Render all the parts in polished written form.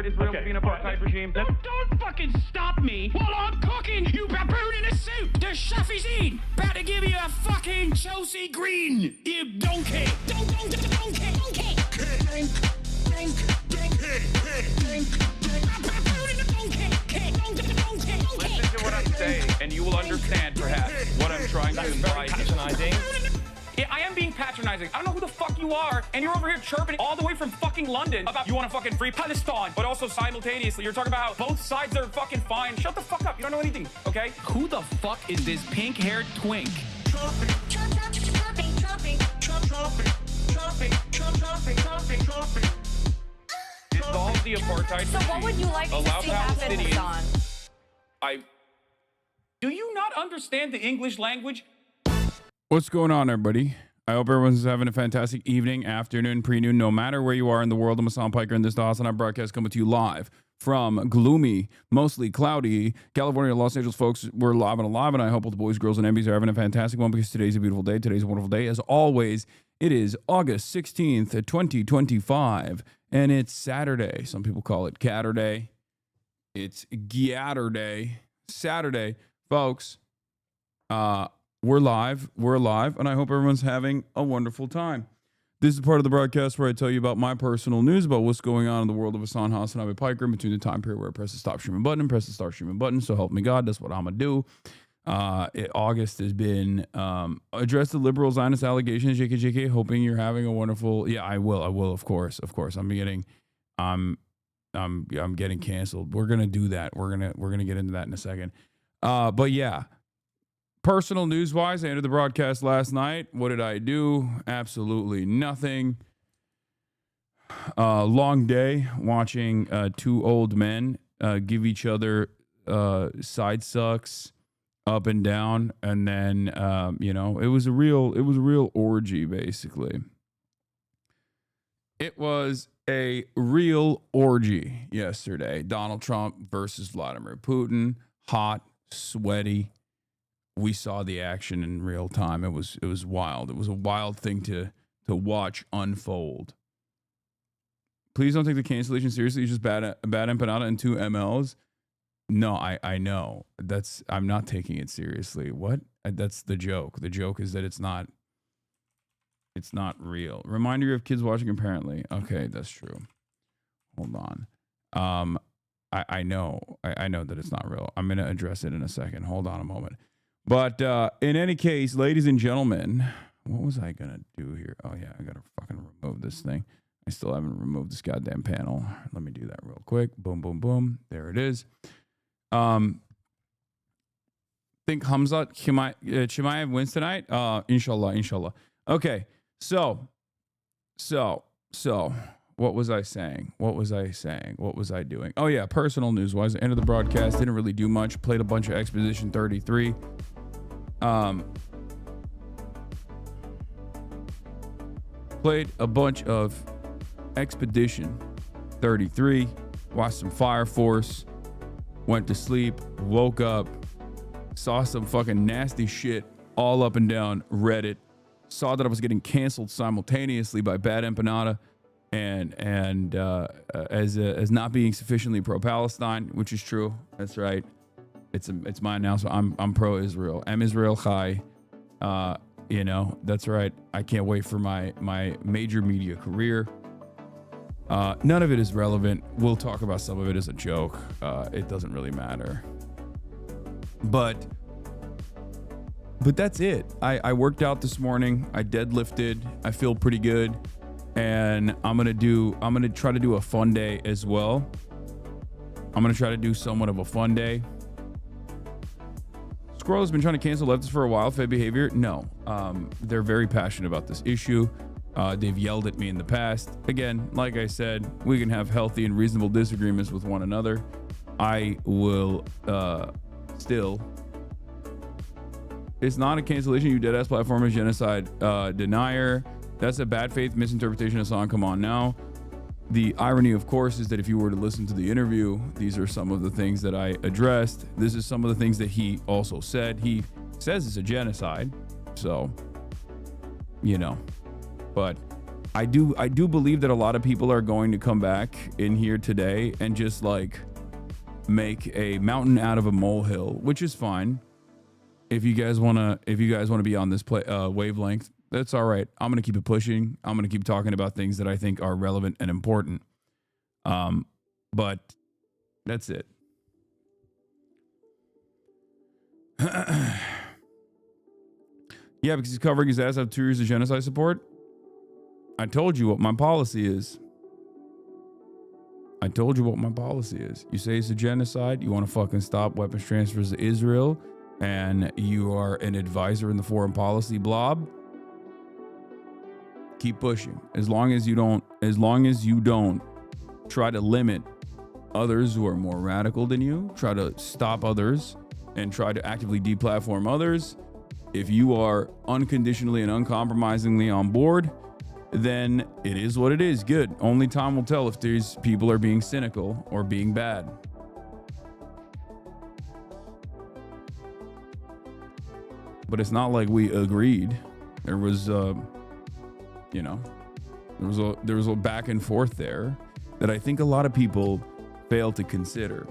support Israel to be an apartheid regime. Don't fucking stop me while I'm cooking, you baboon in a suit. The chef is in. About to give you a fucking Chelsea Green, you donkey. Donkey. Listen to what I'm saying, and you will understand, perhaps, what I'm trying to imply. Patronizing. Yeah, I am being patronizing. I don't know who the fuck you are, and you're over here chirping all the way from fucking London about you want to fucking free Palestine, but also simultaneously you're talking about both sides are fucking fine. Shut the fuck up. You don't know anything, okay? Who the fuck is this pink-haired twink? Dissolve the apartheid So what would you like to allow see happen, Hassan? Do you not understand the English language? What's going on, everybody? I hope everyone's having a fantastic evening, afternoon, pre-noon, no matter where you are in the world. I'm Hasan Piker, and this is the Hasanabi broadcast coming to you live from gloomy, mostly cloudy California, Los Angeles, folks. We're live and alive, and I hope all the boys, girls, and MBs are having a fantastic one because today's a beautiful day. Today's a wonderful day. As always, it is August 16th, 2025, and it's Saturday. Some people call it Catterday. It's Gatterday. Saturday, folks. We're live, and I hope everyone's having a wonderful time. This is part of the broadcast where I tell you about my personal news about what's going on in the world of Hasan Hasanabi Piker between the time period where I press the stop streaming button and press the start streaming button. So help me God, that's what I'm going to do. August has been address the liberal Zionist allegations, JK, hoping you're having a wonderful... Yeah, I will, of course. I'm getting canceled. We're going to do that. We're going to get into that in a second. But yeah. Personal news-wise, I ended the broadcast last night. What did I do? Absolutely nothing. Long day watching two old men give each other side sucks up and down, and then it was a real orgy, basically. It was a real orgy yesterday. Donald Trump versus Vladimir Putin. Hot, sweaty. We saw the action in real time. It was wild. It was a wild thing to watch unfold. Please don't take the cancellation seriously. It's just bad empanada and 2 mLs. No, I know. I'm not taking it seriously. What? That's the joke. The joke is that it's not real. Reminder, you have kids watching apparently. Okay, that's true. Hold on. I know that it's not real. I'm going to address it in a second. Hold on a moment. But in any case, ladies and gentlemen, what was I going to do here? Oh, yeah, I got to fucking remove this thing. I still haven't removed this goddamn panel. Let me do that real quick. Boom, boom, boom. There it is. Think Hamzat Chimaev wins tonight? Inshallah. Okay, so, what was I saying? What was I doing? Oh, yeah, personal news-wise, end of the broadcast, didn't really do much. Played a bunch of Expedition 33. Played a bunch of Expedition 33. Watched some Fire Force. Went to sleep. Woke up. Saw some fucking nasty shit all up and down Reddit. Saw that I was getting canceled simultaneously by Bad Empanada and as not being sufficiently pro-Palestine, which is true. That's right. It's mine now. So I'm pro-Israel. I'm Israel Chai. That's right. I can't wait for my major media career. None of it is relevant. We'll talk about some of it as a joke. It doesn't really matter. But that's it. I worked out this morning. I deadlifted. I feel pretty good. And I'm gonna try to do a fun day as well. I'm gonna try to do somewhat of a fun day. Squirrel has been trying to cancel leftists for a while. Fed behavior? No. They're very passionate about this issue. They've yelled at me in the past. Again, like I said, we can have healthy and reasonable disagreements with one another. I will still. It's not a cancellation. You deadass platform is genocide denier. That's a bad faith misinterpretation of song. Come on now. The irony, of course, is that if you were to listen to the interview, these are some of the things that I addressed. This is some of the things that he also said. He says it's a genocide. So, but I do believe that a lot of people are going to come back in here today and just like make a mountain out of a molehill, which is fine. If you guys wanna be on this wavelength, that's all right. I'm gonna keep it pushing. I'm gonna keep talking about things that I think are relevant and important. But that's it. Yeah, because he's covering his ass after 2 years of genocide support. I told you what my policy is. You say it's a genocide. You want to fucking stop weapons transfers to Israel, and you are an advisor in the foreign policy blob. Keep pushing. As long as you don't try to limit others who are more radical than you, try to stop others, and try to actively deplatform others. If you are unconditionally and uncompromisingly on board, then it is what it is. Good. Only time will tell if these people are being cynical or being bad. But it's not like we agreed. There was, there was a back and forth there that I think a lot of people fail to consider.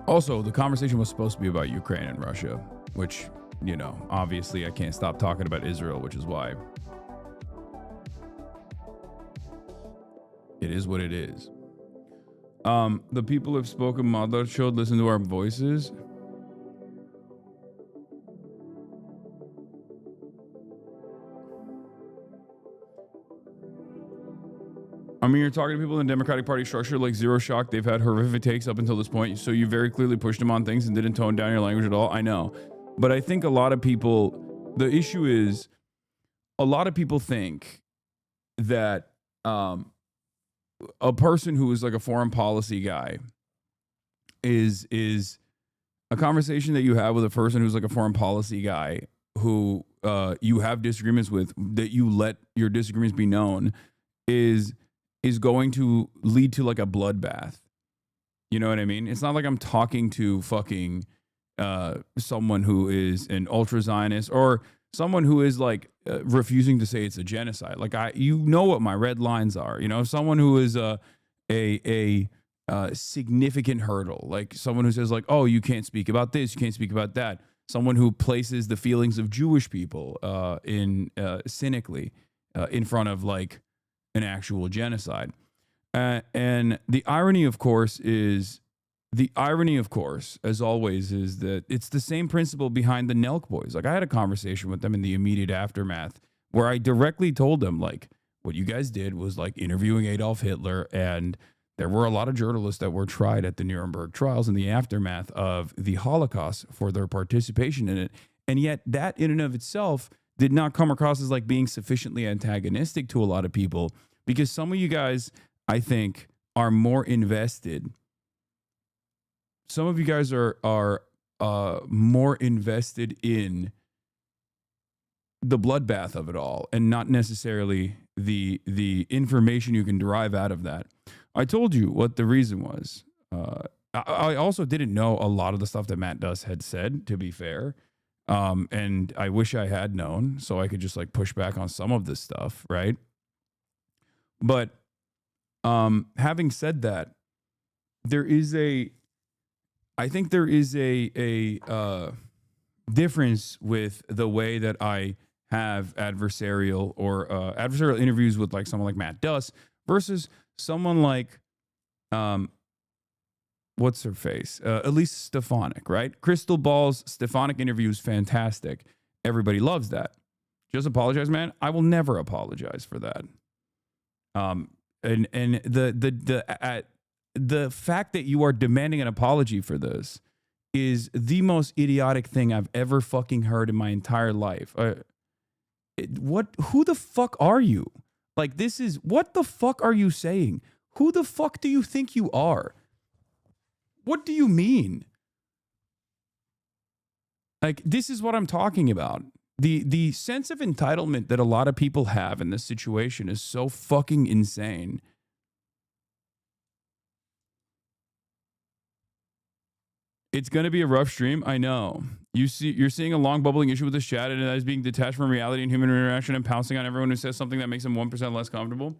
Also, the conversation was supposed to be about Ukraine and Russia, which, obviously I can't stop talking about Israel, which is why it is what it is. The people have spoken, mother should listen to our voices. I mean, you're talking to people in the Democratic Party structure, like Zero Shock. They've had horrific takes up until this point. So you very clearly pushed them on things and didn't tone down your language at all. I know. But I think a lot of people, the issue is a lot of people think that a person who is like a foreign policy guy is a conversation that you have with a person who's like a foreign policy guy who you have disagreements with, that you let your disagreements be known, is going to lead to like a bloodbath. You know what I mean? It's not like I'm talking to fucking someone who is an ultra Zionist or someone who is like refusing to say it's a genocide. Like what my red lines are. Someone who is a significant hurdle, like someone who says like, oh, you can't speak about this, you can't speak about that. Someone who places the feelings of Jewish people cynically in front of like an actual genocide. And the irony, of course, as always, is that it's the same principle behind the Nelk boys. Like I had a conversation with them in the immediate aftermath where I directly told them, like, what you guys did was like interviewing Adolf Hitler, and there were a lot of journalists that were tried at the Nuremberg trials in the aftermath of the Holocaust for their participation in it. And yet that in and of itself did not come across as like being sufficiently antagonistic to a lot of people, because some of you guys, I think, are more invested. Some of you guys are more invested in the bloodbath of it all, and not necessarily the information you can derive out of that. I told you what the reason was. I also didn't know a lot of the stuff that Matt Duss had said, to be fair. And I wish I had known, so I could just like push back on some of this stuff, right? But having said that, I think there is a difference with the way that I have adversarial interviews with like someone like Matt Duss versus someone like what's her face? Elise Stefanik, right? Crystal Ball's Stefanik interview is fantastic. Everybody loves that. Just apologize, man. I will never apologize for that. And the fact that you are demanding an apology for this is the most idiotic thing I've ever fucking heard in my entire life. Who the fuck are you? Like, what the fuck are you saying? Who the fuck do you think you are? What do you mean? Like, this is what I'm talking about. The sense of entitlement that a lot of people have in this situation is so fucking insane. It's going to be a rough stream. I know. You're seeing a long bubbling issue with this chat, and that is being detached from reality and human interaction and pouncing on everyone who says something that makes them 1% less comfortable.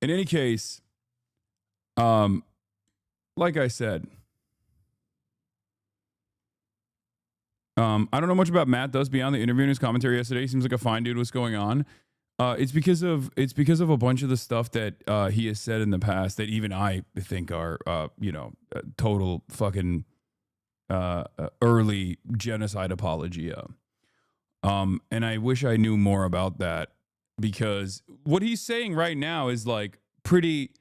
In any case, like I said, I don't know much about Matt Does beyond the interview and his commentary yesterday. He seems like a fine dude. What's going on? It's because of a bunch of the stuff that he has said in the past that even I think are total fucking early genocide apologia. And I wish I knew more about that, because what he's saying right now is like pretty.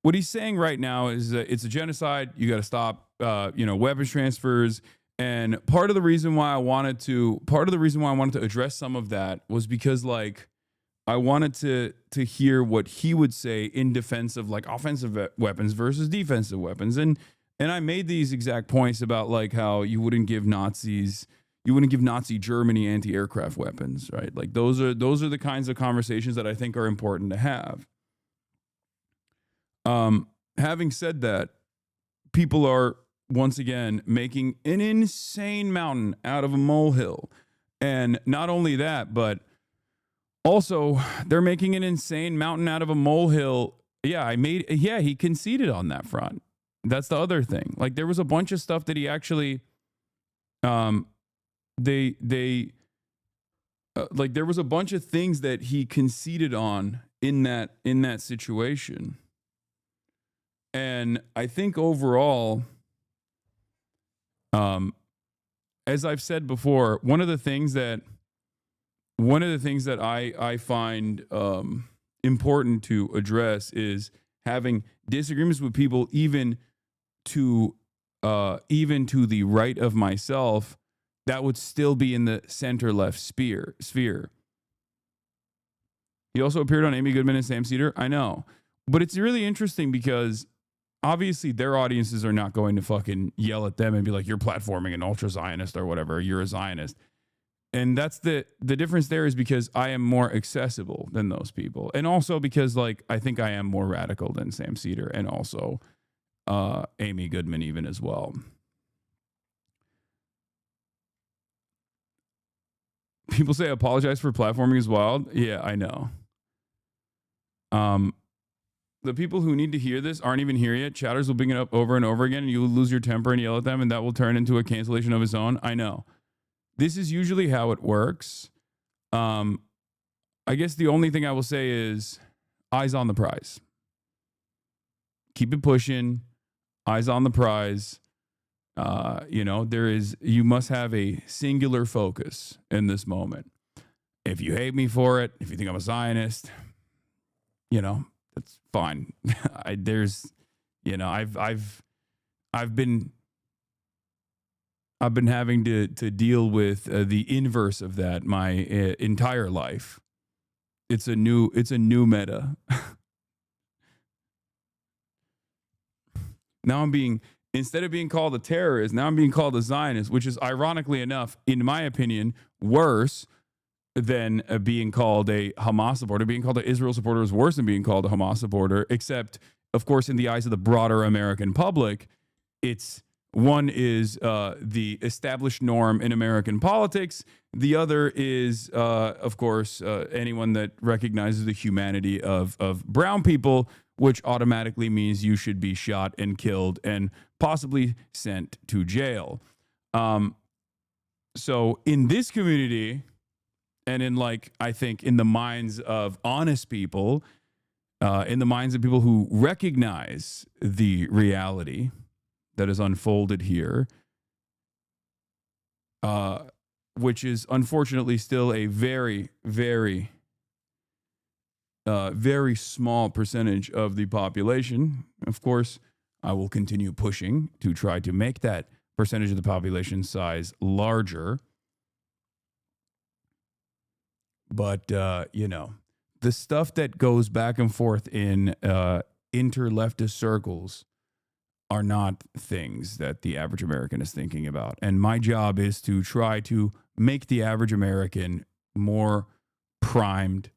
What he's saying right now is that it's a genocide. You got to stop, weapons transfers. And part of the reason why I wanted to address some of that was because like I wanted to hear what he would say in defense of like offensive weapons versus defensive weapons. And I made these exact points about like how you wouldn't give Nazi Germany anti-aircraft weapons, right? Like those are the kinds of conversations that I think are important to have. Having said that, people are once again making an insane mountain out of a molehill. And not only that, but also they're making an insane mountain out of a molehill. He conceded on that front. That's the other thing. Like there was a bunch of stuff that he actually, there was a bunch of things that he conceded on in that situation. And I think overall, as I've said before, one of the things that I find important to address is having disagreements with people, even to the right of myself, that would still be in the center left sphere. He also appeared on Amy Goodman and Sam Cedar. I know, but it's really interesting because obviously their audiences are not going to fucking yell at them and be like, you're platforming an ultra Zionist or whatever, you're a Zionist. And that's the difference there, is because I am more accessible than those people. And also because like, I think I am more radical than Sam Cedar and also Amy Goodman even as well. People say apologize for platforming is wild. Yeah, I know. The people who need to hear this aren't even here yet. Chatters will bring it up over and over again, and you will lose your temper and yell at them, and that will turn into a cancellation of its own. I know. This is usually how it works. I guess the only thing I will say is eyes on the prize. Keep it pushing. Eyes on the prize. You must have a singular focus in this moment. If you hate me for it, if you think I'm a Zionist, that's fine. I've been having to deal with the inverse of that my entire life. It's a new meta. Now instead of being called a terrorist, now I'm being called a Zionist, which is ironically enough, in my opinion, worse than being called a Hamas supporter. Being called an Israel supporter is worse than being called a Hamas supporter, except, of course, in the eyes of the broader American public, one is the established norm in American politics. The other is, of course, anyone that recognizes the humanity of brown people, which automatically means you should be shot and killed and possibly sent to jail. So in this community, and I think in the minds of honest people, in the minds of people who recognize the reality that is unfolded here, which is unfortunately still a very, very, very small percentage of the population. Of course, I will continue pushing to try to make that percentage of the population size larger. But, the stuff that goes back and forth in inter-leftist circles are not things that the average American is thinking about. And my job is to try to make the average American more primed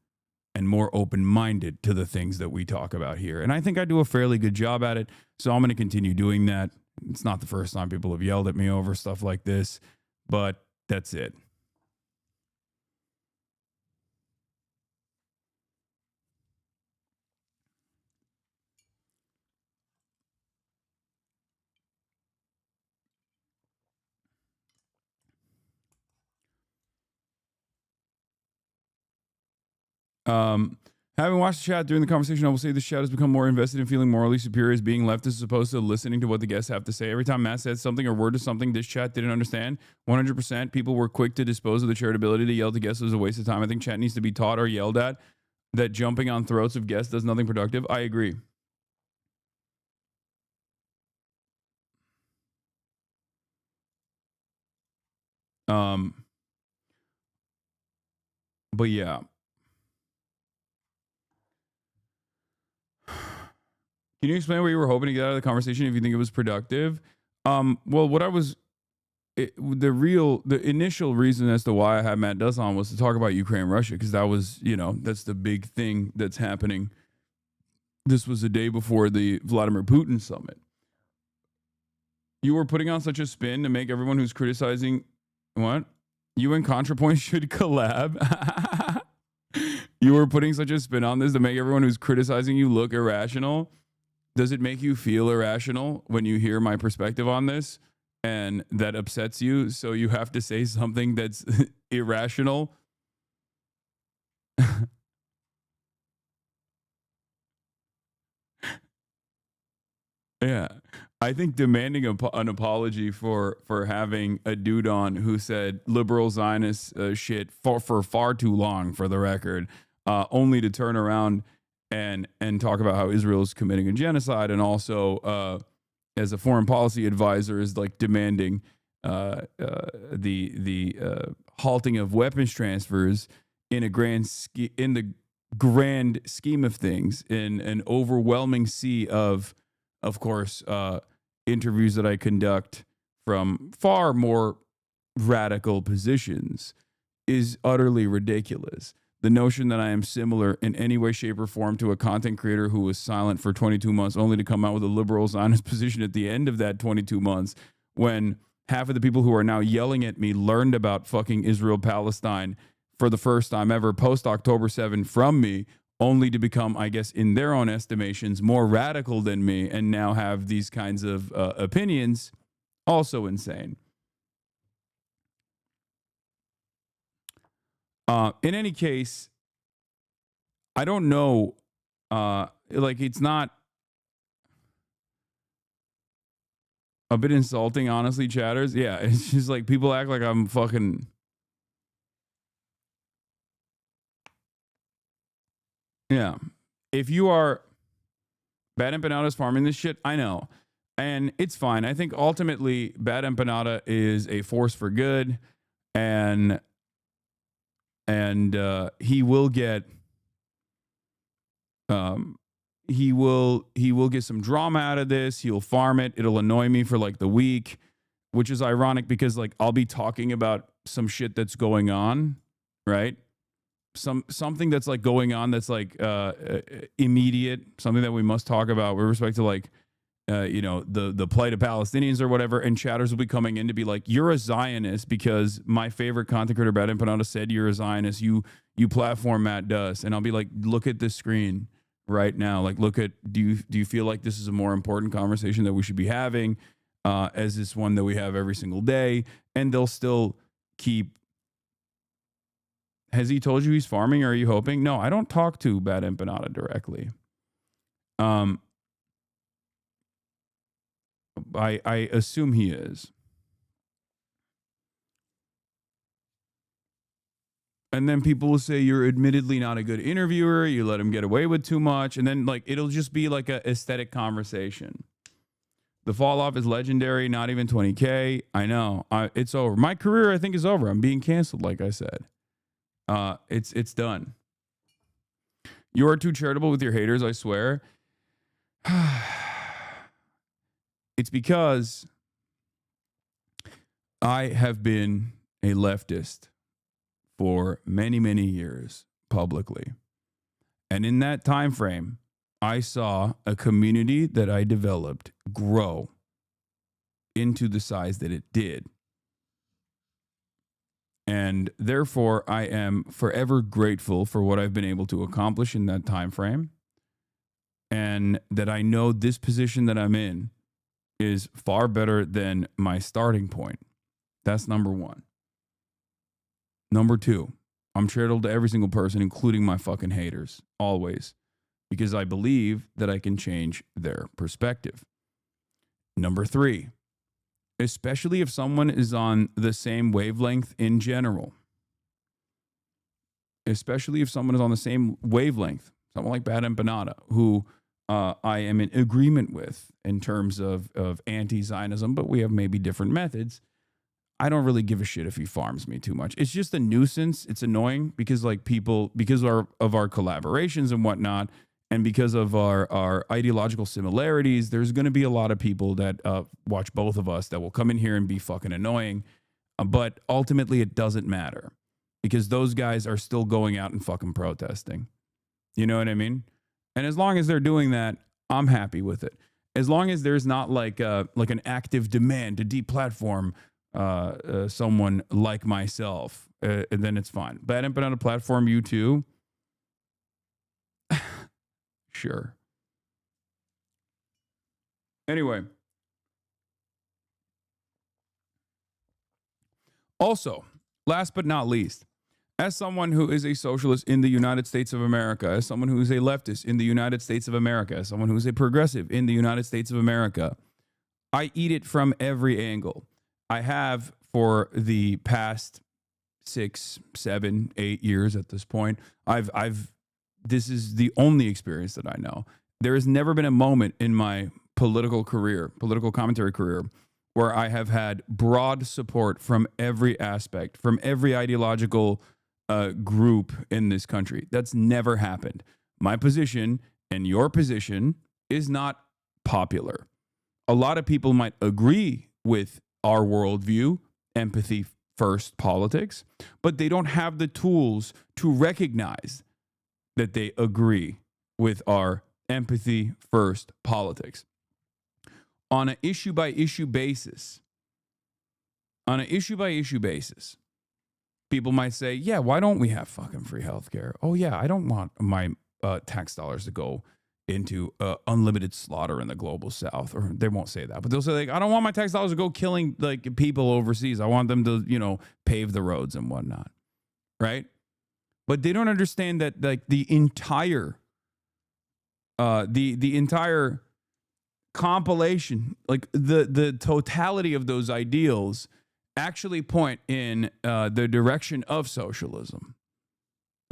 and more open-minded to the things that we talk about here. And I think I do a fairly good job at it, so I'm going to continue doing that. It's not the first time people have yelled at me over stuff like this, but that's it. Having watched the chat during the conversation, I will say the chat has become more invested in feeling morally superior as being left as opposed to listening to what the guests have to say. Every time Matt said something or word to something this chat didn't understand, 100% people were quick to dispose of the charitability to yell to guests was a waste of time. I think chat needs to be taught or yelled at that jumping on throats of guests does nothing productive. I agree. But yeah. Can you explain what you were hoping to get out of the conversation if you think it was productive? Well, what I was, the initial reason as to why I had Matt Duss on was to talk about Ukraine, Russia, because that was, that's the big thing that's happening. This was the day before the Vladimir Putin summit. You were putting on such a spin to make everyone who's criticizing, what? You and ContraPoint should collab. You were putting such a spin on this to make everyone who's criticizing you look irrational. Does it make you feel irrational when you hear my perspective on this and that upsets you? So you have to say something that's irrational? Yeah. I think demanding an apology for having a dude on who said liberal Zionist shit for far too long, for the record, only to turn around and talk about how Israel is committing a genocide, and also as a foreign policy advisor is like demanding the halting of weapons transfers in the grand scheme of things, in an overwhelming sea of course, interviews that I conduct from far more radical positions, is utterly ridiculous. The notion that I am similar in any way, shape, or form to a content creator who was silent for 22 months only to come out with a liberal Zionist position at the end of that 22 months, when half of the people who are now yelling at me learned about fucking Israel-Palestine for the first time ever post-October 7 from me, only to become, I guess, in their own estimations, more radical than me, and now have these kinds of opinions. Also insane. In any case, I don't know, it's not a bit insulting, honestly, chatters. Yeah, it's just like people act like I'm fucking... Yeah. If you are Bad Empanada's farming this shit, I know. And it's fine. I think ultimately Bad Empanada is a force for good, and he will get he will get some drama out of this. He'll farm it. It'll annoy me for like the week, which is ironic because like I'll be talking about some shit that's going on, right? Something that's like going on that's like immediate, something that we must talk about with respect to like the plight of Palestinians or whatever, and chatters will be coming in to be like, you're a Zionist because my favorite content creator Bad Empanada said you're a Zionist, you platform Matt Duss, and I'll be like, look at this screen right now, like look at, do you feel like this is a more important conversation that we should be having as this one that we have every single day? And they'll still keep... Has he told you he's farming, or are you hoping? No, I don't talk to Bad Empanada directly. I assume he is. And then people will say you're admittedly not a good interviewer, you let him get away with too much, and then like it'll just be like a aesthetic conversation. The fall off is legendary, not even 20K. I know. It's over. My career, I think, is over. I'm being canceled, like I said. It's done. You are too charitable with your haters, I swear. It's because I have been a leftist for many, many years publicly. And in that time frame, I saw a community that I developed grow into the size that it did. And therefore, I am forever grateful for what I've been able to accomplish in that time frame. And that I know this position that I'm in is far better than my starting point. That's number one. Number two, I'm charitable to every single person, including my fucking haters, always, because I believe that I can change their perspective. Number three, especially if someone is on the same wavelength in general, especially if someone is on the same wavelength, someone like Bad Empanada, who I am in agreement with in terms of anti-Zionism, but we have maybe different methods. I don't really give a shit if he farms me too much. It's just a nuisance. It's annoying because like people, because of our collaborations and whatnot, and because of our ideological similarities, there's going to be a lot of people that watch both of us that will come in here and be fucking annoying. But ultimately, it doesn't matter because those guys are still going out and fucking protesting. You know what I mean? And as long as they're doing that, I'm happy with it. As long as there's not like an active demand to deplatform someone like myself, then it's fine. Bad Empanada platform you too? Sure. Anyway. Also, last but not least, as someone who is a socialist in the United States of America, as someone who is a leftist in the United States of America, as someone who is a progressive in the United States of America, I eat it from every angle. I have for the past 6, 7, 8 years at this point. This is the only experience that I know. There has never been a moment in my political commentary career, where I have had broad support from every aspect, from every ideological group in this country. That's never happened. My position and your position is not popular. A lot of people might agree with our worldview, empathy first politics, but they don't have the tools to recognize that they agree with our empathy first politics. On an issue by issue basis, people might say, yeah, why don't we have fucking free healthcare? Oh yeah, I don't want my tax dollars to go into unlimited slaughter in the global south. Or they won't say that, but they'll say like, I don't want my tax dollars to go killing like people overseas. I want them to, pave the roads and whatnot. Right? But they don't understand that like the entire compilation, like the totality of those ideals actually point in the direction of socialism.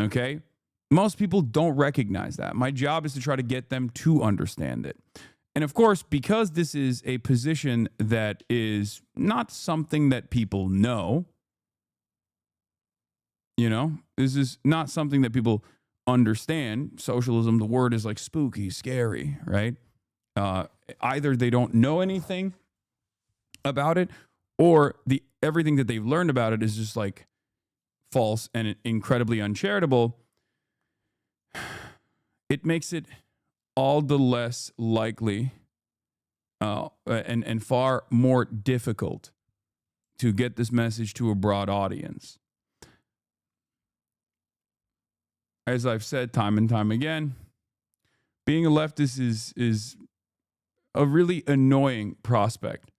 Okay? Most people don't recognize that. My job is to try to get them to understand it. And of course, because this is a position that is not something that people know, this is not something that people understand. Socialism, the word is like spooky, scary, right? Either they don't know anything about it, or everything that they've learned about it is just like false and incredibly uncharitable. It makes it all the less likely and far more difficult to get this message to a broad audience. As I've said time and time again, being a leftist is a really annoying prospect.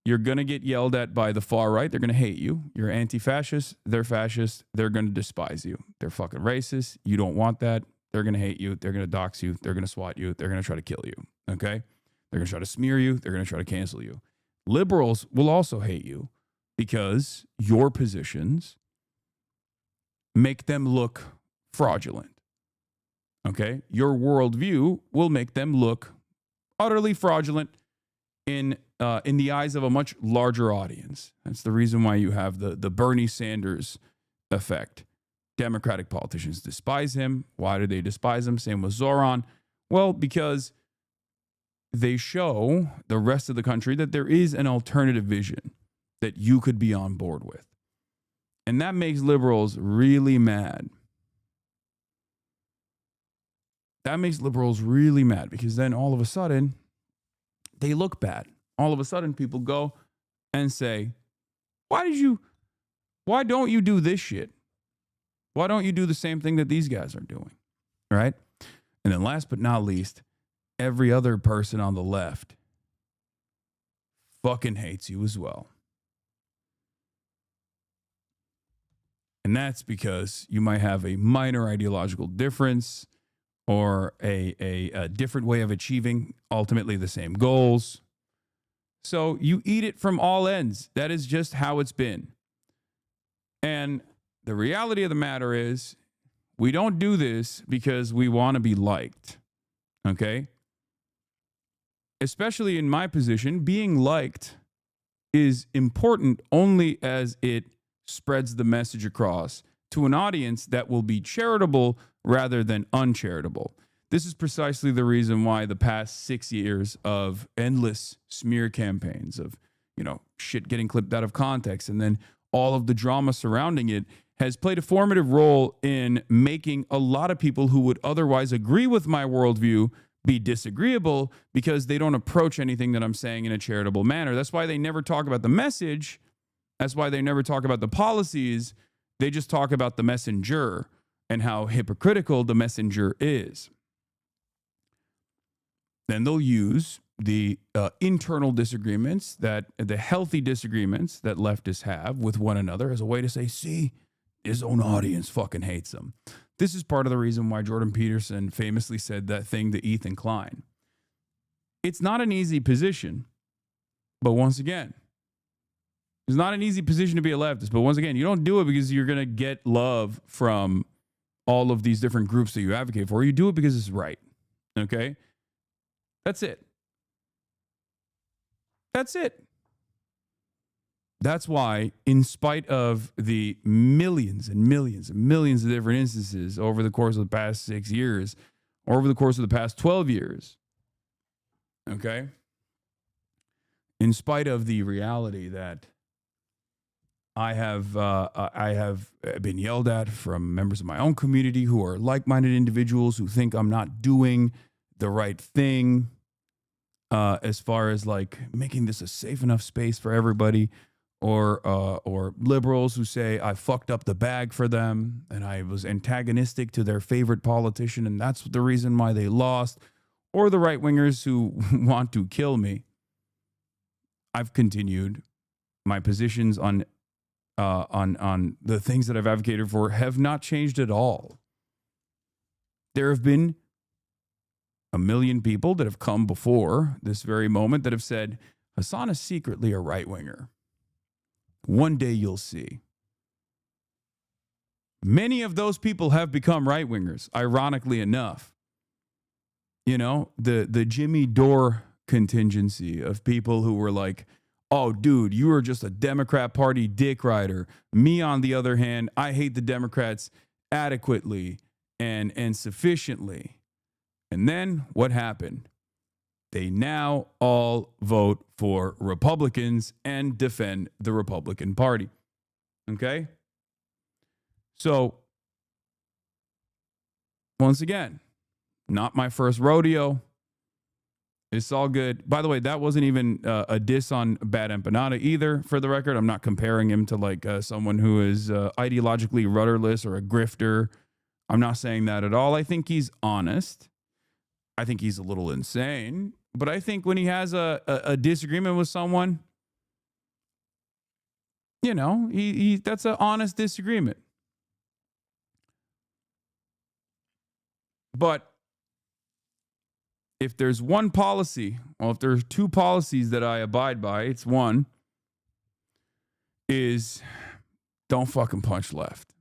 You're going to get yelled at by the far right. They're going to hate you. You're anti-fascist. They're fascist. They're going to despise you. They're fucking racist. You don't want that. They're going to hate you. They're going to dox you. They're going to swat you. They're going to try to kill you. Okay? They're going to try to smear you. They're going to try to cancel you. Liberals will also hate you because your positions make them look fraudulent. Okay? Your worldview will make them look utterly fraudulent in the eyes of a much larger audience. That's the reason why you have the Bernie Sanders effect. Democratic politicians despise him. Why do they despise him? Same with Zoran. Well, because they show the rest of the country that there is an alternative vision that you could be on board with. And that makes liberals really mad. That makes liberals really mad because then all of a sudden they look bad. All of a sudden people go and say, why don't you do this shit? Why don't you do the same thing that these guys are doing? Right? And then last but not least, every other person on the left fucking hates you as well. And that's because you might have a minor ideological difference or a different way of achieving ultimately the same goals. So you eat it from all ends. That is just how it's been. And the reality of the matter is we don't do this because we want to be liked. Okay? Especially in my position, being liked is important only as it spreads the message across to an audience that will be charitable rather than uncharitable. This is precisely the reason why the past 6 years of endless smear campaigns of, shit getting clipped out of context and then all of the drama surrounding it has played a formative role in making a lot of people who would otherwise agree with my worldview be disagreeable because they don't approach anything that I'm saying in a charitable manner. That's why they never talk about the message. That's why they never talk about the policies. They just talk about the messenger and how hypocritical the messenger is. Then they'll use the internal disagreements, that the healthy disagreements that leftists have with one another as a way to say, see, his own audience fucking hates him. This is part of the reason why Jordan Peterson famously said that thing to Ethan Klein. It's not an easy position, but once again, it's not an easy position to be a leftist, but once again, you don't do it because you're going to get love from all of these different groups that you advocate for. You do it because it's right. Okay? That's it. That's it. That's why, in spite of the millions and millions and millions of different instances over the course of the past 6 years, or over the course of the past 12 years, okay? In spite of the reality that I have been yelled at from members of my own community who are like-minded individuals who think I'm not doing the right thing as far as like making this a safe enough space for everybody, or liberals who say I fucked up the bag for them and I was antagonistic to their favorite politician and that's the reason why they lost, or the right-wingers who want to kill me. I've continued. My positions on the things that I've advocated for have not changed at all. There have been a million people that have come before this very moment that have said, Hasan is secretly a right-winger. One day you'll see. Many of those people have become right-wingers, ironically enough. You know, the Jimmy Dore contingency of people who were like, oh, dude, you are just a Democrat Party dick rider. Me, on the other hand, I hate the Democrats adequately and sufficiently. And then what happened? They now all vote for Republicans and defend the Republican Party. Okay? So, once again, not my first rodeo. It's all good. By the way, that wasn't even a diss on Bad Empanada either, for the record. I'm not comparing him to like someone who is ideologically rudderless or a grifter. I'm not saying that at all. I think he's honest. I think he's a little insane. But I think when he has a disagreement with someone, you know, he that's an honest disagreement. But if there's one policy, well, if there's two policies that I abide by, it's one is don't fucking punch left,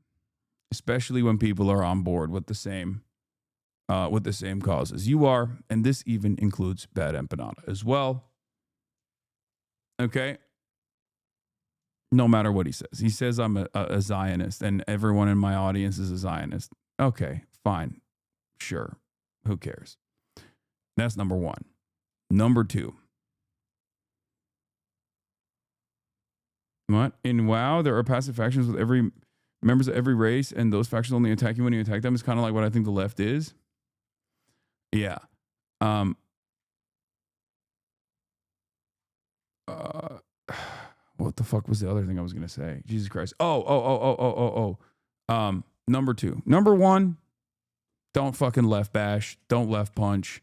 especially when people are on board with the same causes you are, and this even includes Bad Empanada as well. Okay? No matter what he says I'm a Zionist, and everyone in my audience is a Zionist. Okay, fine, sure, who cares? That's number one. Number two. What? In WoW, there are passive factions with every members of every race, and those factions only attack you when you attack them. It's kind of like what I think the left is. Yeah. What the fuck was the other thing I was gonna say? Jesus Christ. Number 2. Number 1, don't fucking left bash. Don't left punch.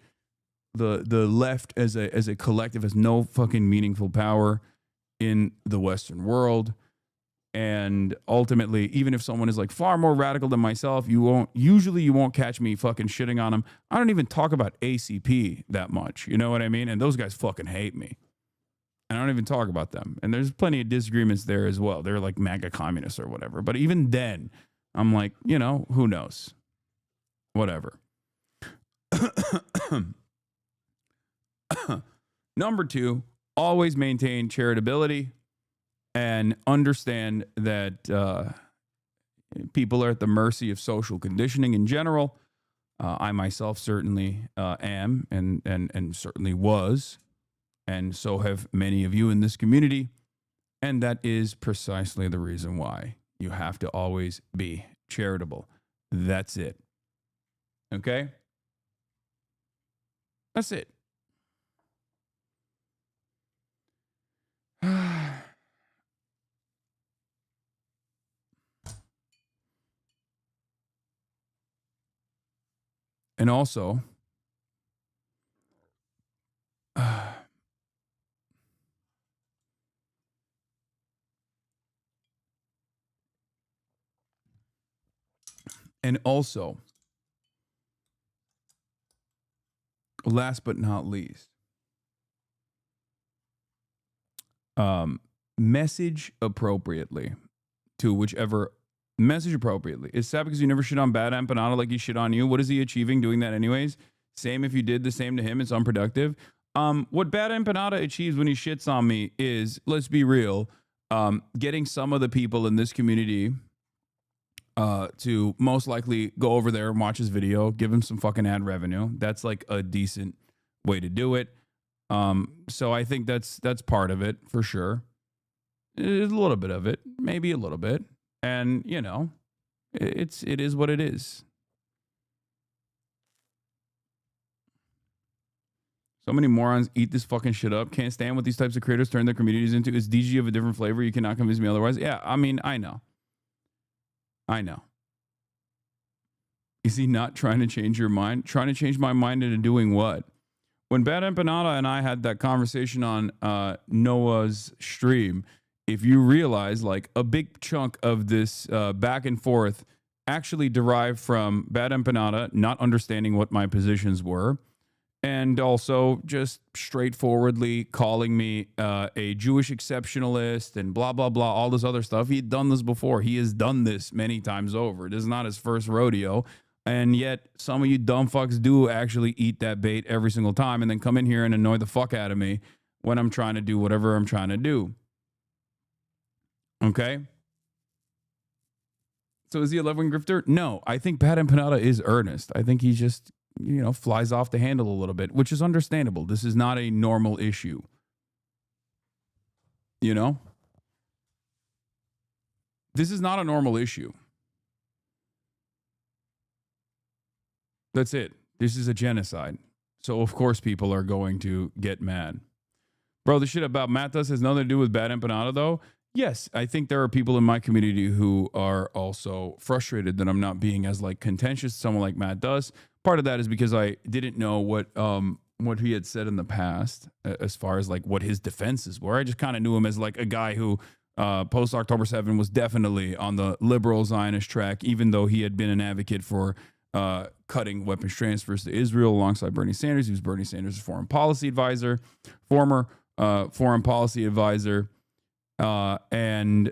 The left as a collective has no fucking meaningful power in the Western world. And ultimately, even if someone is like far more radical than myself, you won't catch me fucking shitting on them. I don't even talk about ACP that much. You know what I mean? And those guys fucking hate me. And I don't even talk about them. And there's plenty of disagreements there as well. They're like MAGA communists or whatever. But even then, I'm like, you know, who knows? Whatever. Number 2, always maintain charitability and understand that people are at the mercy of social conditioning in general. I myself certainly am and certainly was. And so have many of you in this community. And that is precisely the reason why you have to always be charitable. That's it. Okay? That's it. And also, last but not least, message appropriately to whichever. Message appropriately. It's sad because you never shit on Bad Empanada like he shit on you. What is he achieving doing that anyways? Same if you did the same to him. It's unproductive. What Bad Empanada achieves when he shits on me is, let's be real, getting some of the people in this community to most likely go over there and watch his video, give him some fucking ad revenue. That's like a decent way to do it. So I think that's part of it for sure. It's a little bit of it, maybe a little bit. And, you know, it is what it is. So many morons eat this fucking shit up. Can't stand what these types of creators turn their communities into. Is DG of a different flavor? You cannot convince me otherwise. Yeah, I mean, I know. Is he not trying to change your mind? Trying to change my mind into doing what? When Bad Empanada and I had that conversation on Noah's stream, if you realize, like, a big chunk of this back and forth actually derived from Bad Empanada not understanding what my positions were, and also just straightforwardly calling me a Jewish exceptionalist and blah, blah, blah, all this other stuff. He had done this before. He has done this many times over. This is not his first rodeo. And yet some of you dumb fucks do actually eat that bait every single time and then come in here and annoy the fuck out of me when I'm trying to do whatever I'm trying to do. Okay? So is he a left-wing grifter? No, I think Bad Empanada is earnest. I think he just, you know, flies off the handle a little bit, which is understandable. This is not a normal issue. You know? This is not a normal issue. That's it. This is a genocide. So, of course, people are going to get mad. Bro, the shit about Matt does has nothing to do with Bad Empanada, though. Yes, I think there are people in my community who are also frustrated that I'm not being as, like, contentious as someone like Matt does. Part of that is because I didn't know what he had said in the past as far as, like, what his defenses were. I just kind of knew him as, like, a guy who post October 7 was definitely on the liberal Zionist track, even though he had been an advocate for cutting weapons transfers to Israel alongside Bernie Sanders. He was Bernie Sanders' foreign policy advisor, former foreign policy advisor. And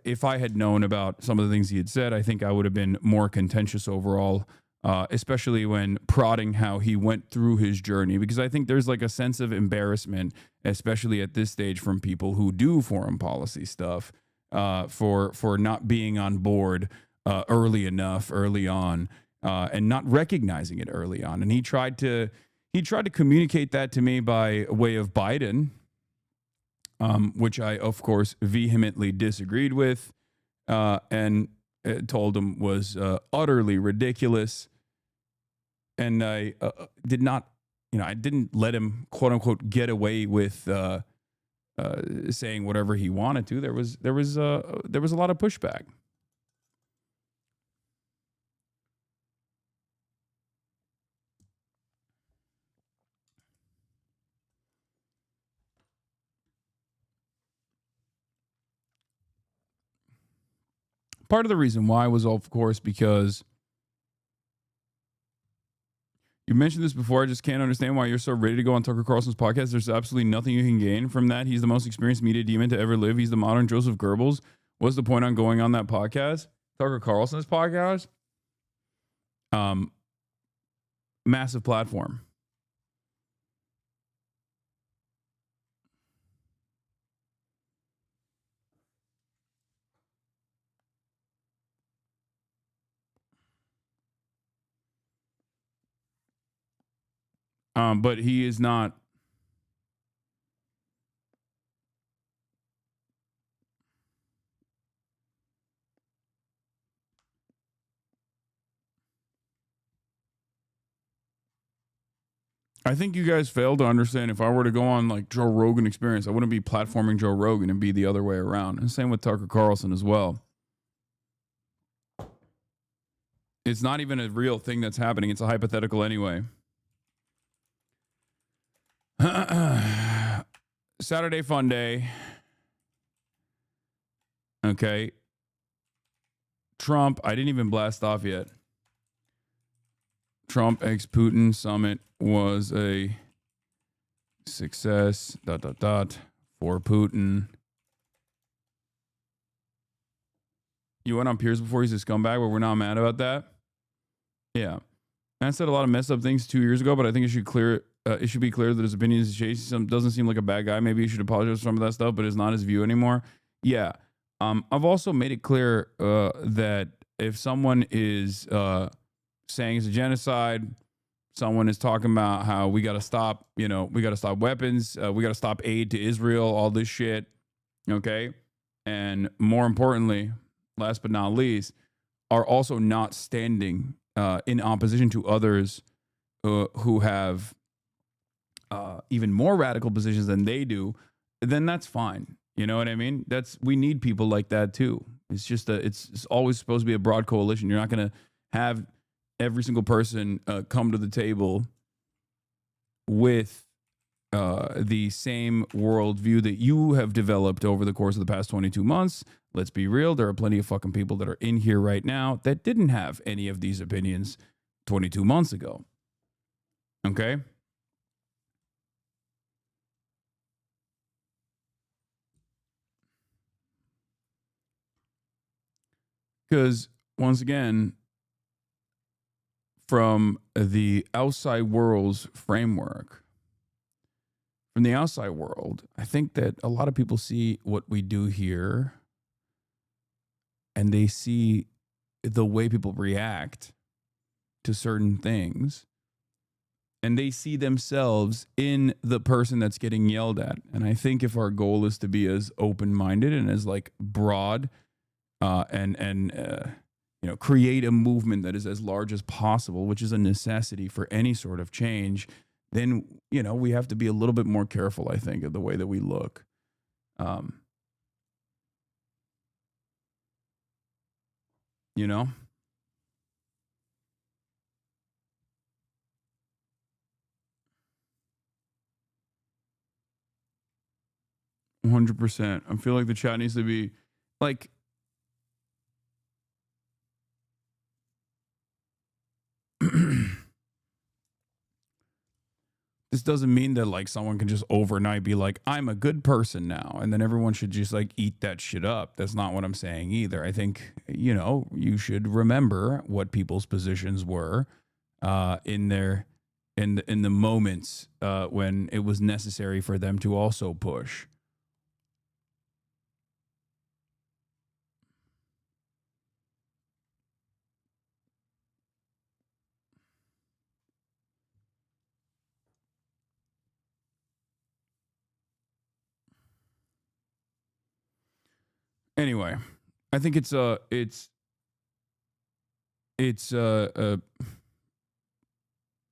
if I had known about some of the things he had said, I think I would have been more contentious overall, especially when prodding how he went through his journey, because I think there's like a sense of embarrassment, especially at this stage, from people who do foreign policy stuff for not being on board early on, and not recognizing it early on. And he tried to communicate that to me by way of Biden, which I, of course, vehemently disagreed with, and told him was utterly ridiculous. and I did not, I didn't let him quote unquote get away with saying whatever he wanted to. There was a lot of pushback. Part of the reason why was, of course, because you mentioned this before. I just can't understand why you're so ready to go on Tucker Carlson's podcast. There's absolutely nothing you can gain from that. He's the most experienced media demon to ever live. He's the modern Joseph Goebbels. What's the point on going on that podcast? Tucker Carlson's podcast? Massive platform. But he is not. I think you guys fail to understand. If I were to go on like Joe Rogan Experience, I wouldn't be platforming Joe Rogan and be the other way around. And same with Tucker Carlson as well. It's not even a real thing that's happening. It's a hypothetical anyway. Saturday fun day. Okay. Trump, I didn't even blast off yet. Trump x Putin summit was a success, ... for Putin. You went on Piers before, he's a scumbag, but we're not mad about that. Yeah. I said a lot of messed up things 2 years ago, but I think it should be clear that his opinion is chased. Doesn't seem like a bad guy. Maybe he should apologize for some of that stuff, but it's not his view anymore. Yeah. I've also made it clear that if someone is saying it's a genocide, someone is talking about how we got to stop, we got to stop weapons, we got to stop aid to Israel, all this shit. Okay. And more importantly, last but not least, are also not standing in opposition to others who have even more radical positions than they do, then that's fine. You know what I mean? We need people like that too. It's just it's always supposed to be a broad coalition. You're not going to have every single person come to the table with the same worldview that you have developed over the course of the past 22 months. Let's be real. There are plenty of fucking people that are in here right now that didn't have any of these opinions 22 months ago. Okay? Because once again, from the outside world's framework, from the outside world, I think that a lot of people see what we do here and they see the way people react to certain things, and they see themselves in the person that's getting yelled at. And I think if our goal is to be as open-minded and as like broad and create a movement that is as large as possible, which is a necessity for any sort of change, then, we have to be a little bit more careful, I think, of the way that we look. 100%. I feel like the chat needs to be like, this doesn't mean that like someone can just overnight be like, I'm a good person now, and then everyone should just like eat that shit up. That's not what I'm saying either. I think, you should remember what people's positions were in the moments when it was necessary for them to also push. Anyway, I think it's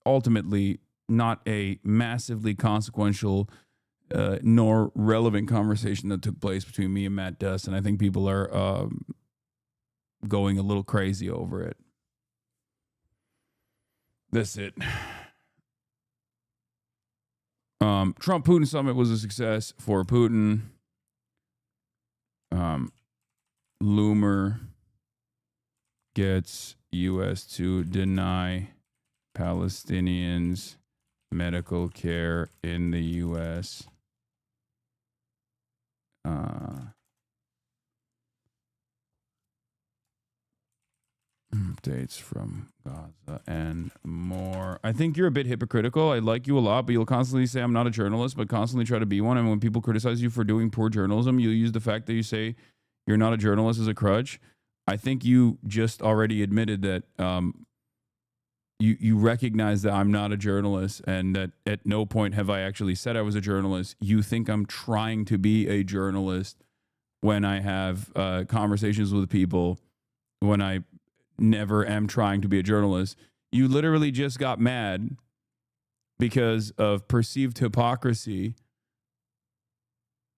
ultimately not a massively consequential nor relevant conversation that took place between me and Matt Duss, and I think people are going a little crazy over it. That's it. Trump-Putin summit was a success for Putin. Loomer gets U.S. to deny Palestinians medical care in the U.S. Updates from Gaza and more. I think you're a bit hypocritical. I like you a lot, but you'll constantly say I'm not a journalist, but constantly try to be one. And when people criticize you for doing poor journalism, you use the fact that you say you're not a journalist as a crutch. I think you just already admitted that you recognize that I'm not a journalist and that at no point have I actually said I was a journalist. You think I'm trying to be a journalist when I have conversations with people, when I never am trying to be a journalist. You literally just got mad because of perceived hypocrisy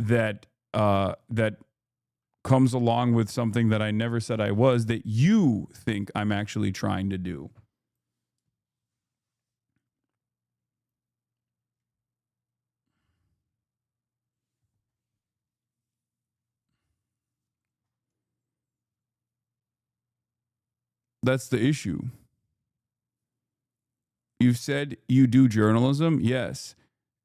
that comes along with something that I never said I was, that you think I'm actually trying to do. That's the issue. You've said you do journalism. Yes.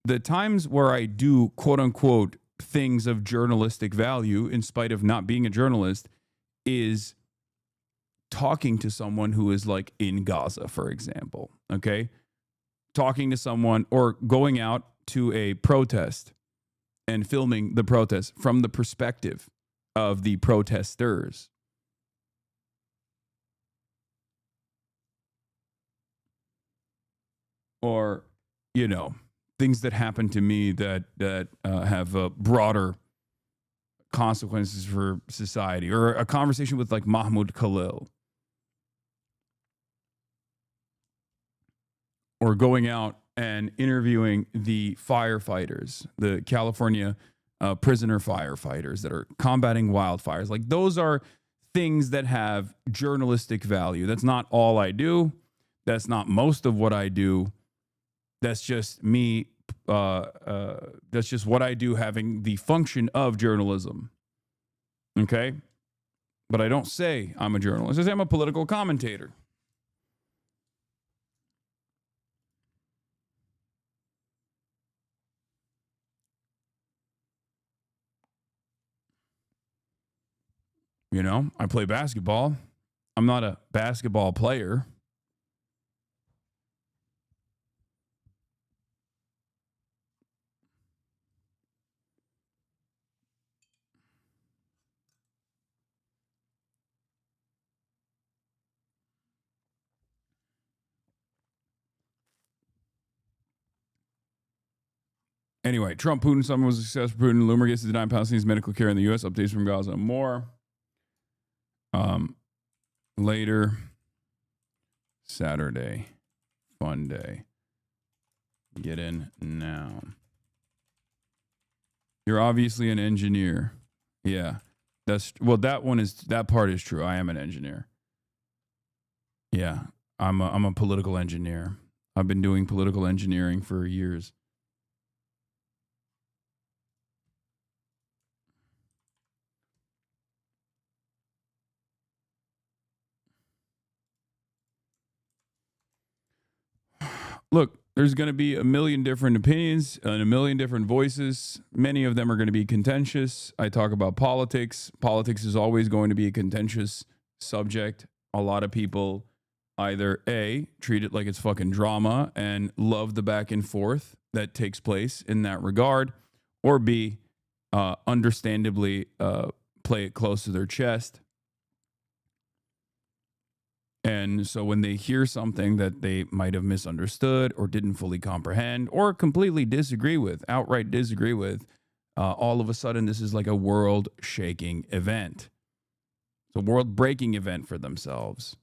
The times where I do quote unquote things of journalistic value in spite of not being a journalist is talking to someone who is like in Gaza, for example. Okay. Talking to someone or going out to a protest and filming the protest from the perspective of the protesters. Or, you know, things that happen to me that have broader consequences for society, or a conversation with like Mahmoud Khalil, or going out and interviewing the firefighters, the California prisoner firefighters that are combating wildfires. Like, those are things that have journalistic value. That's not all I do. That's not most of what I do. That's just me. That's just what I do, having the function of journalism. Okay? But I don't say I'm a journalist. I say I'm a political commentator. You know, I play basketball. I'm not a basketball player. Anyway, Trump-Putin summit was a success for Putin. Loomer gets to deny Palestinians medical care in the U.S. Updates from Gaza and more. Later, Saturday, fun day. Get in now. You're obviously an engineer. Yeah, that part is true. I am an engineer. Yeah, I'm a political engineer. I've been doing political engineering for years. Look, there's going to be a million different opinions and a million different voices. Many of them are going to be contentious. I talk about politics. Politics is always going to be a contentious subject. A lot of people either A, treat it like it's fucking drama and love the back and forth that takes place in that regard, or B, understandably play it close to their chest. And so when they hear something that they might have misunderstood or didn't fully comprehend or completely disagree with, outright disagree with, all of a sudden this is like a world-shaking event. It's a world-breaking event for themselves.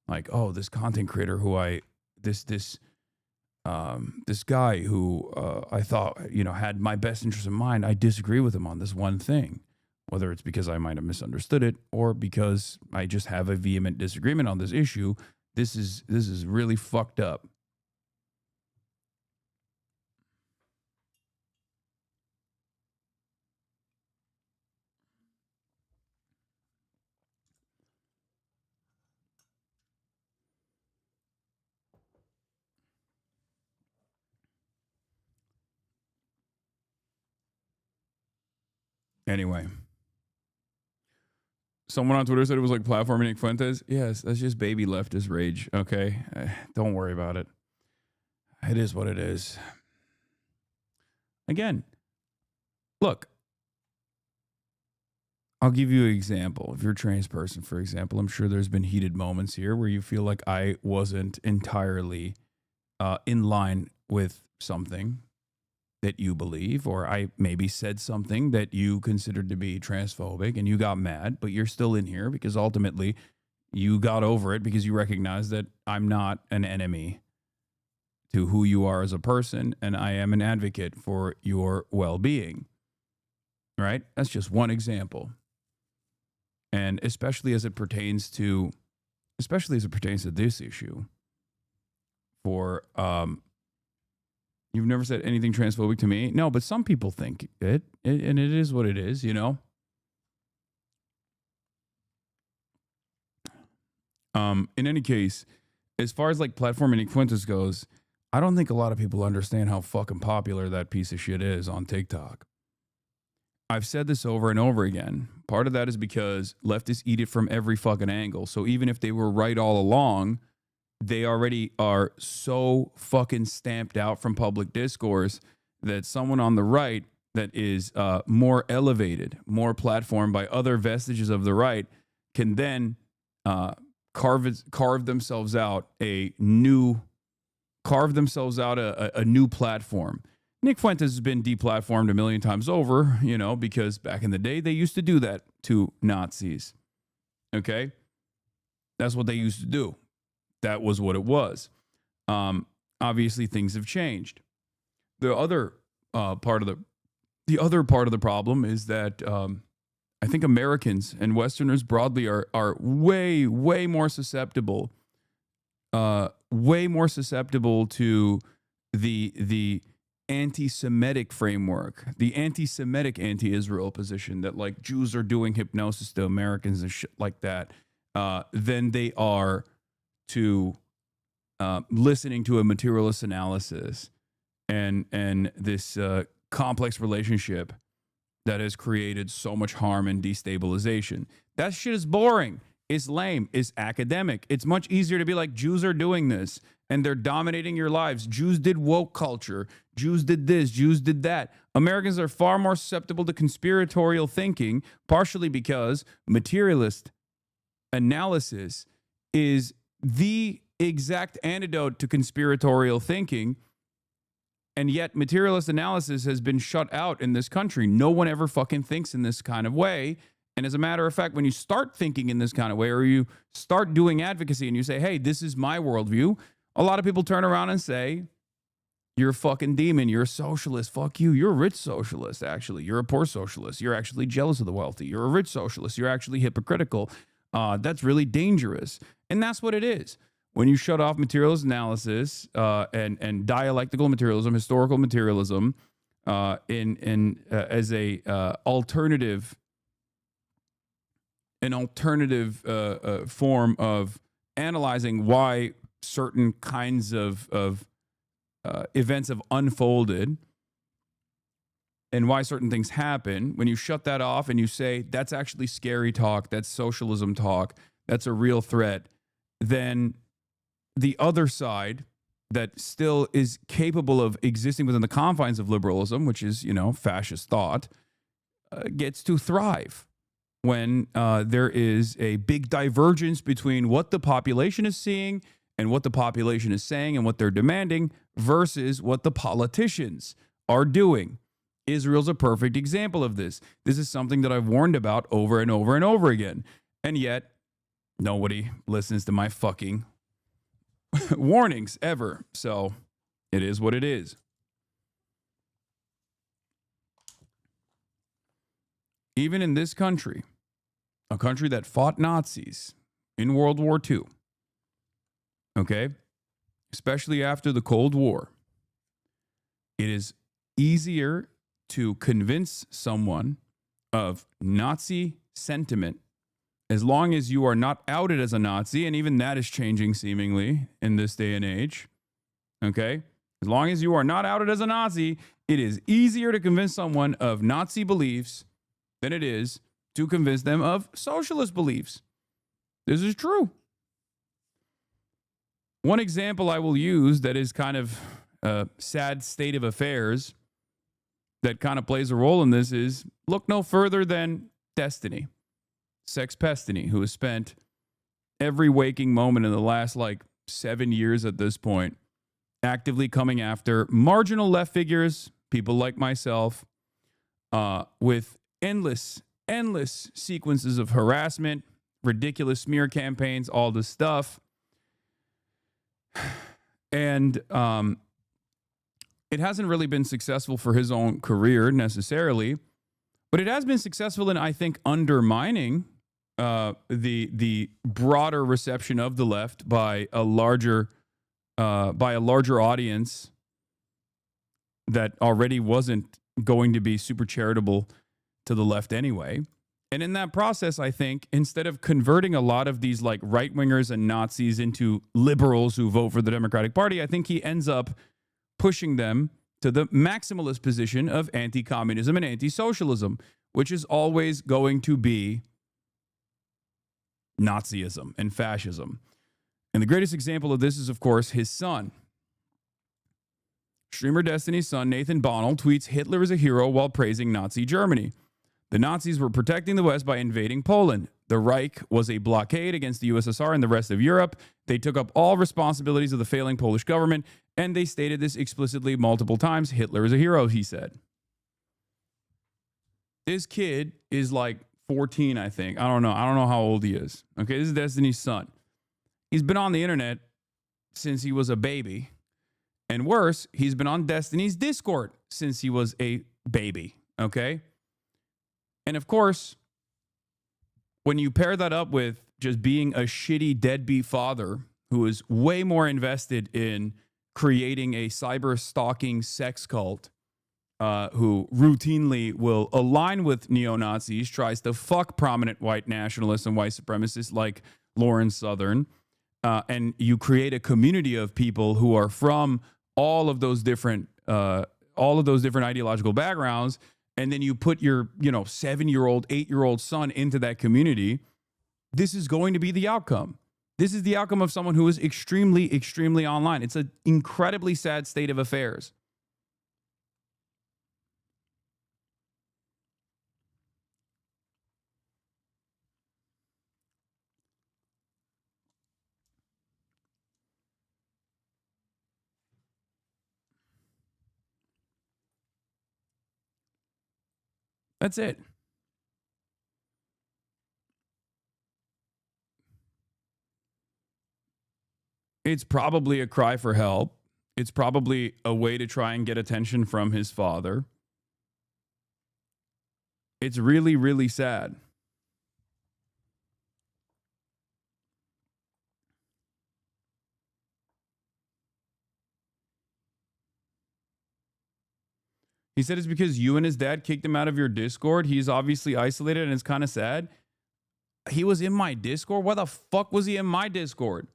Like, oh, this content creator who this this guy who I thought, had my best interest in mind, I disagree with him on this one thing, whether it's because I might have misunderstood it or because I just have a vehement disagreement on this issue. This is really fucked up. Anyway, someone on Twitter said it was like platforming Nick Fuentes. Yes, that's just baby leftist rage. Okay, don't worry about it. It is what it is. Again, look, I'll give you an example. If you're a trans person, for example, I'm sure there's been heated moments here where you feel like I wasn't entirely in line with something that you believe, or I maybe said something that you considered to be transphobic and you got mad, but you're still in here because ultimately you got over it because you recognize that I'm not an enemy to who you are as a person and I am an advocate for your well-being, right? That's just one example. And especially as it pertains to this issue for, you've never said anything transphobic to me. No, but some people think it, and it is what it is, In any case, as far as like platforming Nick Fuentes goes, I don't think a lot of people understand how fucking popular that piece of shit is on TikTok. I've said this over and over again. Part of that is because leftists eat it from every fucking angle. So even if they were right all along, they already are so fucking stamped out from public discourse that someone on the right that is more elevated, more platformed by other vestiges of the right can then carve themselves out a new platform. Nick Fuentes has been deplatformed a million times over, because back in the day they used to do that to Nazis. Okay? That's what they used to do. That was what it was. Obviously, things have changed. The other part of the problem is that I think Americans and Westerners broadly are way more susceptible, to the anti-Semitic framework, the anti-Semitic anti-Israel position that like Jews are doing hypnosis to Americans and shit like that, than they are to listening to a materialist analysis and this complex relationship that has created so much harm and destabilization. That shit is boring. It's lame. It's academic. It's much easier to be like, Jews are doing this and they're dominating your lives. Jews did woke culture. Jews did this. Jews did that. Americans are far more susceptible to conspiratorial thinking, partially because materialist analysis is the exact antidote to conspiratorial thinking. And yet materialist analysis has been shut out in this country. No one ever fucking thinks in this kind of way. And as a matter of fact, when you start thinking in this kind of way, or you start doing advocacy and you say, hey, this is my worldview, a lot of people turn around and say, you're a fucking demon. You're a socialist. Fuck you. You're a rich socialist, actually. You're a poor socialist. You're actually jealous of the wealthy. You're a rich socialist. You're actually hypocritical. That's really dangerous. And that's what it is. When you shut off materialist analysis and dialectical materialism, historical materialism, as a alternative form of analyzing why certain kinds of events have unfolded and why certain things happen, when you shut that off and you say that's actually scary talk, that's socialism talk, that's a real threat, then the other side that still is capable of existing within the confines of liberalism, which is, fascist thought, gets to thrive when there is a big divergence between what the population is seeing and what the population is saying and what they're demanding versus what the politicians are doing. Israel's a perfect example of this. This is something that I've warned about over and over and over again. And yet, nobody listens to my fucking warnings ever. So It is what it is. Even in this country, a country that fought Nazis in World War II, okay, especially after the Cold War, it is easier to convince someone of Nazi sentiment as long as you are not outed as a Nazi, and even that is changing seemingly in this day and age, okay? As long as you are not outed as a Nazi, it is easier to convince someone of Nazi beliefs than it is to convince them of socialist beliefs. This is true. One example I will use that is kind of a sad state of affairs that kind of plays a role in this is look no further than Destiny, Sex Pestiny, who has spent every waking moment in the last 7 years at this point actively coming after marginal left figures, people like myself, with endless sequences of harassment, ridiculous smear campaigns, all this stuff. And it hasn't really been successful for his own career necessarily, but it has been successful in, I think, undermining the broader reception of the left by a larger audience that already wasn't going to be super charitable to the left anyway. And in that process, I think, instead of converting a lot of these right-wingers and Nazis into liberals who vote for the Democratic Party, I think he ends up pushing them to the maximalist position of anti-communism and anti-socialism, which is always going to be Nazism and fascism. And the greatest example of this is, of course, his son. Streamer Destiny's son, Nathan Bonnell, tweets, "Hitler is a hero," while praising Nazi Germany. The Nazis were protecting the West by invading Poland. The Reich was a blockade against the USSR and the rest of Europe. They took up all responsibilities of the failing Polish government, and they stated this explicitly multiple times. Hitler is a hero, he said. This kid is 14, I think. I don't know how old he is. Okay, this is Destiny's son. He's been on the internet since he was a baby. And worse, he's been on Destiny's Discord since he was a baby. Okay? And of course, when you pair that up with just being a shitty deadbeat father who is way more invested in creating a cyber stalking sex cult, who routinely will align with neo-Nazis, tries to fuck prominent white nationalists and white supremacists like Lauren Southern, and you create a community of people who are from all of those different ideological backgrounds, and then you put your 7-year-old, 8-year-old son into that community. This is going to be the outcome. This is the outcome of someone who is extremely, extremely online. It's an incredibly sad state of affairs. That's it. It's probably a cry for help. It's probably a way to try and get attention from his father. It's really, really sad. He said it's because you and his dad kicked him out of your Discord. He's obviously isolated and it's kind of sad. He was in my Discord? Why the fuck was he in my Discord?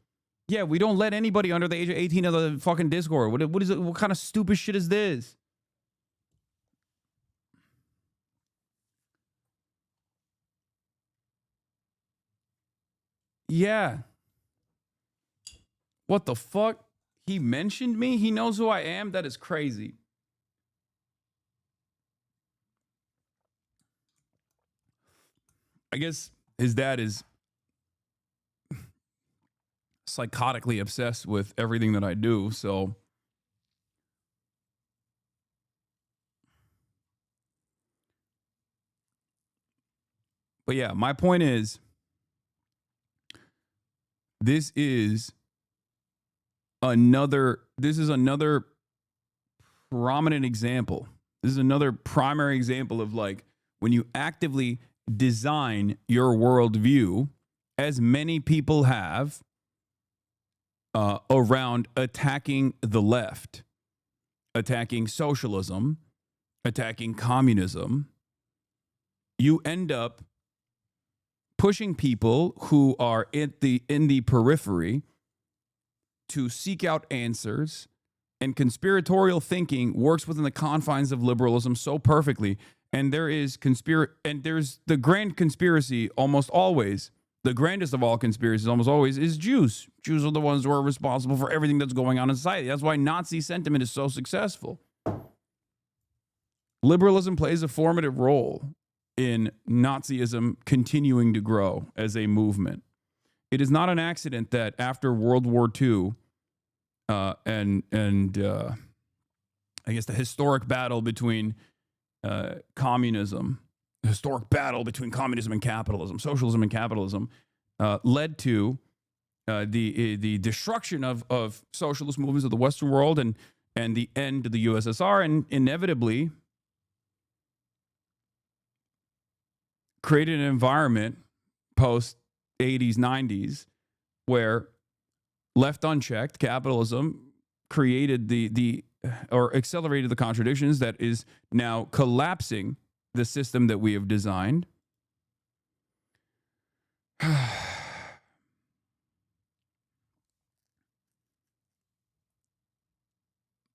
Yeah, we don't let anybody under the age of 18 in the fucking Discord. What is it? What kind of stupid shit is this? Yeah. What the fuck? He mentioned me? He knows who I am? That is crazy. I guess his dad is psychotically obsessed with everything that I do, so but yeah, my point is this is another prominent example. This is another primary example of like when you actively design your worldview, as many people have, around attacking the left, attacking socialism, attacking communism, you end up pushing people who are in the periphery to seek out answers. And conspiratorial thinking works within the confines of liberalism so perfectly. And there's the grand conspiracy almost always. The grandest of all conspiracies almost always is Jews. Jews are the ones who are responsible for everything that's going on in society. That's why Nazi sentiment is so successful. Liberalism plays a formative role in Nazism continuing to grow as a movement. It is not an accident that after World War II, I guess the historic battle between communism and capitalism, socialism and capitalism, led to the destruction of socialist movements of the Western world and the end of the USSR, and inevitably created an environment post 80s, 90s where, left unchecked, capitalism created or accelerated the contradictions that is now collapsing the system that we have designed.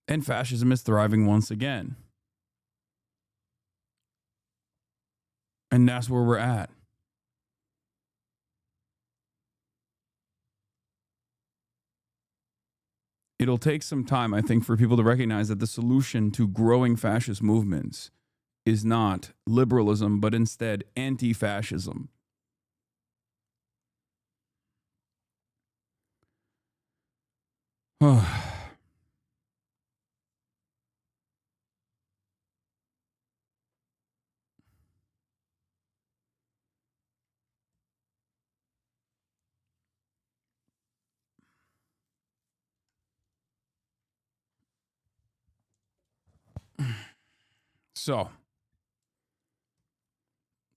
And fascism is thriving once again. And that's where we're at. It'll take some time, I think, for people to recognize that the solution to growing fascist movements is not liberalism, but instead anti-fascism. So,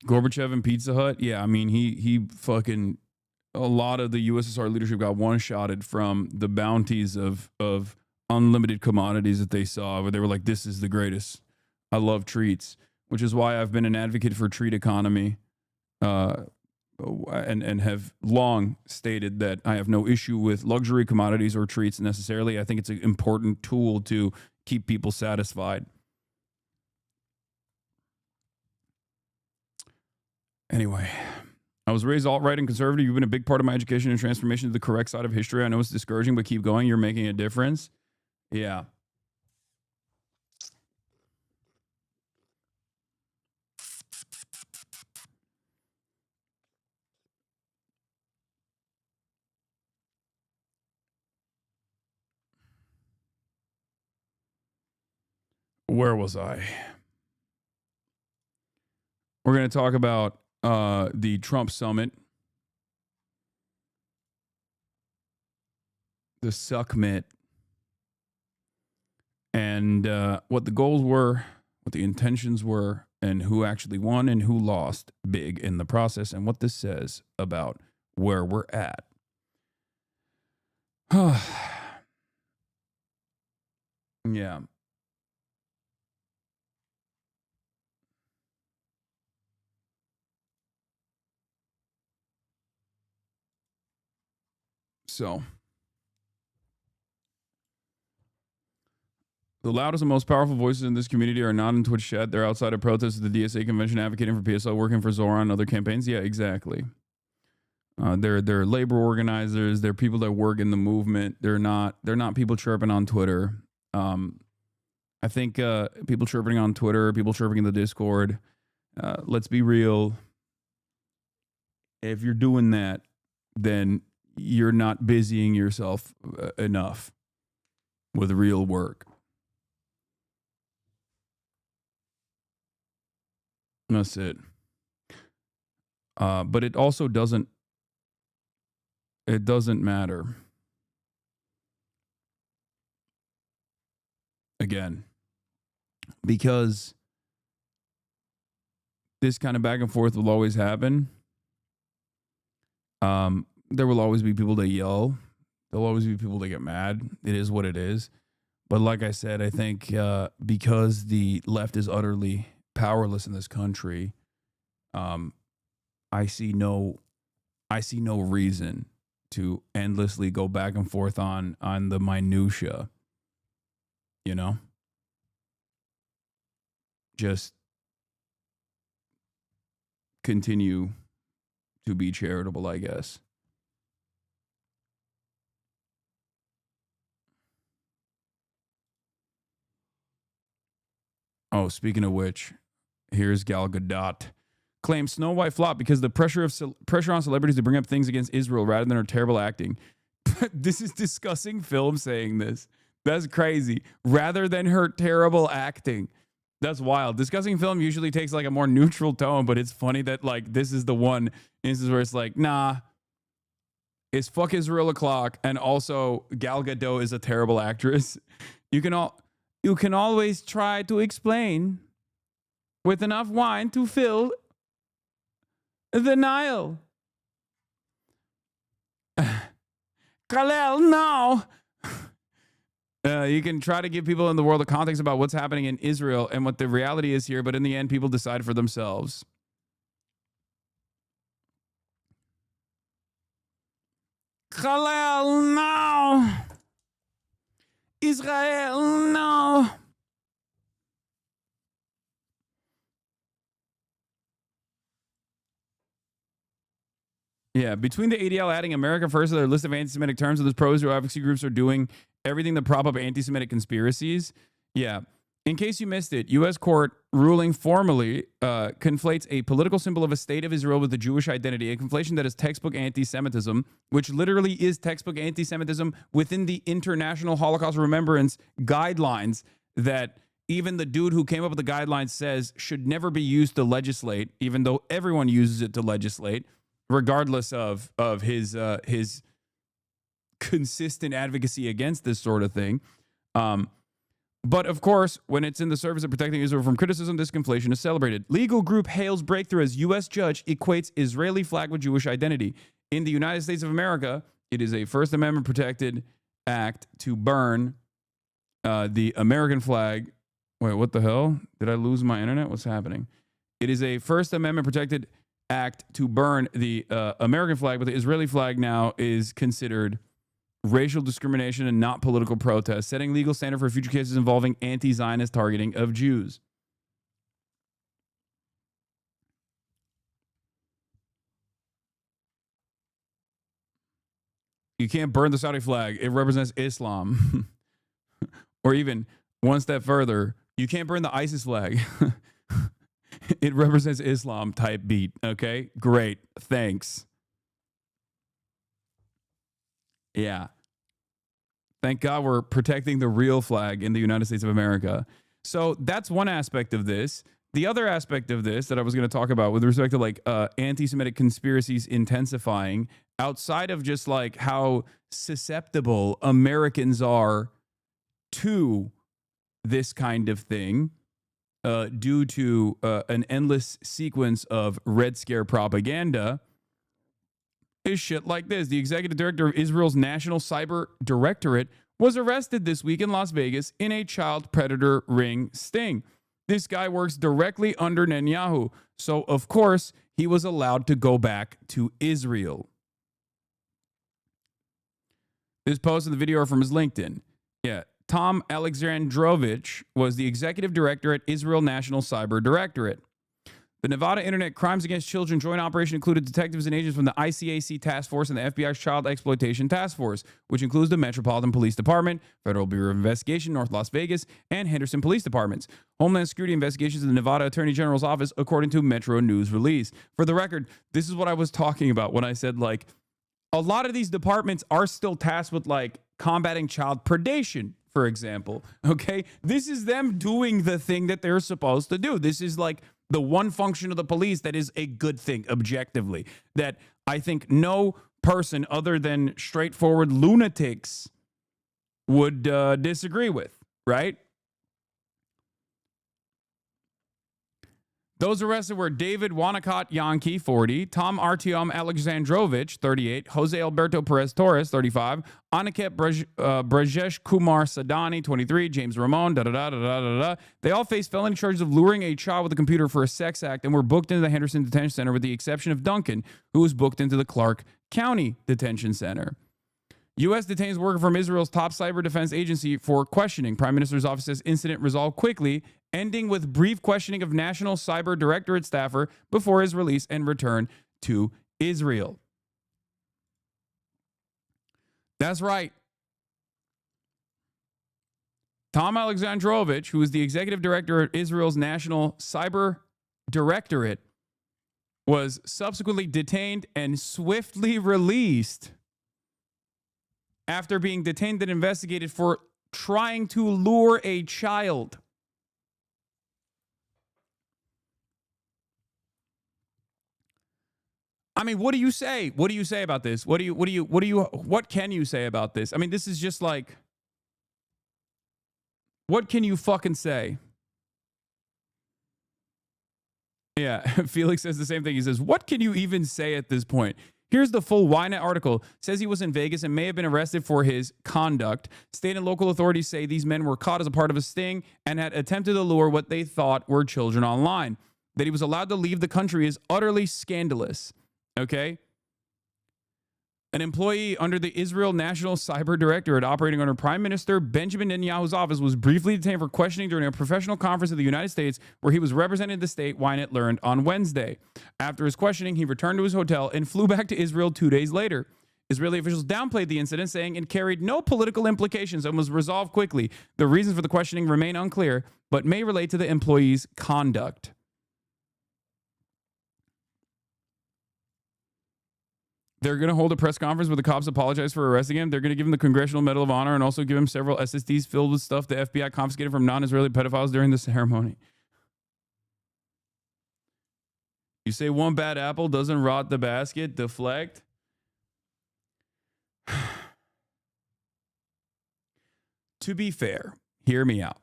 Gorbachev and Pizza Hut, yeah, I mean, he fucking, a lot of the USSR leadership got one-shotted from the bounties of unlimited commodities that they saw, where they were like, this is the greatest. I love treats, which is why I've been an advocate for treat economy, and have long stated that I have no issue with luxury commodities or treats necessarily. I think it's an important tool to keep people satisfied. Anyway, I was raised alt-right and conservative. You've been a big part of my education and transformation to the correct side of history. I know it's discouraging, but keep going. You're making a difference. Yeah. Where was I? We're going to talk about the Trump summit, the summit, and what the goals were, what the intentions were, and who actually won and who lost big in the process, and what this says about where we're at. Yeah. So, the loudest and most powerful voices in this community are not in Twitch chat. They're outside of protests at the DSA convention, advocating for PSL, working for Zora and other campaigns. Yeah, exactly. They're labor organizers. They're people that work in the movement. They're not people chirping on Twitter. I think people chirping on Twitter, people chirping in the Discord. Let's be real. If you're doing that, then you're not busying yourself enough with real work. That's it. But it also doesn't matter. Again, because this kind of back and forth will always happen. There will always be people that yell. There'll always be people that get mad. It is what it is. But like I said, I think because the left is utterly powerless in this country, I see no reason to endlessly go back and forth on the minutia. You know, just continue to be charitable, I guess. Oh, speaking of which, here's Gal Gadot. Claims Snow White flopped because the pressure on celebrities to bring up things against Israel rather than her terrible acting. This is discussing film saying this. That's crazy. Rather than her terrible acting. That's wild. Discussing film usually takes like a more neutral tone, but it's funny that like this is the one instance where it's like, nah, it's fuck Israel o'clock, and also Gal Gadot is a terrible actress. You can always try to explain with enough wine to fill the Nile. Khalil, no. You can try to give people in the world a context about what's happening in Israel and what the reality is here, but in the end, people decide for themselves. Khalil, no. Israel, no. Yeah, between the ADL adding America First to their list of anti-Semitic terms, and those pro-Israel advocacy groups are doing everything to prop up anti-Semitic conspiracies. Yeah. In case you missed it, U.S. court ruling formally conflates a political symbol of a state of Israel with the Jewish identity, a conflation that is textbook anti-Semitism, which literally is textbook anti-Semitism within the International Holocaust Remembrance guidelines that even the dude who came up with the guidelines says should never be used to legislate, even though everyone uses it to legislate, regardless of his consistent advocacy against this sort of thing. But of course, when it's in the service of protecting Israel from criticism, this conflation is celebrated. Legal group hails breakthrough as U.S. judge equates Israeli flag with Jewish identity. In the United States of America, it is a First Amendment protected act to burn the American flag. Wait, what the hell? Did I lose my internet? What's happening? It is a First Amendment protected act to burn the American flag, but the Israeli flag now is considered racial discrimination and not political protest, setting legal standard for future cases involving anti-Zionist targeting of Jews. You can't burn the Saudi flag. It represents Islam. Or even one step further, you can't burn the ISIS flag. It represents Islam type beat. Okay, great. Thanks. Yeah. Thank God we're protecting the real flag in the United States of America. So that's one aspect of this. The other aspect of this that I was going to talk about with respect to like anti-Semitic conspiracies intensifying outside of just like how susceptible Americans are to this kind of thing due to an endless sequence of Red Scare propaganda is shit like this. The executive director of Israel's National Cyber Directorate was arrested this week in Las Vegas in a child predator ring sting. This guy works directly under Netanyahu, so of course he was allowed to go back to Israel. This post and the video are from his LinkedIn. Yeah, Tom Alexandrovich was the executive director at Israel National Cyber Directorate. The Nevada Internet Crimes Against Children joint operation included detectives and agents from the ICAC Task Force and the FBI's Child Exploitation Task Force, which includes the Metropolitan Police Department, Federal Bureau of Investigation, North Las Vegas, and Henderson Police Departments. Homeland Security investigations in the Nevada Attorney General's office, according to Metro News release. For the record, this is what I was talking about when I said, like, a lot of these departments are still tasked with, like, combating child predation, for example. Okay? This is them doing the thing that they're supposed to do. This is, like, the one function of the police that is a good thing, objectively, that I think no person other than straightforward lunatics would disagree with, right? Those arrested were David Wanacott Yankee, 40, Tom Artyom Alexandrovich, 38, Jose Alberto Perez Torres, 35, Aniket Brajesh Kumar Sadani, 23, James Ramon, da-da-da-da-da-da-da. They all faced felony charges of luring a child with a computer for a sex act and were booked into the Henderson Detention Center with the exception of Duncan, who was booked into the Clark County Detention Center. U.S. detains worker from Israel's top cyber defense agency for questioning. Prime Minister's office says incident resolved quickly, ending with brief questioning of National Cyber Directorate staffer before his release and return to Israel. That's right. Tom Alexandrovich, who is the executive director at Israel's National Cyber Directorate, was subsequently detained and swiftly released after being detained and investigated for trying to lure a child. I mean, what do you say? What do you say about this? What can you say about this? I mean, this is just like, what can you fucking say? Yeah, Felix says the same thing. He says, what can you even say at this point? Here's the full Ynet article. It says he was in Vegas and may have been arrested for his conduct. State and local authorities say these men were caught as a part of a sting and had attempted to lure what they thought were children online. That he was allowed to leave the country is utterly scandalous. Okay? An employee under the Israel National Cyber Directorate operating under Prime Minister Benjamin Netanyahu's office was briefly detained for questioning during a professional conference in the United States where he was representing the state, Ynet learned on Wednesday. After his questioning, he returned to his hotel and flew back to Israel 2 days later. Israeli officials downplayed the incident, saying it carried no political implications and was resolved quickly. The reasons for the questioning remain unclear, but may relate to the employee's conduct. They're going to hold a press conference where the cops apologize for arresting him. They're going to give him the Congressional Medal of Honor and also give him several SSDs filled with stuff the FBI confiscated from non-Israeli pedophiles during the ceremony. You say one bad apple doesn't rot the basket. Deflect. To be fair, hear me out.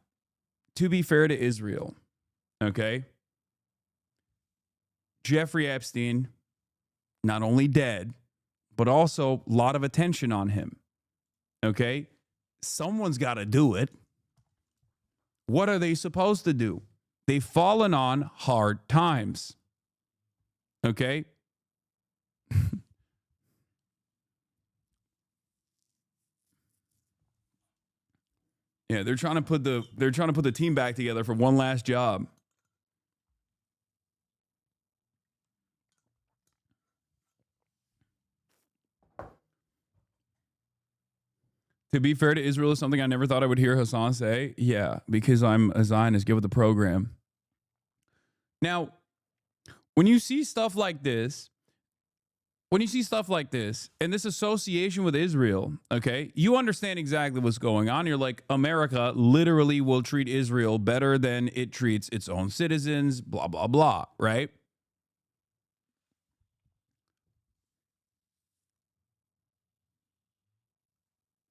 To be fair to Israel, okay? Jeffrey Epstein, not only dead, but also a lot of attention on him. Okay? Someone's got to do it. What are they supposed to do? They've fallen on hard times. Okay? Yeah, they're trying to put the team back together for one last job. To be fair to Israel is something I never thought I would hear Hasan say. Yeah, because I'm a Zionist, get with the program. Now, when you see stuff like this, and this association with Israel, okay, you understand exactly what's going on. You're like, America literally will treat Israel better than it treats its own citizens, blah, blah, blah, right?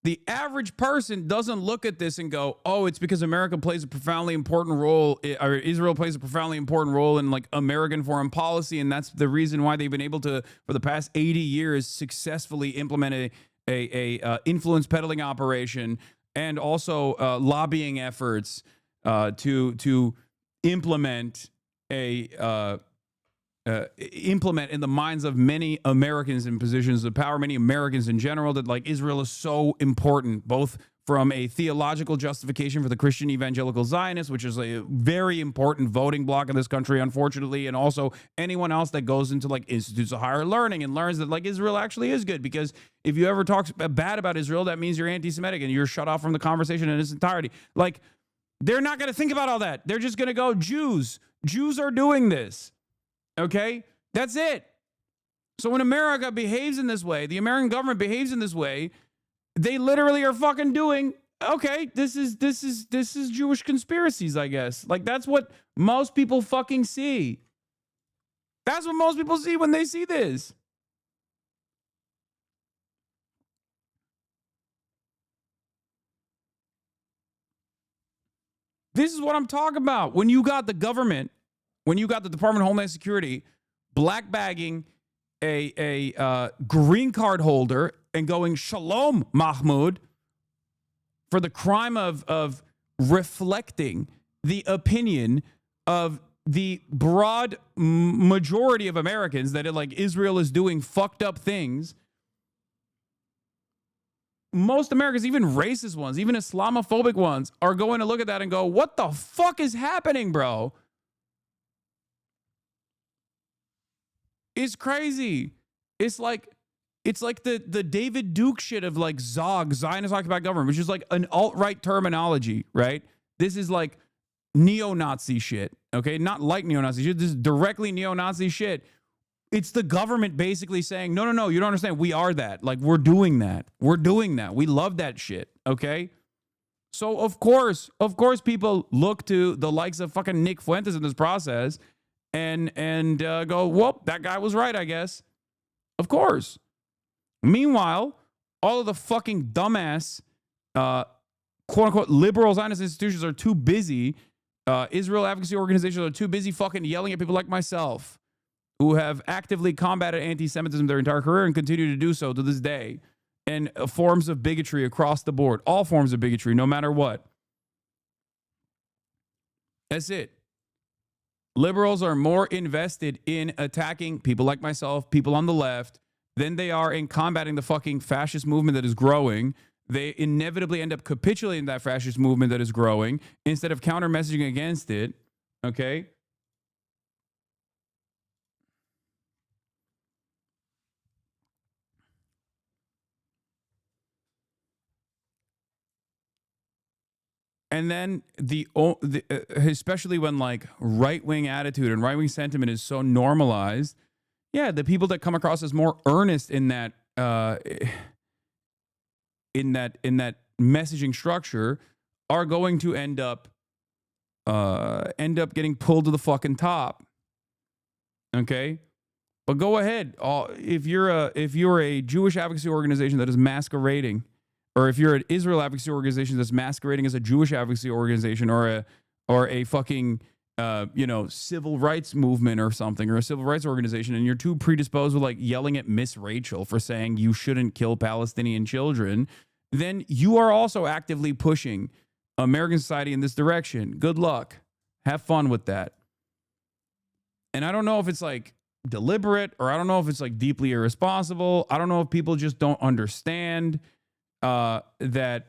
The average person doesn't look at this and go, oh, it's because America plays a profoundly important role, or Israel plays a profoundly important role in like American foreign policy, and that's the reason why they've been able to, for the past 80 years, successfully implement a influence peddling operation and also lobbying efforts to implement implement in the minds of many Americans in positions of power, many Americans in general, that like Israel is so important, both from a theological justification for the Christian evangelical Zionists, which is a very important voting bloc in this country, unfortunately, and also anyone else that goes into like institutes of higher learning and learns that like Israel actually is good, because if you ever talk bad about Israel, that means you're anti-Semitic and you're shut off from the conversation in its entirety. Like, they're not going to think about all that. They're just going to go, Jews are doing this. Okay? That's it. So when America behaves in this way, the American government behaves in this way, they literally are fucking doing, okay, this is Jewish conspiracies, I guess. Like, that's what most people fucking see. That's what most people see when they see this. This is what I'm talking about. When you got the government when you got the Department of Homeland Security black bagging a green card holder and going Shalom Mahmoud for the crime of reflecting the opinion of the broad majority of Americans that like Israel is doing fucked up things. Most Americans, even racist ones, even Islamophobic ones, are going to look at that and go, what the fuck is happening, bro? It's crazy. It's like the David Duke shit of like ZOG, Zionist Occupied Government, which is like an alt-right terminology, right? This is like neo-Nazi shit, okay? Not like neo-Nazi shit. This is directly neo-Nazi shit. It's the government basically saying, no, you don't understand. We are that. Like, we're doing that. We're doing that. We love that shit, okay? So, of course, people look to the likes of fucking Nick Fuentes in this process and go, well, that guy was right, I guess. Of course. Meanwhile, all of the fucking dumbass, quote-unquote, liberal Zionist institutions are too busy. Israel advocacy organizations are too busy fucking yelling at people like myself who have actively combated anti-Semitism their entire career and continue to do so to this day. And forms of bigotry across the board. All forms of bigotry, no matter what. That's it. Liberals are more invested in attacking people like myself, people on the left, than they are in combating the fucking fascist movement that is growing. They inevitably end up capitulating that fascist movement that is growing instead of counter-messaging against it, okay? And then especially when like right-wing attitude and right-wing sentiment is so normalized, yeah, the people that come across as more earnest in that messaging structure are going to end up getting pulled to the fucking top. Okay, but go ahead. If you're a Jewish advocacy organization that is masquerading, or if you're an Israel advocacy organization that's masquerading as a Jewish advocacy organization, or a fucking civil rights movement or something, or a civil rights organization, and you're too predisposed with like yelling at Miss Rachel for saying you shouldn't kill Palestinian children, then you are also actively pushing American society in this direction. Good luck. Have fun with that. And I don't know if it's like deliberate, or I don't know if it's like deeply irresponsible. I don't know if people just don't understand that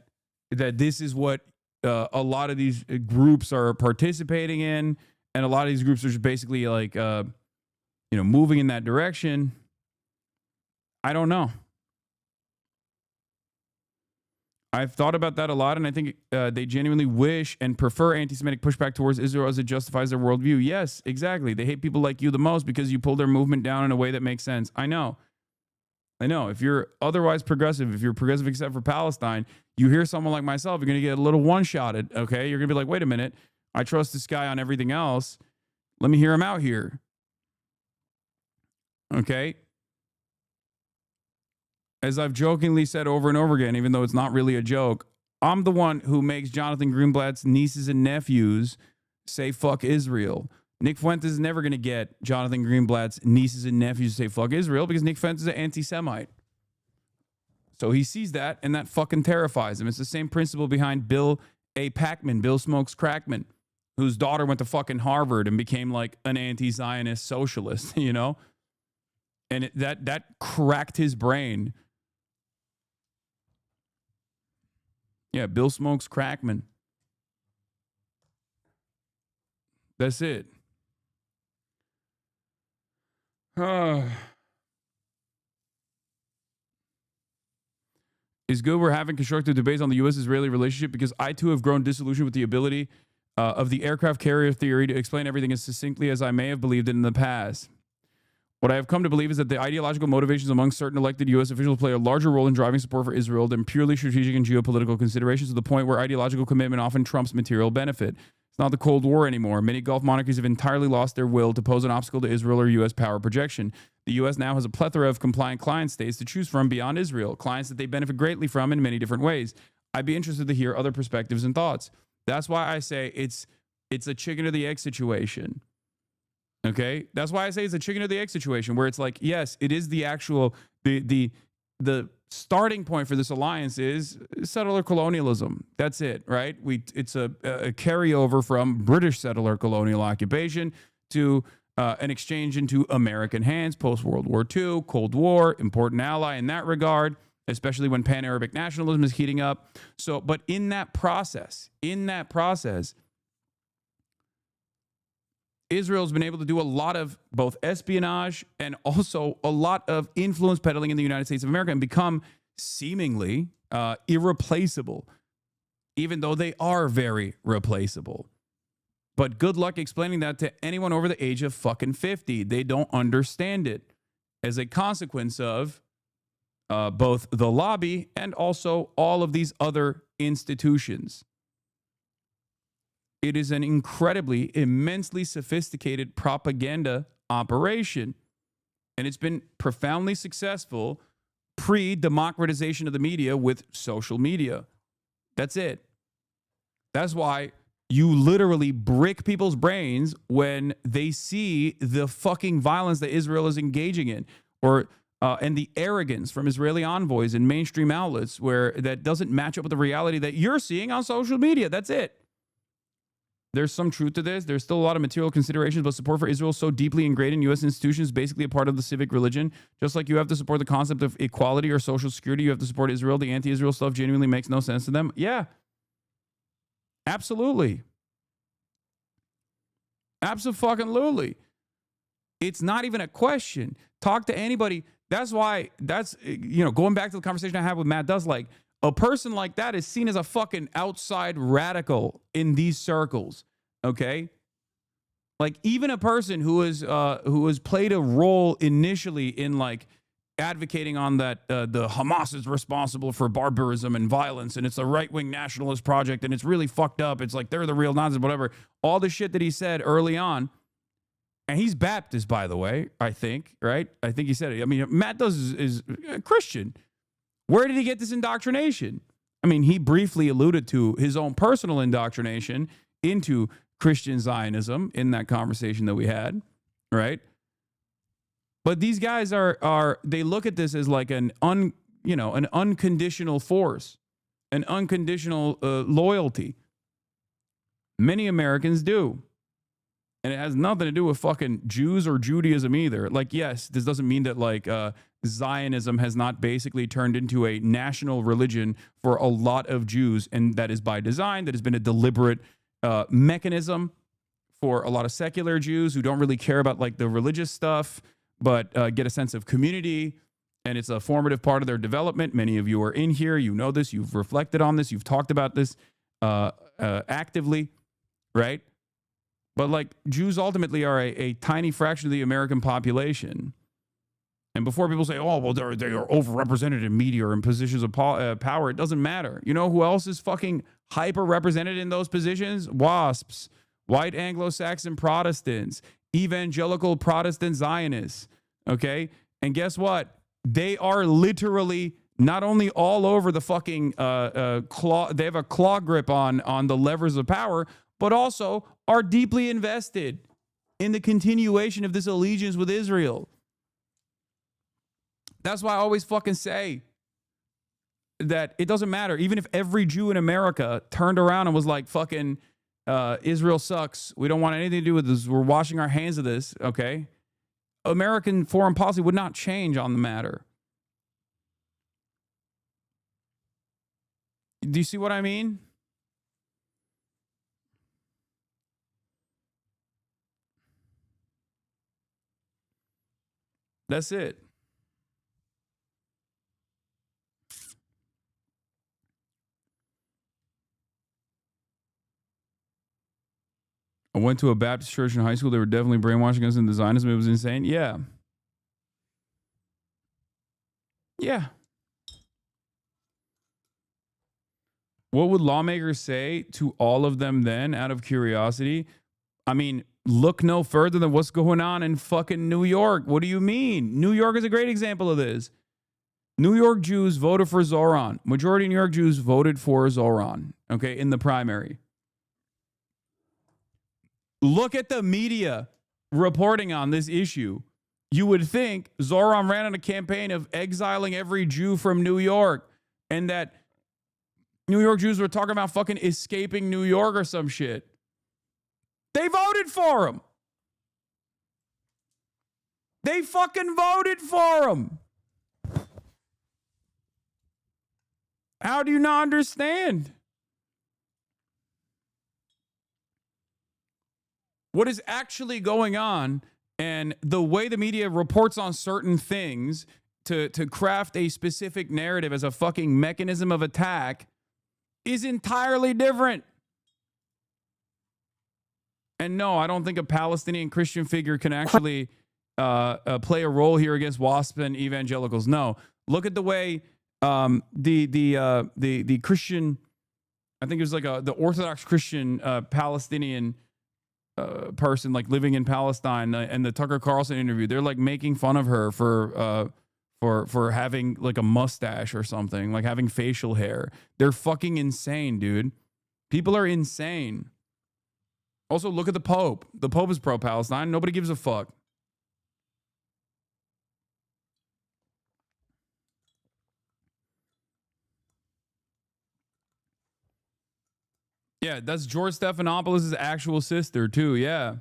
this is what a lot of these groups are participating in, and a lot of these groups are just basically like moving in that direction. I don't know. I've thought about that a lot, and I think they genuinely wish and prefer anti-Semitic pushback towards Israel as it justifies their worldview. Yes, exactly. They hate people like you the most because you pull their movement down in a way that makes sense. I know. If you're otherwise progressive, if you're progressive except for Palestine, you hear someone like myself, you're going to get a little one-shotted, okay? You're going to be like, wait a minute, I trust this guy on everything else. Let me hear him out here. Okay? As I've jokingly said over and over again, even though it's not really a joke, I'm the one who makes Jonathan Greenblatt's nieces and nephews say fuck Israel. Nick Fuentes is never going to get Jonathan Greenblatt's nieces and nephews to say fuck Israel because Nick Fuentes is an anti-Semite. So he sees that, and that fucking terrifies him. It's the same principle behind Bill A. Packman, Bill Smokes Crackman, whose daughter went to fucking Harvard and became like an anti-Zionist socialist, And that cracked his brain. Yeah, Bill Smokes Crackman. That's it. It's good we're having constructive debates on the U.S.-Israeli relationship because I, too, have grown disillusioned with the ability of the aircraft carrier theory to explain everything as succinctly as I may have believed it in the past. What I have come to believe is that the ideological motivations among certain elected U.S. officials play a larger role in driving support for Israel than purely strategic and geopolitical considerations, to the point where ideological commitment often trumps material benefit. It's not the Cold War anymore. Many Gulf monarchies have entirely lost their will to pose an obstacle to Israel or U.S. power projection. The U.S. now has a plethora of compliant client states to choose from beyond Israel, clients that they benefit greatly from in many different ways. I'd be interested to hear other perspectives and thoughts. That's why I say it's a chicken or the egg situation. Okay, that's why I say it's a chicken or the egg situation, where it's like, yes, it is the actual the starting point for this alliance is settler colonialism. That's it, right? It's a carryover from British settler colonial occupation to an exchange into American hands post World War II, Cold War, important ally in that regard, especially when Pan-Arabic nationalism is heating up. So, but in that process, Israel's been able to do a lot of both espionage and also a lot of influence peddling in the United States of America and become seemingly irreplaceable, even though they are very replaceable. But good luck explaining that to anyone over the age of fucking 50. They don't understand it as a consequence of both the lobby and also all of these other institutions. It is an incredibly, immensely sophisticated propaganda operation. And it's been profoundly successful pre-democratization of the media with social media. That's it. That's why you literally brick people's brains when they see the fucking violence that Israel is engaging in, or and the arrogance from Israeli envoys in mainstream outlets where that doesn't match up with the reality that you're seeing on social media. That's it. There's some truth to this. There's still a lot of material considerations, but support for Israel is so deeply ingrained in U.S. institutions, basically a part of the civic religion. Just like you have to support the concept of equality or social security, you have to support Israel. The anti-Israel stuff genuinely makes no sense to them. Yeah, absolutely. Absolutely. It's not even a question. Talk to anybody. That's why, going back to the conversation I had with Matt Duslake, a person like that is seen as a fucking outside radical in these circles, okay? Like, even a person who has played a role initially in, like, advocating on that the Hamas is responsible for barbarism and violence, and it's a right-wing nationalist project, and it's really fucked up. It's like they're the real Nazis, whatever. All the shit that he said early on, and he's Baptist, by the way, I think, right? I think he said it. I mean, Matt is a Christian. Where did he get this indoctrination? I mean, he briefly alluded to his own personal indoctrination into Christian Zionism in that conversation that we had, right? But these guys they look at this as like an unconditional force, an unconditional loyalty. Many Americans do. And it has nothing to do with fucking Jews or Judaism either. Like, yes, this doesn't mean that like Zionism has not basically turned into a national religion for a lot of Jews, and that is by design. That has been a deliberate mechanism for a lot of secular Jews who don't really care about like the religious stuff, but get a sense of community, and it's a formative part of their development. Many of you are in here. You know this. You've reflected on this. You've talked about this actively, right? But like Jews ultimately are a tiny fraction of the American population. And before people say, oh, well, they are overrepresented in media or in positions of power, it doesn't matter. You know who else is fucking hyper-represented in those positions? WASPs, white Anglo-Saxon Protestants, evangelical Protestant Zionists, okay? And guess what? They are literally not only all over the fucking claw, they have a claw grip on the levers of power, but also are deeply invested in the continuation of this allegiance with Israel. That's why I always fucking say that it doesn't matter. Even if every Jew in America turned around and was like, fucking Israel sucks, we don't want anything to do with this, we're washing our hands of this, okay? American foreign policy would not change on the matter. Do you see what I mean? That's it. I went to a Baptist church in high school. They were definitely brainwashing us into Zionism. It was insane. Yeah. Yeah. What would lawmakers say to all of them then, out of curiosity? I mean, look no further than what's going on in fucking New York. What do you mean? New York is a great example of this. New York Jews voted for Zoran. Majority of New York Jews voted for Zoran, okay, in the primary. Look at the media. reporting on this issue. You would think Zoran ran on a campaign of exiling every Jew from New York, and that New York Jews were talking about fucking escaping New York or some shit. They voted for him. They fucking voted for him. How do you not understand? What is actually going on, and the way the media reports on certain things to craft a specific narrative as a fucking mechanism of attack is entirely different. And no, I don't think a Palestinian Christian figure can actually play a role here against WASP and evangelicals. No, look at the way the Christian, I think it was like the Orthodox Christian Palestinian person like living in Palestine, and the Tucker Carlson interview, they're like making fun of her for having like a mustache or something, like having facial hair. They're fucking insane, dude. People are insane. Also, look at the Pope. The Pope is pro-Palestine. Nobody gives a fuck. Yeah, that's George Stephanopoulos' actual sister, too. Yeah.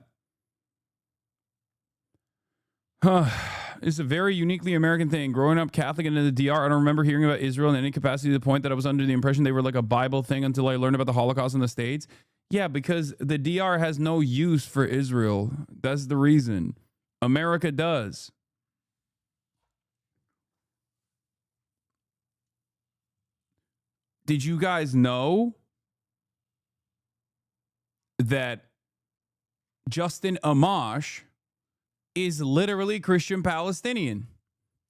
It's a very uniquely American thing. Growing up Catholic and in the DR, I don't remember hearing about Israel in any capacity to the point that I was under the impression they were like a Bible thing until I learned about the Holocaust in the States. Yeah, because the DR has no use for Israel. That's the reason. America does. Did you guys know that Justin Amash is literally Christian Palestinian?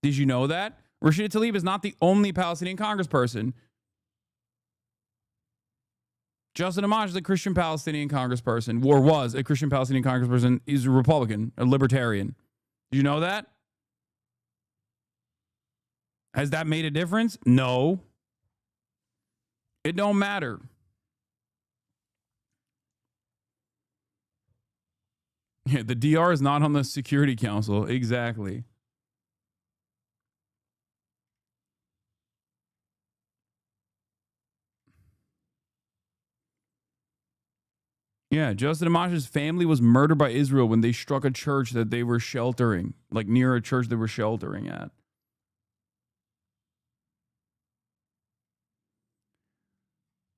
Did you know that? Rashida Tlaib is not the only Palestinian congressperson. Justin Amash is a Christian Palestinian congressperson, or was a Christian Palestinian congressperson. He's a Republican, a libertarian. Did you know that? Has that made a difference? No. It don't matter. Yeah, the DR is not on the Security Council. Exactly. Yeah, Justin Amash's family was murdered by Israel when they struck a church that they were sheltering, like near a church they were sheltering at.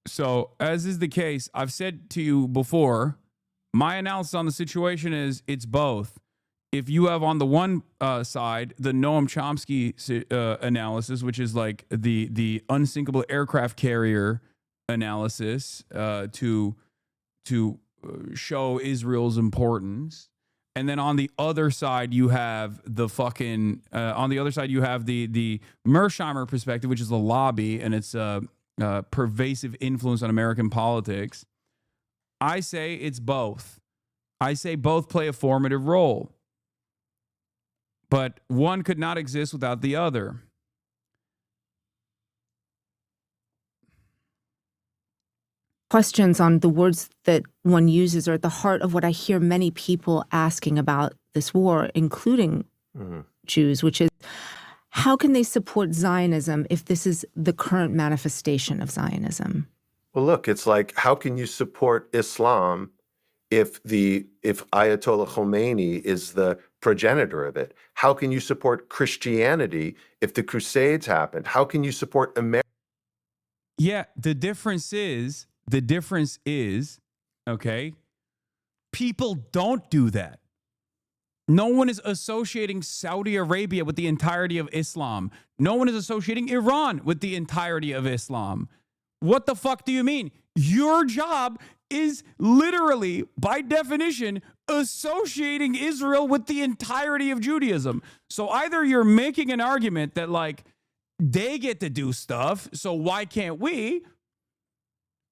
So, as is the case, I've said to you before, my analysis on the situation is it's both. If you have on the one side the Noam Chomsky analysis, which is like the unsinkable aircraft carrier analysis to show Israel's importance, and then on the other side you have the fucking the Mersheimer perspective, which is the lobby and its pervasive influence on American politics. I say it's both. I say both play a formative role, but one could not exist without the other. Questions on the words that one uses are at the heart of what I hear many people asking about this war, including Jews, which is, how can they support Zionism if this is the current manifestation of Zionism? Well, look, it's like, how can you support Islam if Ayatollah Khomeini is the progenitor of it? How can you support Christianity if the Crusades happened? How can you support America? Yeah, the difference is, okay, people don't do that. No one is associating Saudi Arabia with the entirety of Islam. No one is associating Iran with the entirety of Islam. What the fuck do you mean? Your job is literally, by definition, associating Israel with the entirety of Judaism. So either you're making an argument that, like, they get to do stuff, so why can't we?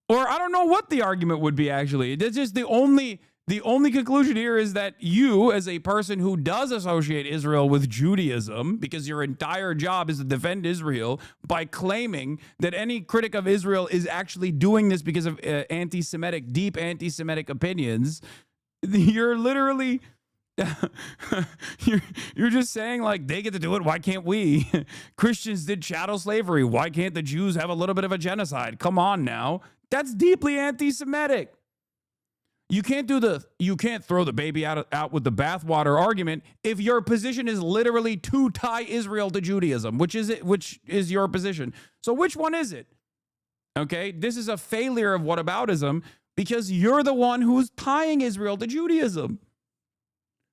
Or I don't know what the argument would be, actually. That's just the only conclusion here is that you, as a person who does associate Israel with Judaism, because your entire job is to defend Israel by claiming that any critic of Israel is actually doing this because of deep anti-Semitic opinions, you're literally You're just saying like they get to do it. Why can't we? Christians did chattel slavery. Why can't the Jews have a little bit of a genocide? Come on now. That's deeply anti-Semitic. You can't throw the baby out with the bathwater argument if your position is literally to tie Israel to Judaism, which is your position. So which one is it? Okay, this is a failure of whataboutism because you're the one who's tying Israel to Judaism.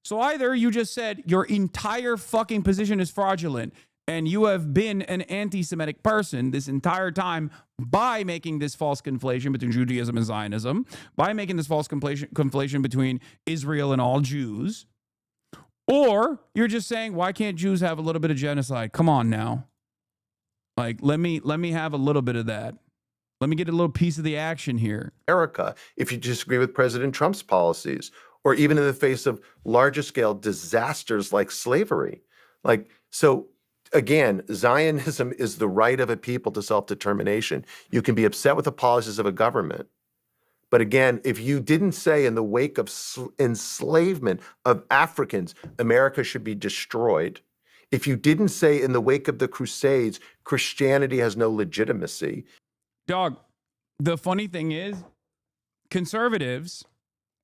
So either you just said your entire fucking position is fraudulent and you have been an anti-Semitic person this entire time by making this false conflation between Judaism and Zionism, by making this false conflation between Israel and all Jews, or you're just saying, why can't Jews have a little bit of genocide? Come on now. Like, let me have a little bit of that. Let me get a little piece of the action here. America, if you disagree with President Trump's policies, or even in the face of larger scale disasters like slavery. Like, so again, Zionism is the right of a people to self-determination. You can be upset with the policies of a government. But again, if you didn't say in the wake of enslavement of Africans, America should be destroyed, if you didn't say in the wake of the Crusades, Christianity has no legitimacy. Dog, the funny thing is, conservatives,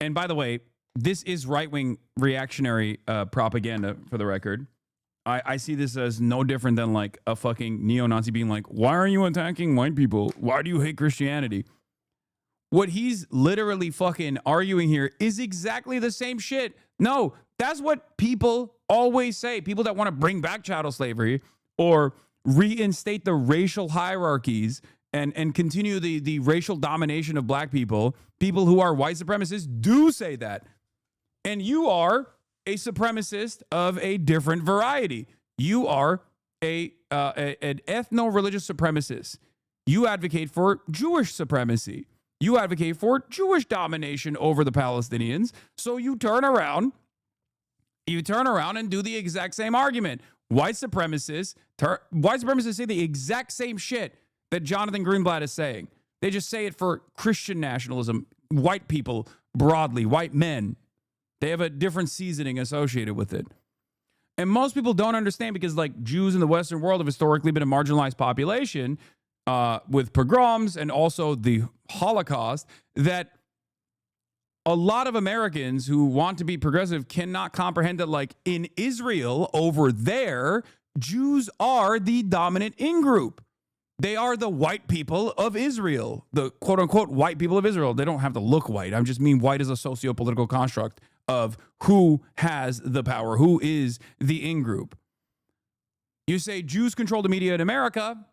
and by the way, this is right-wing reactionary propaganda, for the record. I see this as no different than like a fucking neo-Nazi being like, why are you attacking white people? Why do you hate Christianity? What he's literally fucking arguing here is exactly the same shit. No, that's what people always say. People that want to bring back chattel slavery or reinstate the racial hierarchies and continue the racial domination of black people, people who are white supremacists do say that. And you are a supremacist of a different variety. You are an ethno-religious supremacist. You advocate for Jewish supremacy. You advocate for Jewish domination over the Palestinians. So you turn around and do the exact same argument. White supremacists say the exact same shit that Jonathan Greenblatt is saying. They just say it for Christian nationalism, white people broadly, white men. They have a different seasoning associated with it. And most people don't understand because like Jews in the Western world have historically been a marginalized population with pogroms and also the Holocaust, that a lot of Americans who want to be progressive cannot comprehend that like in Israel over there, Jews are the dominant in-group. They are the white people of Israel, the quote unquote white people of Israel. They don't have to look white. I just mean white as a socio-political construct of who has the power, who is the in-group. You say Jews control the media in America,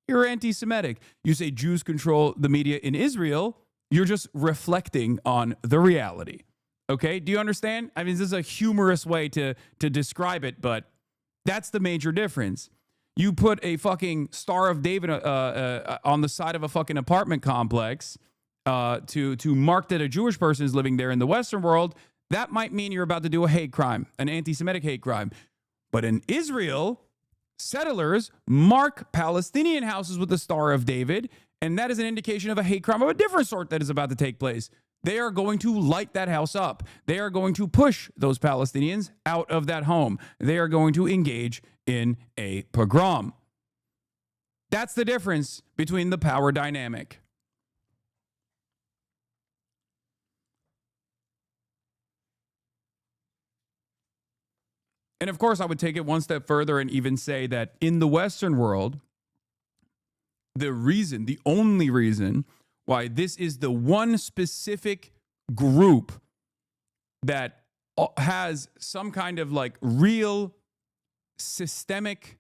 you're anti-Semitic. You say Jews control the media in Israel, you're just reflecting on the reality. Okay? Do you understand? I mean, this is a humorous way to describe it, but that's the major difference. You put a fucking Star of David on the side of a fucking apartment complex to mark that a Jewish person is living there in the Western world. That might mean you're about to do a hate crime, an anti-Semitic hate crime. But in Israel, settlers mark Palestinian houses with the Star of David, and that is an indication of a hate crime of a different sort that is about to take place. They are going to light that house up. They are going to push those Palestinians out of that home. They are going to engage in a pogrom. That's the difference between the power dynamic. And of course, I would take it one step further and even say that in the Western world, the only reason why this is the one specific group that has some kind of like real systemic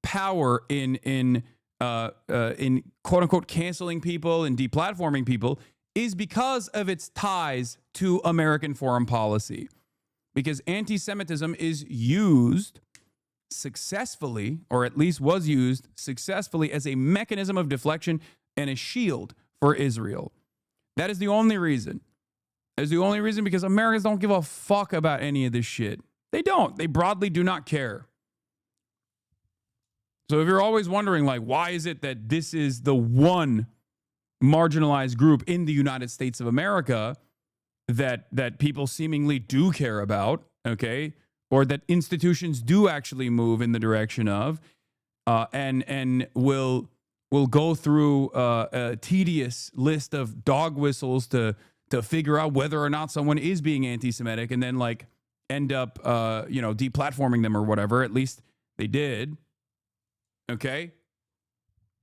power in quote unquote canceling people and deplatforming people is because of its ties to American foreign policy. Because anti-Semitism is used successfully, or at least was used successfully, as a mechanism of deflection and a shield for Israel. That is the only reason. That is the only reason, because Americans don't give a fuck about any of this shit. They don't. They broadly do not care. So if you're always wondering, like, why is it that this is the one marginalized group in the United States of America that people seemingly do care about, okay, or that institutions do actually move in the direction of, and will go through a tedious list of dog whistles to figure out whether or not someone is being anti-Semitic, and then like end up deplatforming them or whatever. At least they did. Okay.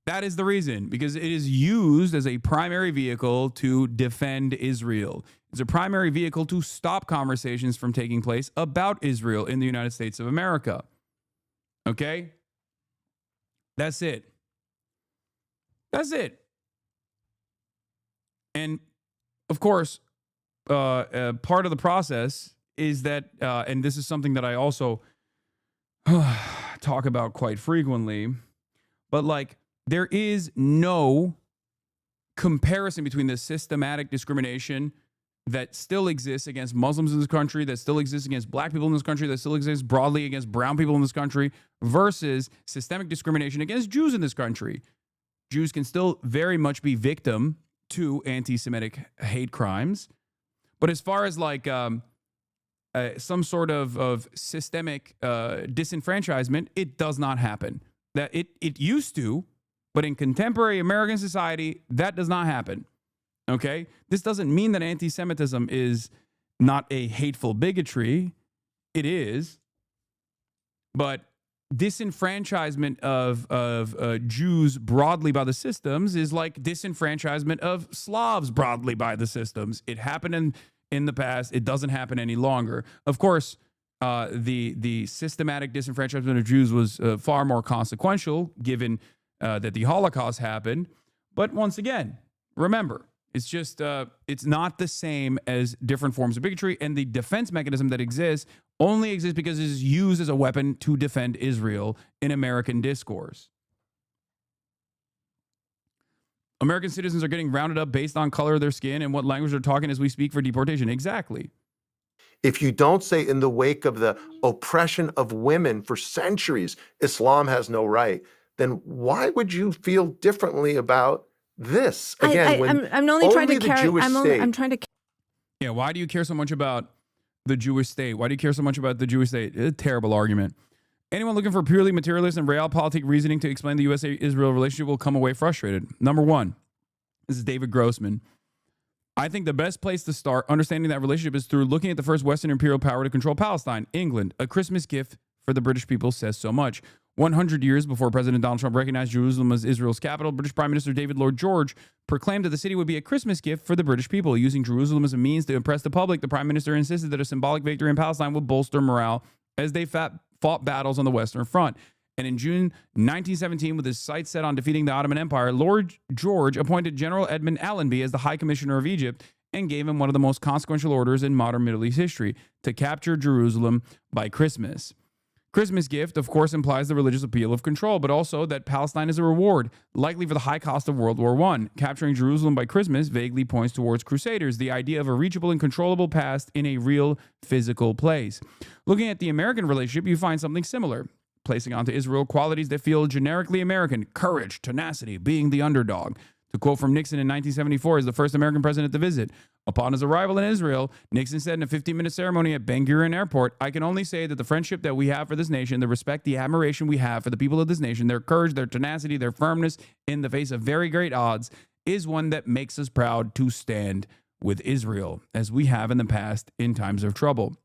That is the reason, because it is used as a primary vehicle to defend Israel. It's a primary vehicle to stop conversations from taking place about Israel in the United States of America. Okay? That's it. That's it. And of course, part of the process is that, and this is something that I also talk about quite frequently, but like, there is no comparison between the systematic discrimination that still exists against Muslims in this country, that still exists against black people in this country, that still exists broadly against brown people in this country, versus systemic discrimination against Jews in this country. Jews can still very much be victim to anti-Semitic hate crimes. But as far as like some sort of systemic disenfranchisement, it does not happen. That it used to, but in contemporary American society, that does not happen. Okay? This doesn't mean that anti-Semitism is not a hateful bigotry. It is. But disenfranchisement of Jews broadly by the systems is like disenfranchisement of Slavs broadly by the systems. It happened in the past. It doesn't happen any longer. Of course, the systematic disenfranchisement of Jews was far more consequential given that the Holocaust happened. But once again, remember, it's just, it's not the same as different forms of bigotry, and the defense mechanism that exists only exists because it is used as a weapon to defend Israel in American discourse. American citizens are getting rounded up based on color of their skin and what language they're talking as we speak for deportation. Exactly. If you don't say in the wake of the oppression of women for centuries, Islam has no right, then why would you feel differently about this? Again, I'm only trying to carry. I'm trying to. Yeah, why do you care so much about the Jewish state? Why do you care so much about the Jewish state? It's a terrible argument. Anyone looking for purely materialist and realpolitik reasoning to explain the USA-Israel relationship will come away frustrated. Number one, this is David Grossman. I think the best place to start understanding that relationship is through looking at the first Western imperial power to control Palestine, England. A Christmas gift for the British people says so much. 100 years before President Donald Trump recognized Jerusalem as Israel's capital, British Prime Minister David Lloyd George proclaimed that the city would be a Christmas gift for the British people. Using Jerusalem as a means to impress the public, the Prime Minister insisted that a symbolic victory in Palestine would bolster morale as they fought battles on the Western Front. And in June 1917, with his sights set on defeating the Ottoman Empire, Lord George appointed General Edmund Allenby as the High Commissioner of Egypt and gave him one of the most consequential orders in modern Middle East history, to capture Jerusalem by Christmas. Christmas gift, of course, implies the religious appeal of control, but also that Palestine is a reward, likely for the high cost of World War I. Capturing Jerusalem by Christmas vaguely points towards Crusaders, the idea of a reachable and controllable past in a real physical place. Looking at the American relationship, you find something similar, placing onto Israel qualities that feel generically American: courage, tenacity, being the underdog. To quote from Nixon in 1974 as the first American president to visit, upon his arrival in Israel, Nixon said in a 15-minute ceremony at Ben Gurion Airport, "I can only say that the friendship that we have for this nation, the respect, the admiration we have for the people of this nation, their courage, their tenacity, their firmness in the face of very great odds, is one that makes us proud to stand with Israel, as we have in the past in times of trouble."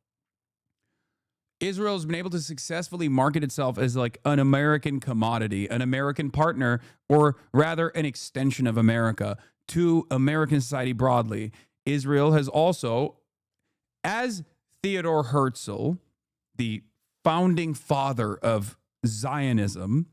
Israel has been able to successfully market itself as like an American commodity, an American partner, or rather an extension of America to American society broadly. Israel has also, as Theodore Herzl, the founding father of Zionism,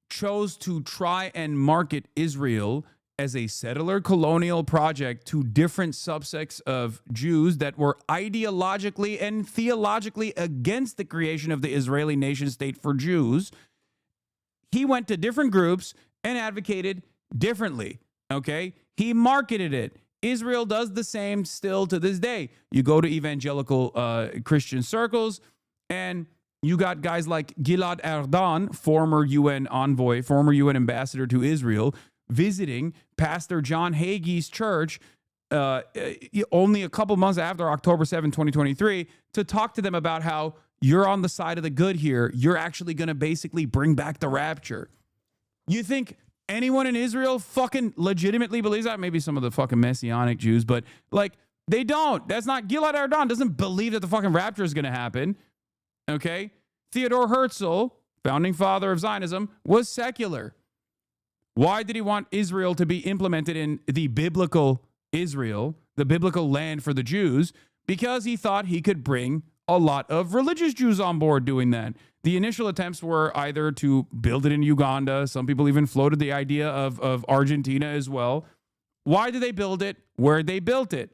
chose to try and market Israel as a settler colonial project to different subsects of Jews that were ideologically and theologically against the creation of the Israeli nation state for Jews. He went to different groups and advocated differently, okay? He marketed it. Israel does the same still to this day. You go to evangelical Christian circles, and you got guys like Gilad Erdan, former UN envoy, former UN ambassador to Israel, visiting Pastor John Hagee's church only a couple months after October 7, 2023, to talk to them about how you're on the side of the good here. You're actually going to basically bring back the rapture. You think anyone in Israel fucking legitimately believes that? Maybe some of the fucking Messianic Jews, but like they don't. That's not, Gilad Erdan doesn't believe that the fucking rapture is going to happen. Okay? Theodor Herzl, founding father of Zionism, was secular. Why did he want Israel to be implemented in the biblical Israel, the biblical land for the Jews? Because he thought he could bring a lot of religious Jews on board doing that. The initial attempts were either to build it in Uganda. Some people even floated the idea of Argentina as well. Why did they build it? Where they built it?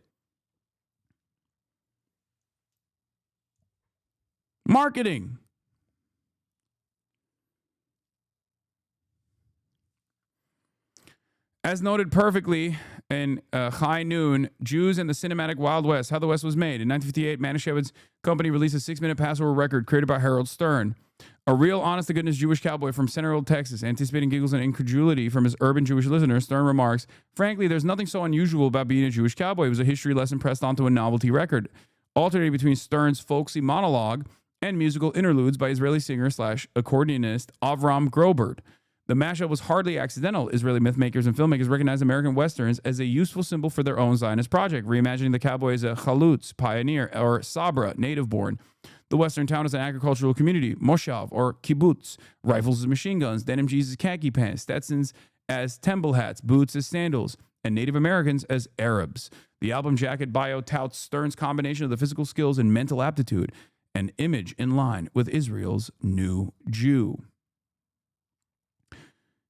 Marketing. As noted perfectly in High Noon, Jews and the Cinematic Wild West, How the West Was Made. In 1958, Manischewitz Company released a 6-minute Passover record created by Harold Stern. A real honest-to-goodness Jewish cowboy from Central Texas, anticipating giggles and incredulity from his urban Jewish listeners, Stern remarks, frankly, there's nothing so unusual about being a Jewish cowboy. It was a history lesson pressed onto a novelty record, alternating between Stern's folksy monologue and musical interludes by Israeli singer/accordionist Avram Grobert. The mashup was hardly accidental. Israeli mythmakers and filmmakers recognized American Westerns as a useful symbol for their own Zionist project, reimagining the cowboy as a chalutz, pioneer, or sabra, native-born. The Western town is an agricultural community, moshav, or kibbutz, rifles as machine guns, denim jeans as khaki pants, Stetsons as temple hats, boots as sandals, and Native Americans as Arabs. The album jacket bio touts Stern's combination of the physical skills and mental aptitude, an image in line with Israel's new Jew.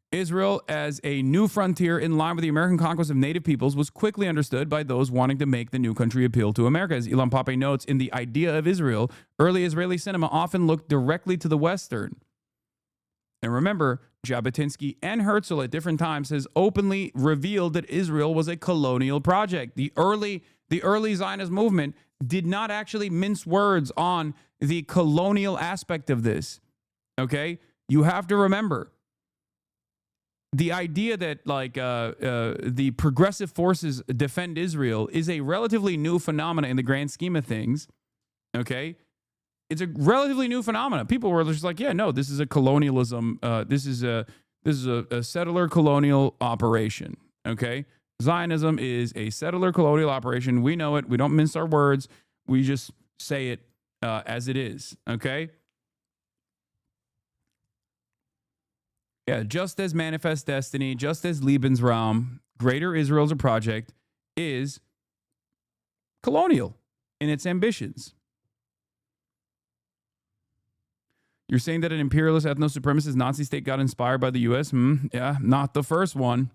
Israel as a new frontier in line with the American conquest of native peoples was quickly understood by those wanting to make the new country appeal to America. As Ilan Pappé notes, in The Idea of Israel, early Israeli cinema often looked directly to the Western. And remember, Jabotinsky and Herzl at different times has openly revealed that Israel was a colonial project. The early Zionist movement did not actually mince words on the colonial aspect of this. Okay? You have to remember, the idea that the progressive forces defend Israel is a relatively new phenomena in the grand scheme of things. Okay, it's a relatively new phenomena. People were just like, yeah, no, this is a colonialism. This is a settler colonial operation. Okay, Zionism is a settler colonial operation. We know it. We don't mince our words. We just say it as it is. Okay. Yeah, just as Manifest Destiny, just as Lebensraum, Greater Israel as a project is colonial in its ambitions. You're saying that an imperialist, ethno-supremacist Nazi state got inspired by the U.S.? Yeah, not the first one.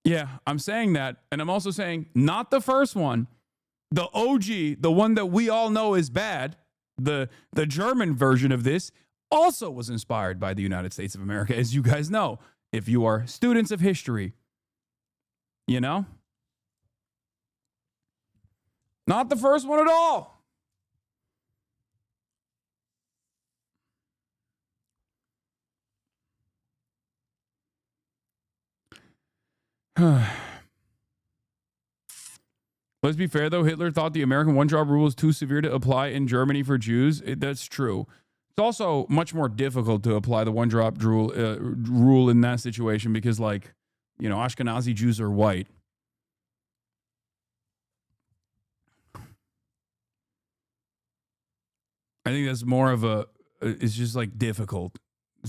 Yeah, I'm saying that. And I'm also saying not the first one. The OG, the one that we all know is bad, the German version of this, also was inspired by the United States of America, as you guys know, if you are students of history. You know? Not the first one at all. Let's be fair, though. Hitler thought the American one-drop rule was too severe to apply in Germany for Jews. That's true. It's also much more difficult to apply the one-drop rule in that situation because, like, you know, Ashkenazi Jews are white. I think that's more of it's just, like, difficult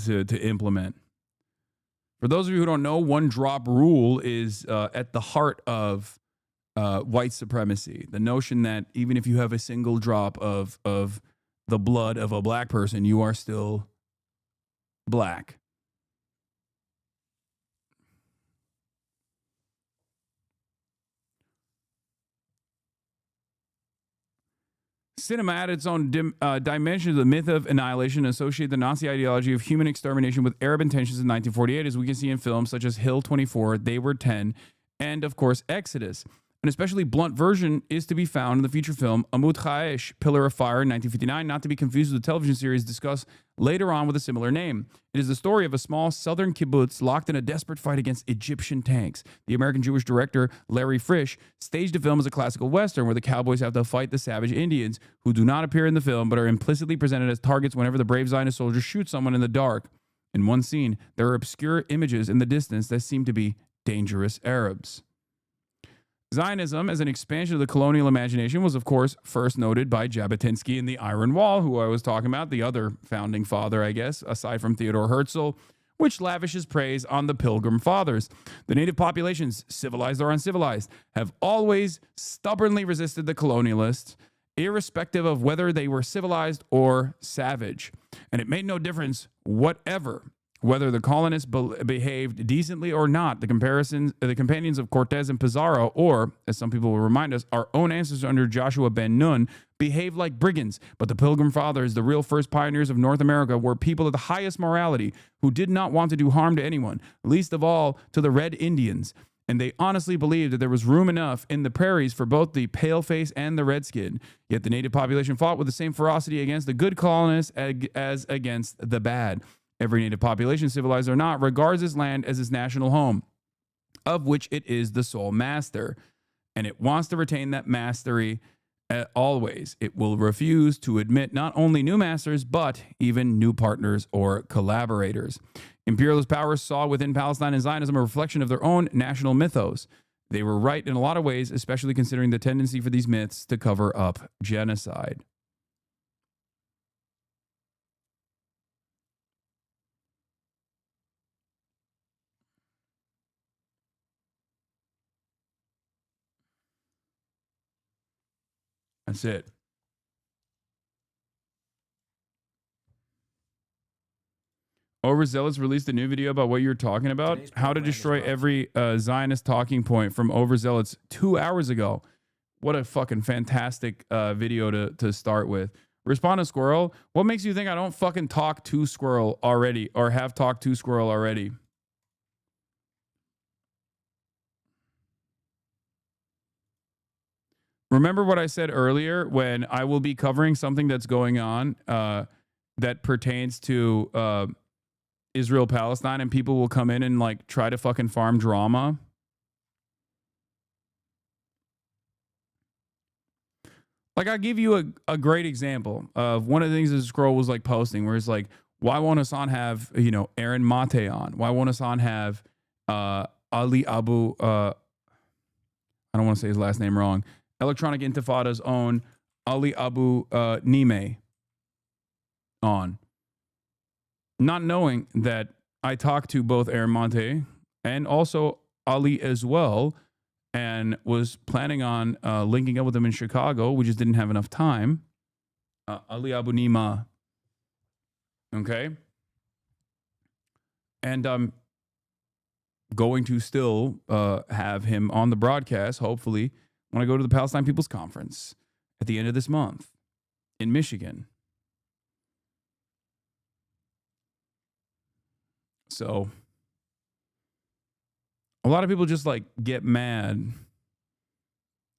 to implement. For those of you who don't know, one-drop rule is at the heart of white supremacy. The notion that even if you have a single drop of the blood of a black person, you are still black. Cinema added its own dimension to the myth of annihilation and associated the Nazi ideology of human extermination with Arab intentions in 1948, as we can see in films such as Hill 24, They Were 10, and, of course, Exodus. An especially blunt version is to be found in the feature film Amud Chaesh, Pillar of Fire, in 1959, not to be confused with the television series discussed later on with a similar name. It is the story of a small southern kibbutz locked in a desperate fight against Egyptian tanks. The American Jewish director Larry Frisch staged the film as a classical Western where the cowboys have to fight the savage Indians, who do not appear in the film but are implicitly presented as targets whenever the brave Zionist soldiers shoot someone in the dark. In one scene, there are obscure images in the distance that seem to be dangerous Arabs. Zionism, as an expansion of the colonial imagination, was, of course, first noted by Jabotinsky in The Iron Wall, who I was talking about, the other founding father, I guess, aside from Theodore Herzl, which lavishes praise on the Pilgrim Fathers. The native populations, civilized or uncivilized, have always stubbornly resisted the colonialists, irrespective of whether they were civilized or savage. And it made no difference whatever whether the colonists behaved decently or not. The companions of Cortez and Pizarro, or, as some people will remind us, our own ancestors under Joshua ben Nun, behaved like brigands. But the Pilgrim Fathers, the real first pioneers of North America, were people of the highest morality who did not want to do harm to anyone, least of all to the Red Indians. And they honestly believed that there was room enough in the prairies for both the paleface and the redskin. Yet the native population fought with the same ferocity against the good colonists as against the bad. Every native population, civilized or not, regards this land as its national home, of which it is the sole master. And it wants to retain that mastery always. It will refuse to admit not only new masters, but even new partners or collaborators. Imperialist powers saw within Palestine and Zionism a reflection of their own national mythos. They were right in a lot of ways, especially considering the tendency for these myths to cover up genocide. That's it. Overzealous released a new video about what you're talking about. How to destroy every Zionist talking point from Overzealous 2 hours ago. What a fucking fantastic video to start with. Respond to Squirrel. What makes you think I don't fucking talk to Squirrel already or have talked to Squirrel already? Remember what I said earlier when I will be covering something that's going on that pertains to Israel-Palestine, and people will come in and like try to fucking farm drama? Like, I'll give you a great example of one of the things that Scroll was like posting, where it's like, why won't Hasan have, you know, Aaron Mate on? Why won't Hasan have Ali Abu, I don't want to say his last name wrong, Electronic Intifada's own Ali Abu Nime on? Not knowing that I talked to both Aaron Monte and also Ali as well, and was planning on linking up with him in Chicago. We just didn't have enough time. Ali Abu Nima. Okay. And I'm going to still have him on the broadcast, hopefully, when I go to the Palestine People's Conference at the end of this month in Michigan. So a lot of people just like get mad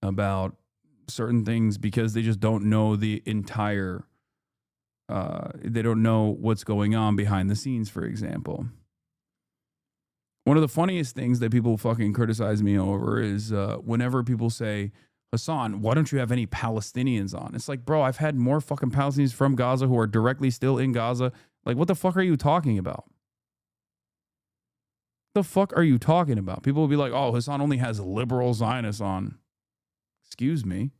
about certain things because they just don't know the entire, they don't know what's going on behind the scenes, for example. One of the funniest things that people fucking criticize me over is whenever people say, Hasan, why don't you have any Palestinians on? It's like, bro, I've had more fucking Palestinians from Gaza who are directly still in Gaza. Like, what the fuck are you talking about? The fuck are you talking about? People will be like, oh, Hasan only has liberal Zionists on. Excuse me.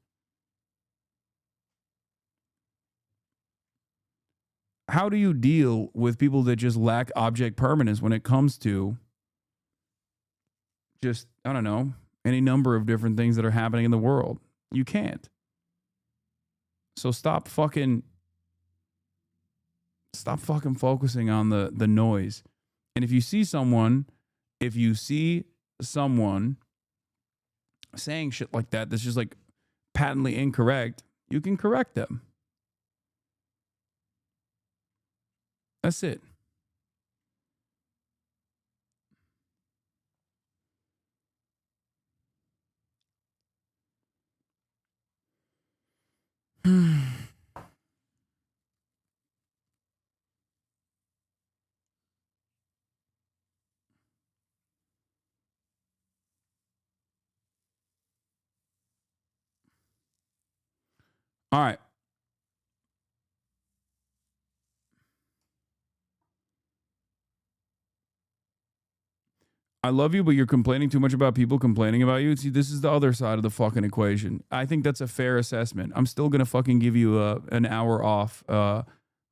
How do you deal with people that just lack object permanence when it comes to just, I don't know, any number of different things that are happening in the world? You can't. So stop fucking focusing on the noise. And if you see someone saying shit like that that's just like patently incorrect, you can correct them. That's it. All right. I love you, but you're complaining too much about people complaining about you. See, this is the other side of the fucking equation. I think that's a fair assessment. I'm still going to fucking give you an hour off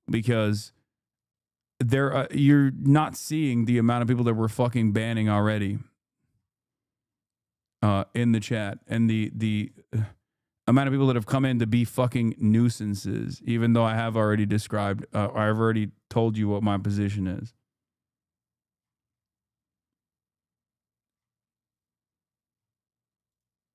because you're not seeing the amount of people that we're fucking banning already in the chat, and the amount of people that have come in to be fucking nuisances, even though I have already described, I've already told you what my position is.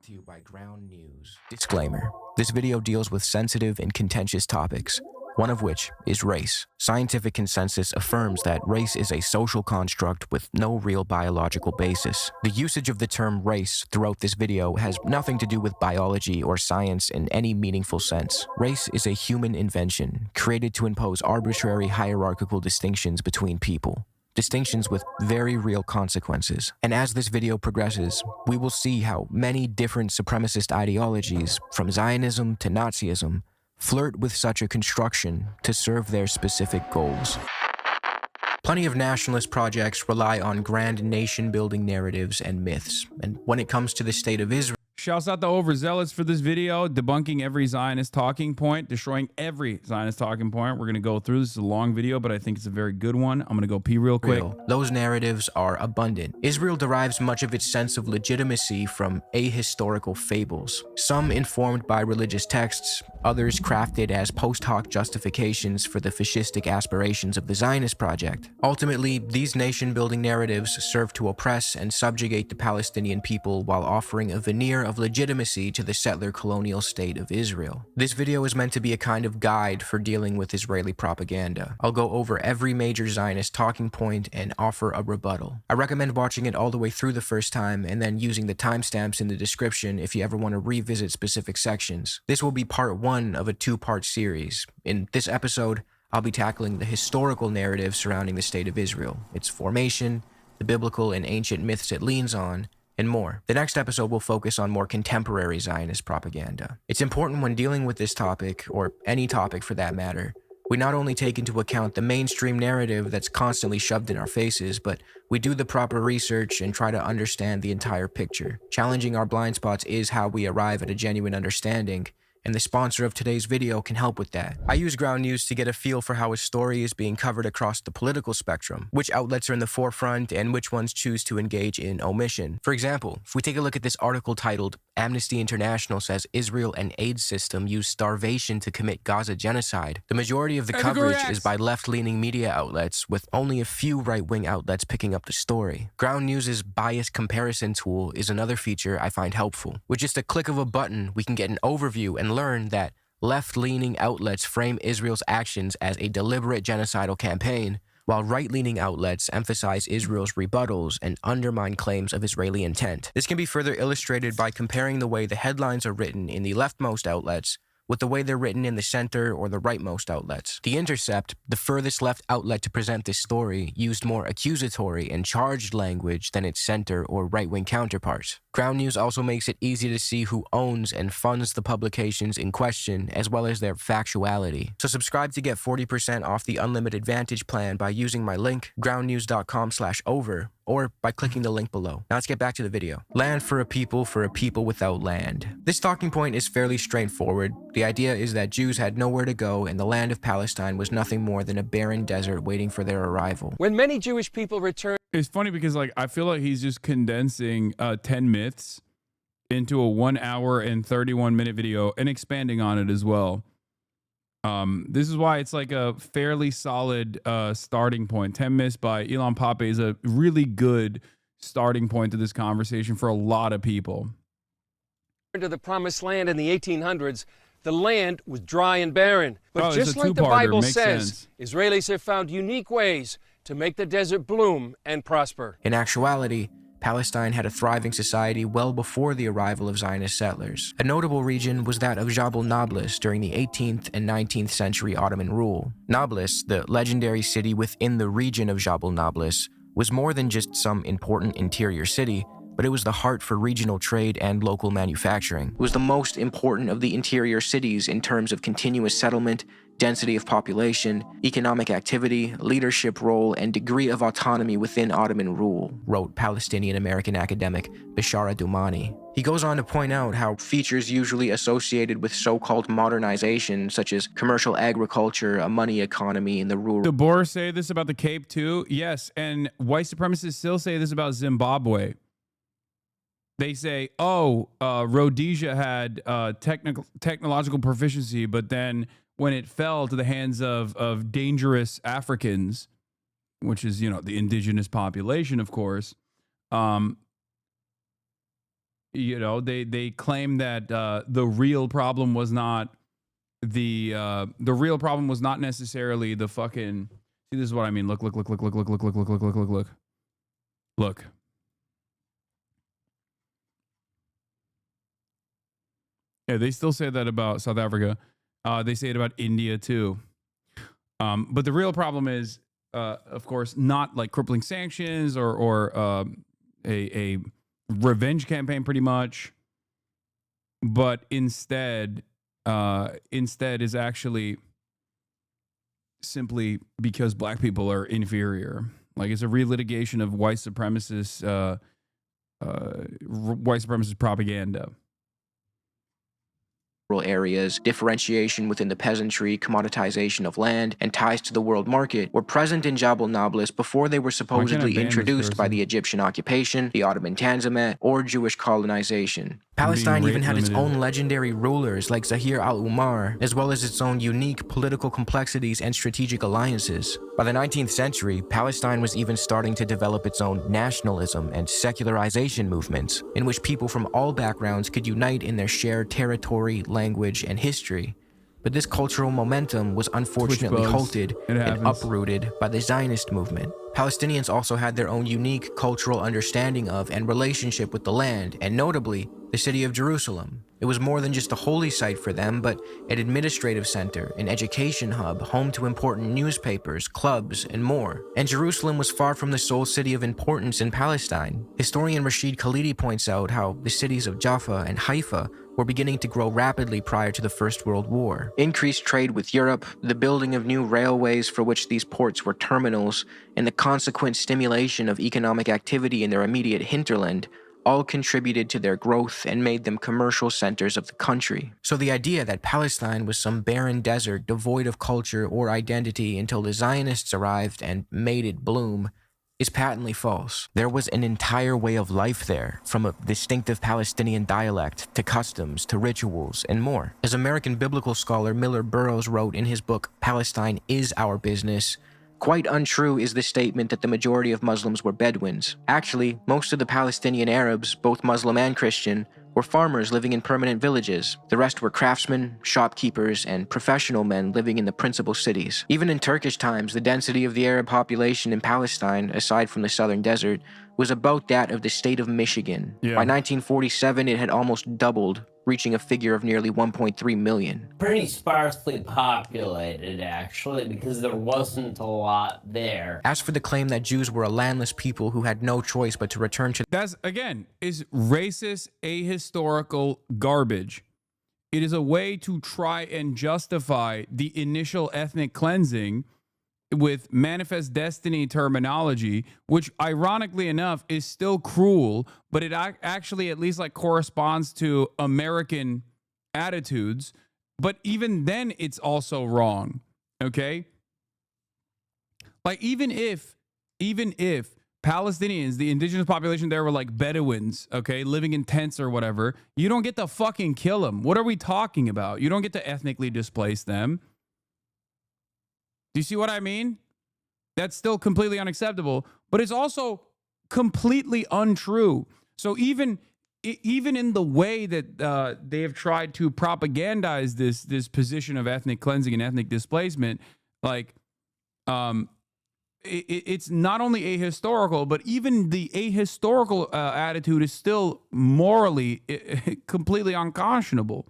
To you by Ground News. Disclaimer. This video deals with sensitive and contentious topics, one of which is race. Scientific consensus affirms that race is a social construct with no real biological basis. The usage of the term race throughout this video has nothing to do with biology or science in any meaningful sense. Race is a human invention created to impose arbitrary hierarchical distinctions between people. Distinctions with very real consequences. And as this video progresses, we will see how many different supremacist ideologies, from Zionism to Nazism, flirt with such a construction to serve their specific goals. Plenty of nationalist projects rely on grand nation-building narratives and myths, and when it comes to the state of Israel, Shouts out the overzealots for this video, debunking every Zionist talking point, destroying every Zionist talking point. We're going to go through. This is a long video, but I think it's a very good one. I'm going to go pee real quick. Those narratives are abundant. Israel derives much of its sense of legitimacy from ahistorical fables, some informed by religious texts, others crafted as post hoc justifications for the fascistic aspirations of the Zionist project. Ultimately, these nation-building narratives serve to oppress and subjugate the Palestinian people while offering a veneer of legitimacy to the settler colonial state of Israel. This video is meant to be a kind of guide for dealing with Israeli propaganda. I'll go over every major Zionist talking point and offer a rebuttal. I recommend watching it all the way through the first time and then using the timestamps in the description if you ever want to revisit specific sections. This will be part 1 of a 2-part series. In this episode, I'll be tackling the historical narrative surrounding the state of Israel, its formation, the biblical and ancient myths it leans on, and more. The next episode will focus on more contemporary Zionist propaganda. It's important when dealing with this topic, or any topic for that matter, we not only take into account the mainstream narrative that's constantly shoved in our faces, but we do the proper research and try to understand the entire picture. Challenging our blind spots is how we arrive at a genuine understanding, and the sponsor of today's video can help with that. I use Ground News to get a feel for how a story is being covered across the political spectrum, which outlets are in the forefront, and which ones choose to engage in omission. For example, if we take a look at this article titled, Amnesty International says Israel and aid system use starvation to commit Gaza genocide, the majority of the coverage is by left-leaning media outlets, with only a few right-wing outlets picking up the story. Ground News' bias comparison tool is another feature I find helpful. With just a click of a button, we can get an overview and learn that left-leaning outlets frame Israel's actions as a deliberate genocidal campaign, while right-leaning outlets emphasize Israel's rebuttals and undermine claims of Israeli intent. This can be further illustrated by comparing the way the headlines are written in the leftmost outlets with the way they're written in the center or the rightmost outlets. The Intercept, the furthest left outlet to present this story, used more accusatory and charged language than its center or right-wing counterparts. Ground News also makes it easy to see who owns and funds the publications in question, as well as their factuality. So subscribe to get 40% off the Unlimited Vantage plan by using my link, groundnews.com/over, or by clicking the link below. Now let's get back to the video. Land for a people without land. This talking point is fairly straightforward. The idea is that Jews had nowhere to go, and the land of Palestine was nothing more than a barren desert waiting for their arrival. When many Jewish people returned, it's funny because like I feel like he's just condensing 10 myths into a 1 hour and 31-minute video and expanding on it as well. This is why it's like a fairly solid starting point. 10 myths by Elon Pape is a really good starting point to this conversation for a lot of people. to the Promised Land in the 1800s, the land was dry and barren. But just like the Bible says, Israelis have found unique ways to make the desert bloom and prosper. In actuality, Palestine had a thriving society well before the arrival of Zionist settlers. A notable region was that of Jabal Nablus during the 18th and 19th century Ottoman rule. Nablus, the legendary city within the region of Jabal Nablus, was more than just some important interior city. but it was the heart for regional trade and local manufacturing. It was the most important of the interior cities in terms of continuous settlement, density of population, economic activity, leadership role, and degree of autonomy within Ottoman rule, wrote Palestinian-American academic Bishara Doumani. He goes on to point out how features usually associated with so-called modernization, such as commercial agriculture, a money economy, and the rural... The Boers say this about the Cape too? Yes, and white supremacists still say this about Zimbabwe. They say, oh, Rhodesia had technological proficiency, but then when it fell to the hands of dangerous Africans, which is, you know, the indigenous population, of course, you know, they claim that the real problem was not the real problem was not necessarily the fucking... See, this is what I mean. Look. Yeah, they still say that about South Africa. They say it about India too. But the real problem is, of course, not like crippling sanctions or a revenge campaign, pretty much. But instead is actually simply because black people are inferior. Like, it's a relitigation of white supremacist propaganda. Areas, differentiation within the peasantry, commoditization of land, and ties to the world market were present in Jabal Nablus before they were supposedly introduced by the Egyptian occupation, the Ottoman Tanzimat, or Jewish colonization. Palestine even had its own legendary rulers like Zahir al-Umar, as well as its own unique political complexities and strategic alliances. By the 19th century, Palestine was even starting to develop its own nationalism and secularization movements, in which people from all backgrounds could unite in their shared territory, language, and history. But this cultural momentum was unfortunately halted and uprooted by the Zionist movement. Palestinians also had their own unique cultural understanding of and relationship with the land, and notably, the city of Jerusalem. It was more than just a holy site for them, but an administrative center, an education hub, home to important newspapers, clubs, and more. And Jerusalem was far from the sole city of importance in Palestine. Historian Rashid Khalidi points out how the cities of Jaffa and Haifa were beginning to grow rapidly prior to the First World War. Increased trade with Europe, the building of new railways for which these ports were terminals, and the consequent stimulation of economic activity in their immediate hinterland all contributed to their growth and made them commercial centers of the country. So the idea that Palestine was some barren desert devoid of culture or identity until the Zionists arrived and made it bloom is patently false. There was an entire way of life there, from a distinctive Palestinian dialect to customs to rituals and more. As American biblical scholar Miller Burrows wrote in his book, Palestine is Our Business, quite untrue is the statement that the majority of Muslims were Bedouins. Actually, most of the Palestinian Arabs, both Muslim and Christian, were farmers living in permanent villages. The rest were craftsmen, shopkeepers, and professional men living in the principal cities. Even in Turkish times, the density of the Arab population in Palestine, aside from the southern desert, was about that of the state of Michigan. Yeah. By 1947, it had almost doubled, reaching a figure of nearly 1.3 million. Pretty sparsely populated, actually, because there wasn't a lot there. As for the claim that Jews were a landless people who had no choice but to return to... That's, again, is racist, ahistorical garbage. It is a way to try and justify the initial ethnic cleansing with manifest destiny terminology, which ironically enough is still cruel, but it actually at least like corresponds to American attitudes. But even then it's also wrong. Okay. Like even if Palestinians, the indigenous population there were like Bedouins, okay, living in tents or whatever, you don't get to fucking kill them. What are we talking about? You don't get to ethnically displace them. Do you see what I mean? That's still completely unacceptable, but it's also completely untrue. So even in the way that they have tried to propagandize this position of ethnic cleansing and ethnic displacement, like it's not only ahistorical, but even the ahistorical attitude is still morally completely unconscionable.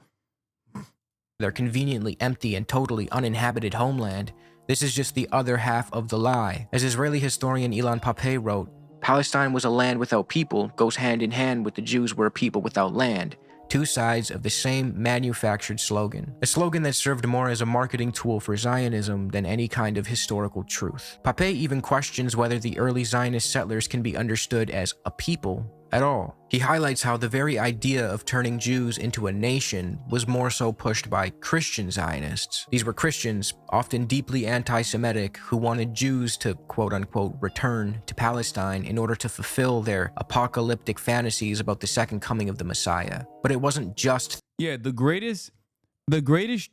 Their conveniently empty and totally uninhabited homeland. This is just the other half of the lie. As Israeli historian Ilan Pape wrote, Palestine was a land without people goes hand in hand with the Jews were a people without land. Two sides of the same manufactured slogan. A slogan that served more as a marketing tool for Zionism than any kind of historical truth. Pape even questions whether the early Zionist settlers can be understood as a people at all. He highlights how the very idea of turning Jews into a nation was more so pushed by Christian Zionists. These were Christians, often deeply anti-Semitic, who wanted Jews to quote-unquote return to Palestine in order to fulfill their apocalyptic fantasies about the second coming of the Messiah. But it wasn't just... Yeah, the greatest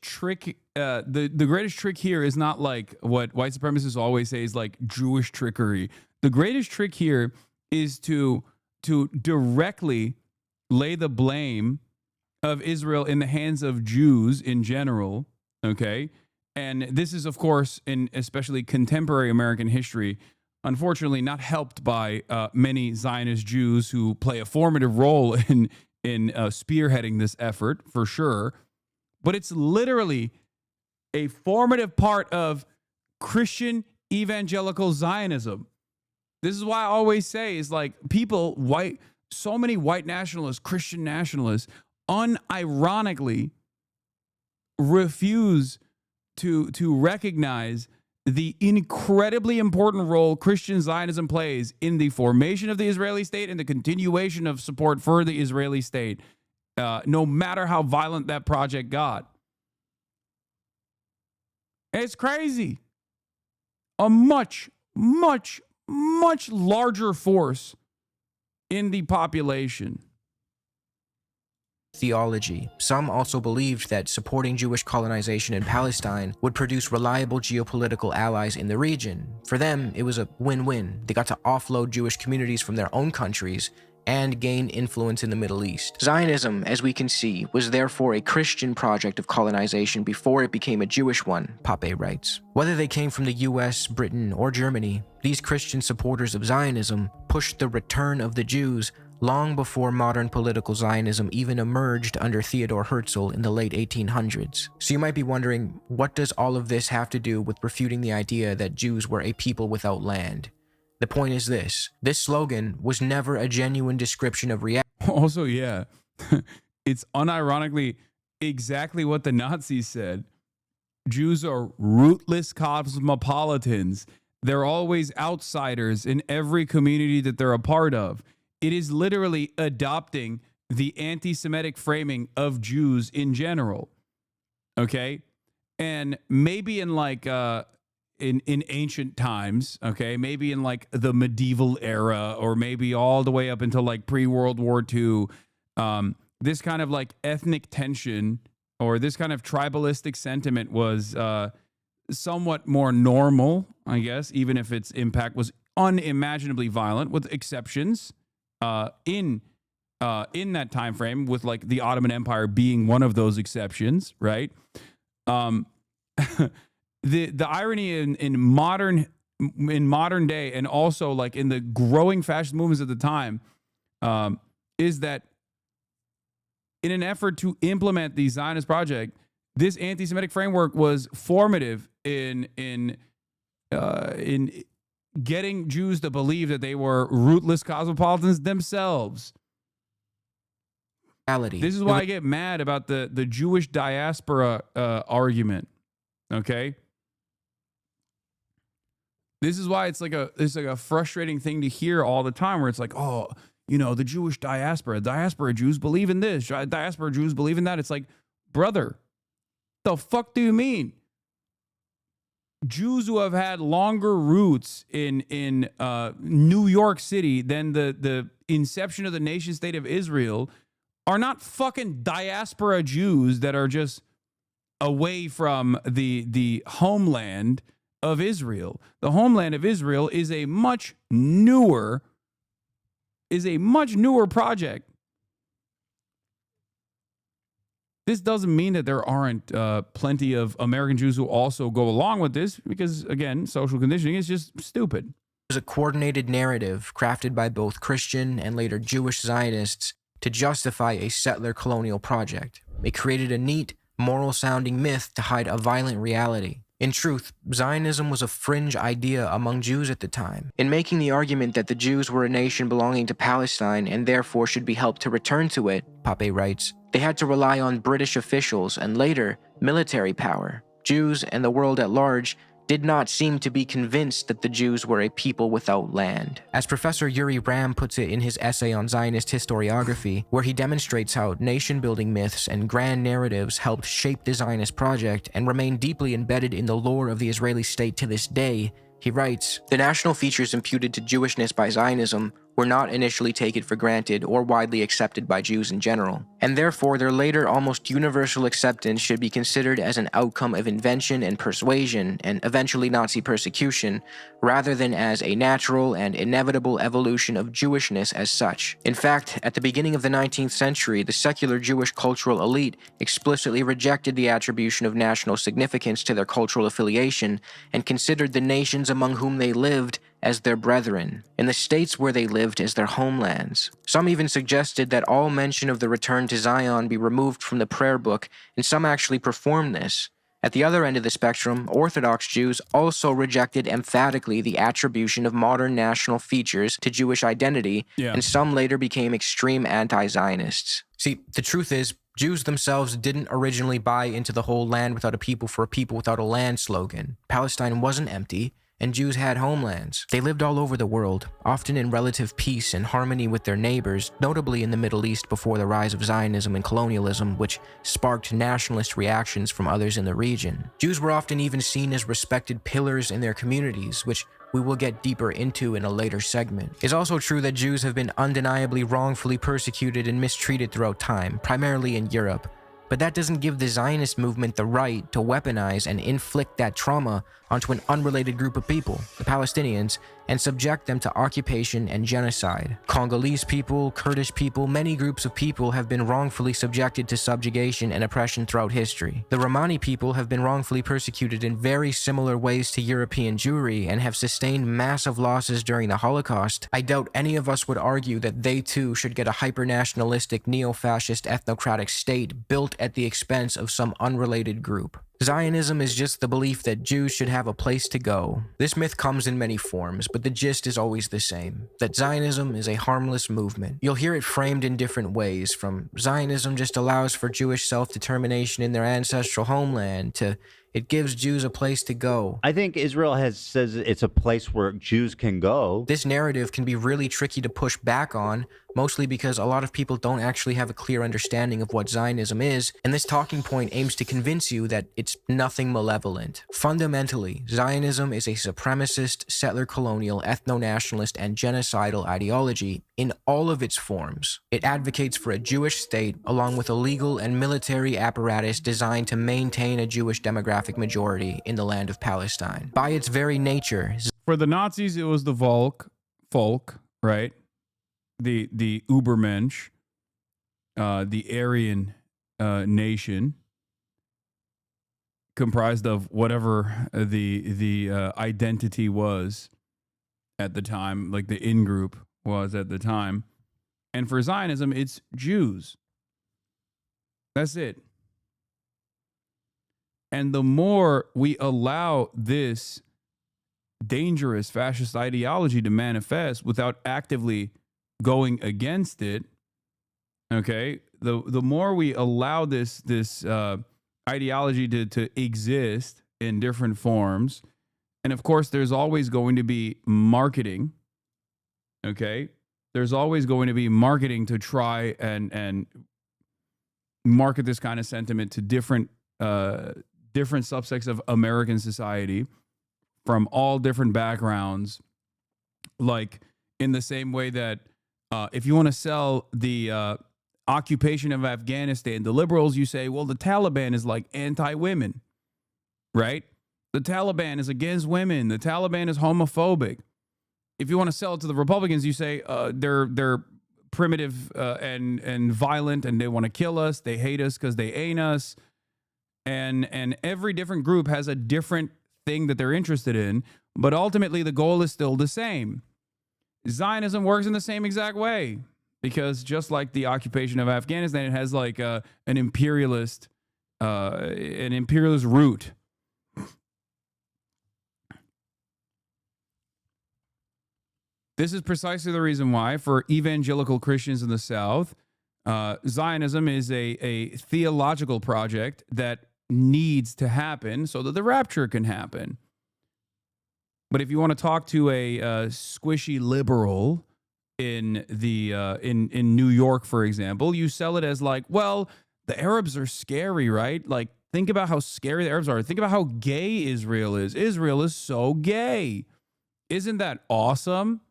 trick the greatest trick here is not like what white supremacists always say is like Jewish trickery. The greatest trick here is to directly lay the blame of Israel in the hands of Jews in general, okay? And this is, of course, in especially contemporary American history, unfortunately not helped by many Zionist Jews who play a formative role in spearheading this effort, for sure. But it's literally a formative part of Christian evangelical Zionism. This is why I always say is like people, so many white nationalists, Christian nationalists, unironically refuse to recognize the incredibly important role Christian Zionism plays in the formation of the Israeli state and the continuation of support for the Israeli state, no matter how violent that project got. It's crazy. A much larger force in the population. Theology. Some also believed that supporting Jewish colonization in Palestine would produce reliable geopolitical allies in the region. For them, it was a win-win. They got to offload Jewish communities from their own countries and gain influence in the Middle East. Zionism, as we can see, was therefore a Christian project of colonization before it became a Jewish one, Pape writes. Whether they came from the US, Britain, or Germany, these Christian supporters of Zionism pushed the return of the Jews long before modern political Zionism even emerged under Theodor Herzl in the late 1800s. So you might be wondering, what does all of this have to do with refuting the idea that Jews were a people without land? The point is this slogan was never a genuine description of reality. Also, yeah, it's unironically exactly what the Nazis said. Jews are rootless cosmopolitans. They're always outsiders in every community that they're a part of. It is literally adopting the anti-Semitic framing of Jews in general. Okay? And maybe in like in ancient times, okay, maybe in like the medieval era, or maybe all the way up until like pre-World War II, this kind of like ethnic tension or this kind of tribalistic sentiment was somewhat more normal, I guess, even if its impact was unimaginably violent, with exceptions in that time frame, with like the Ottoman Empire being one of those exceptions, right? The irony in modern day, and also like in the growing fascist movements at the time, is that in an effort to implement the Zionist project, this anti-Semitic framework was formative in getting Jews to believe that they were rootless cosmopolitans themselves. This is why I get mad about the Jewish diaspora argument. Okay. This is why it's like a frustrating thing to hear all the time, where it's like, oh, you know, the Jewish diaspora Jews believe in this, diaspora Jews believe in that. It's like, brother, the fuck do you mean? Jews who have had longer roots in New York City than the inception of the nation state of Israel are not fucking diaspora Jews that are just away from the homeland of Israel. The homeland of Israel is a much newer project. This doesn't mean that there aren't plenty of American Jews who also go along with this, because, again, social conditioning is just stupid. It was a coordinated narrative crafted by both Christian and later Jewish Zionists to justify a settler colonial project. It created a neat, moral-sounding myth to hide a violent reality. In truth, Zionism was a fringe idea among Jews at the time. In making the argument that the Jews were a nation belonging to Palestine and therefore should be helped to return to it, Pape writes, they had to rely on British officials and later, military power. Jews and the world at large did not seem to be convinced that the Jews were a people without land. As Professor Yuri Ram puts it in his essay on Zionist historiography, where he demonstrates how nation-building myths and grand narratives helped shape the Zionist project and remain deeply embedded in the lore of the Israeli state to this day, he writes, the national features imputed to Jewishness by Zionism were not initially taken for granted or widely accepted by Jews in general, and therefore their later almost universal acceptance should be considered as an outcome of invention and persuasion and eventually Nazi persecution, rather than as a natural and inevitable evolution of Jewishness as such. In fact, at the beginning of the 19th century, the secular Jewish cultural elite explicitly rejected the attribution of national significance to their cultural affiliation and considered the nations among whom they lived as their brethren, and the states where they lived as their homelands. Some even suggested that all mention of the return to Zion be removed from the prayer book, and some actually performed this. At the other end of the spectrum, Orthodox Jews also rejected emphatically the attribution of modern national features to Jewish identity, and some later became extreme anti-Zionists. See, the truth is, Jews themselves didn't originally buy into the whole land without a people for a people without a land slogan. Palestine wasn't empty, and Jews had homelands. They lived all over the world, often in relative peace and harmony with their neighbors, notably in the Middle East before the rise of Zionism and colonialism, which sparked nationalist reactions from others in the region. Jews were often even seen as respected pillars in their communities, which we will get deeper into in a later segment. It's also true that Jews have been undeniably wrongfully persecuted and mistreated throughout time, primarily in Europe. But that doesn't give the Zionist movement the right to weaponize and inflict that trauma onto an unrelated group of people, the Palestinians, and subject them to occupation and genocide. Congolese people, Kurdish people, many groups of people have been wrongfully subjected to subjugation and oppression throughout history. The Romani people have been wrongfully persecuted in very similar ways to European Jewry and have sustained massive losses during the Holocaust. I doubt any of us would argue that they too should get a hyper-nationalistic, neo-fascist, ethnocratic state built at the expense of some unrelated group. Zionism is just the belief that Jews should have a place to go. This myth comes in many forms, but the gist is always the same, that Zionism is a harmless movement. You'll hear it framed in different ways, from Zionism just allows for Jewish self-determination in their ancestral homeland, to it gives Jews a place to go. I think Israel says it's a place where Jews can go. This narrative can be really tricky to push back on, mostly because a lot of people don't actually have a clear understanding of what Zionism is, and this talking point aims to convince you that it's nothing malevolent. Fundamentally, Zionism is a supremacist, settler-colonial, ethno-nationalist, and genocidal ideology in all of its forms. It advocates for a Jewish state, along with a legal and military apparatus designed to maintain a Jewish demographic majority in the land of Palestine. By its very nature, for the Nazis, it was the folk, right? The Ubermensch, the Aryan nation, comprised of whatever the identity was at the time, like the in-group was at the time. And for Zionism, it's Jews. That's it. And the more we allow this dangerous fascist ideology to manifest without actively going against it, okay, the more we allow this ideology to exist in different forms, and of course there's always going to be marketing, okay, there's always going to be marketing to try and market this kind of sentiment to different subsects of American society from all different backgrounds, like in the same way that if you want to sell the occupation of Afghanistan, the liberals, you say, well, the Taliban is like anti-women, right? The Taliban is against women. The Taliban is homophobic. If you want to sell it to the Republicans, you say they're primitive and violent, and they want to kill us. They hate us because they ain't us. And every different group has a different thing that they're interested in, but ultimately the goal is still the same. Zionism works in the same exact way, because just like the occupation of Afghanistan, it has like an imperialist root. This is precisely the reason why, for evangelical Christians in the South, Zionism is a theological project that needs to happen so that the rapture can happen. But if you want to talk to a squishy liberal in New York, for example, you sell it as like, well, the Arabs are scary, right? Like, think about how scary the Arabs are. Think about how gay Israel is. Israel is so gay. Isn't that awesome?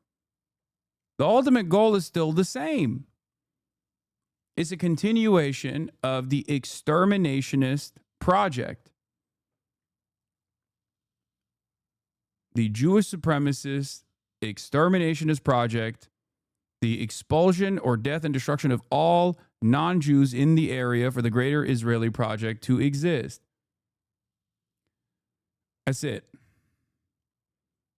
The ultimate goal is still the same. It's a continuation of the exterminationist project. The Jewish supremacist exterminationist project, the expulsion or death and destruction of all non-Jews in the area for the greater Israeli project to exist. That's it.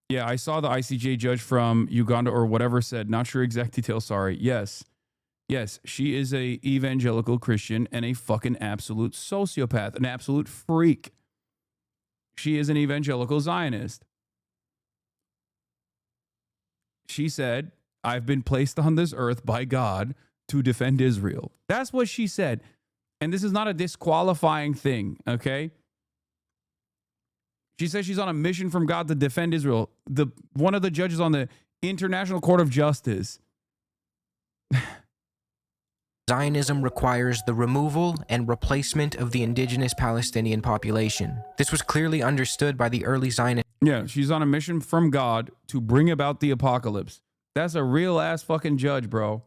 Yeah, I saw the ICJ judge from Uganda or whatever said, not sure exact details, sorry. Yes, she is a evangelical Christian and a fucking absolute sociopath, an absolute freak. She is an evangelical Zionist. She said, I've been placed on this earth by God to defend Israel. That's what she said. And this is not a disqualifying thing, okay? She says she's on a mission from God to defend Israel. One of the judges on the International Court of Justice. Zionism requires the removal and replacement of the indigenous Palestinian population. This was clearly understood by the early Zionists. Yeah, she's on a mission from God to bring about the apocalypse. That's a real ass fucking judge, bro.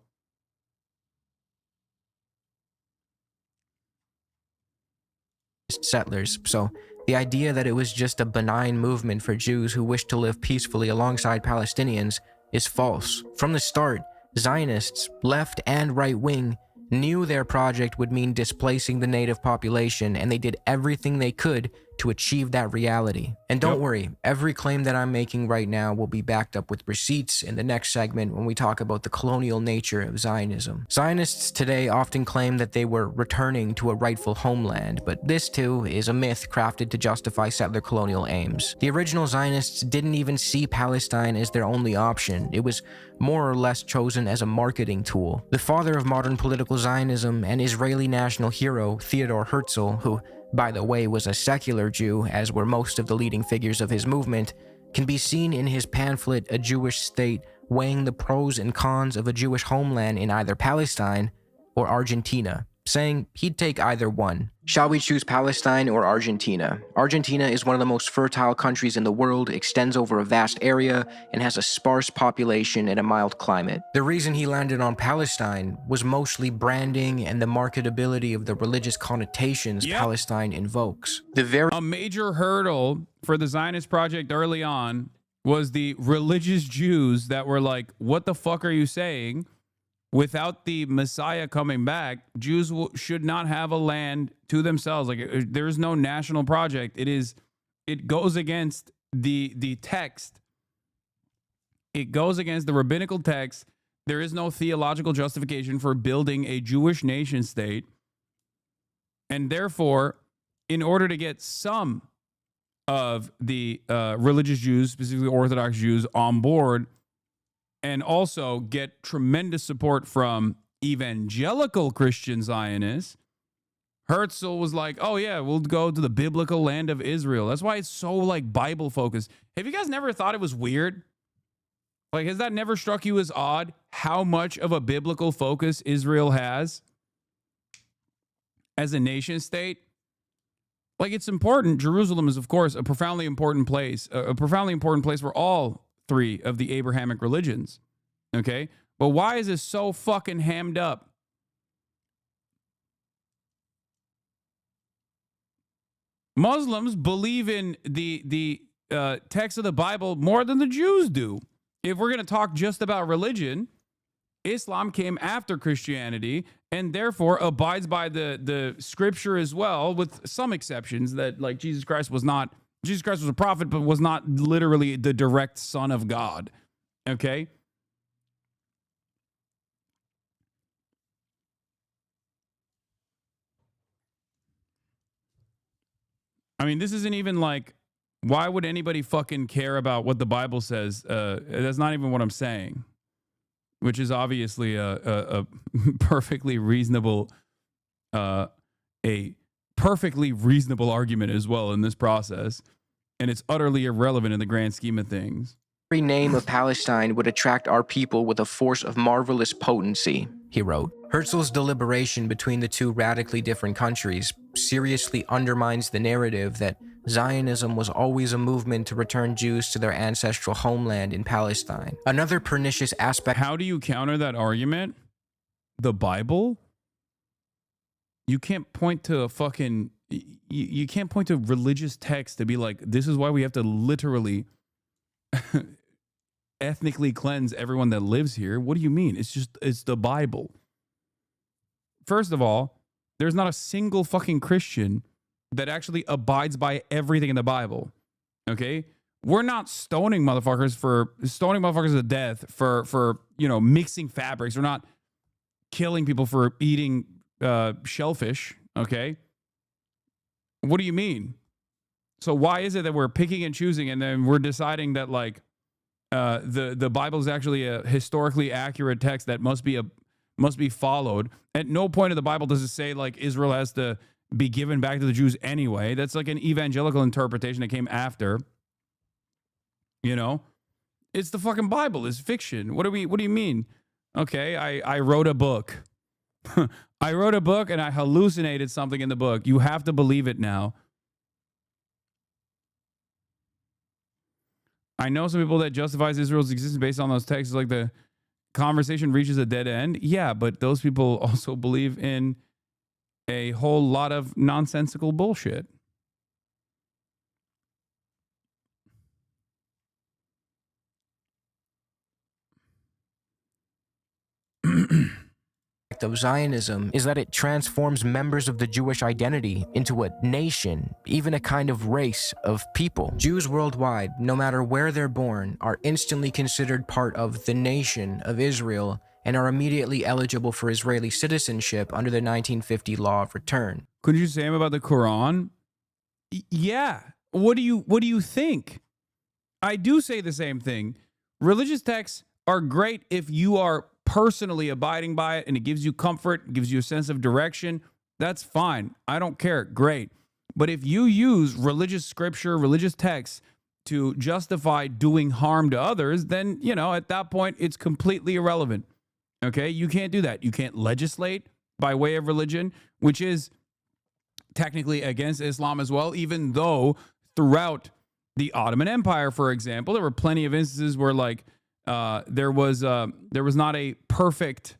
Settlers. So the idea that it was just a benign movement for Jews who wished to live peacefully alongside Palestinians is false. From the start, Zionists, left and right wing, knew their project would mean displacing the native population, and they did everything they could to achieve that reality. And don't worry, every claim that I'm making right now will be backed up with receipts in the next segment when we talk about the colonial nature of Zionism. Zionists today often claim that they were returning to a rightful homeland, but this too is a myth crafted to justify settler colonial aims. The original Zionists didn't even see Palestine as their only option. It was more or less chosen as a marketing tool. The father of modern political Zionism and Israeli national hero Theodor Herzl, who by the way was a secular Jew, as were most of the leading figures of his movement, can be seen in his pamphlet A Jewish State, weighing the pros and cons of a Jewish homeland in either Palestine or Argentina, saying he'd take either one. Shall we choose Palestine or Argentina? Argentina is one of the most fertile countries in the world, extends over a vast area, and has a sparse population and a mild climate. The reason he landed on Palestine was mostly branding and the marketability of the religious connotations Palestine invokes. A major hurdle for the Zionist project early on was the religious Jews that were like, what the fuck are you saying? Without the Messiah coming back, Jews should not have a land to themselves. Like, there is no national project. It goes against the text. It goes against the rabbinical text. There is no theological justification for building a Jewish nation state. And therefore, in order to get some of the religious Jews, specifically Orthodox Jews, on board, and also get tremendous support from evangelical Christian Zionists, Herzl was like, oh yeah, we'll go to the biblical land of Israel. That's why it's so like Bible focused. Have you guys never thought it was weird? Like, has that never struck you as odd how much of a biblical focus Israel has as a nation state? Like, it's important. Jerusalem is, of course, a profoundly important place for all three of the Abrahamic religions. Okay? But why is this so fucking hammed up? Muslims believe in the text of the Bible more than the Jews do. If we're going to talk just about religion, Islam came after Christianity and therefore abides by the scripture as well, with some exceptions that, like, Jesus Christ was a prophet, but was not literally the direct son of God. Okay? I mean, this isn't even like Why would anybody fucking care about what the Bible says? That's not even what I'm saying, which is obviously a perfectly reasonable, a perfectly reasonable argument as well in this process. And it's utterly irrelevant in the grand scheme of things. Every name of Palestine would attract our people with a force of marvelous potency, he wrote. Herzl's deliberation between the two radically different countries seriously undermines the narrative that Zionism was always a movement to return Jews to their ancestral homeland in Palestine. Another pernicious aspect. How do you counter that argument? The Bible? You can't point to a fucking... You can't point to religious text to be like, this is why we have to literally ethnically cleanse everyone that lives here. What do you mean? It's the Bible. First of all, there's not a single fucking Christian that actually abides by everything in the Bible. Okay? We're not stoning motherfuckers to death for mixing fabrics. We're not killing people for eating shellfish. Okay? What do you mean? So why is it that we're picking and choosing and then we're deciding that like the Bible is actually a historically accurate text that must be followed? At no point in the Bible does it say like Israel has to be given back to the Jews anyway. That's like an evangelical interpretation that came after. You know? It's the fucking Bible. It's fiction. What do you mean? Okay, I wrote a book. I wrote a book and I hallucinated something in the book. You have to believe it now. I know some people that justifies Israel's existence based on those texts, like the conversation reaches a dead end. Yeah, but those people also believe in a whole lot of nonsensical bullshit. Of Zionism is that it transforms members of the Jewish identity into a nation, even a kind of race of people. Jews worldwide, no matter where they're born, are instantly considered part of the nation of Israel and are immediately eligible for Israeli citizenship under the 1950 Law of Return. Could you say about the Quran? Yeah. What do you think? I do say the same thing. Religious texts are great if you are personally abiding by it and it gives you comfort, gives you a sense of direction. That's fine. I don't care. Great. But if you use religious scripture, religious texts to justify doing harm to others, then, at that point, it's completely irrelevant. Okay? You can't do that. You can't legislate by way of religion, which is technically against Islam as well, even though throughout the Ottoman Empire, for example, there were plenty of instances where there was not a perfect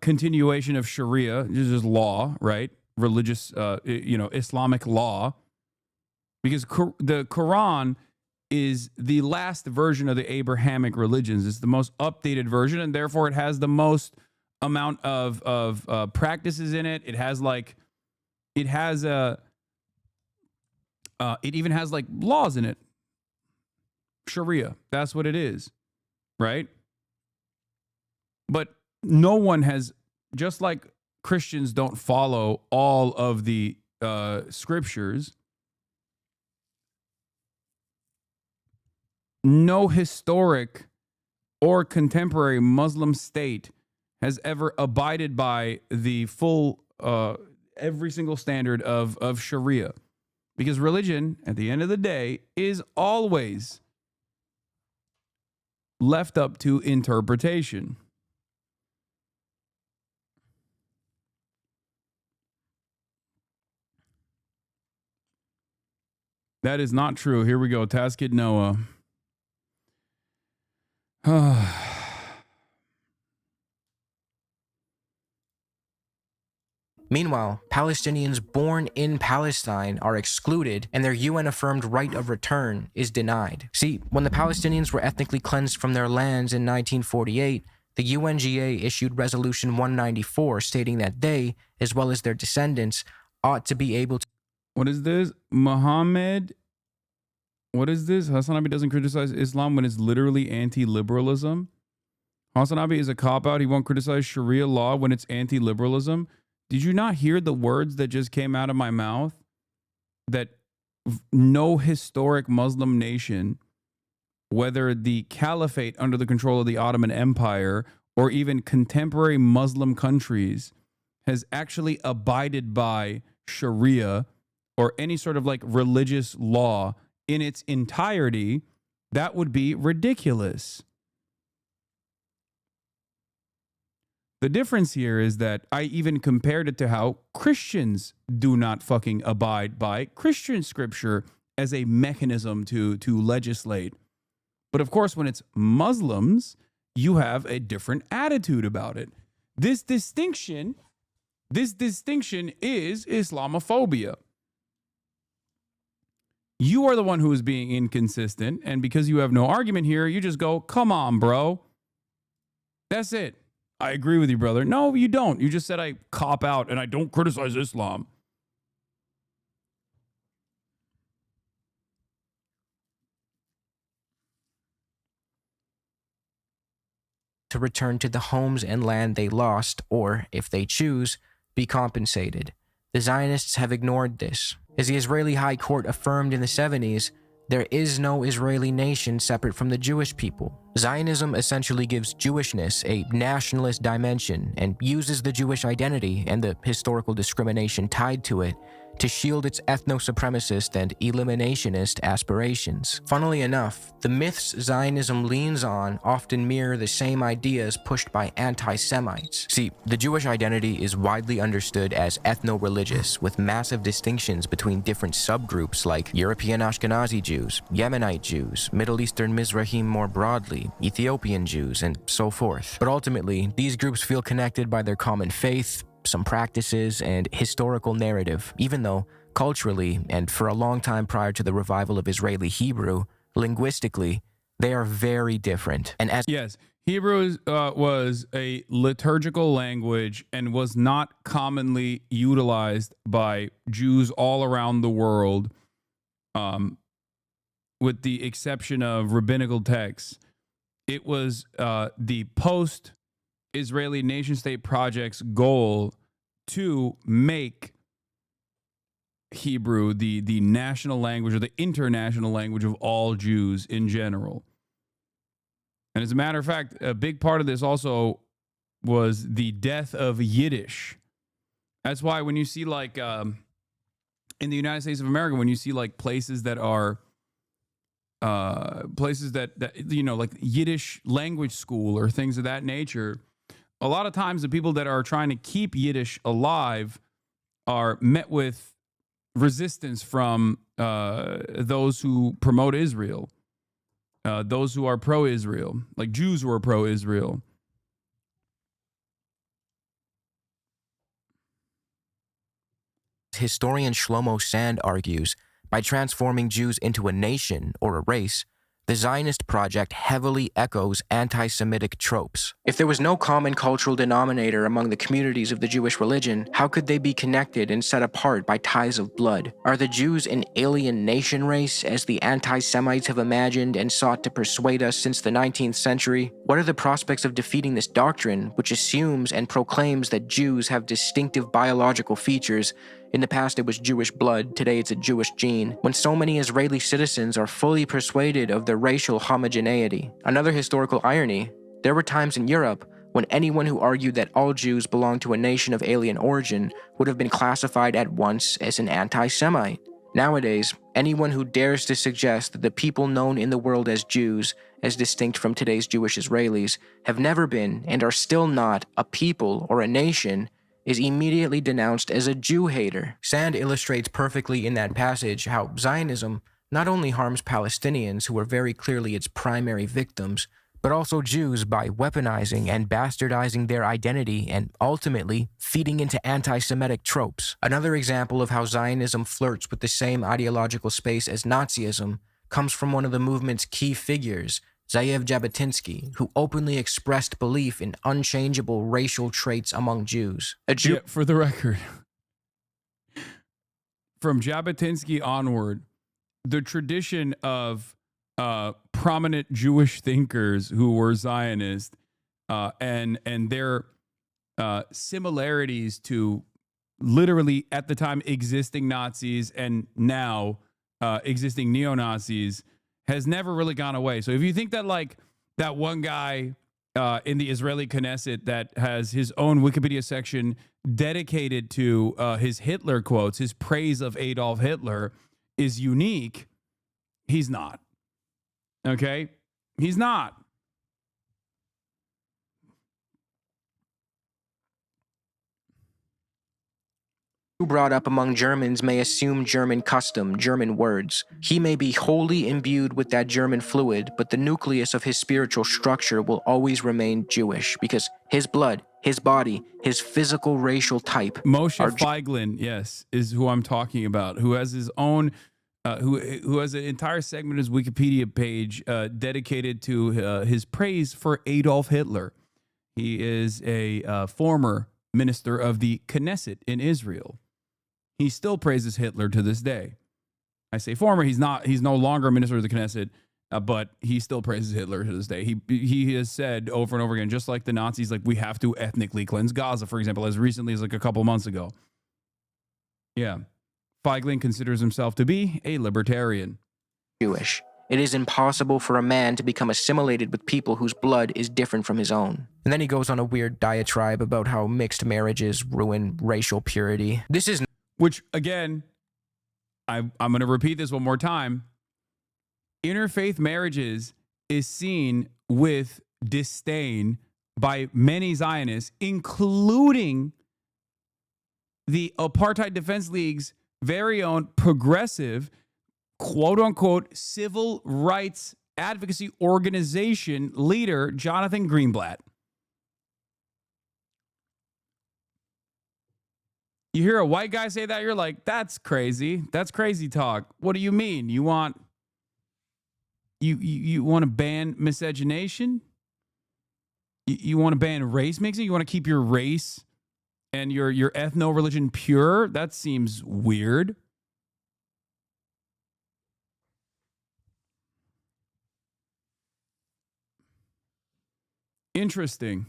continuation of Sharia, just law, right? Religious, Islamic law, because the Quran is the last version of the Abrahamic religions. It's the most updated version, and therefore it has the most amount of practices in it. It even has like laws in it. Sharia, that's what it is, right? But no one has, just like Christians don't follow all of the scriptures, no historic or contemporary Muslim state has ever abided by the full, every single standard of Sharia. Because religion, at the end of the day, is always left up to interpretation. That is not true. Here we go. Taskid Noah. Meanwhile, Palestinians born in Palestine are excluded and their UN-affirmed right of return is denied. See, when the Palestinians were ethnically cleansed from their lands in 1948, the UNGA issued Resolution 194 stating that they, as well as their descendants, ought to be able to... What is this? Muhammad? What is this? Hasanabi doesn't criticize Islam when it's literally anti-liberalism. Hasanabi is a cop-out. He won't criticize Sharia law when it's anti-liberalism. Did you not hear the words that just came out of my mouth? That no historic Muslim nation, whether the caliphate under the control of the Ottoman Empire or even contemporary Muslim countries, has actually abided by Sharia or any sort of like religious law in its entirety. That would be ridiculous. The difference here is that I even compared it to how Christians do not fucking abide by Christian scripture as a mechanism to legislate. But of course, when it's Muslims, you have a different attitude about it. This distinction is Islamophobia. You are the one who is being inconsistent, and because you have no argument here, you just go, come on, bro. That's it. I agree with you, brother. No, you don't. You just said I cop out and I don't criticize Islam. To return to the homes and land they lost, or, if they choose, be compensated. The Zionists have ignored this. As the Israeli High Court affirmed in the 70s, there is no Israeli nation separate from the Jewish people. Zionism essentially gives Jewishness a nationalist dimension and uses the Jewish identity and the historical discrimination tied to it to shield its ethno-supremacist and eliminationist aspirations. Funnily enough, the myths Zionism leans on often mirror the same ideas pushed by anti-Semites. See, the Jewish identity is widely understood as ethno-religious, with massive distinctions between different subgroups like European Ashkenazi Jews, Yemenite Jews, Middle Eastern Mizrahim more broadly, Ethiopian Jews, and so forth. But ultimately, these groups feel connected by their common faith, some practices, and historical narrative, even though, culturally, and for a long time prior to the revival of Israeli Hebrew, linguistically, they are very different. And as yes, Hebrew was a liturgical language and was not commonly utilized by Jews all around the world, with the exception of rabbinical texts. It was the post-Israeli nation-state project's goal to make Hebrew the national language or the international language of all Jews in general. And as a matter of fact, a big part of this also was the death of Yiddish. That's why when you see like in the United States of America, when you see like places that are places that you know, like Yiddish language school or things of that nature, a lot of times the people that are trying to keep Yiddish alive are met with resistance from those who promote Israel, those who are pro-Israel, like Jews who are pro-Israel. historian Shlomo Sand argues, by transforming Jews into a nation or a race, the Zionist project heavily echoes anti-Semitic tropes. If there was no common cultural denominator among the communities of the Jewish religion, how could they be connected and set apart by ties of blood? Are the Jews an alien nation race, as the anti-Semites have imagined and sought to persuade us since the 19th century? What are the prospects of defeating this doctrine, which assumes and proclaims that Jews have distinctive biological features? In the past, it was Jewish blood. Today, it's a Jewish gene. When so many Israeli citizens are fully persuaded of their racial homogeneity. Another historical irony, there were times in Europe when anyone who argued that all Jews belonged to a nation of alien origin would have been classified at once as an anti-Semite. Nowadays, anyone who dares to suggest that the people known in the world as Jews, as distinct from today's Jewish Israelis, have never been and are still not a people or a nation, is immediately denounced as a Jew hater. Sand illustrates perfectly in that passage how Zionism not only harms Palestinians, who are very clearly its primary victims, but also Jews by weaponizing and bastardizing their identity and ultimately feeding into anti-Semitic tropes. Another example of how Zionism flirts with the same ideological space as Nazism comes from one of the movement's key figures, Zeev Jabotinsky, who openly expressed belief in unchangeable racial traits among Jews. Yeah, for the record, from Jabotinsky onward, the tradition of prominent Jewish thinkers who were Zionist and their similarities to literally at the time existing Nazis and now existing neo-Nazis has never really gone away. So if you think that like that one guy in the Israeli Knesset that has his own Wikipedia section dedicated to his Hitler quotes, his praise of Adolf Hitler is unique, he's not. Okay? He's not. Who brought up among Germans may assume German custom, German words. He may be wholly imbued with that German fluid, but the nucleus of his spiritual structure will always remain Jewish, because his blood, his body, his physical racial type. Moshe Feiglin, yes, is who I'm talking about, who has his own, who has an entire segment of his Wikipedia page dedicated to his praise for Adolf Hitler. He is a former minister of the Knesset in Israel. He still praises Hitler to this day. I say former, he's no longer a minister of the Knesset, but he still praises Hitler to this day. He has said over and over again, just like the Nazis, like we have to ethnically cleanse Gaza, for example, as recently as like a couple months ago. Yeah. Feiglin considers himself to be a libertarian. Jewish. It is impossible for a man to become assimilated with people whose blood is different from his own. And then he goes on a weird diatribe about how mixed marriages ruin racial purity. This is... Which, again, I'm going to repeat this one more time. Interfaith marriages is seen with disdain by many Zionists, including the Apartheid Defense League's very own progressive, quote-unquote, civil rights advocacy organization leader, Jonathan Greenblatt. You hear a white guy say that, you're like, that's crazy. That's crazy talk. What do you mean? You want to ban miscegenation? You want to ban race mixing? You want to keep your race and your ethno-religion pure? That seems weird. Interesting.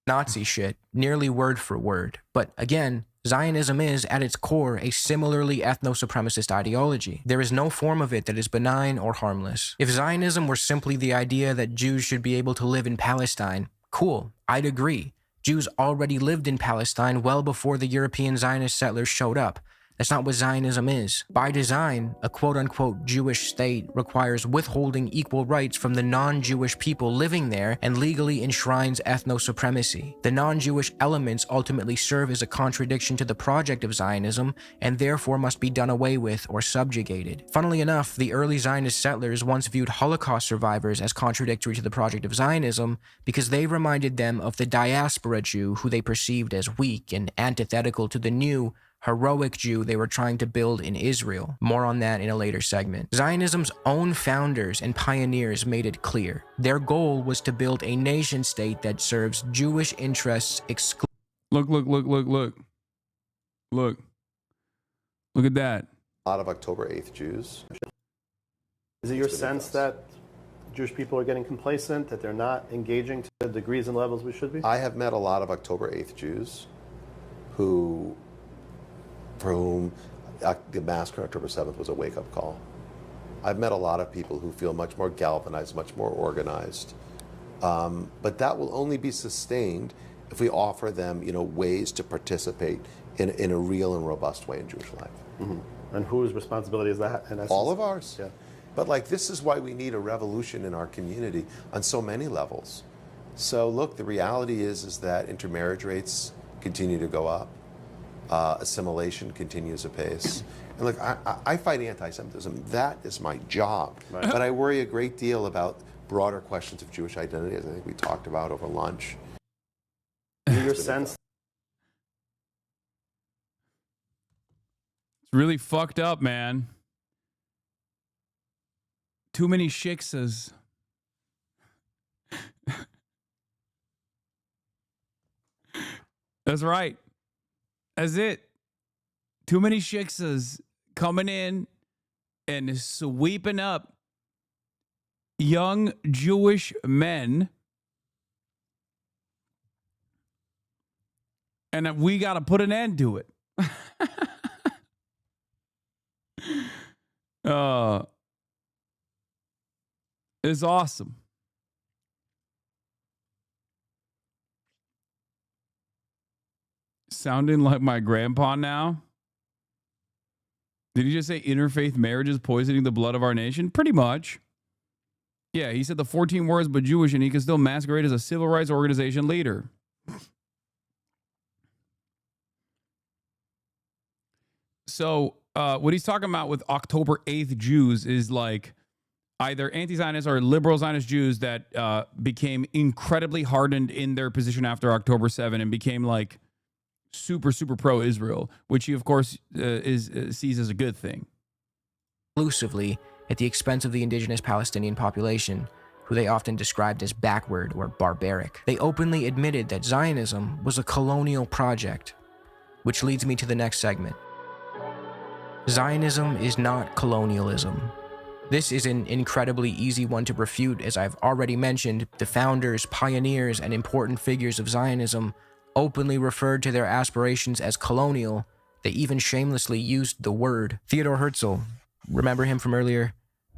Nazi shit, nearly word for word. But again, Zionism is, at its core, a similarly ethno-supremacist ideology. There is no form of it that is benign or harmless. If Zionism were simply the idea that Jews should be able to live in Palestine, cool, I'd agree. Jews already lived in Palestine well before the European Zionist settlers showed up. That's not what Zionism is. By design, a quote-unquote Jewish state requires withholding equal rights from the non-Jewish people living there and legally enshrines ethno-supremacy. The non-Jewish elements ultimately serve as a contradiction to the project of Zionism and therefore must be done away with or subjugated. Funnily enough, the early Zionist settlers once viewed Holocaust survivors as contradictory to the project of Zionism because they reminded them of the diaspora Jew who they perceived as weak and antithetical to the new, heroic Jew they were trying to build in Israel. More on that in a later segment. Zionism's own founders and pioneers made it clear. Their goal was to build a nation state that serves Jewish interests exclusively. Look at that. A lot of October 8th Jews. Is it your sense that Jewish people are getting complacent, that they're not engaging to the degrees and levels we should be? I have met a lot of October 8th Jews for whom the massacre on October 7th was a wake-up call. I've met a lot of people who feel much more galvanized, much more organized. But that will only be sustained if we offer them, ways to participate in a real and robust way in Jewish life. Mm-hmm. And whose responsibility is that? In essence? All of ours. Yeah. But this is why we need a revolution in our community on so many levels. So look, the reality is that intermarriage rates continue to go up. Assimilation continues apace. And look, I fight anti-Semitism. That is my job. Right. But I worry a great deal about broader questions of Jewish identity, as I think we talked about over lunch. Your sense? It's really fucked up, man. Too many shiksas. That's right. That's it. Too many shiksas coming in and sweeping up young Jewish men. And we got to put an end to it. It's awesome. Sounding like my grandpa now. Did he just say interfaith marriage is poisoning the blood of our nation? Pretty much. Yeah, he said the 14 words but Jewish, and he can still masquerade as a civil rights organization leader. So what he's talking about with October 8th Jews is like either anti-Zionist or liberal Zionist Jews that became incredibly hardened in their position after October 7 and became like super, super pro-Israel, which he, of course, sees as a good thing. Exclusively at the expense of the indigenous Palestinian population, who they often described as backward or barbaric. They openly admitted that Zionism was a colonial project, which leads me to the next segment. Zionism is not colonialism. This is an incredibly easy one to refute, as I've already mentioned. The founders, pioneers, and important figures of Zionism openly referred to their aspirations as colonial. They even shamelessly used the word. Theodor Herzl, remember him from earlier,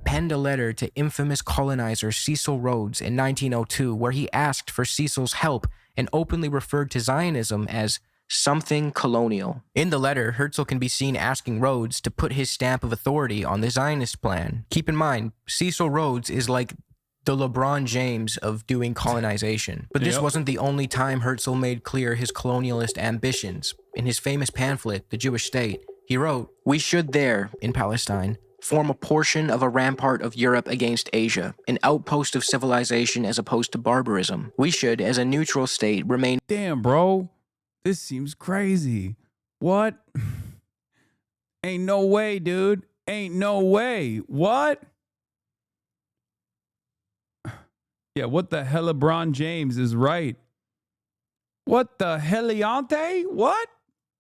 penned a letter to infamous colonizer Cecil Rhodes in 1902, where he asked for Cecil's help and openly referred to Zionism as something colonial. In the letter, Herzl can be seen asking Rhodes to put his stamp of authority on the Zionist plan. Keep in mind, Cecil Rhodes is like the LeBron James of doing colonization. But this wasn't the only time Herzl made clear his colonialist ambitions. In his famous pamphlet, The Jewish State, he wrote, "We should there, in Palestine, form a portion of a rampart of Europe against Asia, an outpost of civilization as opposed to barbarism. We should, as a neutral state, remain..." Damn, bro. This seems crazy. What? Ain't no way, dude. Ain't no way. What? Yeah, what the hell, LeBron James is right. What the heliante? What?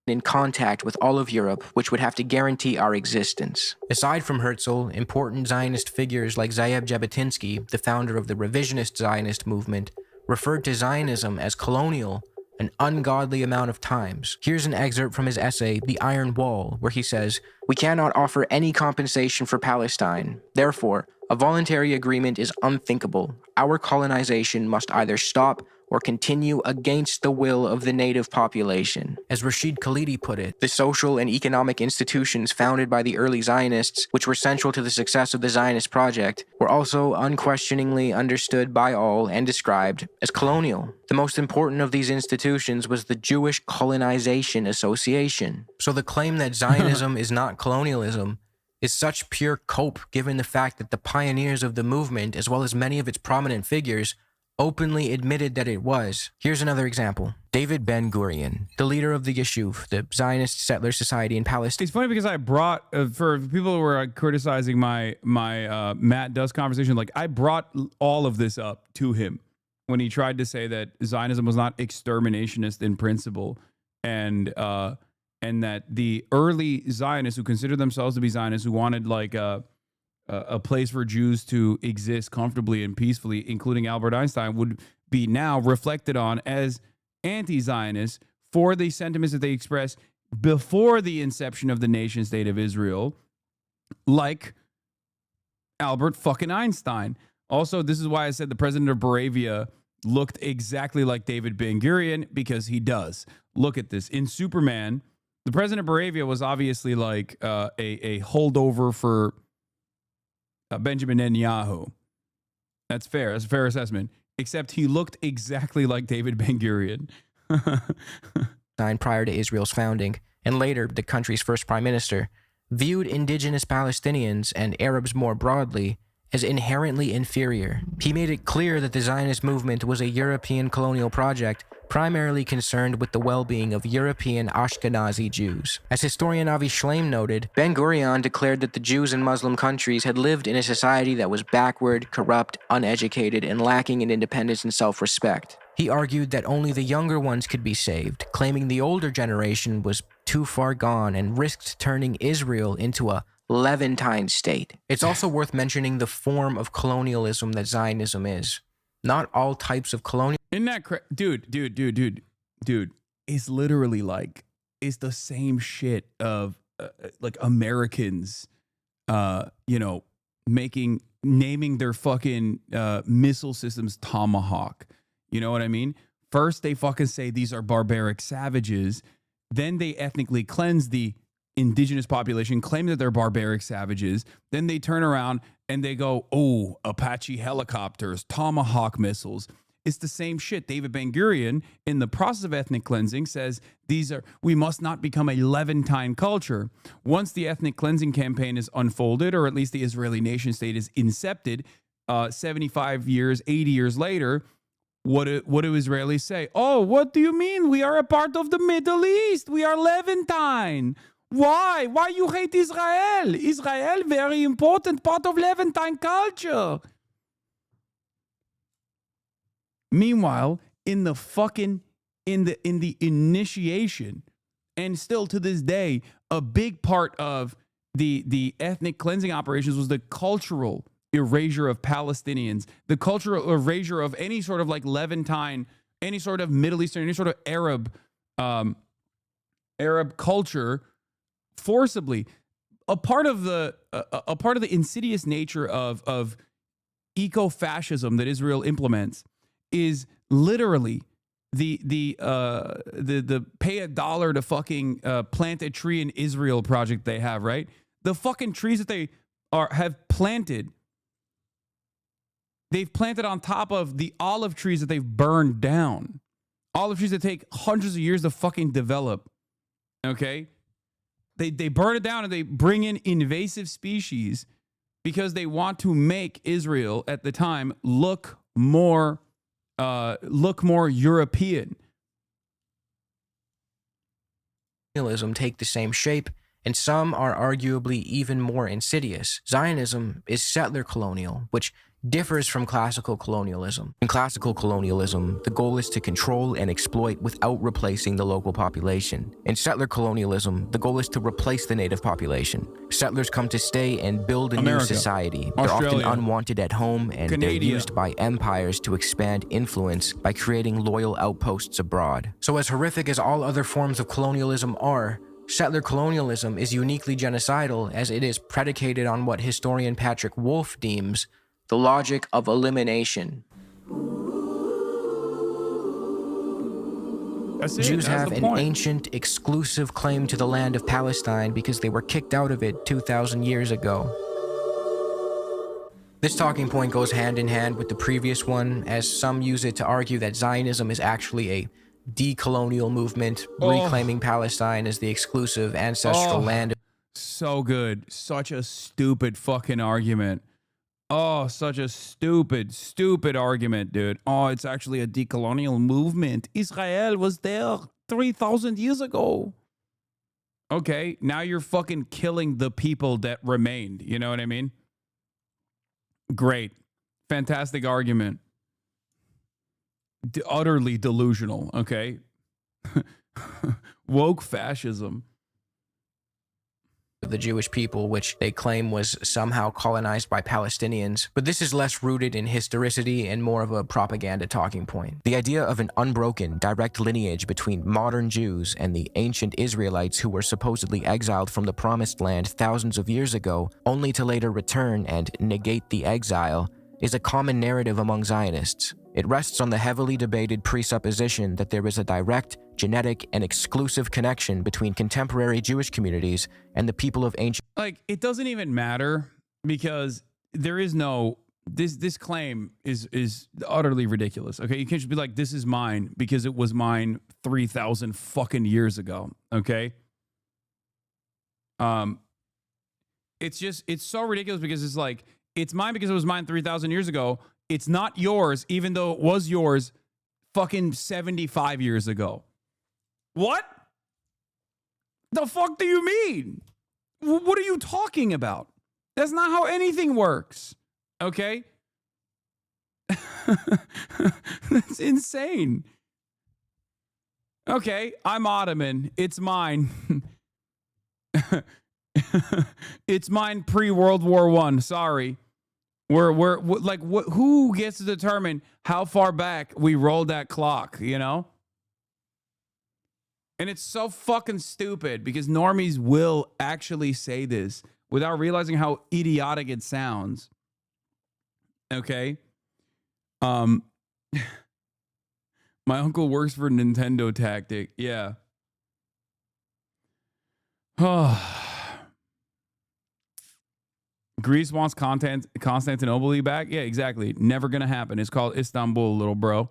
In contact with all of Europe, which would have to guarantee our existence. Aside from Herzl, important Zionist figures like Ze'ev Jabotinsky, the founder of the revisionist Zionist movement, referred to Zionism as colonial an ungodly amount of times. Here's an excerpt from his essay, The Iron Wall, where he says, "We cannot offer any compensation for Palestine. Therefore, a voluntary agreement is unthinkable. Our colonization must either stop or continue against the will of the native population." As Rashid Khalidi put it, the social and economic institutions founded by the early Zionists, which were central to the success of the Zionist project, were also unquestioningly understood by all and described as colonial. The most important of these institutions was the Jewish Colonization Association. So the claim that Zionism is not colonialism is such pure cope, given the fact that the pioneers of the movement, as well as many of its prominent figures, openly admitted that it was. Here's another example. David Ben-Gurion, the leader of the Yishuv, the Zionist Settler Society in Palestine. It's funny because I brought, for people who were criticizing my Matt Duss conversation, like I brought all of this up to him when he tried to say that Zionism was not exterminationist in principle, and that the early Zionists who considered themselves to be Zionists, who wanted like a place for Jews to exist comfortably and peacefully, including Albert Einstein, would be now reflected on as anti-Zionists for the sentiments that they expressed before the inception of the nation state of Israel, like Albert fucking Einstein. Also, this is why I said the president of Moravia looked exactly like David Ben-Gurion, because he does. Look at this. In Superman, the president of Moravia was obviously like a holdover for Benjamin Netanyahu. That's fair. That's a fair assessment. Except he looked exactly like David Ben-Gurion. Prior to Israel's founding, and later the country's first prime minister, viewed indigenous Palestinians and Arabs more broadly as inherently inferior. He made it clear that the Zionist movement was a European colonial project primarily concerned with the well-being of European Ashkenazi Jews. As historian Avi Shleim noted, Ben-Gurion declared that the Jews in Muslim countries had lived in a society that was backward, corrupt, uneducated, and lacking in independence and self-respect. He argued that only the younger ones could be saved, claiming the older generation was too far gone and risked turning Israel into a Levantine state. It's also worth mentioning the form of colonialism that Zionism is. Not all types of colonial... Isn't that dude, it's literally like, it's the same shit of like Americans you know, naming their fucking missile systems Tomahawk. You know what I mean? First, they fucking say these are barbaric savages. Then they ethnically cleanse the indigenous population, claim that they're barbaric savages. Then they turn around and they go, oh, Apache helicopters, Tomahawk missiles. It's the same shit. David Ben-Gurion, in the process of ethnic cleansing, says we must not become a Levantine culture. Once the ethnic cleansing campaign is unfolded, or at least the Israeli nation state is incepted, 75 years, 80 years later, what do Israelis say? Oh, what do you mean? We are a part of the Middle East. We are Levantine. Why? Why you hate Israel? Israel, very important part of Levantine culture. Meanwhile, in the initiation, and still to this day, a big part of the ethnic cleansing operations was the cultural erasure of Palestinians, the cultural erasure of any sort of like Levantine, any sort of Middle Eastern, any sort of Arab culture, forcibly. A part of the insidious nature of eco-fascism that Israel implements is literally the pay $1 to fucking plant a tree in Israel project they have, right? The fucking trees that they have planted, they've planted on top of the olive trees that they've burned down. Olive trees that take hundreds of years to fucking develop. Okay? They burn it down and they bring in invasive species because they want to make Israel at the time look more European. Zionism take the same shape, and some are arguably even more insidious. Zionism is settler colonial, which differs from classical colonialism. In classical colonialism, the goal is to control and exploit without replacing the local population. In settler colonialism, the goal is to replace the native population. Settlers come to stay and build a new society. They're often unwanted at home, and they're used by empires to expand influence by creating loyal outposts abroad. So as horrific as all other forms of colonialism are, settler colonialism is uniquely genocidal, as it is predicated on what historian Patrick Wolfe deems the logic of elimination. Jews have an ancient, exclusive claim to the land of Palestine because they were kicked out of it 2,000 years ago. This talking point goes hand in hand with the previous one, as some use it to argue that Zionism is actually a decolonial movement, reclaiming Palestine as the exclusive ancestral land. So good. Such a stupid fucking argument. Oh, such a stupid argument, dude. Oh, it's actually a decolonial movement. Israel was there 3,000 years ago. Okay, now you're fucking killing the people that remained. You know what I mean? Great. Fantastic argument. Utterly delusional, okay? Woke fascism. The Jewish people, which they claim was somehow colonized by Palestinians, but this is less rooted in historicity and more of a propaganda talking point. The idea of an unbroken, direct lineage between modern Jews and the ancient Israelites who were supposedly exiled from the Promised Land thousands of years ago, only to later return and negate the exile, is a common narrative among Zionists. It rests on the heavily debated presupposition that there is a direct, genetic, and exclusive connection between contemporary Jewish communities and the people of ancient... Like, it doesn't even matter because there is no... This claim is utterly ridiculous, okay? You can't just be like, this is mine because it was mine 3,000 fucking years ago, okay? It's so ridiculous because it's like, it's mine because it was mine 3,000 years ago. It's not yours, even though it was yours fucking 75 years ago. What? The fuck do you mean? What are you talking about? That's not how anything works. Okay? That's insane. Okay, I'm Ottoman. It's mine. It's mine pre-World War I. Sorry. We're like, who gets to determine how far back we rolled that clock, you know? And it's so fucking stupid because normies will actually say this without realizing how idiotic it sounds. Okay? My uncle works for Nintendo Tactic. Yeah. Greece wants Constantinople back? Yeah, exactly. Never gonna happen. It's called Istanbul, little bro.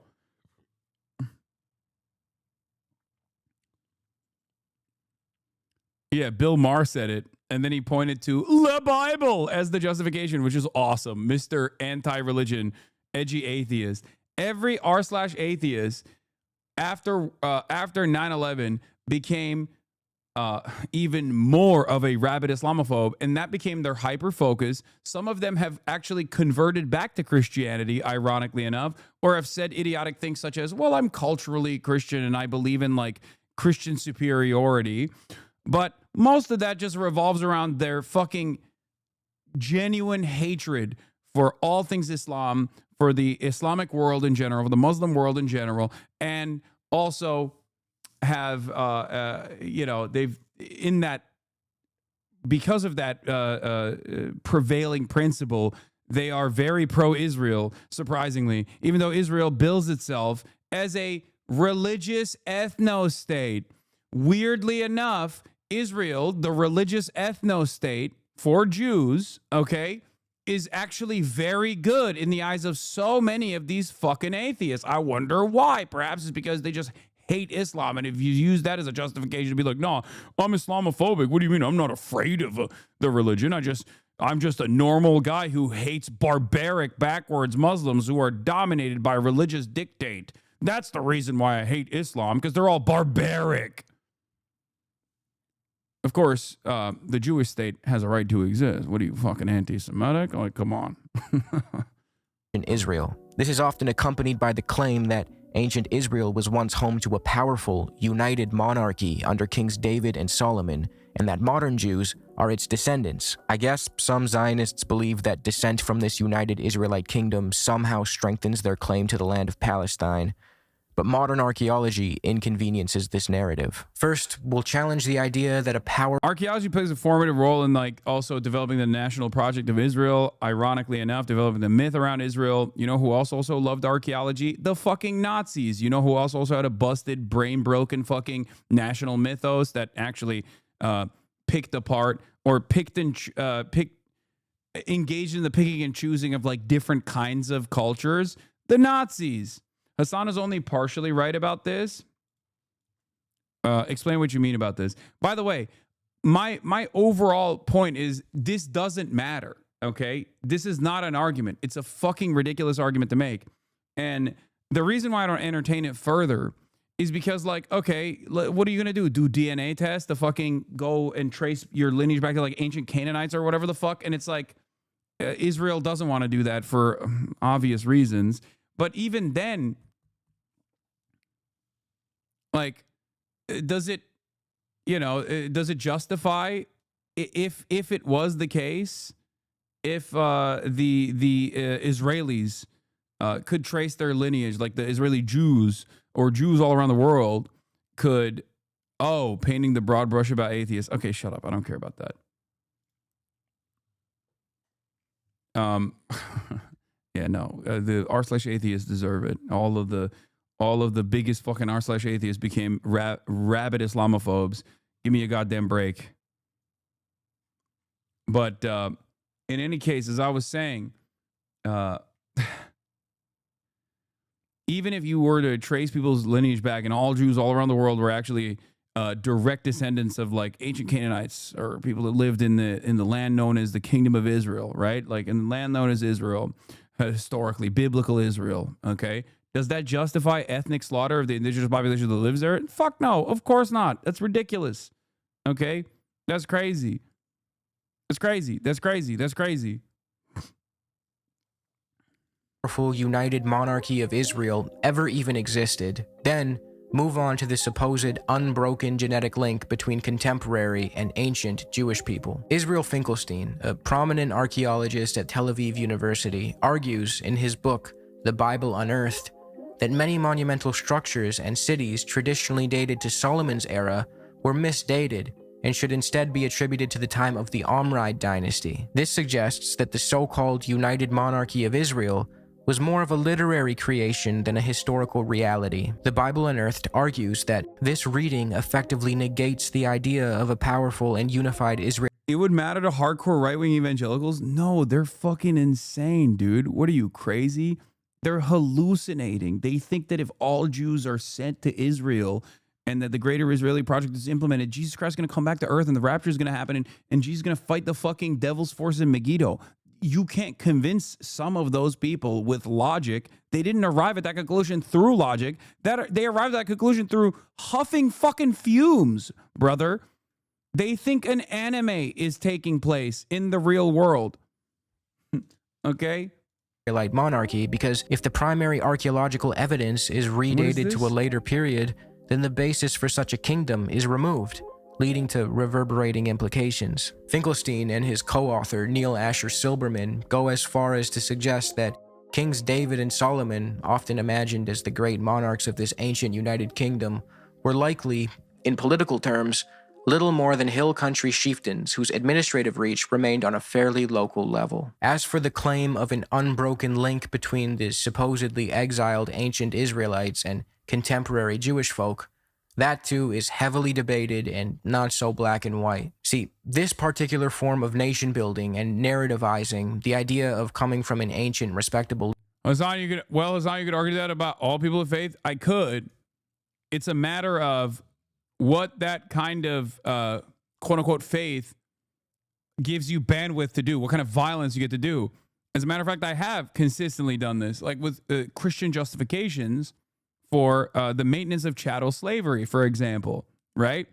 Yeah, Bill Maher said it, and then he pointed to the Bible as the justification, which is awesome. Mr. Anti-Religion, edgy atheist. Every r/atheist after 9/11 became even more of a rabid Islamophobe, and that became their hyper focus. Some of them have actually converted back to Christianity, ironically enough, or have said idiotic things such as, well, I'm culturally Christian and I believe in like Christian superiority. But most of that just revolves around their fucking genuine hatred for all things Islam, for the Islamic world in general, for the Muslim world in general, and also have, they've, in that, because of that prevailing principle, they are very pro-Israel, surprisingly, even though Israel bills itself as a religious ethno-state. Weirdly enough, Israel, the religious ethno-state for Jews, okay, is actually very good in the eyes of so many of these fucking atheists. I wonder why. Perhaps it's because they just hate Islam. And if you use that as a justification to be like, no, I'm Islamophobic. What do you mean? I'm not afraid of the religion. I'm just a normal guy who hates barbaric, backwards Muslims who are dominated by religious dictate. That's the reason why I hate Islam, because they're all barbaric. Of course, the Jewish state has a right to exist. What are you, fucking anti-Semitic? Like, come on. In Israel, this is often accompanied by the claim that ancient Israel was once home to a powerful, united monarchy under Kings David and Solomon, and that modern Jews are its descendants. I guess some Zionists believe that descent from this united Israelite kingdom somehow strengthens their claim to the land of Palestine. But modern archaeology inconveniences this narrative. First, we'll challenge the idea that a power... Archaeology plays a formative role in, like, also developing the national project of Israel. Ironically enough, developing the myth around Israel. You know who also loved archaeology? The fucking Nazis. You know who also had a busted, brain-broken fucking national mythos that actually picked apart or engaged in the picking and choosing of, like, different kinds of cultures? The Nazis. Hasan is only partially right about this. Explain what you mean about this. By the way, my overall point is this doesn't matter, okay? This is not an argument. It's a fucking ridiculous argument to make. And the reason why I don't entertain it further is because, like, okay, what are you going to do? Do DNA tests to fucking go and trace your lineage back to, like, ancient Canaanites or whatever the fuck? And it's like, Israel doesn't want to do that for obvious reasons. But even then, like, does it justify if it was the case, if the Israelis could trace their lineage, like the Israeli Jews or Jews all around the world could, painting the broad brush about atheists. Okay, shut up. I don't care about that. Yeah, no, the r/atheists deserve it. All of the biggest fucking r/atheists became rabid Islamophobes. Give me a goddamn break. But in any case, as I was saying, even if you were to trace people's lineage back and all Jews all around the world were actually direct descendants of, like, ancient Canaanites or people that lived in the land known as the Kingdom of Israel, right? Like, in the land known as Israel, historically, biblical Israel, okay? Does that justify ethnic slaughter of the indigenous population that lives there? Fuck no, of course not. That's ridiculous, okay? That's crazy. That's crazy. That's crazy. That's crazy. Powerful united monarchy of Israel ever even existed, then move on to the supposed unbroken genetic link between contemporary and ancient Jewish people. Israel Finkelstein, a prominent archaeologist at Tel Aviv University, argues in his book, The Bible Unearthed, that many monumental structures and cities traditionally dated to Solomon's era were misdated and should instead be attributed to the time of the Omride dynasty. This suggests that the so-called United Monarchy of Israel was more of a literary creation than a historical reality. The Bible Unearthed argues that this reading effectively negates the idea of a powerful and unified Israel. It would matter to hardcore right-wing evangelicals? No, they're fucking insane, dude. What are you, crazy? They're hallucinating. They think that if all Jews are sent to Israel and that the greater Israeli project is implemented, Jesus Christ is going to come back to earth and the rapture is going to happen and Jesus is going to fight the fucking devil's force in Megiddo. You can't convince some of those people with logic. They didn't arrive at that conclusion through logic. They arrived at that conclusion through huffing fucking fumes, brother. They think an anime is taking place in the real world. Okay? Israelite monarchy, because if the primary archaeological evidence is redated to a later period, then the basis for such a kingdom is removed, leading to reverberating implications. Finkelstein and his co-author Neil Asher Silberman go as far as to suggest that Kings David and Solomon, often imagined as the great monarchs of this ancient United Kingdom, were likely, in political terms, little more than hill country chieftains whose administrative reach remained on a fairly local level. As for the claim of an unbroken link between the supposedly exiled ancient Israelites and contemporary Jewish folk, that too is heavily debated and not so black and white. See, this particular form of nation building and narrativizing, the idea of coming from an ancient, respectable... Hasan, you could argue that about all people of faith. I could. It's a matter of what that kind of quote-unquote faith gives you bandwidth to do, what kind of violence you get to do. As a matter of fact, I have consistently done this, like with Christian justifications for the maintenance of chattel slavery, for example, right?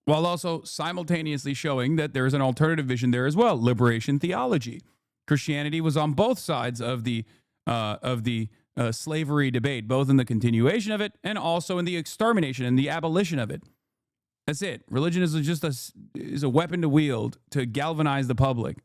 While also simultaneously showing that there's an alternative vision there as well, liberation theology. Christianity was on both sides of the slavery debate, both in the continuation of it and also in the extermination and the abolition of it. That's it. Religion is just a weapon to wield to galvanize the public.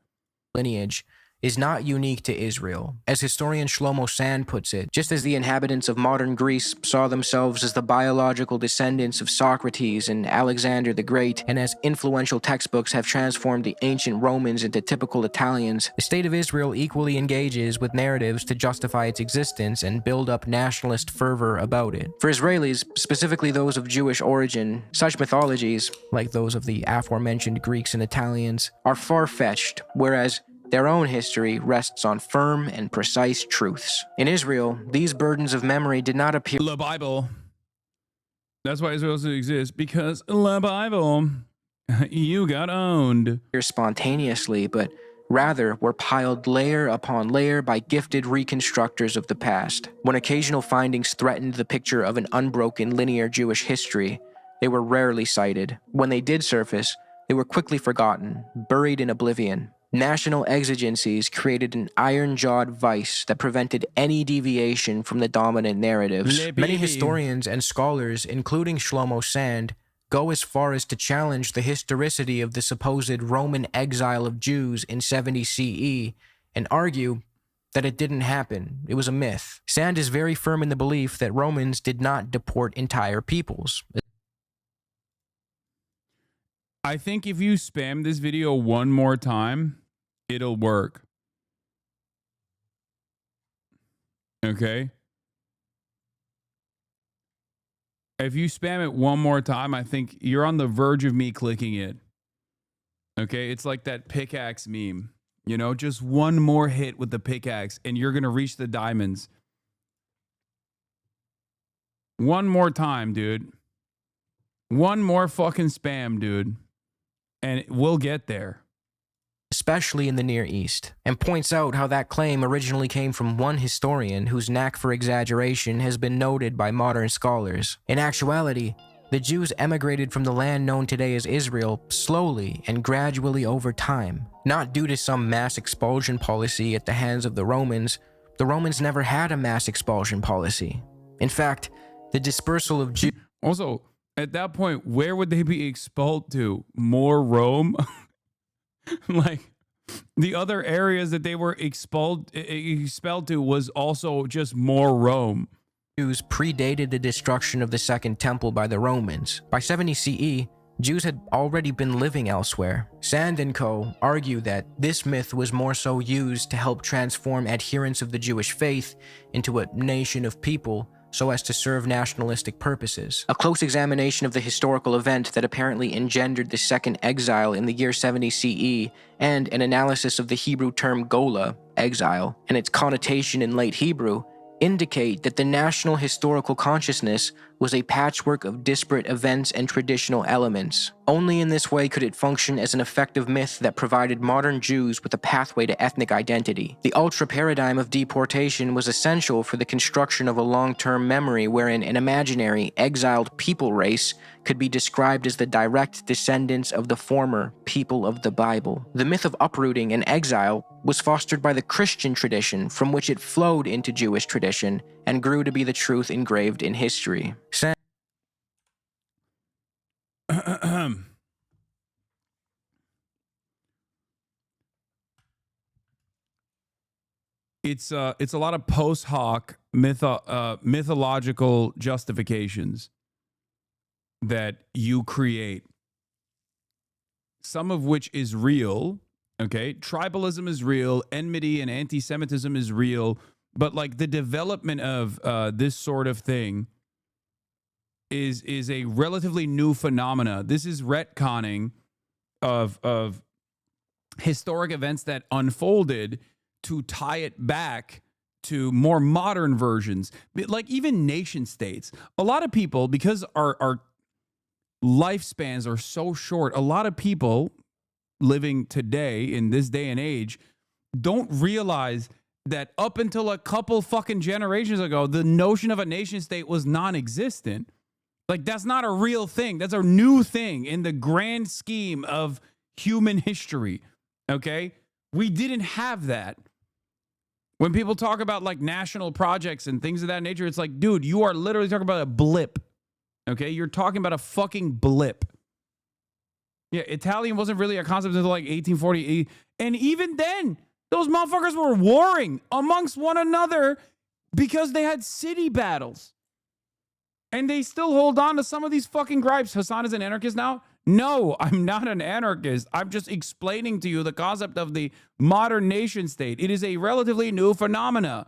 Lineage is not unique to Israel. As historian Shlomo Sand puts it, just as the inhabitants of modern Greece saw themselves as the biological descendants of Socrates and Alexander the Great, and as influential textbooks have transformed the ancient Romans into typical Italians, the state of Israel equally engages with narratives to justify its existence and build up nationalist fervor about it. For Israelis, specifically those of Jewish origin, such mythologies, like those of the aforementioned Greeks and Italians, are far-fetched, whereas their own history rests on firm and precise truths. In Israel, these burdens of memory did not appear. The Bible. That's why Israel exists, because the Bible, you got owned. Spontaneously, but rather were piled layer upon layer by gifted reconstructors of the past. When occasional findings threatened the picture of an unbroken linear Jewish history, they were rarely cited. When they did surface, they were quickly forgotten, buried in oblivion. National exigencies created an iron-jawed vice that prevented any deviation from the dominant narratives. Many historians and scholars, including Shlomo Sand, go as far as to challenge the historicity of the supposed Roman exile of Jews in 70 CE and argue that it didn't happen. It was a myth. Sand is very firm in the belief that Romans did not deport entire peoples. I think if you spam this video one more time, it'll work. Okay? If you spam it one more time, I think you're on the verge of me clicking it. Okay? It's like that pickaxe meme. You know, just one more hit with the pickaxe and you're going to reach the diamonds. One more time, dude. One more fucking spam, dude. And we'll get there. Especially in the Near East, and points out how that claim originally came from one historian whose knack for exaggeration has been noted by modern scholars. In actuality, the Jews emigrated from the land known today as Israel slowly and gradually over time. Not due to some mass expulsion policy at the hands of the Romans never had a mass expulsion policy. In fact, the dispersal of Jews... Also, at that point, where would they be expelled to? More Rome? Like, the other areas that they were expelled to was also just more Rome. Jews predated the destruction of the Second Temple by the Romans. By 70 CE, Jews had already been living elsewhere. Sand and co. argue that this myth was more so used to help transform adherents of the Jewish faith into a nation of people so as to serve nationalistic purposes. A close examination of the historical event that apparently engendered the second exile in the year 70 CE, and an analysis of the Hebrew term gola, exile, and its connotation in late Hebrew, indicate that the national historical consciousness was a patchwork of disparate events and traditional elements. Only in this way could it function as an effective myth that provided modern Jews with a pathway to ethnic identity. The ultra-paradigm of deportation was essential for the construction of a long-term memory wherein an imaginary, exiled people race could be described as the direct descendants of the former people of the Bible. The myth of uprooting and exile was fostered by the Christian tradition, from which it flowed into Jewish tradition and grew to be the truth engraved in history. It's a lot of post hoc mythological justifications that you create, some of which is real. Okay, tribalism is real, enmity and anti-Semitism is real, but like the development of this sort of thing is a relatively new phenomena. This is retconning of historic events that unfolded to tie it back to more modern versions, like even nation states. A lot of people, because our lifespans are so short, a lot of people living today in this day and age don't realize that up until a couple fucking generations ago, the notion of a nation state was non-existent. Like, that's not a real thing. That's a new thing in the grand scheme of human history. Okay? We didn't have that. When people talk about like national projects and things of that nature, it's like, dude, you are literally talking about a blip. Okay? You're talking about a fucking blip. Yeah, Italian wasn't really a concept until like 1840. And even then, those motherfuckers were warring amongst one another because they had city battles. And they still hold on to some of these fucking gripes. Hasan is an anarchist now? No, I'm not an anarchist. I'm just explaining to you the concept of the modern nation state. It is a relatively new phenomena.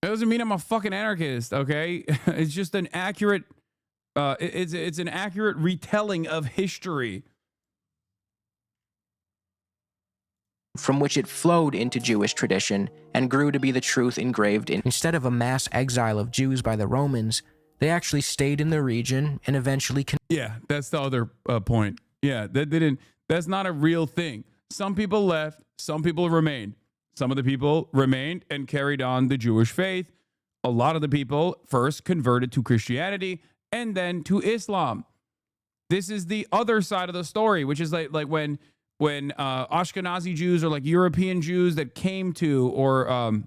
It doesn't mean I'm a fucking anarchist, okay? It's just an accurate, it's an accurate retelling of history. From which it flowed into Jewish tradition and grew to be the truth engraved in. Instead of a mass exile of Jews by the Romans, they actually stayed in the region and eventually... Yeah, that's the other point. Yeah, that's not a real thing. Some people left, some people remained. Some of the people remained and carried on the Jewish faith. A lot of the people first converted to Christianity and then to Islam. This is the other side of the story, which is like when Ashkenazi Jews or like European Jews that came to, or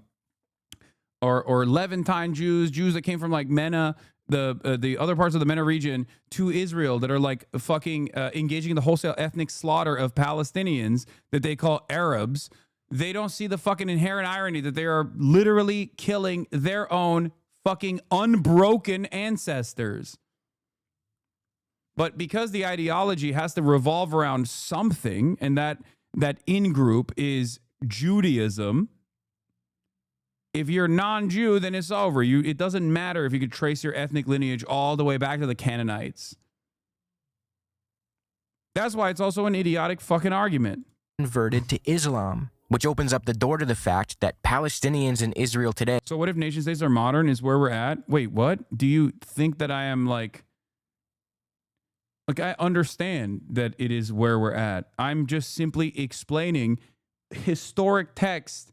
Levantine Jews that came from like MENA, the other parts of the MENA region to Israel, that are like fucking engaging in the wholesale ethnic slaughter of Palestinians that they call Arabs. They don't see the fucking inherent irony that they are literally killing their own fucking unbroken ancestors. But because the ideology has to revolve around something, and that in-group is Judaism, if you're non-Jew, then it's over. It doesn't matter if you could trace your ethnic lineage all the way back to the Canaanites. That's why it's also an idiotic fucking argument. Converted to Islam, which opens up the door to the fact that Palestinians in Israel today... So what if nation states are modern is where we're at? Wait, what? Do you think that I am like... Like, I understand that it is where we're at. I'm just simply explaining historic text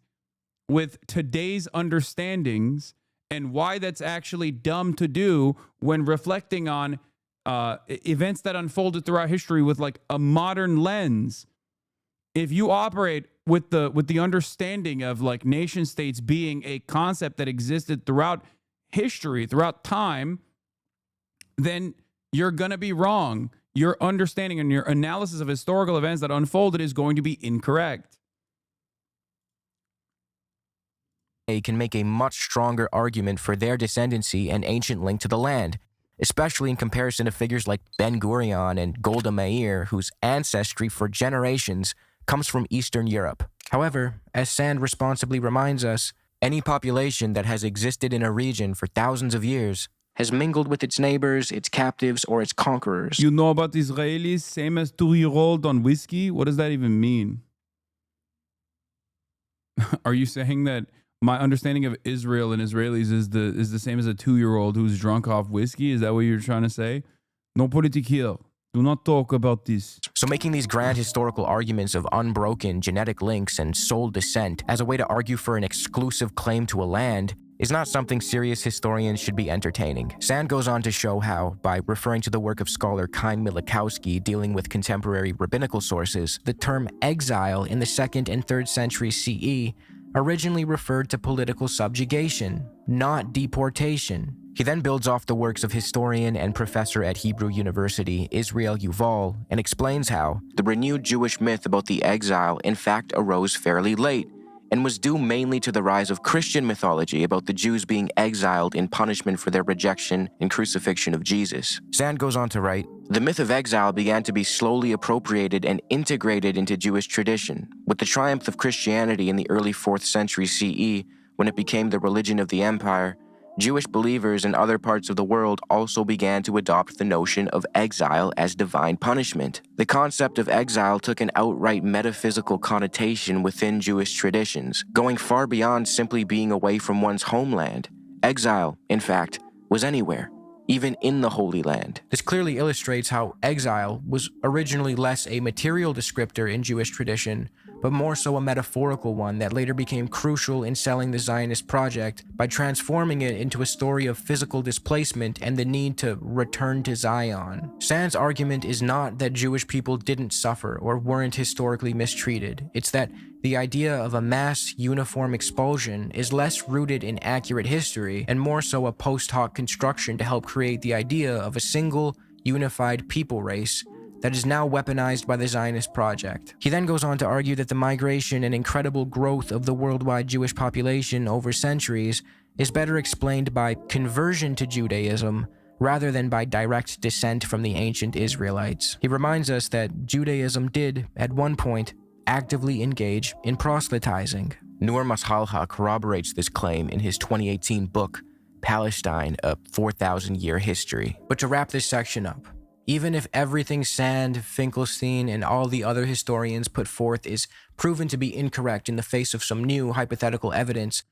with today's understandings and why that's actually dumb to do when reflecting on events that unfolded throughout history with like a modern lens. If you operate with the understanding of like nation states being a concept that existed throughout history, throughout time, then you're going to be wrong. Your understanding and your analysis of historical events that unfolded is going to be incorrect. can make a much stronger argument for their descendancy and ancient link to the land, especially in comparison to figures like Ben Gurion and Golda Meir, whose ancestry for generations comes from Eastern Europe. However, as Sand responsibly reminds us, any population that has existed in a region for thousands of years has mingled with its neighbors, its captives, or its conquerors. You know about Israelis, same as 2-year-old on whiskey? What does that even mean? Are you saying that my understanding of Israel and Israelis is the same as a 2-year-old who's drunk off whiskey? Is that what you're trying to say? No politique here. Do not talk about this. So making these grand historical arguments of unbroken genetic links and soul descent as a way to argue for an exclusive claim to a land is not something serious historians should be entertaining. Sand goes on to show how, by referring to the work of scholar Chaim Milikowski dealing with contemporary rabbinical sources, the term exile in the 2nd and 3rd century CE originally referred to political subjugation, not deportation. He then builds off the works of historian and professor at Hebrew University Israel Yuval and explains how the renewed Jewish myth about the exile in fact arose fairly late and was due mainly to the rise of Christian mythology about the Jews being exiled in punishment for their rejection and crucifixion of Jesus. Sand goes on to write, the myth of exile began to be slowly appropriated and integrated into Jewish tradition. With the triumph of Christianity in the early 4th century CE, when it became the religion of the empire, Jewish believers in other parts of the world also began to adopt the notion of exile as divine punishment. The concept of exile took an outright metaphysical connotation within Jewish traditions, going far beyond simply being away from one's homeland. Exile, in fact, was anywhere, even in the Holy Land. This clearly illustrates how exile was originally less a material descriptor in Jewish tradition, but more so a metaphorical one that later became crucial in selling the Zionist project by transforming it into a story of physical displacement and the need to return to Zion. Sand's argument is not that Jewish people didn't suffer or weren't historically mistreated. It's that the idea of a mass, uniform expulsion is less rooted in accurate history and more so a post hoc construction to help create the idea of a single, unified people race that is now weaponized by the Zionist project. He then goes on to argue that the migration and incredible growth of the worldwide Jewish population over centuries is better explained by conversion to Judaism rather than by direct descent from the ancient Israelites. He reminds us that Judaism did, at one point, actively engage in proselytizing. Nur Mashalha corroborates this claim in his 2018 book, Palestine, A 4,000-Year History. But to wrap this section up, even if everything Sand, Finkelstein, and all the other historians put forth is proven to be incorrect in the face of some new hypothetical evidence,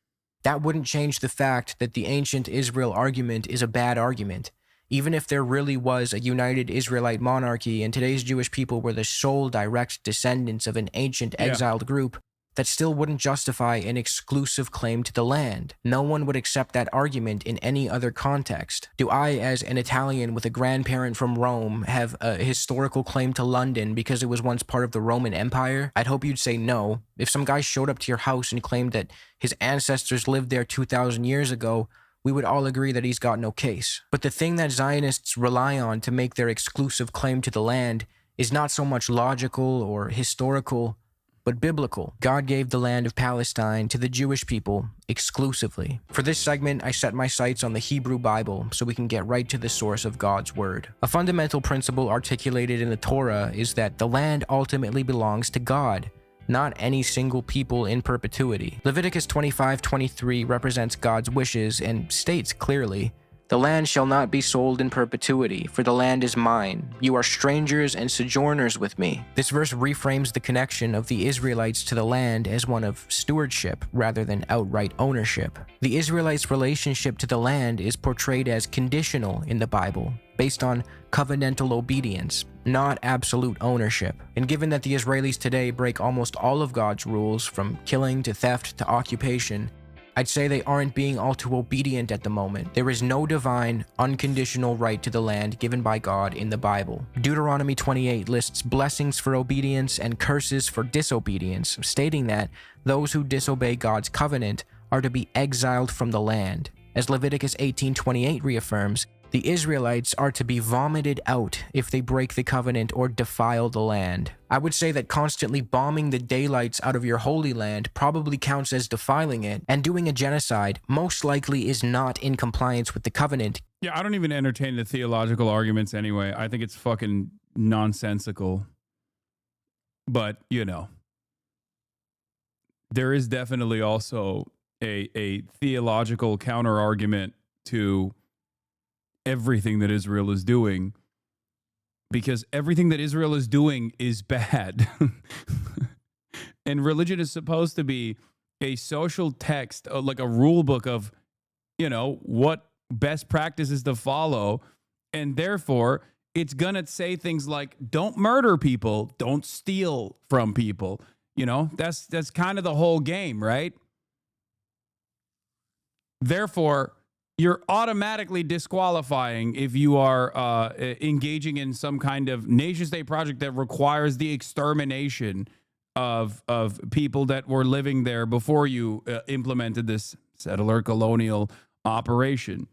that wouldn't change the fact that the ancient Israel argument is a bad argument. Even if there really was a united Israelite monarchy and today's Jewish people were the sole direct descendants of an ancient exiled group, that still wouldn't justify an exclusive claim to the land. No one would accept that argument in any other context. Do I, as an Italian with a grandparent from Rome, have a historical claim to London because it was once part of the Roman Empire? I'd hope you'd say no. If some guy showed up to your house and claimed that his ancestors lived there 2,000 years ago, we would all agree that he's got no case. But the thing that Zionists rely on to make their exclusive claim to the land is not so much logical or historical, but biblical. God gave the land of Palestine to the Jewish people exclusively. For this segment, I set my sights on the Hebrew Bible so we can get right to the source of God's word. A fundamental principle articulated in the Torah is that the land ultimately belongs to God, not any single people in perpetuity. Leviticus 25:23 represents God's wishes and states clearly, "The land shall not be sold in perpetuity, for the land is mine. You are strangers and sojourners with me." This verse reframes the connection of the Israelites to the land as one of stewardship rather than outright ownership. The Israelites' relationship to the land is portrayed as conditional in the Bible, based on covenantal obedience, not absolute ownership. And given that the Israelis today break almost all of God's rules, from killing to theft to occupation, I'd say they aren't being all too obedient at the moment. There is no divine, unconditional right to the land given by God in the Bible. Deuteronomy 28 lists blessings for obedience and curses for disobedience, stating that those who disobey God's covenant are to be exiled from the land. As Leviticus 18:28 reaffirms, The Israelites are to be vomited out if they break the covenant or defile the land. I would say that constantly bombing the daylights out of your holy land probably counts as defiling it, and doing a genocide most likely is not in compliance with the covenant. Yeah, I don't even entertain the theological arguments anyway. I think it's fucking nonsensical. But, you know, there is definitely also a theological counter argument to everything that Israel is doing, because everything that Israel is doing is bad. And religion is supposed to be a social text, like a rule book of, you know, what best practices to follow. And therefore, it's going to say things like, don't murder people, don't steal from people. You know, that's kind of the whole game, right? Therefore, you're automatically disqualifying if you are engaging in some kind of nation-state project that requires the extermination of people that were living there before you implemented this settler colonial operation.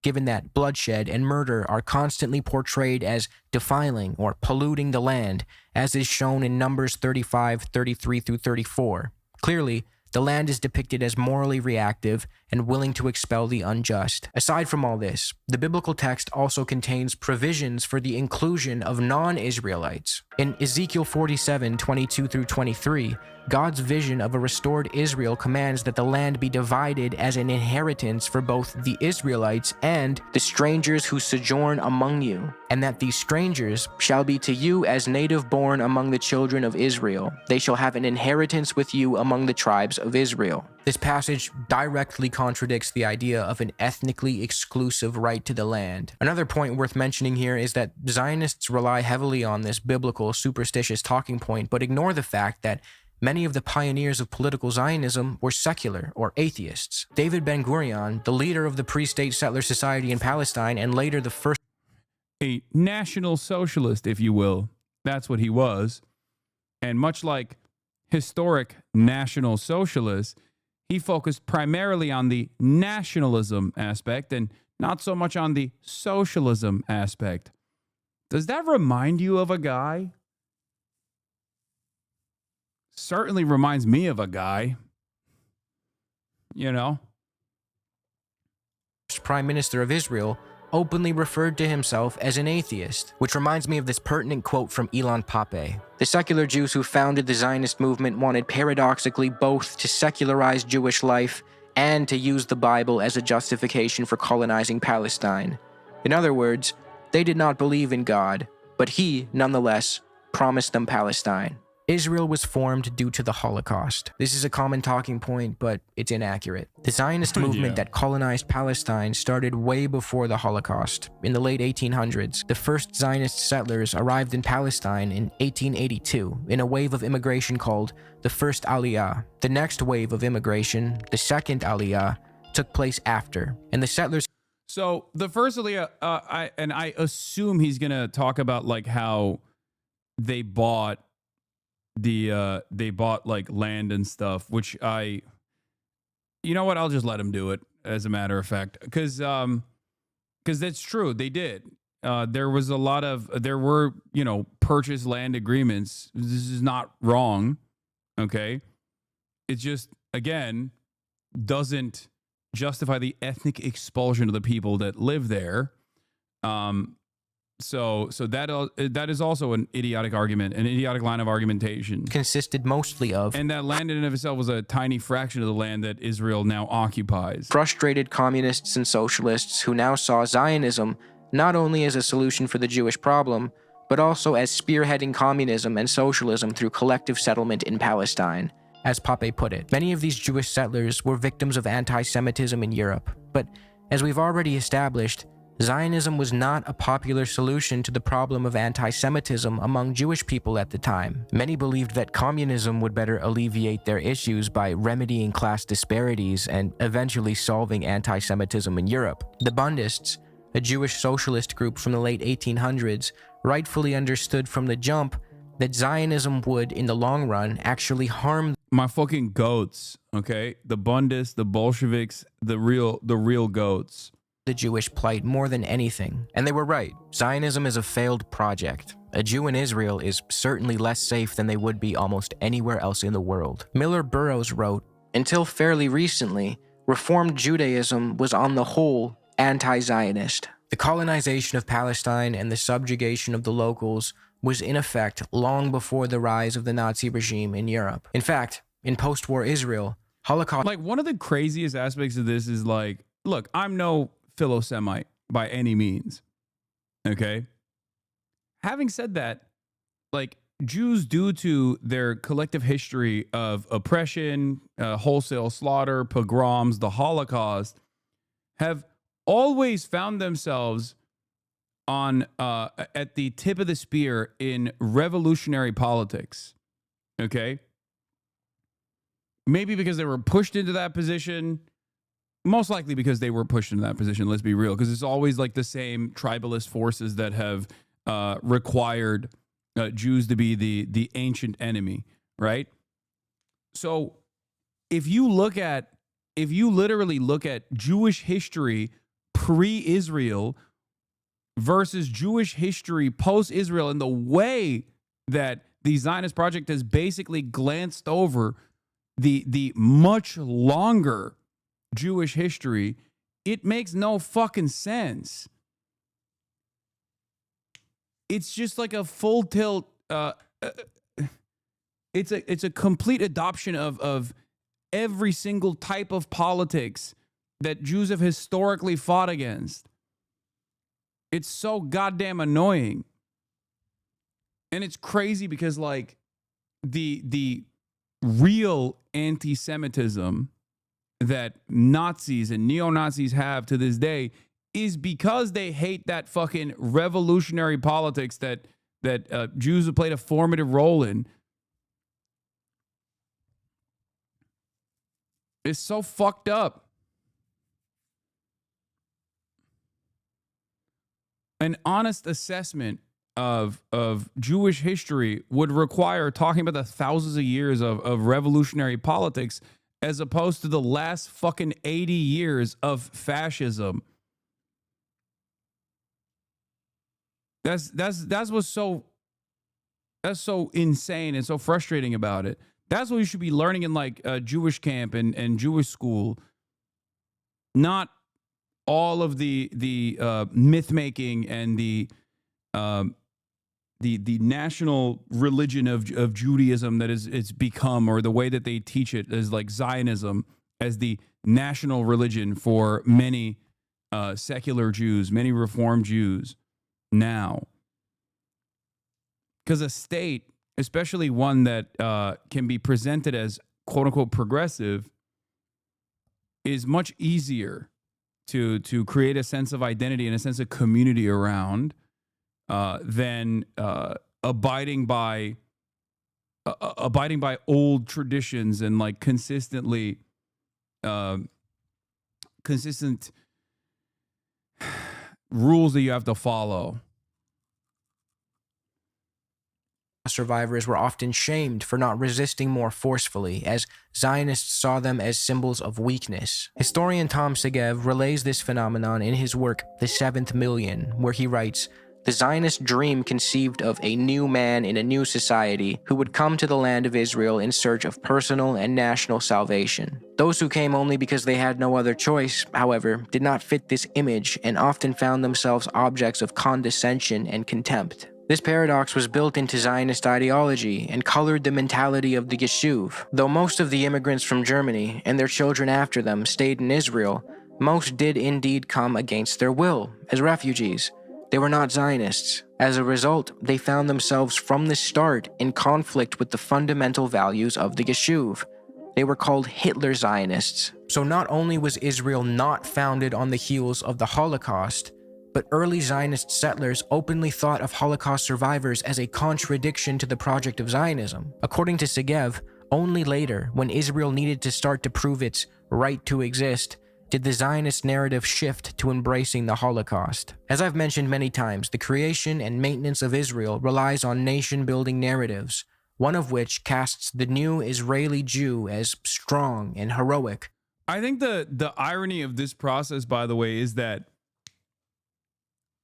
Given that bloodshed and murder are constantly portrayed as defiling or polluting the land, as is shown in Numbers 35, 33 through 34. Clearly, the land is depicted as morally reactive and willing to expel the unjust. Aside from all this, the biblical text also contains provisions for the inclusion of non-Israelites. In Ezekiel 47, 22 through 23, God's vision of a restored Israel commands that the land be divided as an inheritance for both the Israelites and the strangers who sojourn among you, and that these strangers shall be to you as native born among the children of Israel. They shall have an inheritance with you among the tribes of Israel. This passage directly contradicts the idea of an ethnically exclusive right to the land. Another point worth mentioning here is that Zionists rely heavily on this biblical superstitious talking point, but ignore the fact that many of the pioneers of political Zionism were secular or atheists. David Ben-Gurion, the leader of the pre-state settler society in Palestine and later the first... A national socialist, if you will. That's what he was. And much like historic national socialists, he focused primarily on the nationalism aspect and not so much on the socialism aspect. Does that remind you of a guy? Certainly reminds me of a guy. You know? Prime Minister of Israel openly referred to himself as an atheist, which reminds me of this pertinent quote from Ilan Pappé. The secular Jews who founded the Zionist movement wanted paradoxically both to secularize Jewish life and to use the Bible as a justification for colonizing Palestine. In other words, they did not believe in God, but he, nonetheless, promised them Palestine. Israel was formed due to the Holocaust. This is a common talking point, but it's inaccurate. The Zionist movement that colonized Palestine started way before the Holocaust. In the late 1800s, the first Zionist settlers arrived in Palestine in 1882 in a wave of immigration called the First Aliyah. The next wave of immigration, the Second Aliyah, took place after, and the settlers... So the First Aliyah, I assume he's going to talk about like how they bought like land and stuff, which you know what, I'll just let him do it as a matter of fact, because that's true, they did. There were you know, purchase land agreements. This is not wrong, okay? It just, again, doesn't justify the ethnic expulsion of the people that live there. So that is also an idiotic argument, an idiotic line of argumentation. Consisted mostly of... And that land in and of itself was a tiny fraction of the land that Israel now occupies. Frustrated communists and socialists who now saw Zionism not only as a solution for the Jewish problem, but also as spearheading communism and socialism through collective settlement in Palestine. As Pape put it, many of these Jewish settlers were victims of anti-Semitism in Europe. But as we've already established, Zionism was not a popular solution to the problem of anti-Semitism among Jewish people at the time. Many believed that communism would better alleviate their issues by remedying class disparities and eventually solving anti-Semitism in Europe. The Bundists, a Jewish socialist group from the late 1800s, rightfully understood from the jump that Zionism would, in the long run, actually harm my fucking goats, okay? The Bundists, the Bolsheviks, the real goats. the Jewish plight more than anything. And they were right. Zionism is a failed project. A Jew in Israel is certainly less safe than they would be almost anywhere else in the world. Miller Burrows wrote, "Until fairly recently, Reformed Judaism was on the whole anti-Zionist. The colonization of Palestine and the subjugation of the locals was in effect long before the rise of the Nazi regime in Europe. In fact, in post-war Israel, Holocaust..." Like, one of the craziest aspects of this is like, look, I'm no Philo-Semite by any means. Okay? Having said that, like, Jews, due to their collective history of oppression, wholesale slaughter, pogroms, the Holocaust, have always found themselves on at the tip of the spear in revolutionary politics. Okay? Maybe because they were pushed into that position. Most likely because they were pushed into that position, let's be real. Because it's always like the same tribalist forces that have required Jews to be the ancient enemy, right? So if you literally look at Jewish history pre-Israel versus Jewish history post-Israel, and the way that the Zionist project has basically glanced over the much longer Jewish history, it makes no fucking sense. It's just like a full tilt. It's a complete adoption of every single type of politics that Jews have historically fought against. It's so goddamn annoying. And it's crazy because, like, the real anti-Semitism that Nazis and neo-Nazis have to this day is because they hate that fucking revolutionary politics that Jews have played a formative role in. It's so fucked up. An honest assessment of Jewish history would require talking about the thousands of years of revolutionary politics as opposed to the last fucking 80 years of fascism. That's what's so insane and so frustrating about it. That's what you should be learning in like Jewish camp and Jewish school. Not all of the myth making and the national religion of Judaism that it's become, or the way that they teach it as like Zionism as the national religion for many secular Jews, many Reformed Jews now. Because a state, especially one that can be presented as quote unquote progressive, is much easier to create a sense of identity and a sense of community around than abiding by old traditions and like consistent rules that you have to follow. Survivors were often shamed for not resisting more forcefully, as Zionists saw them as symbols of weakness. Historian Tom Segev relays this phenomenon in his work, The Seventh Million, where he writes, "The Zionist dream conceived of a new man in a new society who would come to the land of Israel in search of personal and national salvation. Those who came only because they had no other choice, however, did not fit this image and often found themselves objects of condescension and contempt. This paradox was built into Zionist ideology and colored the mentality of the Yeshuv. Though most of the immigrants from Germany and their children after them stayed in Israel, most did indeed come against their will as refugees. They were not Zionists. As a result, they found themselves from the start in conflict with the fundamental values of the Yeshuv. They were called Hitler Zionists." So not only was Israel not founded on the heels of the Holocaust, but early Zionist settlers openly thought of Holocaust survivors as a contradiction to the project of Zionism. According to Segev, only later, when Israel needed to start to prove its right to exist, did the Zionist narrative shift to embracing the Holocaust. As I've mentioned many times, the creation and maintenance of Israel relies on nation-building narratives, one of which casts the new Israeli Jew as strong and heroic. I think the irony of this process, by the way, is that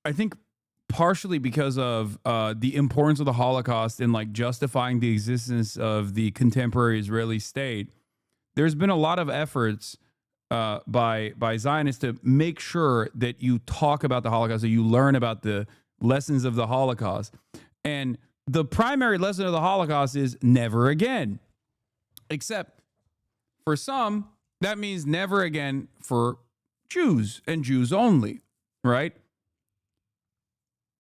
I think partially because of the importance of the Holocaust in like justifying the existence of the contemporary Israeli state, there's been a lot of efforts by Zionists to make sure that you talk about the Holocaust, that you learn about the lessons of the Holocaust. And the primary lesson of the Holocaust is never again. Except for some, that means never again for Jews and Jews only, right?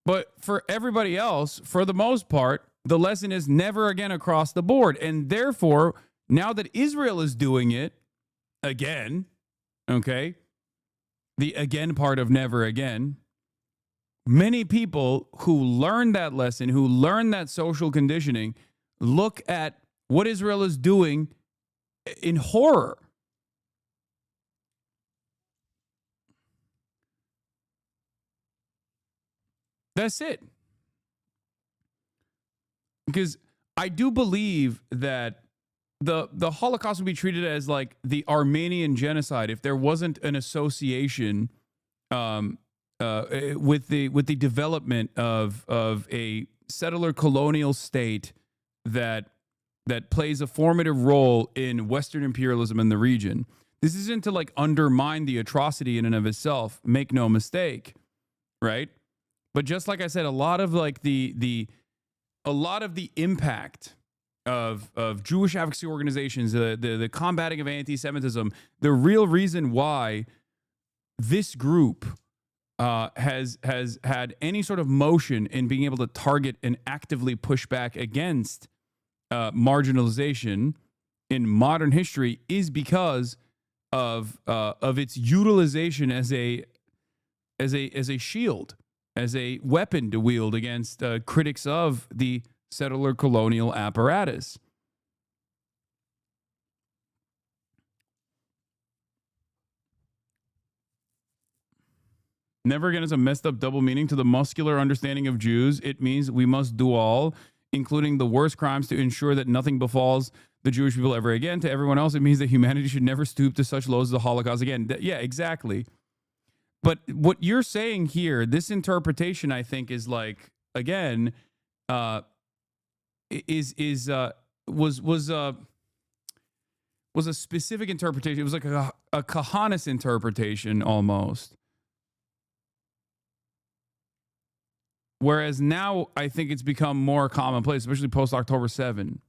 But for everybody else, for the most part, the lesson is never again across the board. And therefore, now that Israel is doing it again, okay, the again part of never again, many people who learn that lesson, who learn that social conditioning, look at what Israel is doing in horror. That's it. Because I do believe that the Holocaust would be treated as like the Armenian genocide if there wasn't an association with the development of a settler colonial state that plays a formative role in Western imperialism in the region. This isn't to like undermine the atrocity in and of itself. Make no mistake, right? But just like I said, a lot of like the impact of Jewish advocacy organizations, the combating of anti-Semitism, the real reason why this group has had any sort of motion in being able to target and actively push back against marginalization in modern history is because of its utilization as a shield, as a weapon to wield against critics of the settler colonial apparatus. Never again is a messed up double meaning to the muscular understanding of Jews. It means we must do all, including the worst crimes, to ensure that nothing befalls the Jewish people ever again. To everyone else, it means that humanity should never stoop to such lows as the Holocaust again. Yeah, exactly. But what you're saying here, this interpretation, I think, is like, again, was a specific interpretation. It was like a Kahanist interpretation almost. Whereas now I think it's become more commonplace, especially post October 7.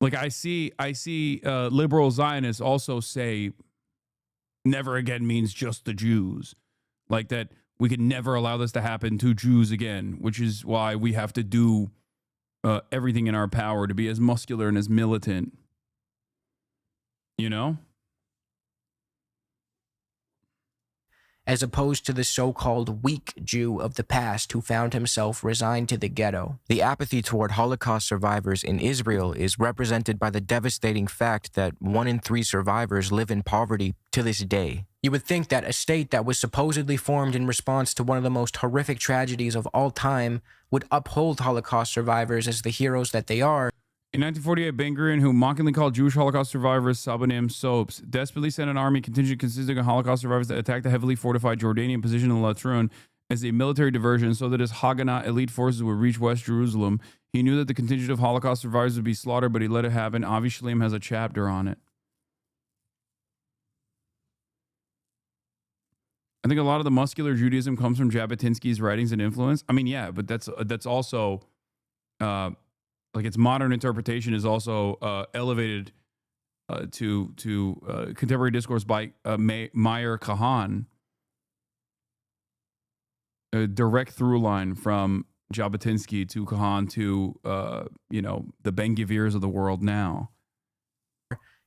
Like I see liberal Zionists also say never again means just the Jews. Like that we can never allow this to happen to Jews again, which is why we have to do everything in our power to be as muscular and as militant. You know? As opposed to the so-called weak Jew of the past who found himself resigned to the ghetto. The apathy toward Holocaust survivors in Israel is represented by the devastating fact that 1 in 3 survivors live in poverty to this day. You would think that a state that was supposedly formed in response to one of the most horrific tragedies of all time would uphold Holocaust survivors as the heroes that they are. In 1948, Ben-Gurion, who mockingly called Jewish Holocaust survivors Sabanim soaps, desperately sent an army contingent consisting of Holocaust survivors that attacked the heavily fortified Jordanian position in Latrun as a military diversion so that his Haganah elite forces would reach West Jerusalem. He knew that the contingent of Holocaust survivors would be slaughtered, but he let it happen. Avi Shalem has a chapter on it. I think a lot of the muscular Judaism comes from Jabotinsky's writings and influence. I mean, yeah, but that's also... like its modern interpretation is also elevated to contemporary discourse by Meir Kahan. A direct through line from Jabotinsky to Kahan to the Ben-Gvirs of the world now.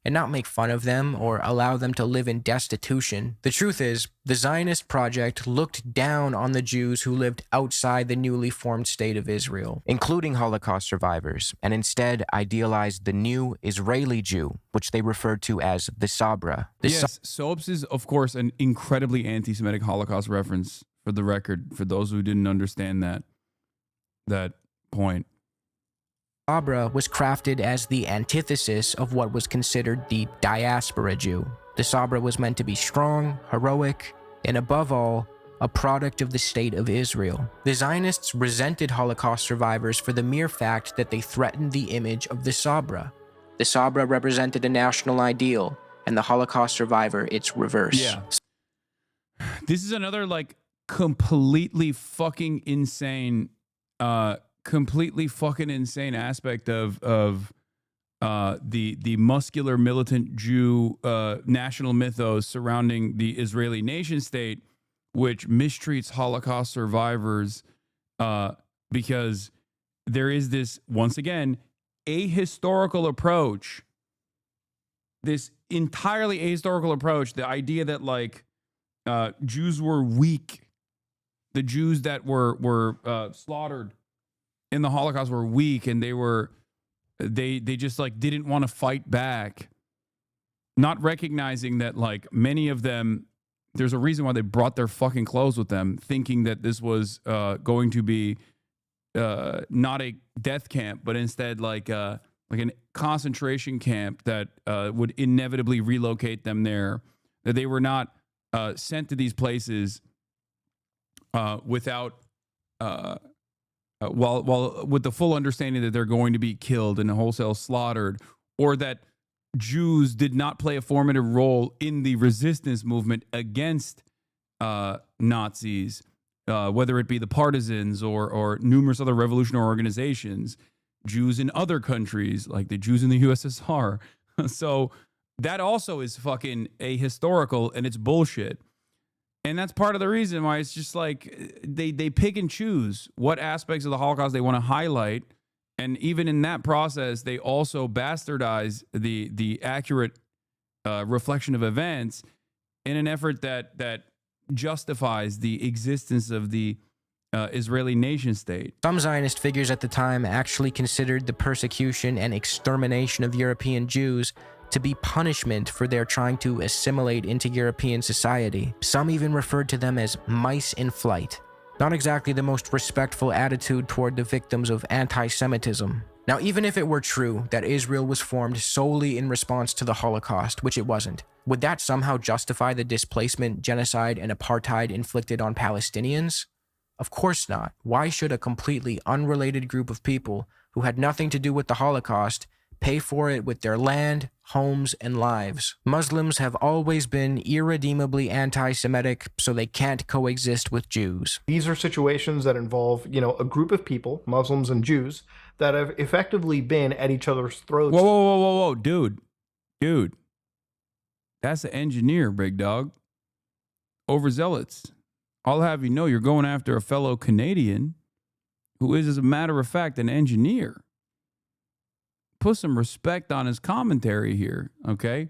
And not make fun of them or allow them to live in destitution. The truth is, the Zionist project looked down on the Jews who lived outside the newly formed state of Israel, including Holocaust survivors, and instead idealized the new Israeli Jew, which they referred to as the Sabra. Soaps is, of course, an incredibly anti-Semitic Holocaust reference, for the record, for those who didn't understand that point. Sabra was crafted as the antithesis of what was considered the diaspora Jew. The Sabra was meant to be strong, heroic, and above all, a product of the state of Israel. The Zionists resented Holocaust survivors for the mere fact that they threatened the image of the Sabra. The Sabra represented a national ideal, and the Holocaust survivor its reverse. Yeah. This is another like completely fucking insane aspect of the muscular militant Jew national mythos surrounding the Israeli nation state, which mistreats Holocaust survivors because there is this, once again, ahistorical approach, this entirely ahistorical approach, the idea that like Jews were weak, the Jews that were slaughtered in the Holocaust were weak, and they just like didn't want to fight back, not recognizing that like many of them, there's a reason why they brought their fucking clothes with them, thinking that this was going to be not a death camp, but instead like a concentration camp that would inevitably relocate them there. That they were not sent to these places without while with the full understanding that they're going to be killed and wholesale slaughtered, or that Jews did not play a formative role in the resistance movement against Nazis, whether it be the partisans or numerous other revolutionary organizations, Jews in other countries like the Jews in the USSR. So that also is fucking ahistorical, and it's bullshit. And that's part of the reason why it's just like they pick and choose what aspects of the Holocaust they want to highlight. And even in that process, they also bastardize the accurate reflection of events in an effort that justifies the existence of the Israeli nation state. Some Zionist figures at the time actually considered the persecution and extermination of European Jews to be punishment for their trying to assimilate into European society. Some even referred to them as mice in flight. Not exactly the most respectful attitude toward the victims of anti-Semitism. Now, even if it were true that Israel was formed solely in response to the Holocaust, which it wasn't, would that somehow justify the displacement, genocide, and apartheid inflicted on Palestinians? Of course not. Why should a completely unrelated group of people who had nothing to do with the Holocaust pay for it with their land, homes, and lives? Muslims have always been irredeemably anti-Semitic, so they can't coexist with Jews. These are situations that involve, a group of people, Muslims and Jews, that have effectively been at each other's throats. Whoa, dude. That's an engineer, big dog. Overzealous. I'll have you know you're going after a fellow Canadian who is, as a matter of fact, an engineer. Put some respect on his commentary here, okay?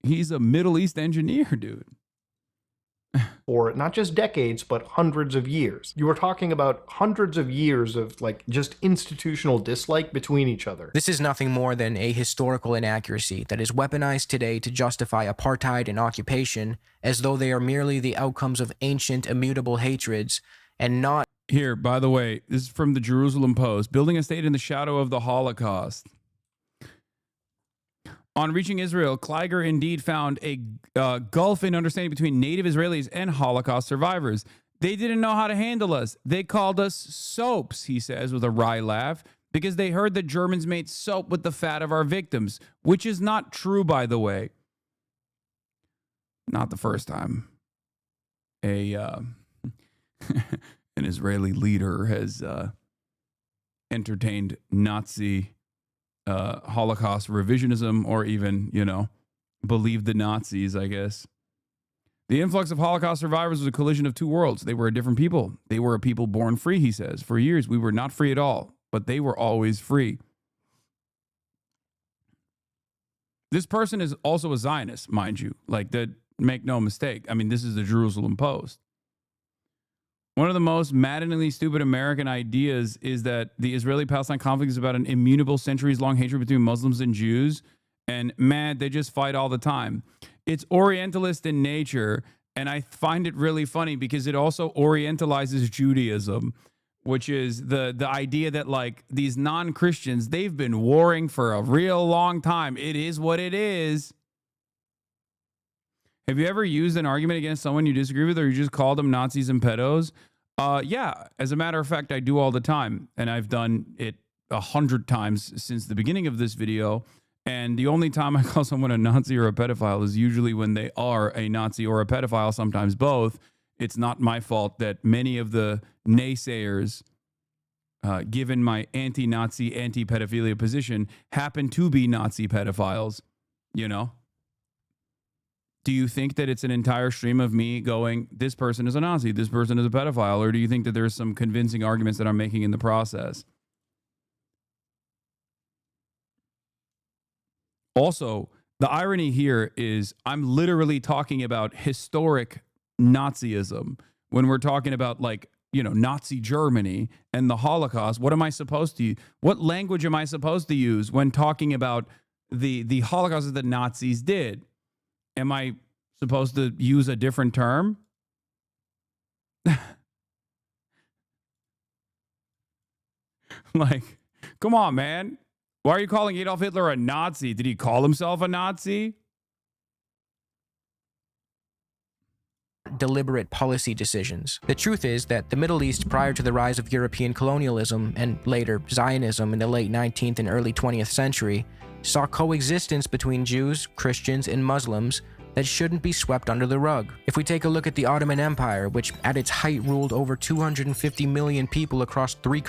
He's a Middle East engineer, dude. For not just decades, but hundreds of years. You were talking about hundreds of years of, just institutional dislike between each other. This is nothing more than a historical inaccuracy that is weaponized today to justify apartheid and occupation as though they are merely the outcomes of ancient, immutable hatreds and not... Here, by the way, this is from the Jerusalem Post. Building a state in the shadow of the Holocaust. On reaching Israel, Kliger indeed found a gulf in understanding between native Israelis and Holocaust survivors. They didn't know how to handle us. They called us soaps, he says with a wry laugh, because they heard that Germans made soap with the fat of our victims, which is not true, by the way. Not the first time an Israeli leader has entertained Nazi Holocaust revisionism, or even, believed the Nazis, I guess. The influx of Holocaust survivors was a collision of two worlds. They were a different people. They were a people born free, he says. For years, we were not free at all, but they were always free. This person is also a Zionist, mind you. Make no mistake. I mean, this is the Jerusalem Post. One of the most maddeningly stupid American ideas is that the Israeli-Palestine conflict is about an immutable, centuries-long hatred between Muslims and Jews, and they just fight all the time. It's Orientalist in nature, and I find it really funny because it also Orientalizes Judaism, which is the idea that, these non-Christians, they've been warring for a real long time. It is what it is. Have you ever used an argument against someone you disagree with, or you just called them Nazis and pedos? Yeah, as a matter of fact, I do all the time, and I've done it 100 times since the beginning of this video. And the only time I call someone a Nazi or a pedophile is usually when they are a Nazi or a pedophile, sometimes both. It's not my fault that many of the naysayers, given my anti-Nazi, anti-pedophilia position, happen to be Nazi pedophiles, you know? Do you think that it's an entire stream of me going, this person is a Nazi, this person is a pedophile, or do you think that there's some convincing arguments that I'm making in the process? Also, the irony here is I'm literally talking about historic Nazism when we're talking about, like, you know, Nazi Germany and the Holocaust. What language am I supposed to use when talking about the Holocaust that the Nazis did? Am I supposed to use a different term? Like, come on, man. Why are you calling Adolf Hitler a Nazi? Did he call himself a Nazi? Deliberate policy decisions. The truth is that the Middle East, prior to the rise of European colonialism and later Zionism in the late 19th and early 20th century, saw coexistence between Jews, Christians, and Muslims that shouldn't be swept under the rug. If we take a look at the Ottoman Empire, which at its height ruled over 250 million people across 3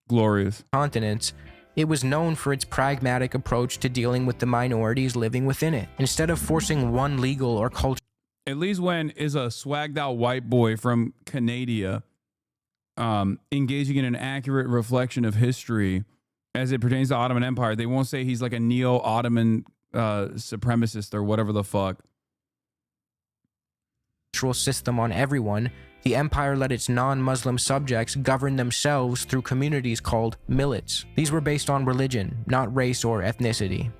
glorious continents, it was known for its pragmatic approach to dealing with the minorities living within it. Instead of forcing one legal or cultural... At least when is a swagged out white boy from Canada engaging in an accurate reflection of history as it pertains to the Ottoman Empire, they won't say he's like a neo-Ottoman supremacist or whatever the fuck. System on everyone, the empire let its non-Muslim subjects govern themselves through communities called millets. These were based on religion, not race or ethnicity.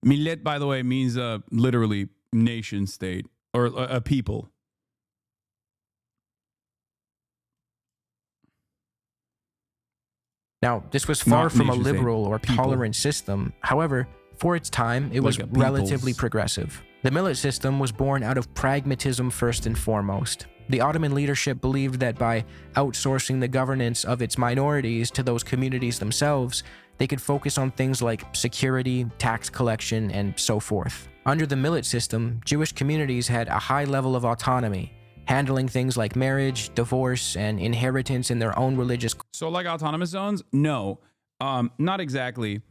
Millet, by the way, means literally nation state or a people. Now, this was far from a liberal or tolerant system. However, for its time, it was relatively progressive. The millet system was born out of pragmatism first and foremost. The Ottoman leadership believed that by outsourcing the governance of its minorities to those communities themselves, they could focus on things like security, tax collection, and so forth. Under the millet system, Jewish communities had a high level of autonomy, handling things like marriage, divorce, and inheritance in their own religious... So like autonomous zones? No, not exactly.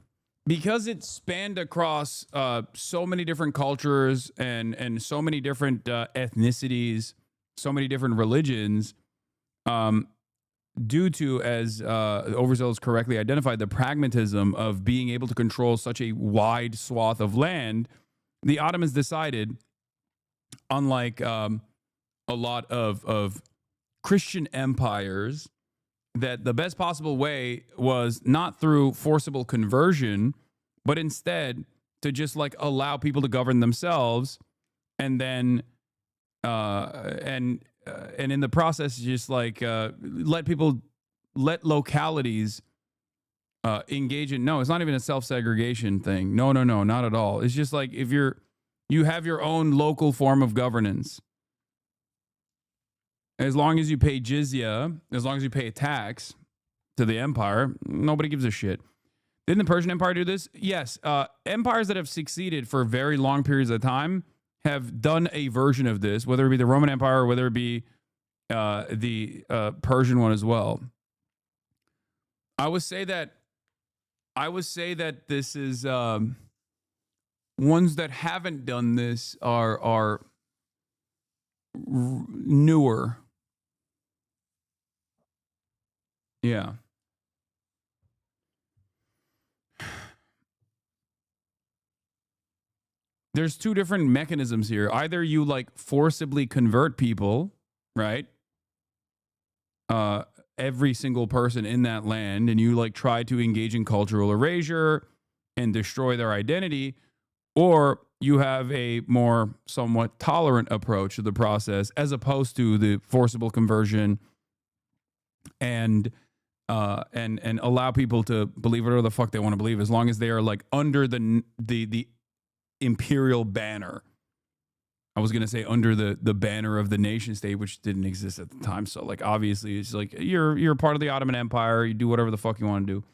Because it spanned across so many different cultures and so many different ethnicities, so many different religions, due to, as Overzealous correctly identified, the pragmatism of being able to control such a wide swath of land, the Ottomans decided, unlike a lot of Christian empires, that the best possible way was not through forcible conversion, but instead to just like allow people to govern themselves, and then and in the process just like let localities engage in... No, it's not even a self-segregation thing. No, not at all. It's just like if you have your own local form of governance. As long as you pay jizya, as long as you pay a tax to the empire, nobody gives a shit. Didn't the Persian Empire do this? Yes. Empires that have succeeded for very long periods of time have done a version of this, whether it be the Roman Empire or whether it be the Persian one as well. I would say that this is ones that haven't done this are newer. Yeah. There's two different mechanisms here. Either you like forcibly convert people, right? Every single person in that land, and you like try to engage in cultural erasure and destroy their identity, or you have a more somewhat tolerant approach to the process as opposed to the forcible conversion and allow people to believe whatever the fuck they want to believe as long as they are like under the imperial banner I was gonna say under the banner of the nation state, which didn't exist at the time. So like obviously it's like you're part of the Ottoman Empire. You do whatever the fuck you want to do.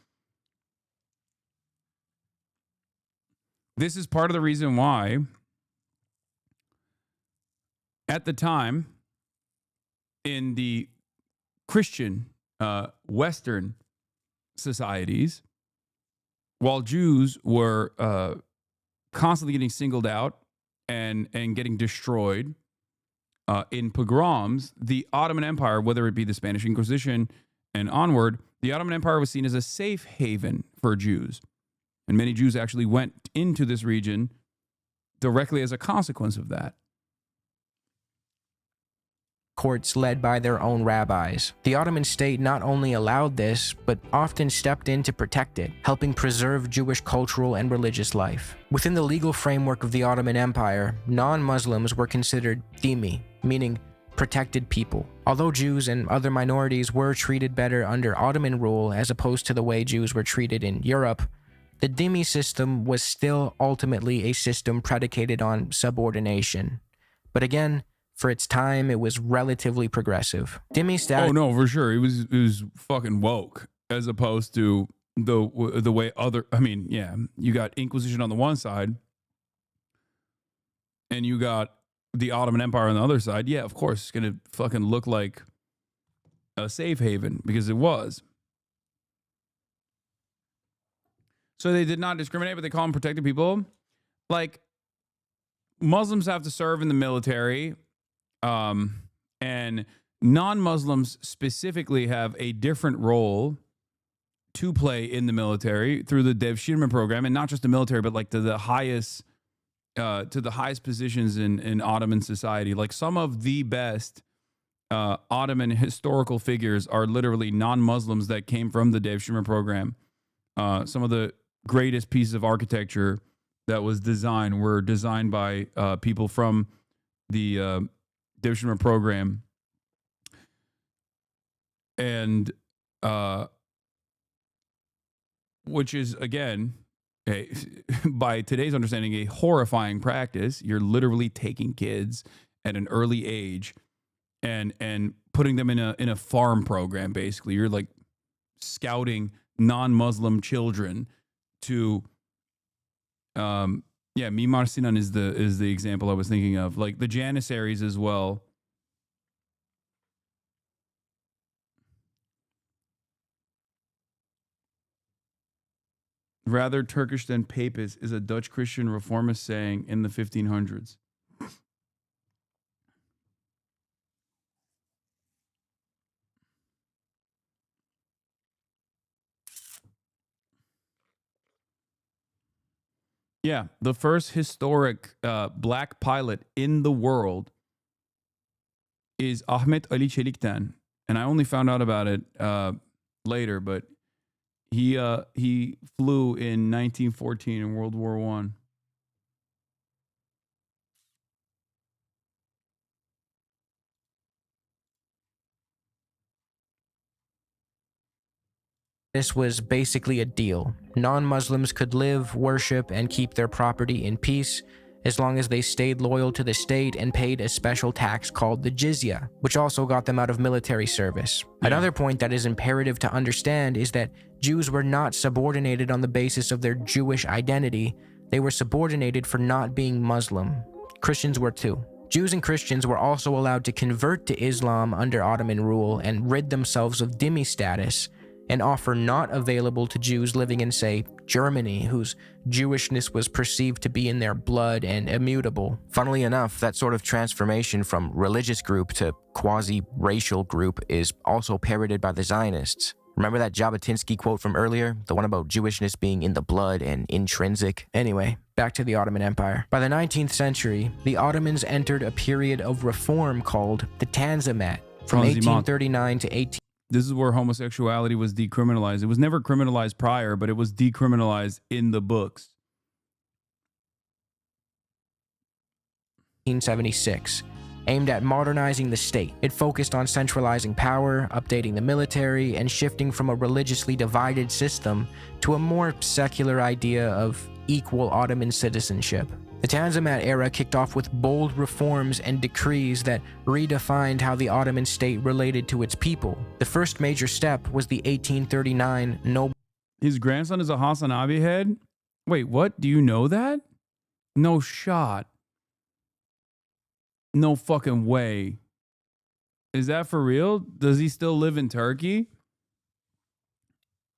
This is part of the reason why at the time in the Christian Western societies, while Jews were constantly getting singled out and getting destroyed in pogroms, the Ottoman Empire, whether it be the Spanish Inquisition and onward, the Ottoman Empire was seen as a safe haven for Jews. And many Jews actually went into this region directly as a consequence of that. Courts led by their own rabbis. The Ottoman state not only allowed this, but often stepped in to protect it, helping preserve Jewish cultural and religious life. Within the legal framework of the Ottoman Empire, non-Muslims were considered dhimmi, meaning protected people. Although Jews and other minorities were treated better under Ottoman rule as opposed to the way Jews were treated in Europe, the dhimmi system was still ultimately a system predicated on subordination. But again, for its time, it was relatively progressive. Dhimmi status— Oh no, for sure. It was fucking woke as opposed to the way other. I mean, yeah, you got Inquisition on the one side, and you got the Ottoman Empire on the other side. Yeah, of course, it's gonna fucking look like a safe haven because it was. So they did not discriminate, but they call them protected people. Like Muslims have to serve in the military. And non-Muslims specifically have a different role to play in the military through the Devshirme program, and not just the military, but like to the highest positions in Ottoman society. Like some of the best Ottoman historical figures are literally non-Muslims that came from the Devshirme program. Some of the greatest pieces of architecture that was designed were designed by people from the Devshirme program, and which is again, by today's understanding, a horrifying practice. You're literally taking kids at an early age and putting them in a farm program. Basically, you're like scouting non-Muslim children to yeah, Mimar Sinan is the example I was thinking of. Like the Janissaries as well. Rather Turkish than papist is a Dutch Christian reformist saying in the 1500s. Yeah, the first historic black pilot in the world is Ahmet Ali Çelik'ten, and I only found out about it later. But he flew in 1914 in World War I. This was basically a deal. Non-Muslims could live, worship, and keep their property in peace as long as they stayed loyal to the state and paid a special tax called the jizya, which also got them out of military service. Yeah. Another point that is imperative to understand is that Jews were not subordinated on the basis of their Jewish identity. They were subordinated for not being Muslim. Christians were too. Jews and Christians were also allowed to convert to Islam under Ottoman rule and rid themselves of dhimmi status, an offer not available to Jews living in, say, Germany, whose Jewishness was perceived to be in their blood and immutable. Funnily enough, that sort of transformation from religious group to quasi-racial group is also parroted by the Zionists. Remember that Jabotinsky quote from earlier? The one about Jewishness being in the blood and intrinsic? Anyway, back to the Ottoman Empire. By the 19th century, the Ottomans entered a period of reform called the Tanzimat, from 1839 to 18... This is where homosexuality was decriminalized. It was never criminalized prior, but it was decriminalized in the books. 1876, aimed at modernizing the state. It focused on centralizing power, updating the military, and shifting from a religiously divided system to a more secular idea of equal Ottoman citizenship. The Tanzimat era kicked off with bold reforms and decrees that redefined how the Ottoman state related to its people. The first major step was the 1839 Nobel. His grandson is a Hasanabi head? Wait, what? Do you know that? No shot. No fucking way. Is that for real? Does he still live in Turkey?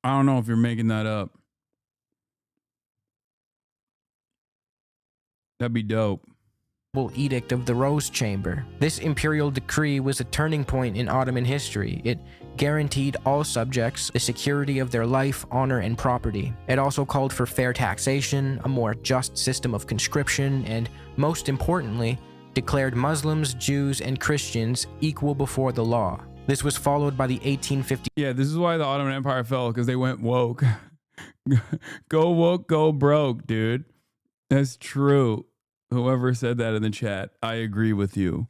I don't know if you're making that up. That'd be dope. Edict of the Rose Chamber. This imperial decree was a turning point in Ottoman history. It guaranteed all subjects the security of their life, honor, and property. It also called for fair taxation, a more just system of conscription, and most importantly, declared Muslims, Jews, and Christians equal before the law. This was followed by the 1850. Yeah, this is why the Ottoman Empire fell, because they went woke. Go woke, go broke, dude. That's true. Whoever said that in the chat, I agree with you.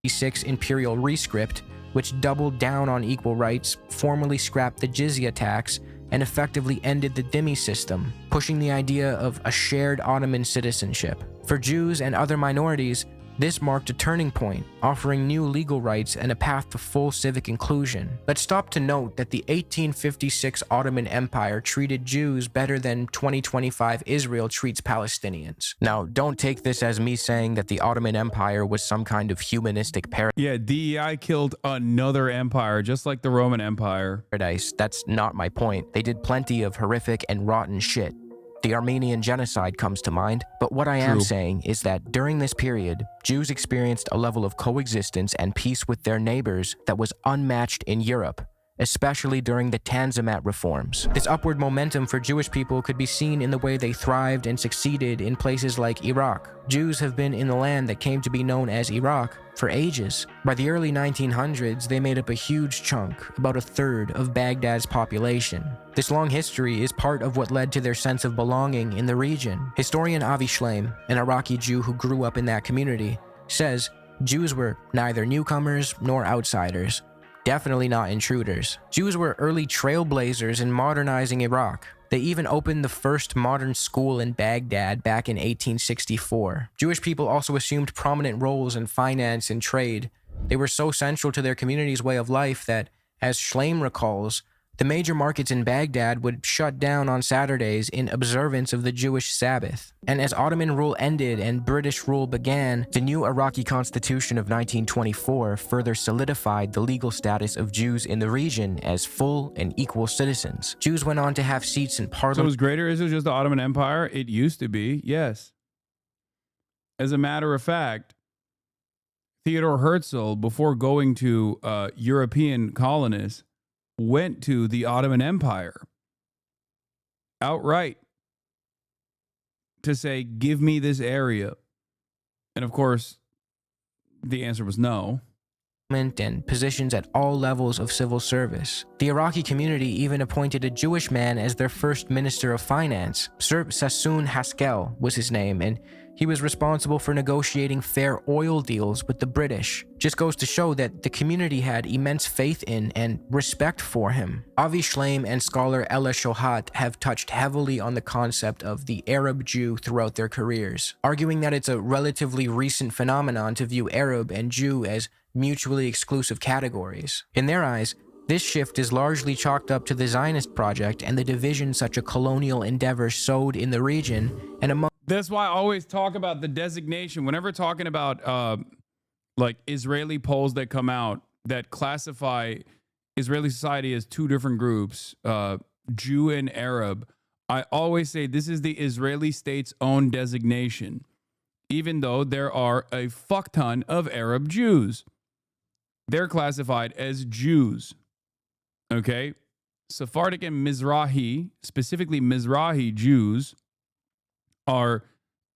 1956 imperial rescript, which doubled down on equal rights, formally scrapped the jizya tax, and effectively ended the dhimmi system, pushing the idea of a shared Ottoman citizenship. For Jews and other minorities, this marked a turning point, offering new legal rights and a path to full civic inclusion. Let's stop to note that the 1856 Ottoman Empire treated Jews better than 2025 Israel treats Palestinians. Now, don't take this as me saying that the Ottoman Empire was some kind of humanistic paradise. Yeah, DEI killed another empire, just like the Roman Empire. That's not my point. They did plenty of horrific and rotten shit. The Armenian genocide comes to mind, but what I am saying is that during this period, Jews experienced a level of coexistence and peace with their neighbors that was unmatched in Europe, especially during the Tanzimat reforms. This upward momentum for Jewish people could be seen in the way they thrived and succeeded in places like Iraq. Jews have been in the land that came to be known as Iraq for ages. By the early 1900s, they made up a huge chunk, about a third of Baghdad's population. This long history is part of what led to their sense of belonging in the region. Historian Avi Shleim, an Iraqi Jew who grew up in that community, says Jews were neither newcomers nor outsiders. Definitely not intruders. Jews were early trailblazers in modernizing Iraq. They even opened the first modern school in Baghdad back in 1864. Jewish people also assumed prominent roles in finance and trade. They were so central to their community's way of life that, as Shleim recalls, the major markets in Baghdad would shut down on Saturdays in observance of the Jewish Sabbath. And as Ottoman rule ended and British rule began, the new Iraqi constitution of 1924 further solidified the legal status of Jews in the region as full and equal citizens. Jews went on to have seats in parliament. So was Greater Israel just the Ottoman Empire? It used to be, yes. As a matter of fact, Theodor Herzl, before going to European colonists, went to the Ottoman Empire outright to say, give me this area. And of course, the answer was no. And positions at all levels of civil service. The Iraqi community even appointed a Jewish man as their first minister of finance. Sir Sassoon Haskel was his name, and he was responsible for negotiating fair oil deals with the British. Just goes to show that the community had immense faith in and respect for him. Avi Shleim and scholar Ella Shohat have touched heavily on the concept of the Arab Jew throughout their careers, arguing that it's a relatively recent phenomenon to view Arab and Jew as mutually exclusive categories. In their eyes, this shift is largely chalked up to the Zionist project and the division such a colonial endeavor sowed in the region and among. That's why I always talk about the designation whenever talking about like Israeli polls that come out that classify Israeli society as two different groups, Jew and Arab. I always say this is the Israeli state's own designation, even though there are a fuck ton of Arab Jews. They're classified as Jews. Okay? Sephardic and Mizrahi, specifically Mizrahi Jews, are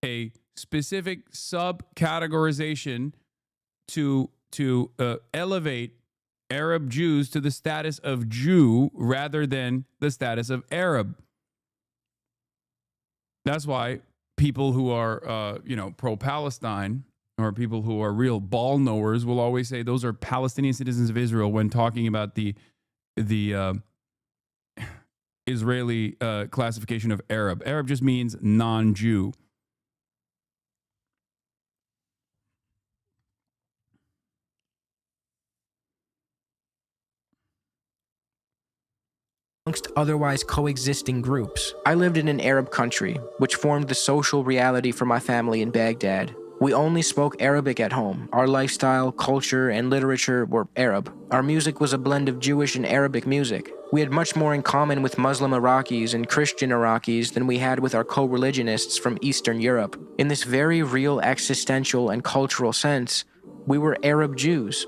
a specific subcategorization to elevate Arab Jews to the status of Jew rather than the status of Arab. That's why people who are, pro-Palestine or people who are real ball knowers will always say those are Palestinian citizens of Israel when talking about the Israeli classification of Arab. Arab just means non-Jew. amongst otherwise coexisting groups. I lived in an Arab country, which formed the social reality for my family in Baghdad. We only spoke Arabic at home. Our lifestyle, culture, and literature were Arab. Our music was a blend of Jewish and Arabic music. We had much more in common with Muslim Iraqis and Christian Iraqis than we had with our co-religionists from Eastern Europe. In this very real existential and cultural sense, we were Arab Jews.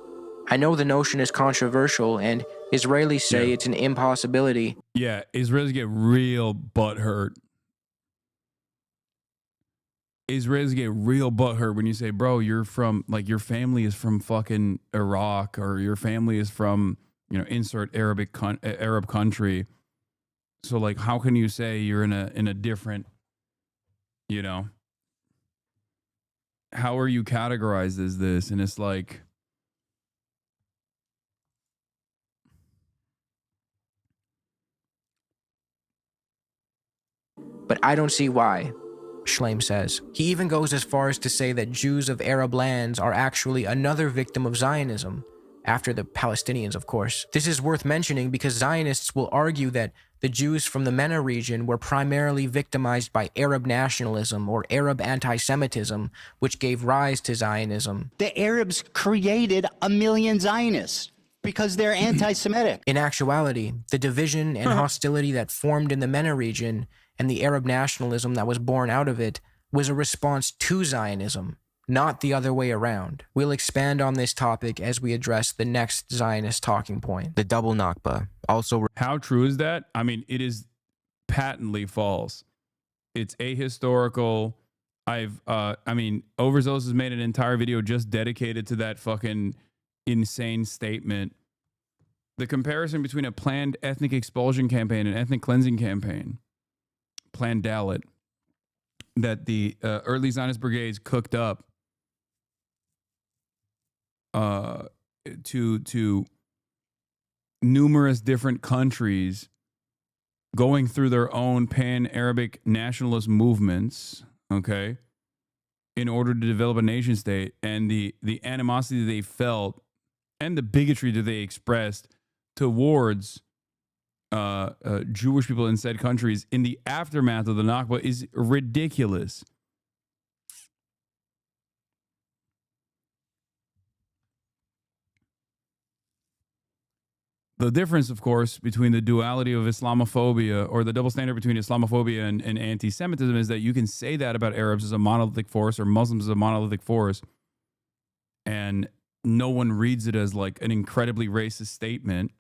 I know the notion is controversial, and Israelis say it's an impossibility. Yeah, Israelis get real butthurt. Israelis get real butthurt when you say, bro, you're from, like, your family is from fucking Iraq, or your family is from, you know, insert Arab country. So, like, how can you say you're in a different, you know, how are you categorized as this? And it's like, but I don't see why, Schleim says. He even goes as far as to say that Jews of Arab lands are actually another victim of Zionism, after the Palestinians, of course. This is worth mentioning because Zionists will argue that the Jews from the MENA region were primarily victimized by Arab nationalism or Arab anti-Semitism, which gave rise to Zionism. The Arabs created 1 million Zionists because they're anti-Semitic. In actuality, the division and hostility that formed in the MENA region and the Arab nationalism that was born out of it was a response to Zionism, not the other way around. We'll expand on this topic as we address the next Zionist talking point. The double Nakba. Also, how true is that? I mean, it is patently false. It's ahistorical. I mean, Overzealous has made an entire video just dedicated to that fucking insane statement. The comparison between a planned ethnic expulsion campaign and ethnic cleansing campaign, planned Dalit, that the early Zionist brigades cooked up to numerous different countries going through their own pan-Arabic nationalist movements, okay, in order to develop a nation state, and the animosity they felt and the bigotry that they expressed towards Jewish people in said countries in the aftermath of the Nakba is ridiculous. The difference, of course, between the duality of Islamophobia, or the double standard between Islamophobia and anti-Semitism, is that you can say that about Arabs as a monolithic force or Muslims as a monolithic force, and no one reads it as like an incredibly racist statement.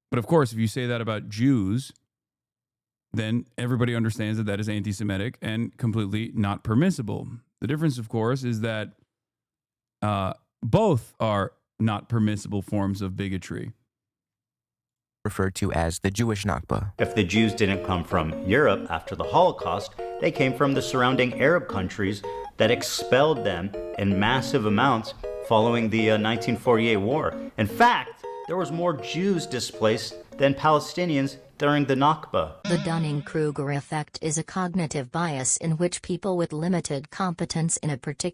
But of course, if you say that about Jews, then everybody understands that that is anti-Semitic and completely not permissible. The difference, of course, is that both are not permissible forms of bigotry. Referred to as the Jewish Nakba. If the Jews didn't come from Europe after the Holocaust, they came from the surrounding Arab countries that expelled them in massive amounts following the 1948 war. In fact, there was more Jews displaced than Palestinians during the Nakba. The Dunning-Kruger effect is a cognitive bias in which people with limited competence in a particular...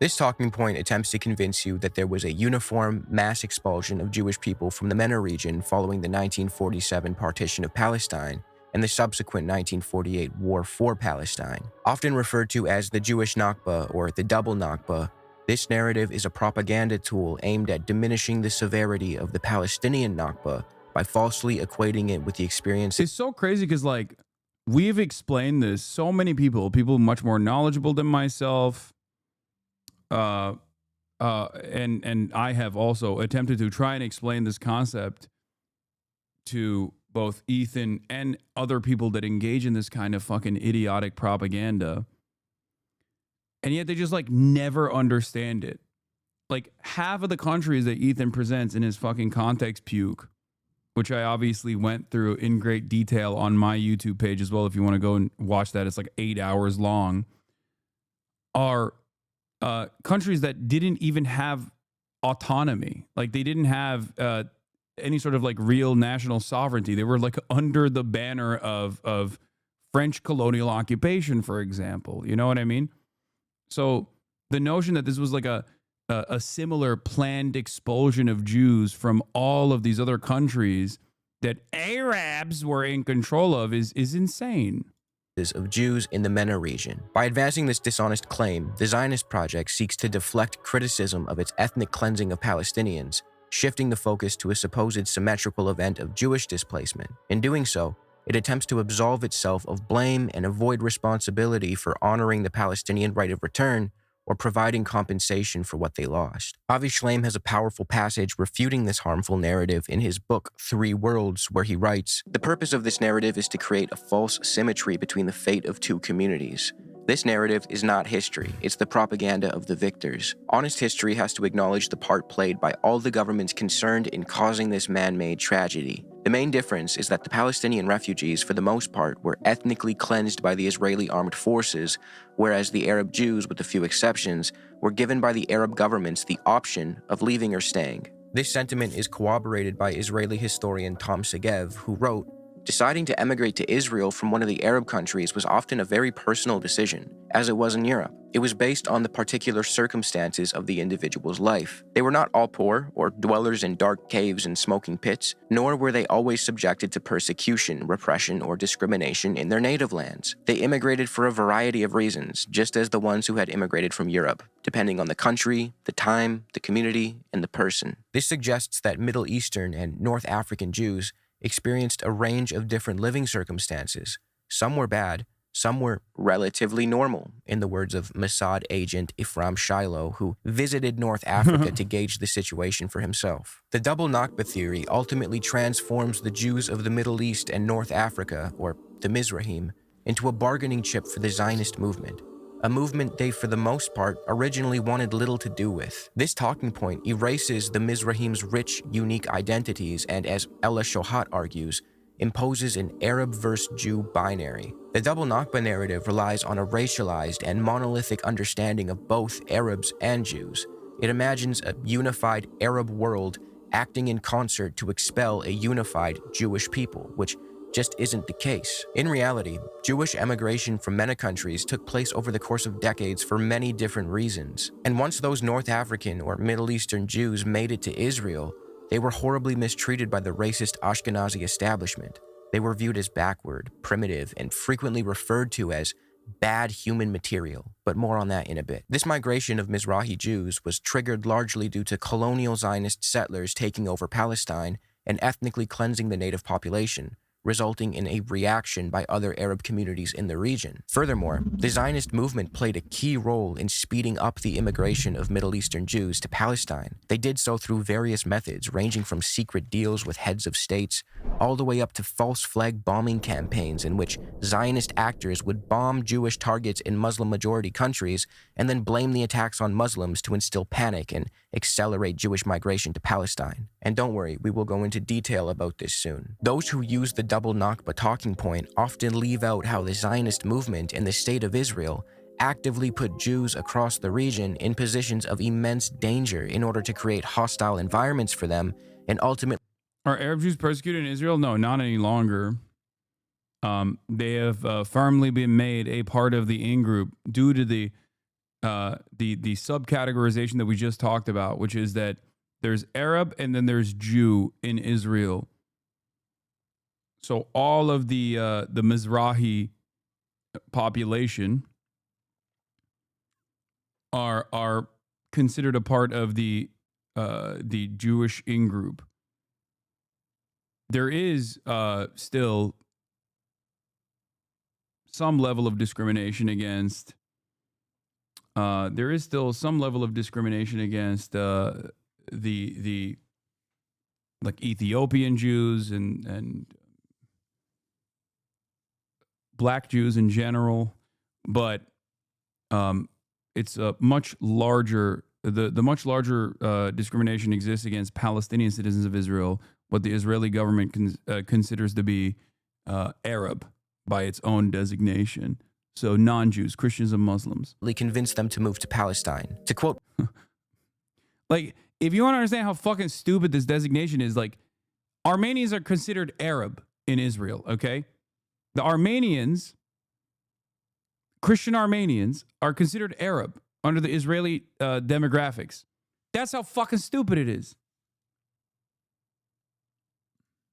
This talking point attempts to convince you that there was a uniform mass expulsion of Jewish people from the MENA region following the 1947 partition of Palestine and the subsequent 1948 war for Palestine. Often referred to as the Jewish Nakba or the double Nakba, this narrative is a propaganda tool aimed at diminishing the severity of the Palestinian Nakba by falsely equating it with the experience. It's so crazy because, like, we've explained this, so many people much more knowledgeable than myself, and I have also attempted to try and explain this concept to both Ethan and other people that engage in this kind of fucking idiotic propaganda. And yet they just like never understand it. Like half of the countries that Ethan presents in his fucking context puke, which I obviously went through in great detail on my YouTube page as well. If you want to go and watch that, it's like 8 hours long, are countries that didn't even have autonomy. Like they didn't have any sort of like real national sovereignty. They were like under the banner of French colonial occupation, for example. You know what I mean? So the notion that this was like a similar planned expulsion of Jews from all of these other countries that Arabs were in control of is insane. Of Jews in the MENA region. By advancing this dishonest claim, the Zionist project seeks to deflect criticism of its ethnic cleansing of Palestinians, shifting the focus to a supposed symmetrical event of Jewish displacement. In doing so, it attempts to absolve itself of blame and avoid responsibility for honoring the Palestinian right of return or providing compensation for what they lost. Avi Shlaim has a powerful passage refuting this harmful narrative in his book, 3 Worlds, where he writes, "The purpose of this narrative is to create a false symmetry between the fate of 2 communities. This narrative is not history, it's the propaganda of the victors. Honest history has to acknowledge the part played by all the governments concerned in causing this man-made tragedy. The main difference is that the Palestinian refugees, for the most part, were ethnically cleansed by the Israeli armed forces, whereas the Arab Jews, with a few exceptions, were given by the Arab governments the option of leaving or staying." This sentiment is corroborated by Israeli historian Tom Segev, who wrote, "Deciding to emigrate to Israel from one of the Arab countries was often a very personal decision, as it was in Europe. It was based on the particular circumstances of the individual's life. They were not all poor or dwellers in dark caves and smoking pits, nor were they always subjected to persecution, repression, or discrimination in their native lands. They immigrated for a variety of reasons, just as the ones who had immigrated from Europe, depending on the country, the time, the community, and the person." This suggests that Middle Eastern and North African Jews experienced a range of different living circumstances. Some were bad, some were relatively normal, in the words of Mossad agent Ifram Shiloh, who visited North Africa to gauge the situation for himself. The double Nakba theory ultimately transforms the Jews of the Middle East and North Africa, or the Mizrahim, into a bargaining chip for the Zionist movement. A movement they, for the most part, originally wanted little to do with. This talking point erases the Mizrahim's rich, unique identities and, as Ella Shohat argues, imposes an Arab versus Jew binary. The double Nakba narrative relies on a racialized and monolithic understanding of both Arabs and Jews. It imagines a unified Arab world acting in concert to expel a unified Jewish people, which just isn't the case. In reality, Jewish emigration from MENA countries took place over the course of decades for many different reasons. And once those North African or Middle Eastern Jews made it to Israel, they were horribly mistreated by the racist Ashkenazi establishment. They were viewed as backward, primitive, and frequently referred to as bad human material, but more on that in a bit. This migration of Mizrahi Jews was triggered largely due to colonial Zionist settlers taking over Palestine and ethnically cleansing the native population, resulting in a reaction by other Arab communities in the region. Furthermore, the Zionist movement played a key role in speeding up the immigration of Middle Eastern Jews to Palestine. They did so through various methods, ranging from secret deals with heads of states, all the way up to false flag bombing campaigns in which Zionist actors would bomb Jewish targets in Muslim-majority countries and then blame the attacks on Muslims to instill panic and accelerate Jewish migration to Palestine. And don't worry, we will go into detail about this soon. Those who use the double Nakba talking point often leave out how the Zionist movement and the State of Israel actively put Jews across the region in positions of immense danger in order to create hostile environments for them and ultimately... Are Arab Jews persecuted in Israel? No, not any longer. They have firmly been made a part of the in-group due to the subcategorization that we just talked about, which is that there's Arab and then there's Jew in Israel. So all of the Mizrahi population are considered a part of the Jewish in-group. There is still some level of discrimination against. The like Ethiopian Jews and Black Jews in general, but it's a much larger. The much larger discrimination exists against Palestinian citizens of Israel, what the Israeli government considers to be Arab by its own designation. So non-Jews, Christians and Muslims. Convinced them to move to Palestine. To quote... Like, if you want to understand how fucking stupid this designation is, like, Armenians are considered Arab in Israel, okay? The Armenians, Christian Armenians, are considered Arab under the Israeli demographics. That's how fucking stupid it is.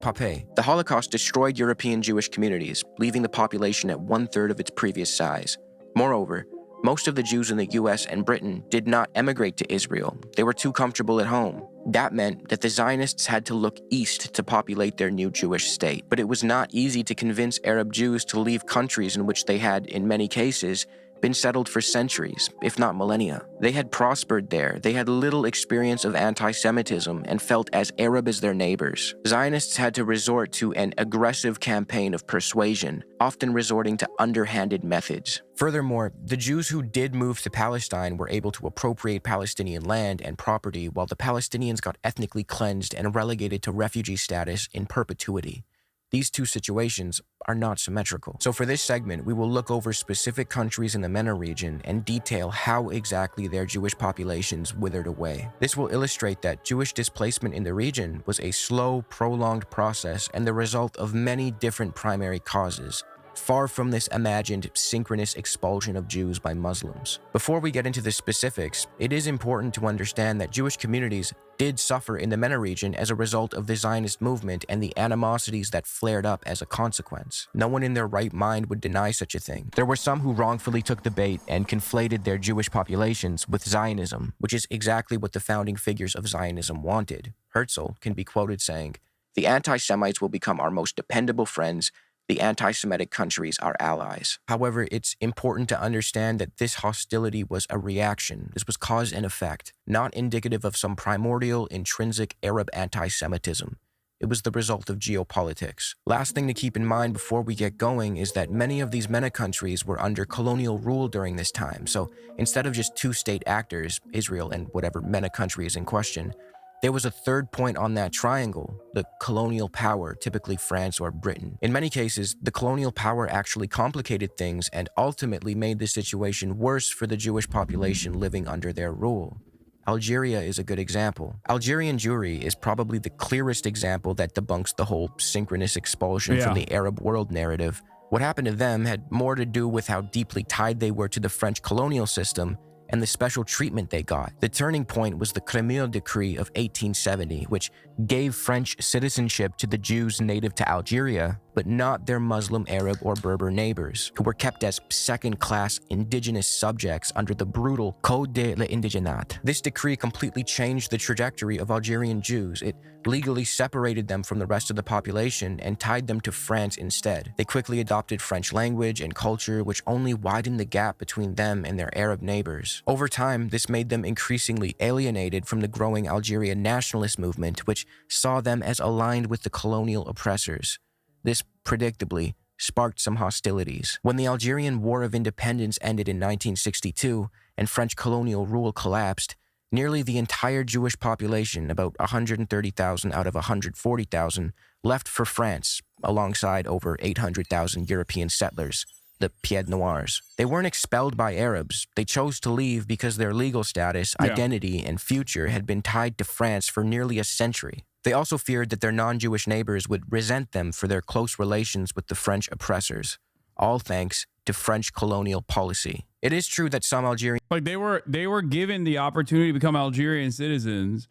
Pape. The Holocaust destroyed European Jewish communities, leaving the population at 1/3 of its previous size. Moreover, most of the Jews in the US and Britain did not emigrate to Israel. They were too comfortable at home. That meant that the Zionists had to look east to populate their new Jewish state. But it was not easy to convince Arab Jews to leave countries in which they had, in many cases, been settled for centuries, if not millennia. They had prospered there, they had little experience of anti-Semitism, and felt as Arab as their neighbors. Zionists had to resort to an aggressive campaign of persuasion, often resorting to underhanded methods. Furthermore, the Jews who did move to Palestine were able to appropriate Palestinian land and property, while the Palestinians got ethnically cleansed and relegated to refugee status in perpetuity. These two situations are not symmetrical. So for this segment, we will look over specific countries in the MENA region and detail how exactly their Jewish populations withered away. This will illustrate that Jewish displacement in the region was a slow, prolonged process and the result of many different primary causes, far from this imagined synchronous expulsion of Jews by Muslims. Before we get into the specifics, it is important to understand that Jewish communities did suffer in the MENA region as a result of the Zionist movement and the animosities that flared up as a consequence. No one in their right mind would deny such a thing. There were some who wrongfully took the bait and conflated their Jewish populations with Zionism, which is exactly what the founding figures of Zionism wanted. Herzl can be quoted saying, "The anti-Semites will become our most dependable friends, the anti-Semitic countries are allies." However, it's important to understand that this hostility was a reaction. This was cause and effect, not indicative of some primordial, intrinsic Arab anti-Semitism. It was the result of geopolitics. Last thing to keep in mind before we get going is that many of these MENA countries were under colonial rule during this time, so instead of just two state actors, Israel and whatever MENA country is in question, there was a third point on that triangle, the colonial power, typically France or Britain. In many cases, the colonial power actually complicated things and ultimately made the situation worse for the Jewish population living under their rule. Algeria is a good example. Algerian Jewry is probably the clearest example that debunks the whole synchronous expulsion from the Arab world narrative. What happened to them had more to do with how deeply tied they were to the French colonial system and the special treatment they got. The turning point was the Crémieux Decree of 1870, which gave French citizenship to the Jews native to Algeria, but not their Muslim, Arab, or Berber neighbors, who were kept as second-class indigenous subjects under the brutal Code de l'Indigenat. This decree completely changed the trajectory of Algerian Jews. It legally separated them from the rest of the population and tied them to France instead. They quickly adopted French language and culture, which only widened the gap between them and their Arab neighbors. Over time, this made them increasingly alienated from the growing Algerian nationalist movement, which saw them as aligned with the colonial oppressors. This, predictably, sparked some hostilities. When the Algerian War of Independence ended in 1962 and French colonial rule collapsed, nearly the entire Jewish population, about 130,000 out of 140,000, left for France, alongside over 800,000 European settlers, the Pieds Noirs. They weren't expelled by Arabs. They chose to leave because their legal status, identity, and future had been tied to France for nearly a century. They also feared that their non-Jewish neighbors would resent them for their close relations with the French oppressors, all thanks to French colonial policy. It is true that some Algerian... they were given the opportunity to become Algerian citizens,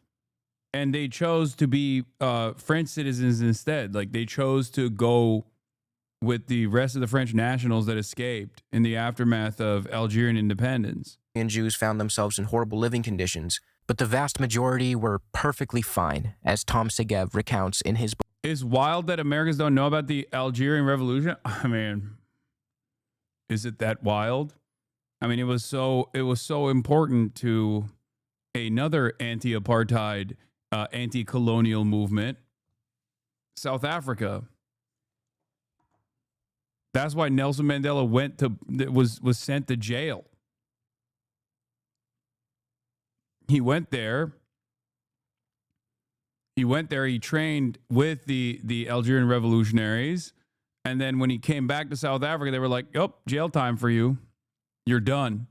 and they chose to be French citizens instead. They chose to go with the rest of the French nationals that escaped in the aftermath of Algerian independence. Jews found themselves in horrible living conditions, but the vast majority were perfectly fine, as Tom Segev recounts in his book. It's wild that Americans don't know about the Algerian Revolution. I mean, is it that wild? I mean, it was so important to another anti-apartheid, anti-colonial movement, South Africa. That's why Nelson Mandela was sent to jail. He went there. He trained with the Algerian revolutionaries. And then when he came back to South Africa, they were like, "Oh, jail time for you. You're done."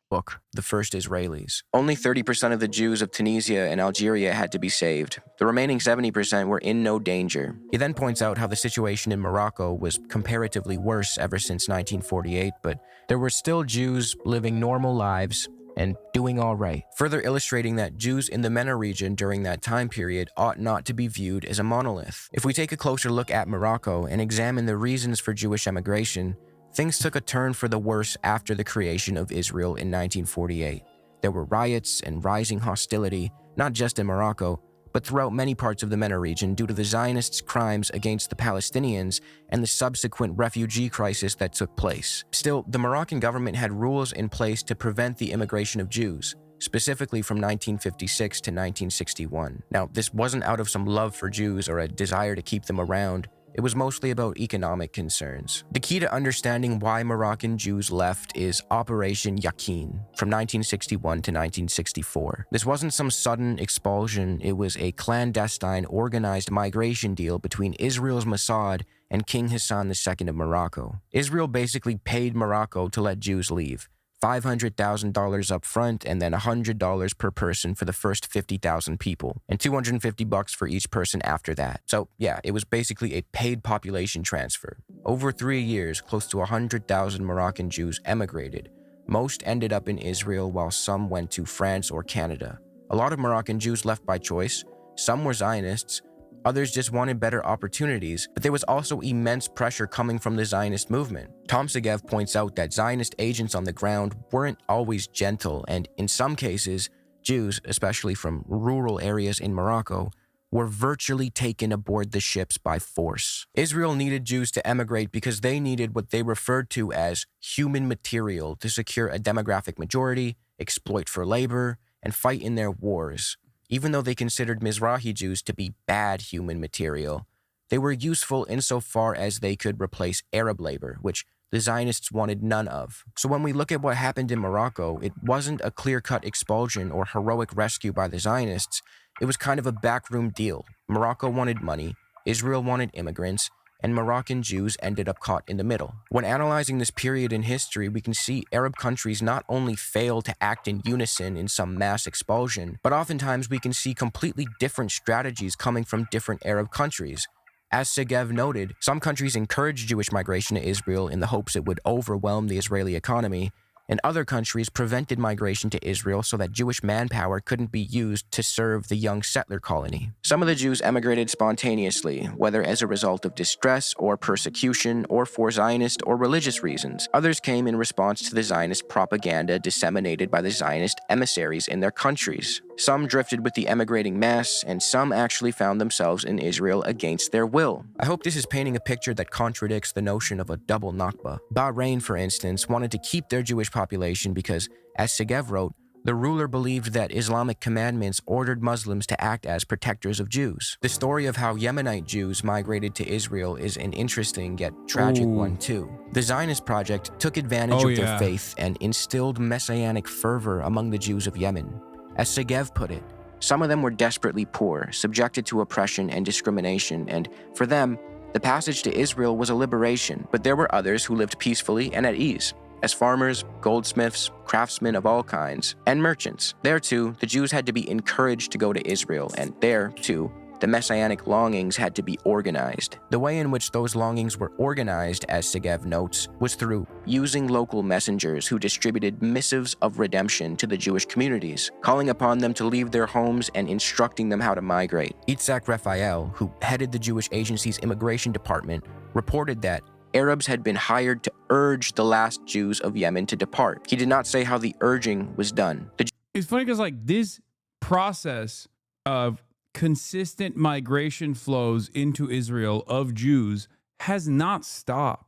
Book, The First Israelis. Only 30% of the Jews of Tunisia and Algeria had to be saved. The remaining 70% were in no danger. He then points out how the situation in Morocco was comparatively worse ever since 1948, but there were still Jews living normal lives and doing all right, further illustrating that Jews in the MENA region during that time period ought not to be viewed as a monolith. If we take a closer look at Morocco and examine the reasons for Jewish emigration, things took a turn for the worse after the creation of Israel in 1948. There were riots and rising hostility, not just in Morocco, but throughout many parts of the MENA region due to the Zionists' crimes against the Palestinians and the subsequent refugee crisis that took place. Still, the Moroccan government had rules in place to prevent the immigration of Jews, specifically from 1956 to 1961. Now, this wasn't out of some love for Jews or a desire to keep them around. It was mostly about economic concerns. The key to understanding why Moroccan Jews left is Operation Yakin from 1961 to 1964. This wasn't some sudden expulsion, it was a clandestine, organized migration deal between Israel's Mossad and King Hassan II of Morocco. Israel basically paid Morocco to let Jews leave. $500,000 up front and then $100 per person for the first 50,000 people, and $250 for each person after that. So yeah, it was basically a paid population transfer. Over 3 years, close to 100,000 Moroccan Jews emigrated. Most ended up in Israel while some went to France or Canada. A lot of Moroccan Jews left by choice. Some were Zionists. Others just wanted better opportunities, but there was also immense pressure coming from the Zionist movement. Tom Segev points out that Zionist agents on the ground weren't always gentle, and in some cases, Jews, especially from rural areas in Morocco, were virtually taken aboard the ships by force. Israel needed Jews to emigrate because they needed what they referred to as human material to secure a demographic majority, exploit for labor, and fight in their wars. Even though they considered Mizrahi Jews to be bad human material, they were useful insofar as they could replace Arab labor, which the Zionists wanted none of. So when we look at what happened in Morocco, it wasn't a clear-cut expulsion or heroic rescue by the Zionists. It was kind of a backroom deal. Morocco wanted money, Israel wanted immigrants, and Moroccan Jews ended up caught in the middle. When analyzing this period in history, we can see Arab countries not only fail to act in unison in some mass expulsion, but oftentimes we can see completely different strategies coming from different Arab countries. As Segev noted, some countries encouraged Jewish migration to Israel in the hopes it would overwhelm the Israeli economy, and other countries prevented migration to Israel so that Jewish manpower couldn't be used to serve the young settler colony. Some of the Jews emigrated spontaneously, whether as a result of distress or persecution or for Zionist or religious reasons. Others came in response to the Zionist propaganda disseminated by the Zionist emissaries in their countries. Some drifted with the emigrating mass, and some actually found themselves in Israel against their will. I hope this is painting a picture that contradicts the notion of a double Nakba. Bahrain, for instance, wanted to keep their Jewish population because, as Segev wrote, the ruler believed that Islamic commandments ordered Muslims to act as protectors of Jews. The story of how Yemenite Jews migrated to Israel is an interesting yet tragic one too. The Zionist project took advantage of their faith and instilled messianic fervor among the Jews of Yemen. As Segev put it, some of them were desperately poor, subjected to oppression and discrimination, and for them, the passage to Israel was a liberation, but there were others who lived peacefully and at ease, as farmers, goldsmiths, craftsmen of all kinds, and merchants. There too, the Jews had to be encouraged to go to Israel, and there too, the messianic longings had to be organized. The way in which those longings were organized, as Segev notes, was through using local messengers who distributed missives of redemption to the Jewish communities, calling upon them to leave their homes and instructing them how to migrate. Itzhak Raphael, who headed the Jewish agency's immigration department, reported that Arabs had been hired to urge the last Jews of Yemen to depart. He did not say how the urging was done. It's funny because like this process of consistent migration flows into Israel of Jews has not stopped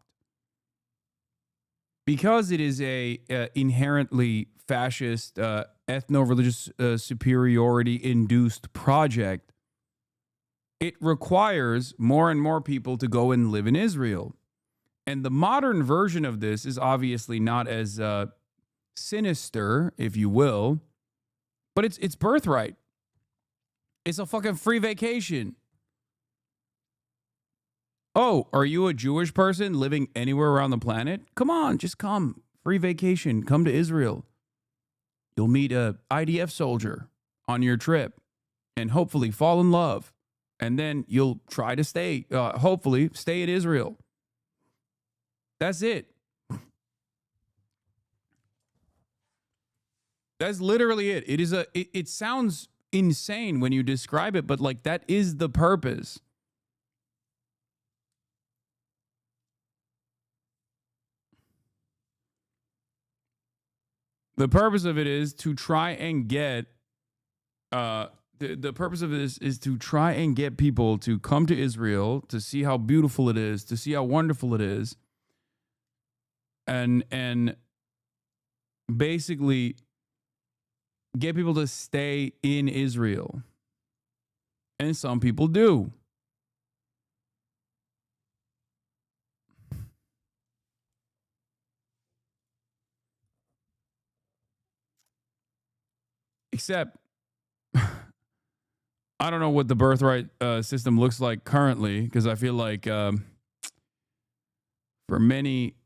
because it is a inherently fascist, ethno-religious superiority induced project. It requires more and more people to go and live in Israel. And the modern version of this is obviously not as sinister, if you will, but it's birthright. It's a fucking free vacation. Oh, are you a Jewish person living anywhere around the planet? Come on, just come. Free vacation. Come to Israel. You'll meet a IDF soldier on your trip and hopefully fall in love. And then you'll try to stay, hopefully stay in Israel. That's it. That's literally it. It is it sounds insane when you describe it, but like that is the purpose. The purpose of it is to try and get the purpose of this is to try and get people to come to Israel to see how beautiful it is, to see how wonderful it is, and basically get people to stay in Israel. And some people do. Except, I don't know what the birthright system looks like currently, because I feel like for many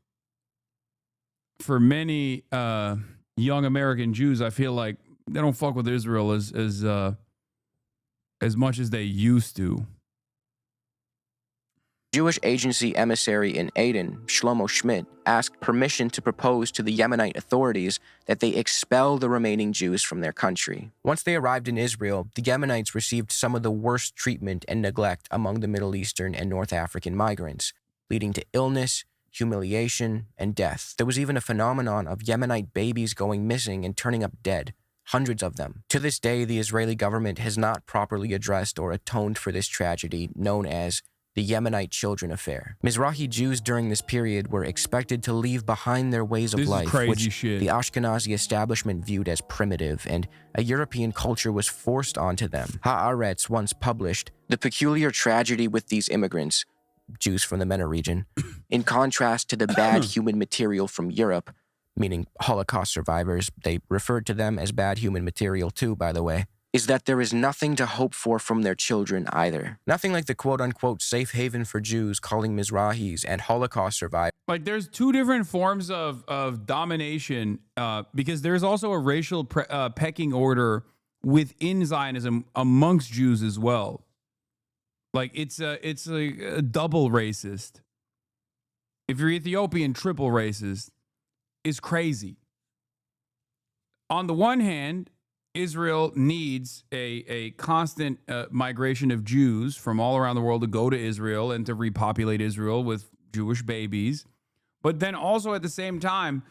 young American Jews, I feel like they don't fuck with Israel as much as they used to. Jewish agency emissary in Aden, Shlomo Schmidt, asked permission to propose to the Yemenite authorities that they expel the remaining Jews from their country. Once they arrived in Israel, the Yemenites received some of the worst treatment and neglect among the Middle Eastern and North African migrants, leading to illness, humiliation, and death. There was even a phenomenon of Yemenite babies going missing and turning up dead, hundreds of them. To this day, the Israeli government has not properly addressed or atoned for this tragedy known as the Yemenite children affair. Mizrahi Jews during this period were expected to leave behind their ways of life, which the Ashkenazi establishment viewed as primitive, and a European culture was forced onto them. Haaretz once published, "The peculiar tragedy with these immigrants, Jews from the MENA region, in contrast to the bad human material from Europe," meaning Holocaust survivors, they referred to them as bad human material too, by the way, "is that there is nothing to hope for from their children either." Nothing like the quote-unquote safe haven for Jews calling Mizrahis and Holocaust survivors. Like, there's two different forms of domination, because there's also a racial pecking order within Zionism amongst Jews as well. Like, it's a double racist. If you're Ethiopian, triple racist is crazy. On the one hand, Israel needs a constant migration of Jews from all around the world to go to Israel and to repopulate Israel with Jewish babies. But then also at the same time,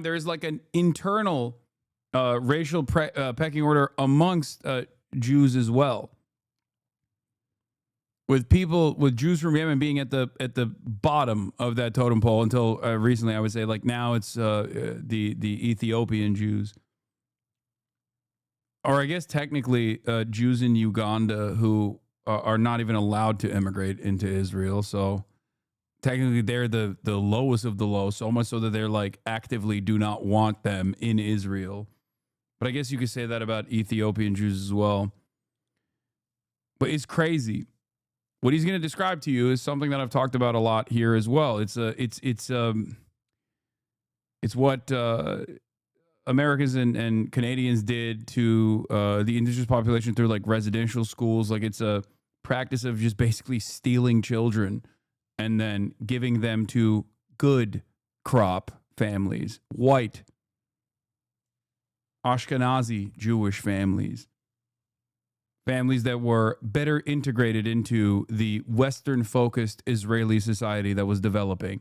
there's like an internal racial pecking order amongst Jews as well. With Jews from Yemen being at the bottom of that totem pole until recently, I would say, like now it's the Ethiopian Jews, or I guess technically Jews in Uganda who are not even allowed to immigrate into Israel. So technically they're the lowest of the low, so much so that they're like actively do not want them in Israel. But I guess you could say that about Ethiopian Jews as well. But it's crazy. What he's going to describe to you is something that I've talked about a lot here as well. It's what Americans and Canadians did to the indigenous population through like residential schools. Like, it's a practice of just basically stealing children and then giving them to good crop families, white Ashkenazi Jewish families. Families that were better integrated into the Western-focused Israeli society that was developing.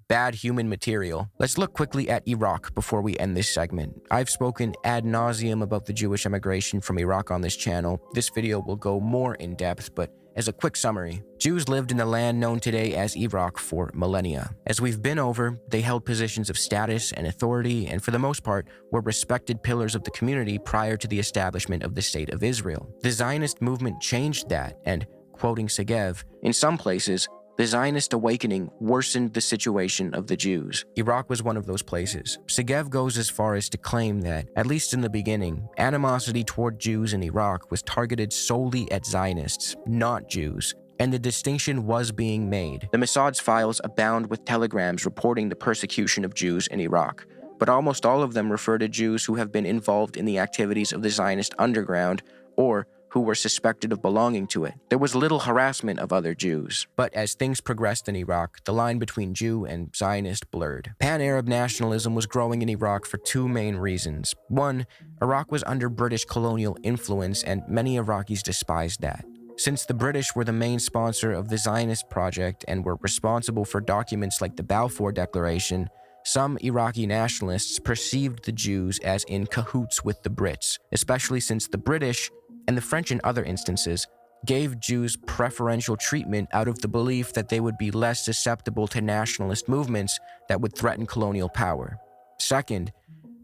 Bad human material. Let's look quickly at Iraq before we end this segment. I've spoken ad nauseum about the Jewish emigration from Iraq on this channel. This video will go more in depth, but as a quick summary, Jews lived in the land known today as Iraq for millennia. As we've been over, they held positions of status and authority, and for the most part, were respected pillars of the community prior to the establishment of the State of Israel. The Zionist movement changed that, and, quoting Segev, in some places, the Zionist awakening worsened the situation of the Jews. Iraq was one of those places. Segev goes as far as to claim that, at least in the beginning, animosity toward Jews in Iraq was targeted solely at Zionists, not Jews, and the distinction was being made. The Mossad's files abound with telegrams reporting the persecution of Jews in Iraq, but almost all of them refer to Jews who have been involved in the activities of the Zionist underground or who were suspected of belonging to it. There was little harassment of other Jews. But as things progressed in Iraq, the line between Jew and Zionist blurred. Pan-Arab nationalism was growing in Iraq for two main reasons. One, Iraq was under British colonial influence, and many Iraqis despised that. Since the British were the main sponsor of the Zionist project and were responsible for documents like the Balfour Declaration, some Iraqi nationalists perceived the Jews as in cahoots with the Brits, especially since the British, and the French in other instances, gave Jews preferential treatment out of the belief that they would be less susceptible to nationalist movements that would threaten colonial power. Second,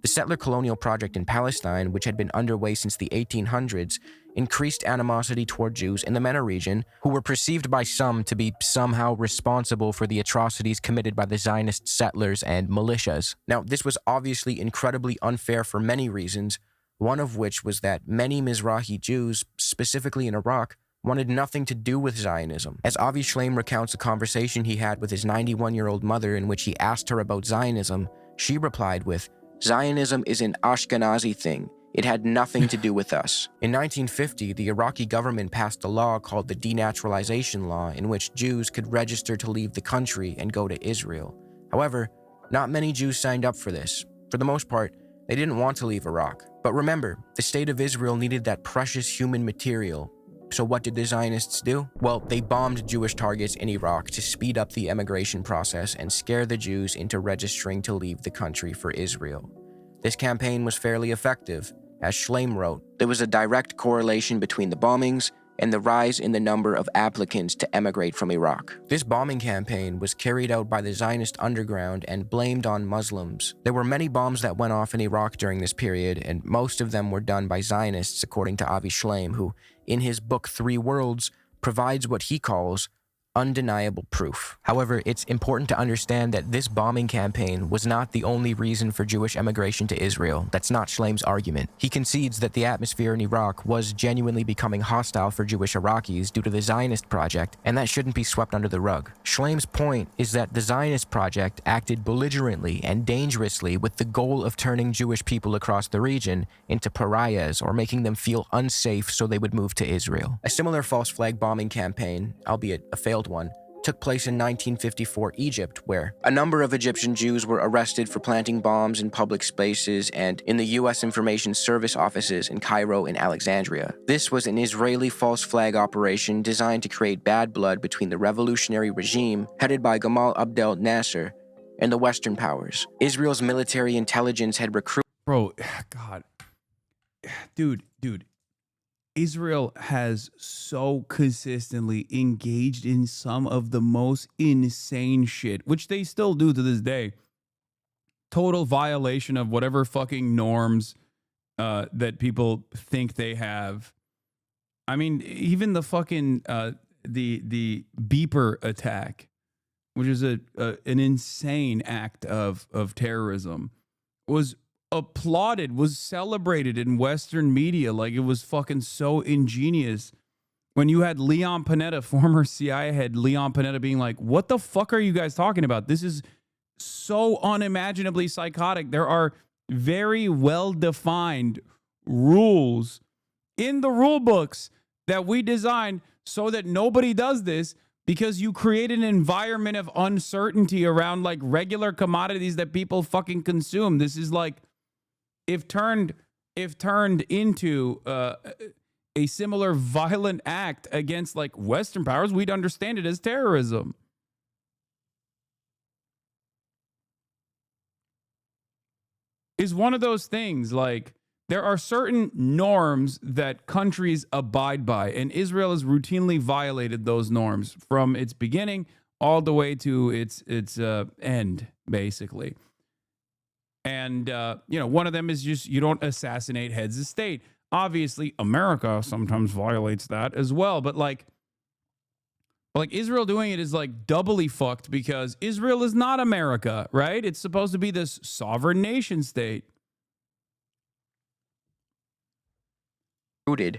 the settler colonial project in Palestine, which had been underway since the 1800s, increased animosity toward Jews in the MENA region, who were perceived by some to be somehow responsible for the atrocities committed by the Zionist settlers and militias. Now, this was obviously incredibly unfair for many reasons, one of which was that many Mizrahi Jews, specifically in Iraq, wanted nothing to do with Zionism. As Avi Shlaim recounts a conversation he had with his 91-year-old mother in which he asked her about Zionism, she replied with, "Zionism is an Ashkenazi thing. It had nothing to do with us." In 1950, the Iraqi government passed a law called the Denaturalization Law, in which Jews could register to leave the country and go to Israel. However, not many Jews signed up for this. For the most part, they didn't want to leave Iraq. But remember, the state of Israel needed that precious human material. So what did the Zionists do? Well, they bombed Jewish targets in Iraq to speed up the emigration process and scare the Jews into registering to leave the country for Israel. This campaign was fairly effective. As Shlaim wrote, there was a direct correlation between the bombings and the rise in the number of applicants to emigrate from Iraq. This bombing campaign was carried out by the Zionist underground and blamed on Muslims. There were many bombs that went off in Iraq during this period, and most of them were done by Zionists, according to Avi Shlaim, who, in his book 3 Worlds, provides what he calls undeniable proof. However, it's important to understand that this bombing campaign was not the only reason for Jewish emigration to Israel. That's not Shlaim's argument. He concedes that the atmosphere in Iraq was genuinely becoming hostile for Jewish Iraqis due to the Zionist project, and that shouldn't be swept under the rug. Shlaim's point is that the Zionist project acted belligerently and dangerously with the goal of turning Jewish people across the region into pariahs or making them feel unsafe so they would move to Israel. A similar false flag bombing campaign, albeit a failed one, took place in 1954 Egypt, where a number of Egyptian Jews were arrested for planting bombs in public spaces and in the U.S. Information Service offices in Cairo and Alexandria. This was an Israeli false flag operation designed to create bad blood between the revolutionary regime headed by Gamal Abdel Nasser and the Western powers. Israel's military intelligence had recruited... Bro, God. Dude. Israel has so consistently engaged in some of the most insane shit, which they still do to this day. Total violation of whatever fucking norms that people think they have. I mean, even the fucking the beeper attack, which is an insane act of terrorism, was applauded, was celebrated in Western media like it was fucking so ingenious. When you had Leon Panetta, former CIA head Leon Panetta, being like, what the fuck are you guys talking about? This is so unimaginably psychotic. There are very well-defined rules in the rule books that we designed so that nobody does this, because you create an environment of uncertainty around like regular commodities that people fucking consume. This is like, if turned into a similar violent act against like Western powers, we'd understand it as terrorism. Is one of those things like there are certain norms that countries abide by, and Israel has routinely violated those norms from its beginning all the way to its end, basically. And, one of them is just you don't assassinate heads of state. Obviously, America sometimes violates that as well. But like Israel doing it is like doubly fucked because Israel is not America, right? It's supposed to be this sovereign nation state.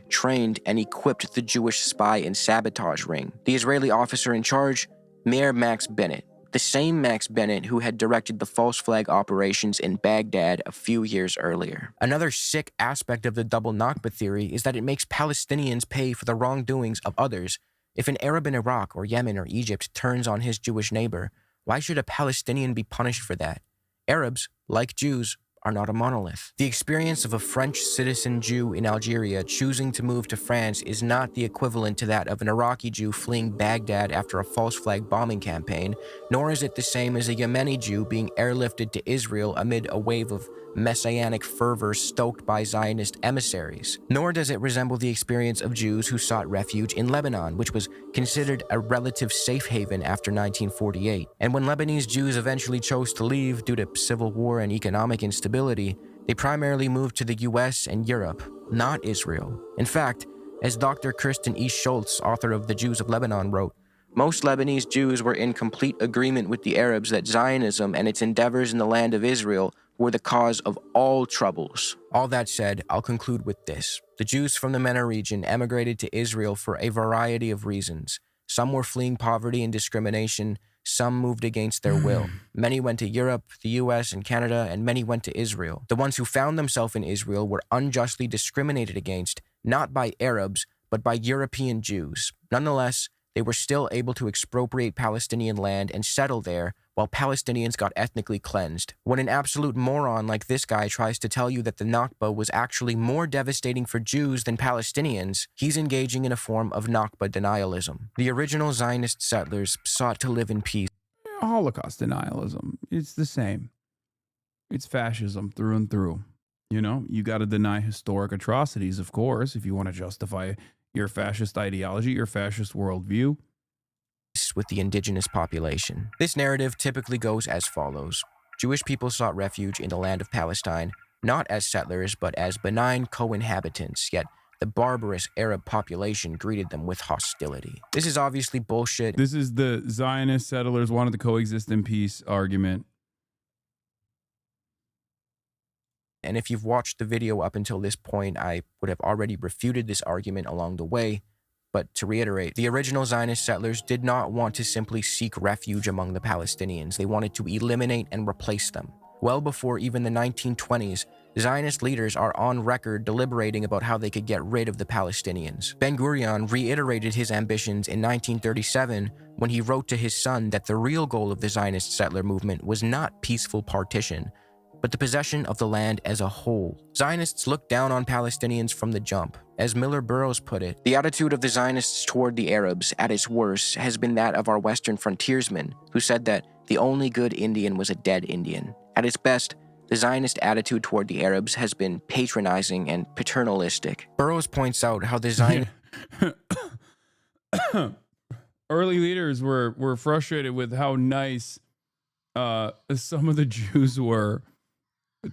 Trained and equipped the Jewish spy and sabotage ring. The Israeli officer in charge, Meir Max Bennett, the same Max Bennett who had directed the false flag operations in Baghdad a few years earlier. Another sick aspect of the double Nakba theory is that it makes Palestinians pay for the wrongdoings of others. If an Arab in Iraq or Yemen or Egypt turns on his Jewish neighbor, why should a Palestinian be punished for that? Arabs, like Jews, are not a monolith. The experience of a French citizen Jew in Algeria choosing to move to France is not the equivalent to that of an Iraqi Jew fleeing Baghdad after a false flag bombing campaign, nor is it the same as a Yemeni Jew being airlifted to Israel amid a wave of messianic fervor stoked by Zionist emissaries. Nor does it resemble the experience of Jews who sought refuge in Lebanon, which was considered a relative safe haven after 1948. And when Lebanese Jews eventually chose to leave due to civil war and economic instability, they primarily moved to the US and Europe, not Israel. In fact, as Dr. Kirsten E. Schultz, author of The Jews of Lebanon, wrote, most Lebanese Jews were in complete agreement with the Arabs that Zionism and its endeavors in the land of Israel were the cause of all troubles. All that said, I'll conclude with this. The Jews from the MENA region emigrated to Israel for a variety of reasons. Some were fleeing poverty and discrimination. Some moved against their will. Many went to Europe, the US, and Canada, and many went to Israel. The ones who found themselves in Israel were unjustly discriminated against, not by Arabs, but by European Jews. Nonetheless, they were still able to expropriate Palestinian land and settle there, while Palestinians got ethnically cleansed. When an absolute moron like this guy tries to tell you that the Nakba was actually more devastating for Jews than Palestinians, he's engaging in a form of Nakba denialism. The original Zionist settlers sought to live in peace. Holocaust denialism. It's the same. It's fascism through and through. You know, you got to deny historic atrocities, of course, if you want to justify your fascist ideology, your fascist worldview. With the indigenous population. This narrative typically goes as follows. Jewish people sought refuge in the land of Palestine, not as settlers, but as benign co-inhabitants, yet the barbarous Arab population greeted them with hostility. This is obviously bullshit. This is the Zionist settlers wanted to coexist in peace argument. And if you've watched the video up until this point, I would have already refuted this argument along the way. But to reiterate, the original Zionist settlers did not want to simply seek refuge among the Palestinians. They wanted to eliminate and replace them. Well before even the 1920s, Zionist leaders are on record deliberating about how they could get rid of the Palestinians. Ben-Gurion reiterated his ambitions in 1937 when he wrote to his son that the real goal of the Zionist settler movement was not peaceful partition, but the possession of the land as a whole. Zionists looked down on Palestinians from the jump. As Miller Burroughs put it, the attitude of the Zionists toward the Arabs, at its worst, has been that of our Western frontiersmen, who said that the only good Indian was a dead Indian. At its best, the Zionist attitude toward the Arabs has been patronizing and paternalistic. Burroughs points out how the Zionists... Early leaders were frustrated with how nice some of the Jews were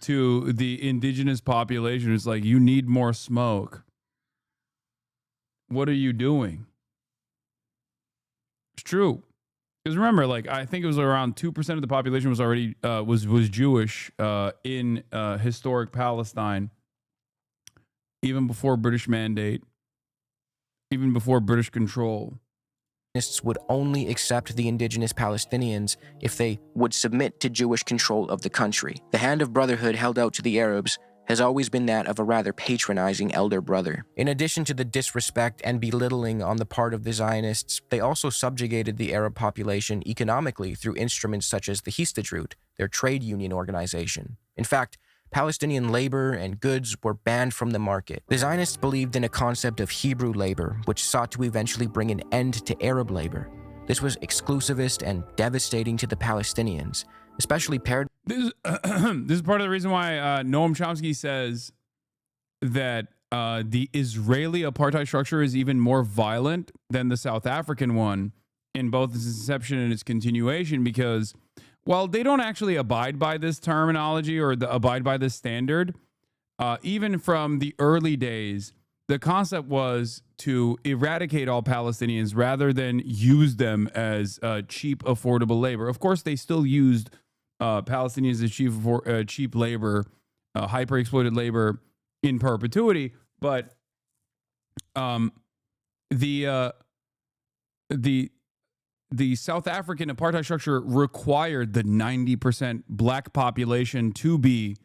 to the indigenous population. It's like, you need more smoke. What are you doing? It's true. Because remember, like, I think it was around 2% of the population was already was Jewish in historic Palestine, even before British mandate, even before British control. Would only accept the indigenous Palestinians if they would submit to Jewish control of the country. The hand of brotherhood held out to the Arabs has always been that of a rather patronizing elder brother. In addition to the disrespect and belittling on the part of the Zionists, they also subjugated the Arab population economically through instruments such as the Histadrut, their trade union organization. In fact, Palestinian labor and goods were banned from the market. The Zionists believed in a concept of Hebrew labor, which sought to eventually bring an end to Arab labor. This was exclusivist and devastating to the Palestinians, especially paired... This is part of the reason why Noam Chomsky says that the Israeli apartheid structure is even more violent than the South African one in both its inception and its continuation, because while they don't actually abide by this terminology or abide by this standard, even from the early days, the concept was to eradicate all Palestinians rather than use them as cheap, affordable labor. Of course, they still used Palestinians as cheap labor, hyper-exploited labor in perpetuity, but the the South African apartheid structure required the 90% black population to be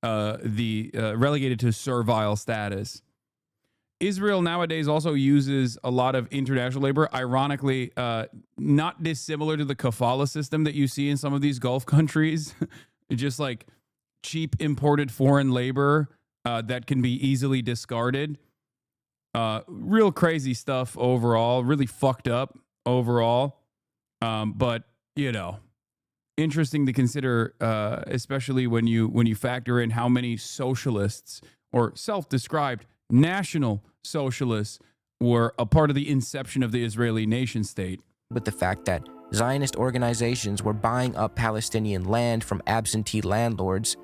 relegated to servile status. Israel nowadays also uses a lot of international labor, ironically, not dissimilar to the kafala system that you see in some of these Gulf countries, just like cheap imported foreign labor that can be easily discarded. Real crazy stuff overall, really fucked up overall. But, you know, interesting to consider, especially when you factor in how many socialists or self-described National Socialists were a part of the inception of the Israeli nation state. With the fact that Zionist organizations were buying up Palestinian land from absentee landlords,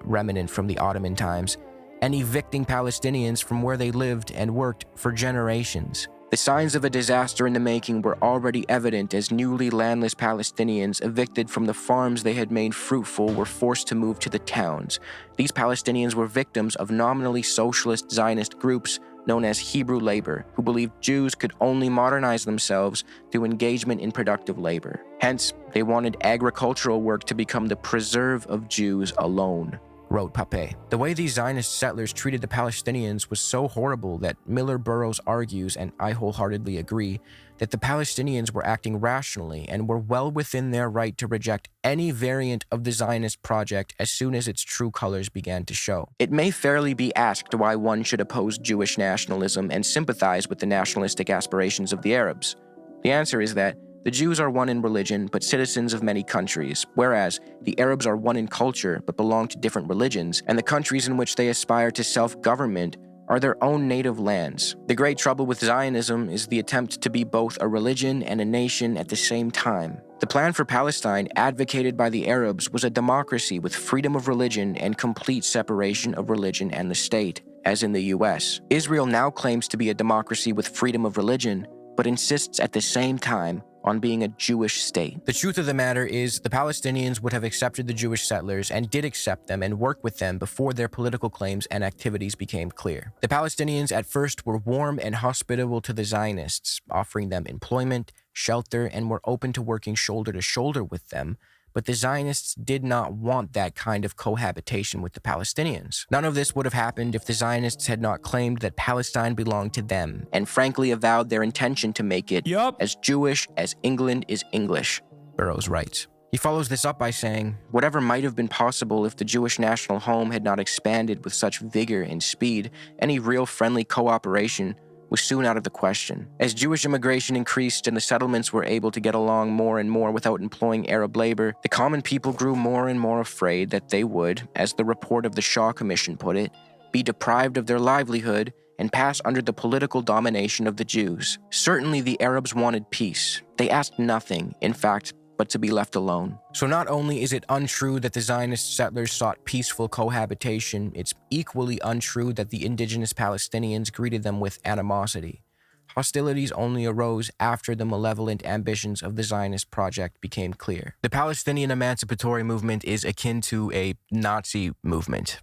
remnant from the Ottoman times, and evicting Palestinians from where they lived and worked for generations. The signs of a disaster in the making were already evident as newly landless Palestinians evicted from the farms they had made fruitful were forced to move to the towns. These Palestinians were victims of nominally socialist Zionist groups known as Hebrew labor, who believed Jews could only modernize themselves through engagement in productive labor. Hence, they wanted agricultural work to become the preserve of Jews alone, wrote Pape. The way these Zionist settlers treated the Palestinians was so horrible that Miller Burrows argues, and I wholeheartedly agree, that the Palestinians were acting rationally and were well within their right to reject any variant of the Zionist project as soon as its true colors began to show. It may fairly be asked why one should oppose Jewish nationalism and sympathize with the nationalistic aspirations of the Arabs. The answer is that the Jews are one in religion, but citizens of many countries, whereas the Arabs are one in culture, but belong to different religions, and the countries in which they aspire to self-government are their own native lands. The great trouble with Zionism is the attempt to be both a religion and a nation at the same time. The plan for Palestine, advocated by the Arabs, was a democracy with freedom of religion and complete separation of religion and the state, as in the US. Israel now claims to be a democracy with freedom of religion, but insists at the same time on being a Jewish state. The truth of the matter is the Palestinians would have accepted the Jewish settlers and did accept them and work with them before their political claims and activities became clear. The Palestinians at first were warm and hospitable to the Zionists, offering them employment, shelter, and were open to working shoulder to shoulder with them, but the Zionists did not want that kind of cohabitation with the Palestinians. None of this would have happened if the Zionists had not claimed that Palestine belonged to them, and frankly avowed their intention to make it as Jewish as England is English, Burrows writes. He follows this up by saying, whatever might have been possible if the Jewish national home had not expanded with such vigor and speed, any real friendly cooperation was soon out of the question. As Jewish immigration increased and the settlements were able to get along more and more without employing Arab labor, the common people grew more and more afraid that they would, as the report of the Shaw Commission put it, be deprived of their livelihood and pass under the political domination of the Jews. Certainly the Arabs wanted peace. They asked nothing, in fact, but to be left alone. So not only is it untrue that the Zionist settlers sought peaceful cohabitation, it's equally untrue that the indigenous Palestinians greeted them with animosity. Hostilities only arose after the malevolent ambitions of the Zionist project became clear. The Palestinian emancipatory movement is akin to a Nazi movement.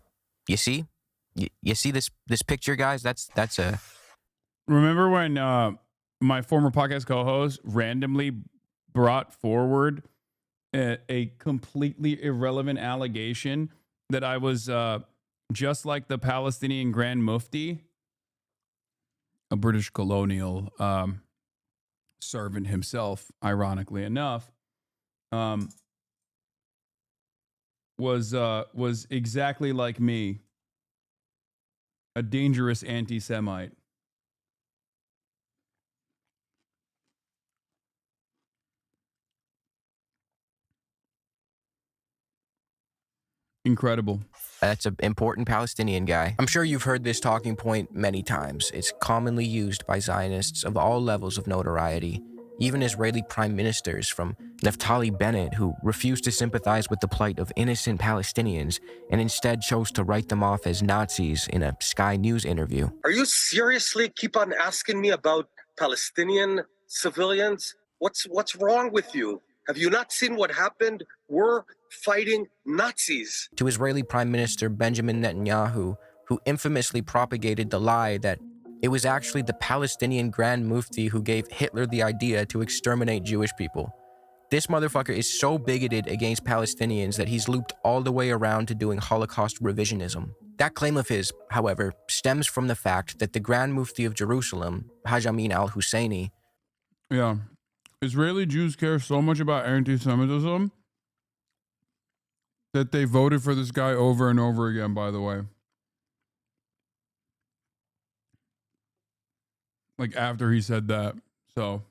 You see? You see this picture, guys? That's a... Remember when my former podcast co-host randomly brought forward a completely irrelevant allegation that I was just like the Palestinian Grand Mufti, a British colonial servant himself, ironically enough, was exactly like me, a dangerous anti-Semite. Incredible. That's an important Palestinian guy. I'm sure you've heard this talking point many times. It's commonly used by Zionists of all levels of notoriety, even Israeli prime ministers from Naftali Bennett, who refused to sympathize with the plight of innocent Palestinians and instead chose to write them off as Nazis in a Sky News interview. Are you seriously keep on asking me about Palestinian civilians? What's wrong with you? Have you not seen what happened? We're fighting Nazis. To Israeli Prime Minister Benjamin Netanyahu, who infamously propagated the lie that It was actually the Palestinian Grand Mufti who gave Hitler the idea to exterminate Jewish people. This motherfucker is so bigoted against Palestinians that he's looped all the way around to doing Holocaust revisionism. That claim of his, however, stems from the fact that the Grand Mufti of Jerusalem, Haj Amin al-Husseini, yeah, Israeli Jews care so much about anti-Semitism that they voted for this guy over and over again, by the way. Like after he said that. So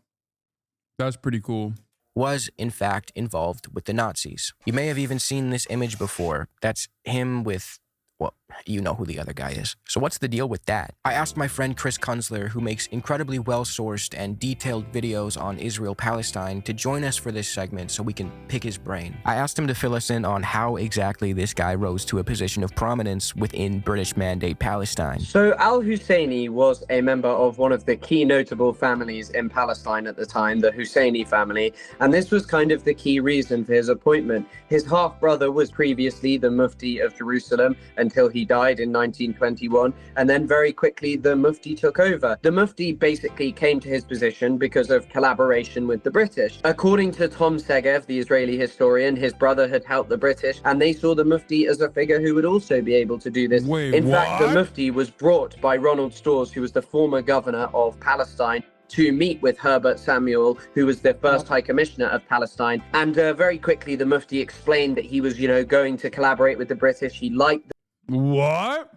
that's pretty cool. Was, in fact, involved with the Nazis. You may have even seen this image before. That's him with, well, you know who the other guy is. So what's the deal with that? I asked my friend Chris Kunzler, who makes incredibly well-sourced and detailed videos on Israel-Palestine, to join us for this segment so we can pick his brain. I asked him to fill us in on how exactly this guy rose to a position of prominence within British Mandate Palestine. So al-Husseini was a member of one of the key notable families in Palestine at the time, the Husseini family, and this was kind of the key reason for his appointment. His half-brother was previously the Mufti of Jerusalem until he died in 1921, and then very quickly the Mufti took over. The Mufti basically came to his position because of collaboration with the British. According to Tom Segev, the Israeli historian, his brother had helped the British, and they saw the Mufti as a figure who would also be able to do this. In fact, the Mufti was brought by Ronald Storrs, who was the former governor of Palestine, to meet with Herbert Samuel, who was the first High Commissioner of Palestine. And very quickly, the Mufti explained that he was, going to collaborate with the British. He liked the What?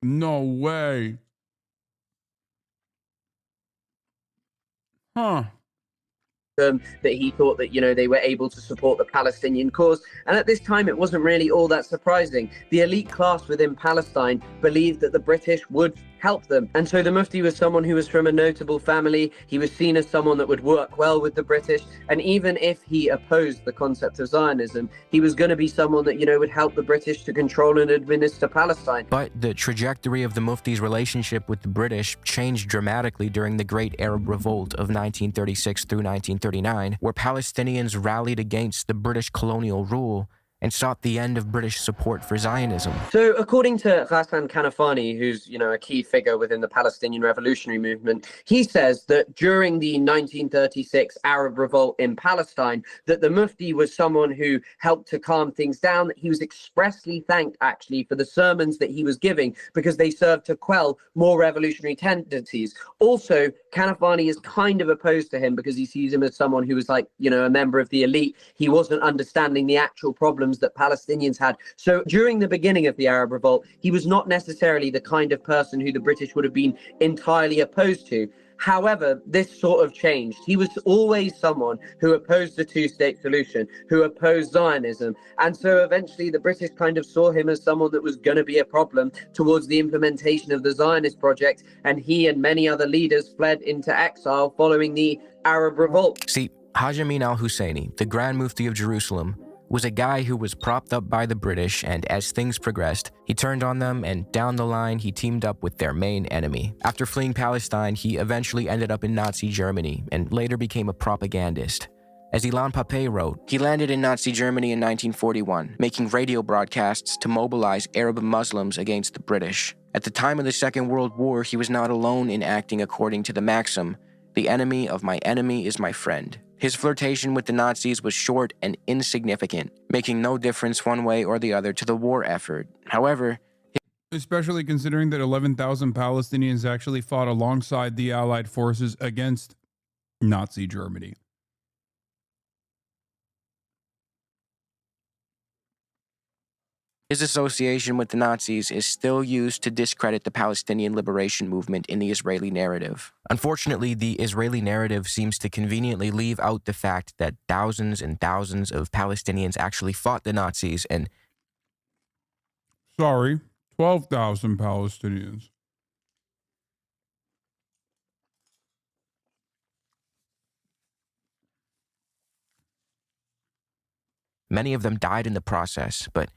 No way. Huh. that he thought that, they were able to support the Palestinian cause. And at this time, it wasn't really all that surprising. The elite class within Palestine believed that the British would help them. And so the Mufti was someone who was from a notable family. He was seen as someone that would work well with the British. And even if he opposed the concept of Zionism, he was going to be someone that, would help the British to control and administer Palestine. But the trajectory of the Mufti's relationship with the British changed dramatically during the Great Arab Revolt of 1936 through 1939, where Palestinians rallied against the British colonial rule and sought the end of British support for Zionism. So according to Hassan Kanafani, who's, a key figure within the Palestinian revolutionary movement, he says that during the 1936 Arab revolt in Palestine, that the Mufti was someone who helped to calm things down, that he was expressly thanked actually for the sermons that he was giving because they served to quell more revolutionary tendencies. Also, Kanafani is kind of opposed to him because he sees him as someone who was like, a member of the elite. He wasn't understanding the actual problems that Palestinians had. So during the beginning of the Arab Revolt, he was not necessarily the kind of person who the British would have been entirely opposed to. However, this sort of changed. He was always someone who opposed the two-state solution, who opposed Zionism. And so eventually the British kind of saw him as someone that was going to be a problem towards the implementation of the Zionist project. And he and many other leaders fled into exile following the Arab Revolt. See, Haj Amin al-Husseini, the Grand Mufti of Jerusalem, was a guy who was propped up by the British, and as things progressed, he turned on them, and down the line, he teamed up with their main enemy. After fleeing Palestine, he eventually ended up in Nazi Germany, and later became a propagandist. As Ilan Pape wrote, he landed in Nazi Germany in 1941, making radio broadcasts to mobilize Arab Muslims against the British. At the time of the Second World War, he was not alone in acting according to the maxim, "The enemy of my enemy is my friend." His flirtation with the Nazis was short and insignificant, making no difference one way or the other to the war effort. However, especially considering that 11,000 Palestinians actually fought alongside the Allied forces against Nazi Germany. his association with the Nazis is still used to discredit the Palestinian liberation movement in the Israeli narrative. Unfortunately, the Israeli narrative seems to conveniently leave out the fact that thousands and thousands of Palestinians actually fought the Nazis and... 12,000 Palestinians. Many of them died in the process, but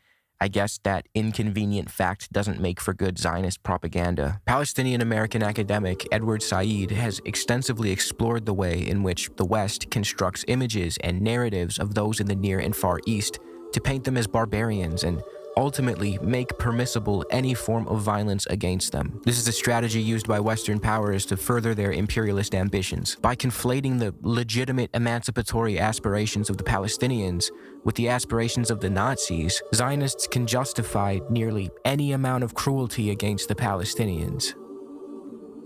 I guess that inconvenient fact doesn't make for good Zionist propaganda. Palestinian-American academic Edward Said has extensively explored the way in which the West constructs images and narratives of those in the Near and Far East to paint them as barbarians and ultimately make permissible any form of violence against them. This is a strategy used by Western powers to further their imperialist ambitions. By conflating the legitimate emancipatory aspirations of the Palestinians with the aspirations of the Nazis, Zionists can justify nearly any amount of cruelty against the Palestinians.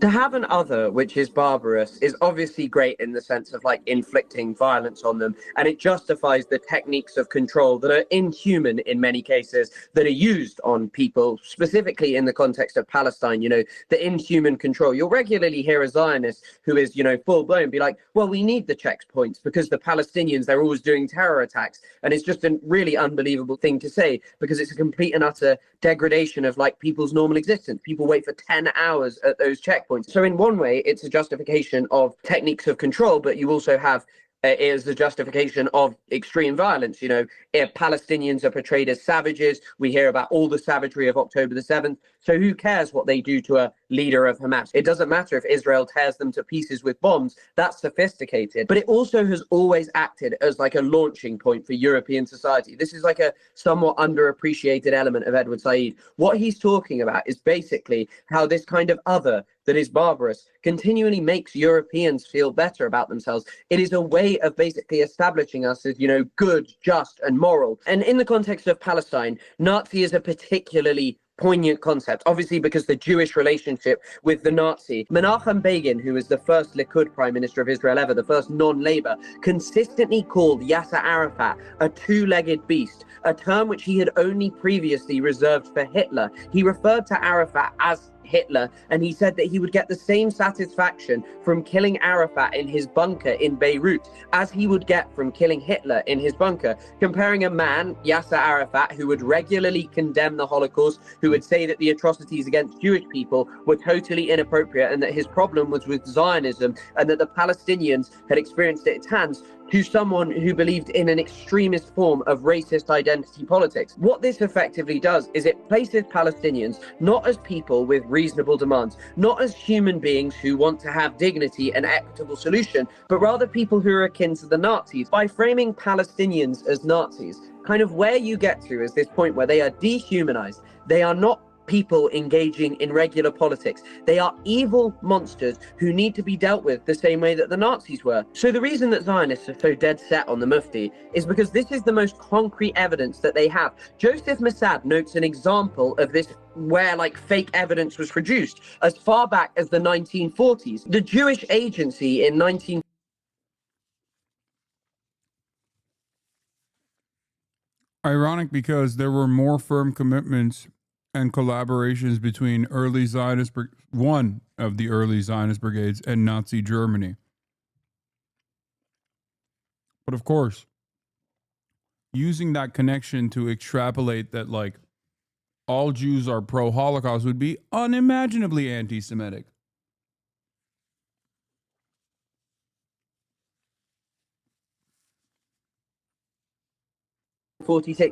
To have an other which is barbarous is obviously great in the sense of like inflicting violence on them, and it justifies the techniques of control that are inhuman in many cases that are used on people, specifically in the context of Palestine. You know, the inhuman control. You'll regularly hear a Zionist who is, you know, full blown be like, well, we need the checkpoints because the Palestinians, they're always doing terror attacks. And it's just a really unbelievable thing to say because it's a complete and utter degradation of like people's normal existence. People wait for 10 hours at those checkpoints. So in one way, it's a justification of techniques of control, but you also have is the justification of extreme violence. You know, if Palestinians are portrayed as savages, we hear about all the savagery of October the 7th. So who cares what they do to a leader of Hamas? It doesn't matter if Israel tears them to pieces with bombs. That's sophisticated. But it also has always acted as like a launching point for European society. This is like a somewhat underappreciated element of Edward Said. What he's talking about is basically how this kind of other that is barbarous continually makes Europeans feel better about themselves. It is a way of basically establishing us as, you know, good, just, and moral. And in the context of Palestine, Nazi is a particularly poignant concept, obviously because the Jewish relationship with the Nazi. Menachem Begin, who was the first Likud prime minister of Israel ever, the first non-Labour, consistently called Yasser Arafat a two-legged beast, a term which he had only previously reserved for Hitler. He referred to Arafat as Hitler, and he said that he would get the same satisfaction from killing Arafat in his bunker in Beirut as he would get from killing Hitler in his bunker, comparing a man, Yasser Arafat, who would regularly condemn the Holocaust, who would say that the atrocities against Jewish people were totally inappropriate and that his problem was with Zionism and that the Palestinians had experienced at its hands, to someone who believed in an extremist form of racist identity politics. What this effectively does is it places Palestinians not as people with reasonable demands, not as human beings who want to have dignity and equitable solution, but rather people who are akin to the Nazis. By framing Palestinians as Nazis, kind of where you get to is this point where they are dehumanized. They are not people engaging in regular politics. They are evil monsters who need to be dealt with the same way that the Nazis were. So the reason that Zionists are so dead set on the Mufti is because this is the most concrete evidence that they have. Joseph Mossad notes an example of this where like fake evidence was produced as far back as the 1940s. The Jewish Agency in 19... Ironic because there were more firm commitments and collaborations between one of the early Zionist brigades and Nazi Germany. But of course, using that connection to extrapolate that like all Jews are pro-Holocaust would be unimaginably anti-Semitic.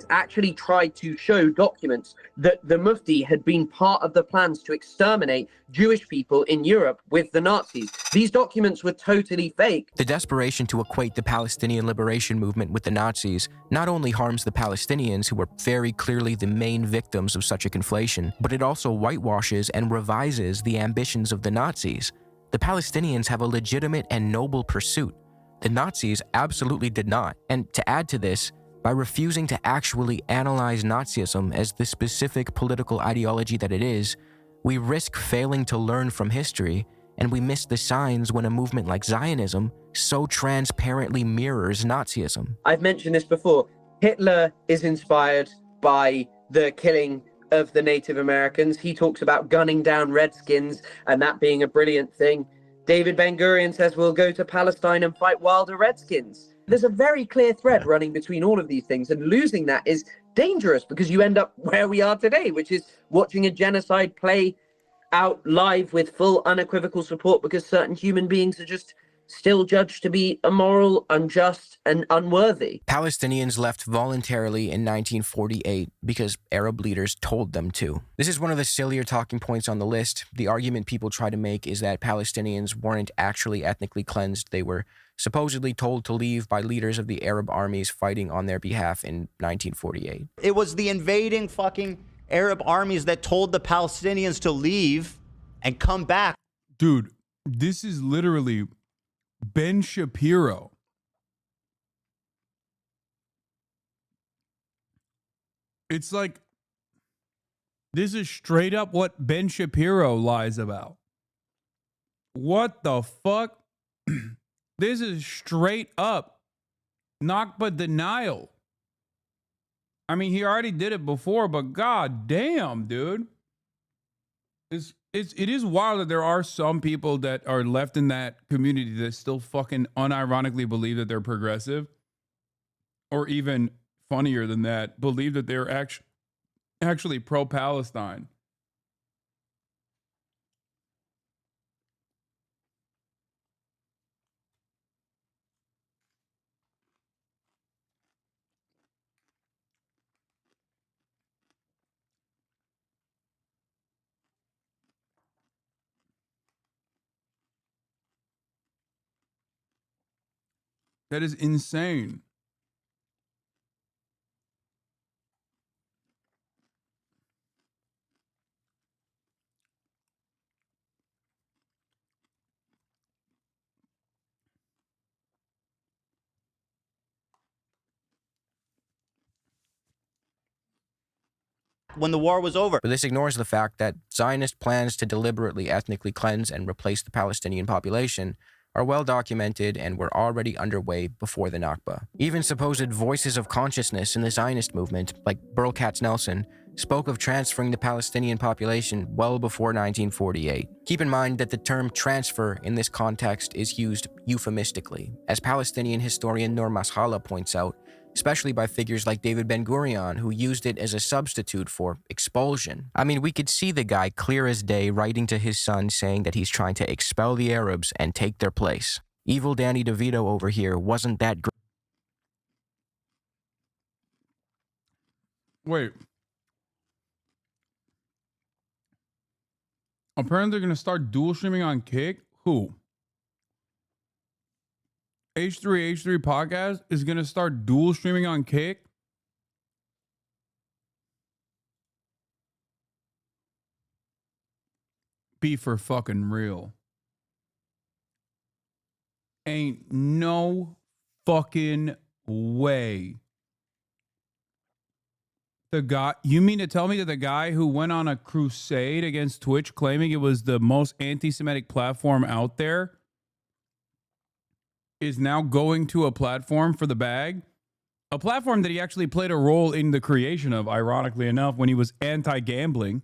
actually tried to show documents that the Mufti had been part of the plans to exterminate Jewish people in Europe with the Nazis. These documents were totally fake. The desperation to equate the Palestinian liberation movement with the Nazis not only harms the Palestinians, who were very clearly the main victims of such a conflation, but it also whitewashes and revises the ambitions of the Nazis. The Palestinians have a legitimate and noble pursuit. The Nazis absolutely did not. And to add to this, by refusing to actually analyze Nazism as the specific political ideology that it is, we risk failing to learn from history, and we miss the signs when a movement like Zionism so transparently mirrors Nazism. I've mentioned this before. Hitler is inspired by the killing of the Native Americans. He talks about gunning down Redskins and that being a brilliant thing. David Ben-Gurion says we'll go to Palestine and fight wilder Redskins. There's a very clear thread running between all of these things, and losing that is dangerous because you end up where we are today, which is watching a genocide play out live with full unequivocal support because certain human beings are just still judged to be immoral, unjust, and unworthy. Palestinians left voluntarily in 1948 because Arab leaders told them to. This is one of the sillier talking points on the list. The argument people try to make is that Palestinians weren't actually ethnically cleansed. They were supposedly told to leave by leaders of the Arab armies fighting on their behalf in 1948. It was the invading fucking Arab armies that told the Palestinians to leave and come back. Dude, this is literally Ben Shapiro. It's like, this is straight up what Ben Shapiro lies about. What the fuck? This is straight up Nakba denial. I mean, he already did it before, but god damn, dude. It is wild that there are some people that are left in that community that still fucking unironically believe that they're progressive. Or even funnier than that, believe that they're actually pro-Palestine. That is insane. When the war was over. But this ignores the fact that Zionist plans to deliberately ethnically cleanse and replace the Palestinian population are well documented and were already underway before the Nakba. Even supposed voices of consciousness in the Zionist movement, like Burl Katz-Nelson, spoke of transferring the Palestinian population well before 1948. Keep in mind that the term transfer in this context is used euphemistically, as Palestinian historian Noor Mashallah points out, especially by figures like David Ben-Gurion, who used it as a substitute for expulsion. I mean, we could see the guy clear as day writing to his son saying that he's trying to expel the Arabs and take their place. Evil Danny DeVito over here wasn't that great. Wait. Apparently they're going to start dual streaming on Kick? Who? H3H3 podcast is going to start dual streaming on Kick? Be for fucking real. Ain't no fucking way. The guy, you mean to tell me that the guy who went on a crusade against Twitch claiming it was the most anti-Semitic platform out there is now going to a platform for the bag? A platform that he actually played a role in the creation of, ironically enough, when he was anti-gambling.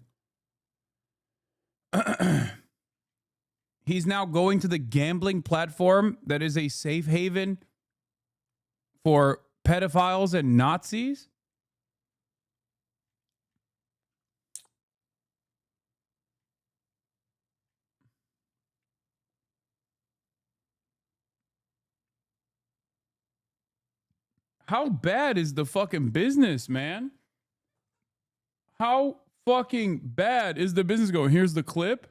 He's now going to the gambling platform that is a safe haven for pedophiles and Nazis? How bad is the fucking business, man? How fucking bad is the business going? Here's the clip.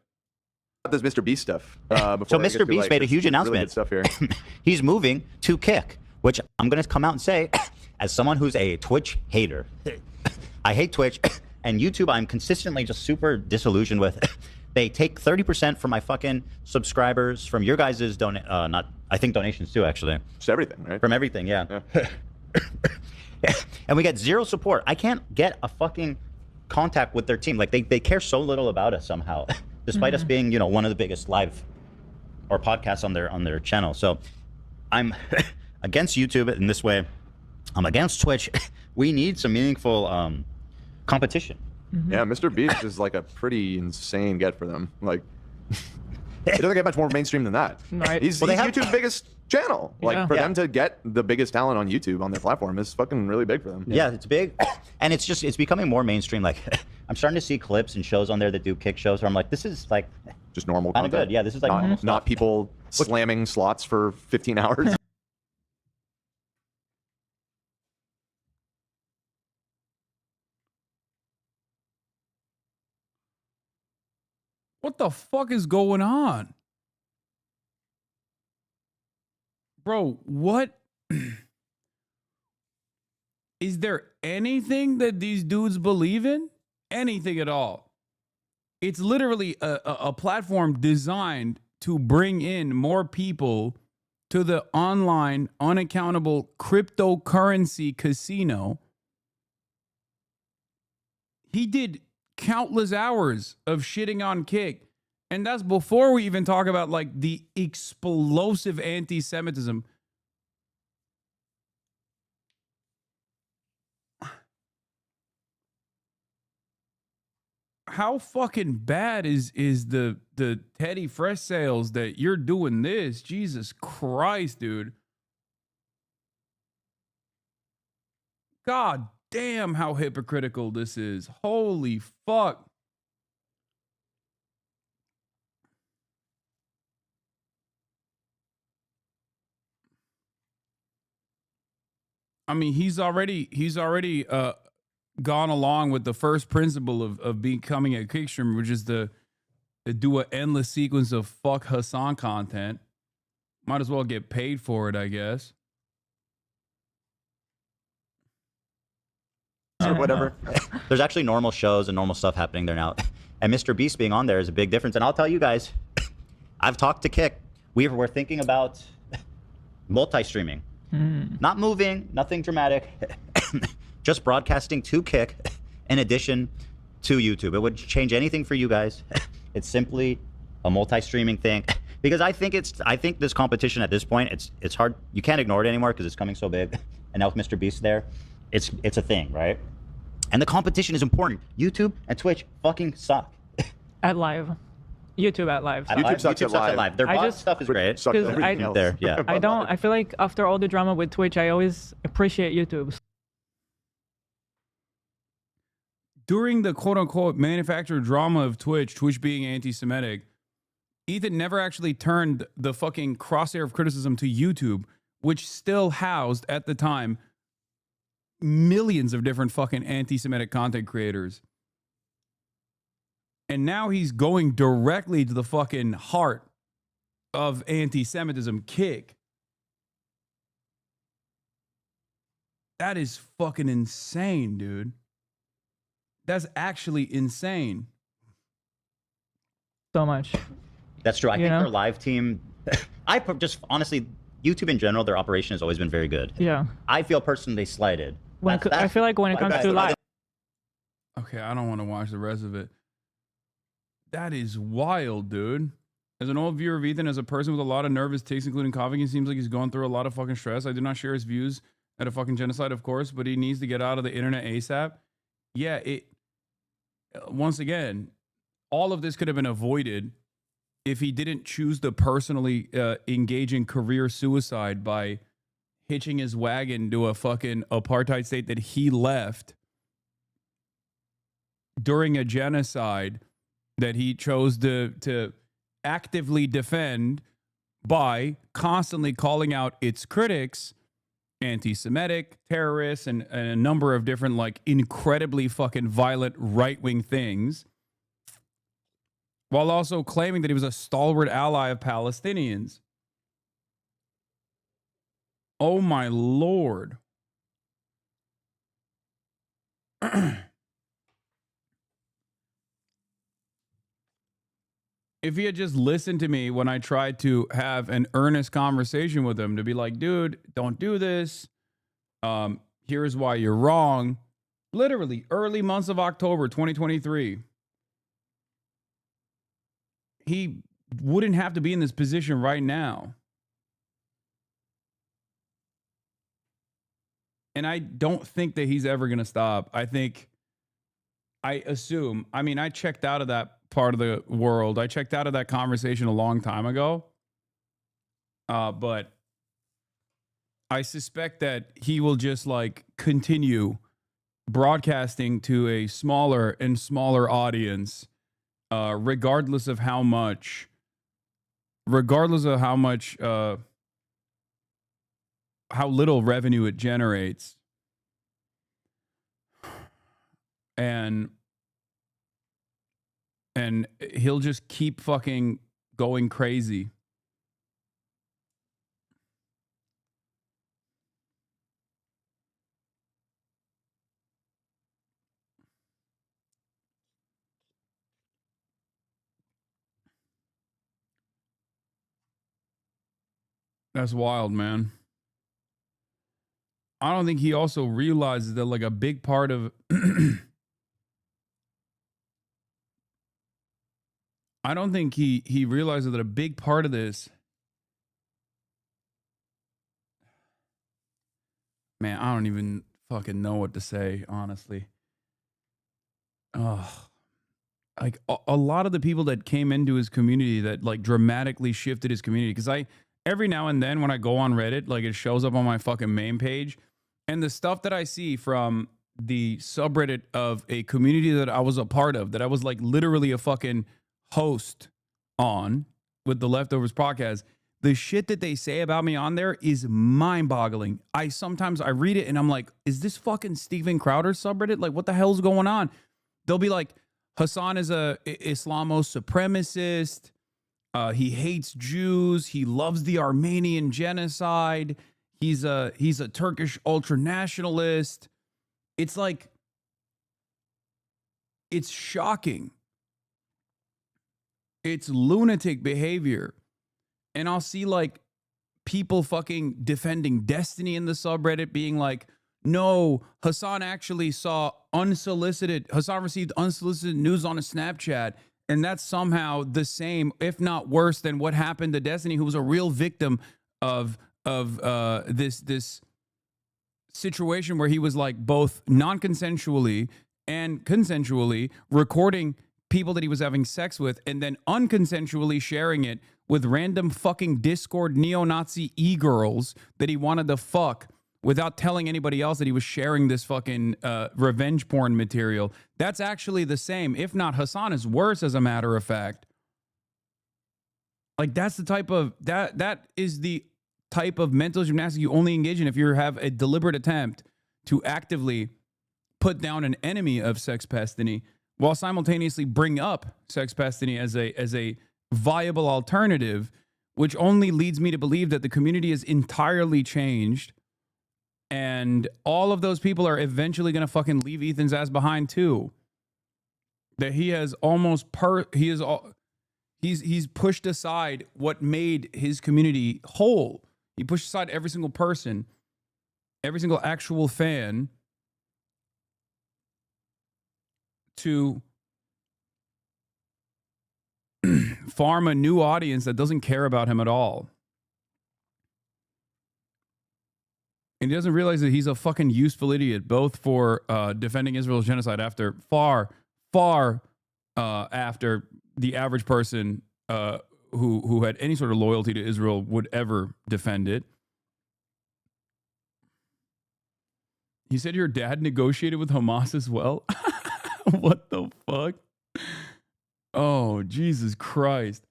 This Mr. Beast stuff. So Mr. Beast made a huge announcement. Really stuff here. He's moving to Kick, which I'm going to come out and say, as someone who's a Twitch hater, I hate Twitch, and YouTube I'm consistently just super disillusioned with. They take 30% from my fucking subscribers, from your guys' donations too, actually. Just everything, right? From everything, yeah. And we get zero support. I can't get a fucking contact with their team. Like, they care so little about us somehow, despite us being, you know, one of the biggest live or podcasts on their channel. So I'm against YouTube in this way. I'm against Twitch. We need some meaningful competition. Yeah, Mr. Beast is like a pretty insane get for them. Like, it doesn't get much more mainstream than that. Right. He's YouTube's biggest channel. Like, for them to get the biggest talent on YouTube on their platform is fucking really big for them. Yeah, it's big. And it's becoming more mainstream. Like, I'm starting to see clips and shows on there that do Kick shows where I'm like, this is like just normal content. Good. Yeah, this is like normal stuff. Not people slamming slots for 15 hours. What the fuck is going on? Bro, what? Is there anything that these dudes believe in? Anything at all? It's literally a platform designed to bring in more people to the online, unaccountable cryptocurrency casino. He did countless hours of shitting on Kick. And that's before we even talk about like the explosive anti-Semitism. How fucking bad is the Teddy Fresh sales that you're doing this? Jesus Christ, dude. God damn how hypocritical this is. Holy fuck. I mean, he's already gone along with the first principle of becoming a kick streamer, which is to do an endless sequence of fuck Hasan content. Might as well get paid for it, I guess. Or whatever. There's actually normal shows and normal stuff happening there now. And Mr. Beast being on there is a big difference. And I'll tell you guys, I've talked to Kick. We're thinking about multi-streaming. Not moving, nothing dramatic. Just broadcasting to Kick in addition to YouTube. It would change anything for you guys. It's simply a multi-streaming thing. Because I think this competition at this point, it's hard. You can't ignore it anymore because it's coming so big. And now with Mr. Beast there, it's a thing, right? And the competition is important. YouTube and Twitch fucking suck. At live. YouTube at live. YouTube sucks at live. Their bot stuff is great. I feel like after all the drama with Twitch, I always appreciate YouTube. During the quote-unquote manufactured drama of Twitch being anti-Semitic, Ethan never actually turned the fucking crosshair of criticism to YouTube, which still housed, at the time, millions of different fucking anti-Semitic content creators. And now he's going directly to the fucking heart of anti-Semitism, Kick. That is fucking insane, dude. That's actually insane. So much. That's true. I think their live team, honestly, YouTube in general, their operation has always been very good. Yeah. I feel personally slighted. I feel like when it comes to live. Okay, I don't want to watch the rest of it. That is wild, dude. As an old viewer of Ethan, as a person with a lot of nervous tics, including coughing, he seems like he's going through a lot of fucking stress. I do not share his views at a fucking genocide, of course, but he needs to get out of the internet ASAP. Yeah, once again, all of this could have been avoided if he didn't choose to personally engage in career suicide by hitching his wagon to a fucking apartheid state that he left during a genocide that he chose to actively defend by constantly calling out its critics, anti-Semitic, terrorists, and a number of different, like, incredibly fucking violent right-wing things, while also claiming that he was a stalwart ally of Palestinians. Oh my Lord. If he had just listened to me when I tried to have an earnest conversation with him, to be like, dude, don't do this. Here's why you're wrong. Literally early months of October 2023. He wouldn't have to be in this position right now. And I don't think that he's ever going to stop. I assume, I checked out of that part of the world. I checked out of that conversation a long time ago. But I suspect that he will just like continue broadcasting to a smaller and smaller audience, regardless of how much, how little revenue it generates. And he'll just keep fucking going crazy. That's wild, man. I don't think he also realizes that like a big part of I don't think he realizes that a big part of this, man, I don't even fucking know what to say, honestly. Like a lot of the people that came into his community that like dramatically shifted his community, because every now and then when I go on Reddit, like it shows up on my fucking main page, and the stuff that I see from the subreddit of a community that I was a part of, that I was like literally a fucking host on with the Leftovers podcast, the shit that they say about me on there is mind-boggling. Sometimes I read it and I'm like, is this fucking Steven Crowder subreddit? Like, what the hell's going on? They'll be like, Hasan is a Islamo-supremacist. He hates Jews. He loves the Armenian genocide. He's a Turkish ultranationalist. It's like, it's shocking. It's lunatic behavior. And I'll see like people fucking defending Destiny in the subreddit being like, no, Hasan actually Hasan received unsolicited news on a Snapchat. And that's somehow the same, if not worse, than what happened to Destiny, who was a real victim of this situation where he was like both non-consensually and consensually recording people that he was having sex with and then unconsensually sharing it with random fucking Discord neo-Nazi e-girls that he wanted to fuck without telling anybody else that he was sharing this fucking revenge porn material. That's actually the same. If not, Hasan is worse, as a matter of fact. Like, that's the type of, that is the type of mental gymnastics you only engage in if you have a deliberate attempt to actively put down an enemy of sex pestiny while simultaneously bring up sex pestiny as a viable alternative, which only leads me to believe that the community is entirely changed. And all of those people are eventually going to fucking leave Ethan's ass behind too. That he has he's pushed aside what made his community whole. He pushed aside every single person, every single actual fan to farm a new audience that doesn't care about him at all. And he doesn't realize that he's a fucking useful idiot, both for defending Israel's genocide after far after the average person who had any sort of loyalty to Israel would ever defend it. He said your dad negotiated with Hamas as well. What the fuck? Oh, Jesus Christ.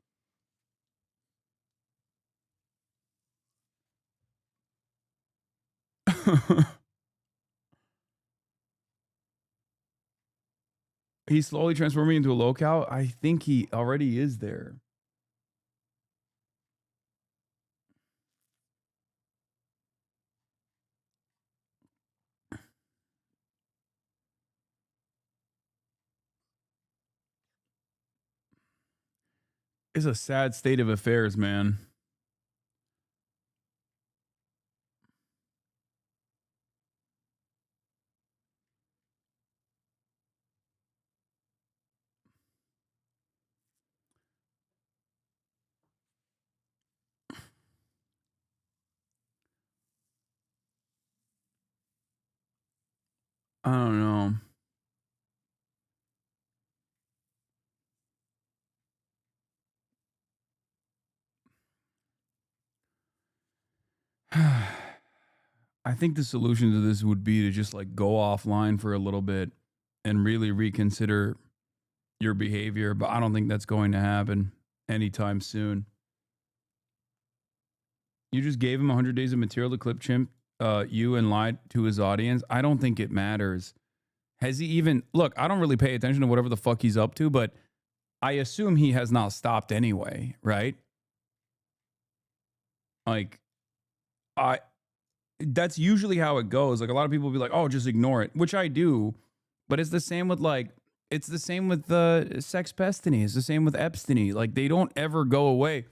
He's slowly transforming into a locale. I think he already is there. It's a sad state of affairs, man. I don't know. I think the solution to this would be to just like go offline for a little bit and really reconsider your behavior, but I don't think that's going to happen anytime soon. You just gave him 100 days of material to clip chimp you and lied to his audience. I don't think it matters. Has he even... Look, I don't really pay attention to whatever the fuck he's up to, but I assume he has not stopped anyway, right? Like, that's usually how it goes. Like, a lot of people will be like, oh, just ignore it, which I do. But it's the same with like... It's the same with sex pestiny. It's the same with Epstein. Like, they don't ever go away.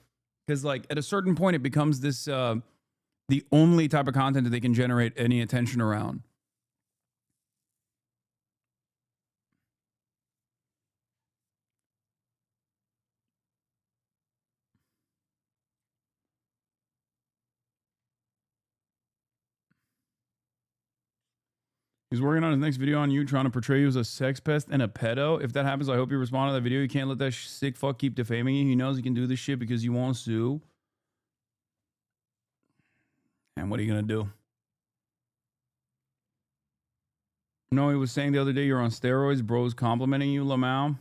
Because like at a certain point, it becomes this the only type of content that they can generate any attention around. He's working on his next video on you, trying to portray you as a sex pest and a pedo. If that happens, I hope you respond to that video. You can't let that sick fuck keep defaming you. He knows he can do this shit because you won't sue. And what are you going to do? No, he was saying the other day you're on steroids. Bro's complimenting you, Lamau.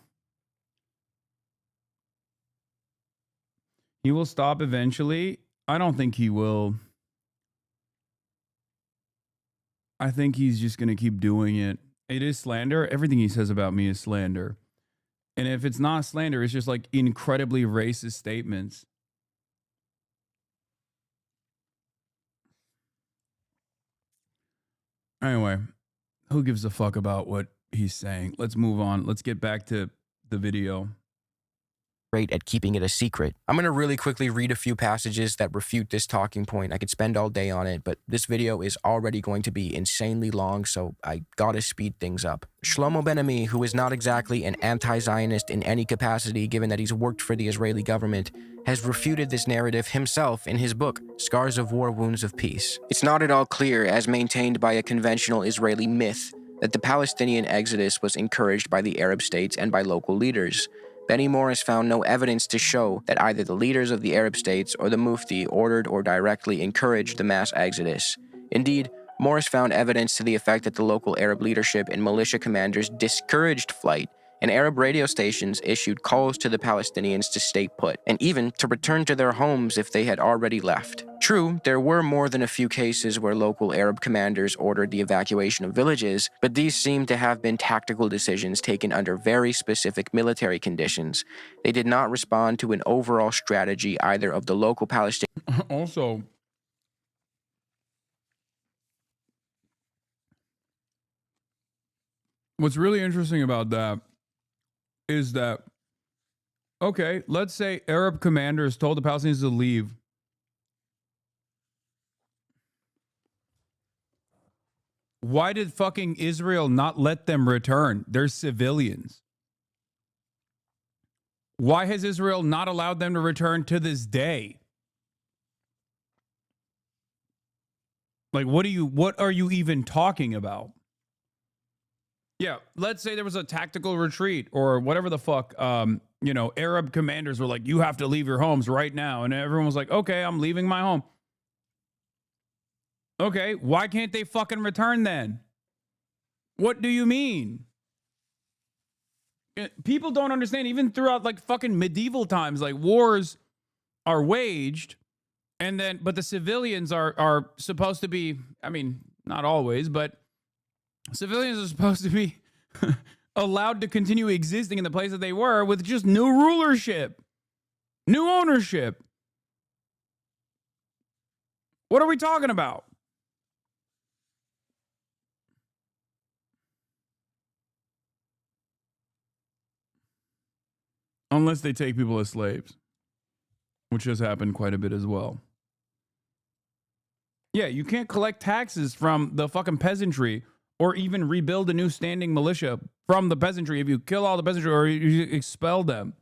He will stop eventually. I don't think he will. I think he's just going to keep doing it. It is slander. Everything he says about me is slander. And if it's not slander, it's just like incredibly racist statements. Anyway, who gives a fuck about what he's saying? Let's move on. Let's get back to the video. Great at keeping it a secret. I'm going to really quickly read a few passages that refute this talking point. I could spend all day on it, but this video is already going to be insanely long, so I gotta speed things up. Shlomo Ben-Ami, who is not exactly an anti-Zionist in any capacity given that he's worked for the Israeli government, has refuted this narrative himself in his book, Scars of War, Wounds of Peace. It's not at all clear, as maintained by a conventional Israeli myth, that the Palestinian exodus was encouraged by the Arab states and by local leaders. Benny Morris found no evidence to show that either the leaders of the Arab states or the Mufti ordered or directly encouraged the mass exodus. Indeed, Morris found evidence to the effect that the local Arab leadership and militia commanders discouraged flight, and Arab radio stations issued calls to the Palestinians to stay put, and even to return to their homes if they had already left. True, there were more than a few cases where local Arab commanders ordered the evacuation of villages, but these seem to have been tactical decisions taken under very specific military conditions. They did not respond to an overall strategy either of the local Palestinians. Also, what's really interesting about that is that, okay, let's say Arab commanders told the Palestinians to leave. Why did fucking Israel not let them return? They're civilians. Why has Israel not allowed them to return to this day? Like, what are you even talking about? Yeah, let's say there was a tactical retreat or whatever the fuck, Arab commanders were like, you have to leave your homes right now. And everyone was like, okay, I'm leaving my home. Okay, why can't they fucking return then? What do you mean? People don't understand, even throughout like fucking medieval times, like wars are waged but the civilians are supposed to be, I mean, not always, but civilians are supposed to be allowed to continue existing in the place that they were with just new rulership, new ownership. What are we talking about? Unless they take people as slaves, which has happened quite a bit as well. Yeah, you can't collect taxes from the fucking peasantry or even rebuild a new standing militia from the peasantry if you kill all the peasantry or you expel them.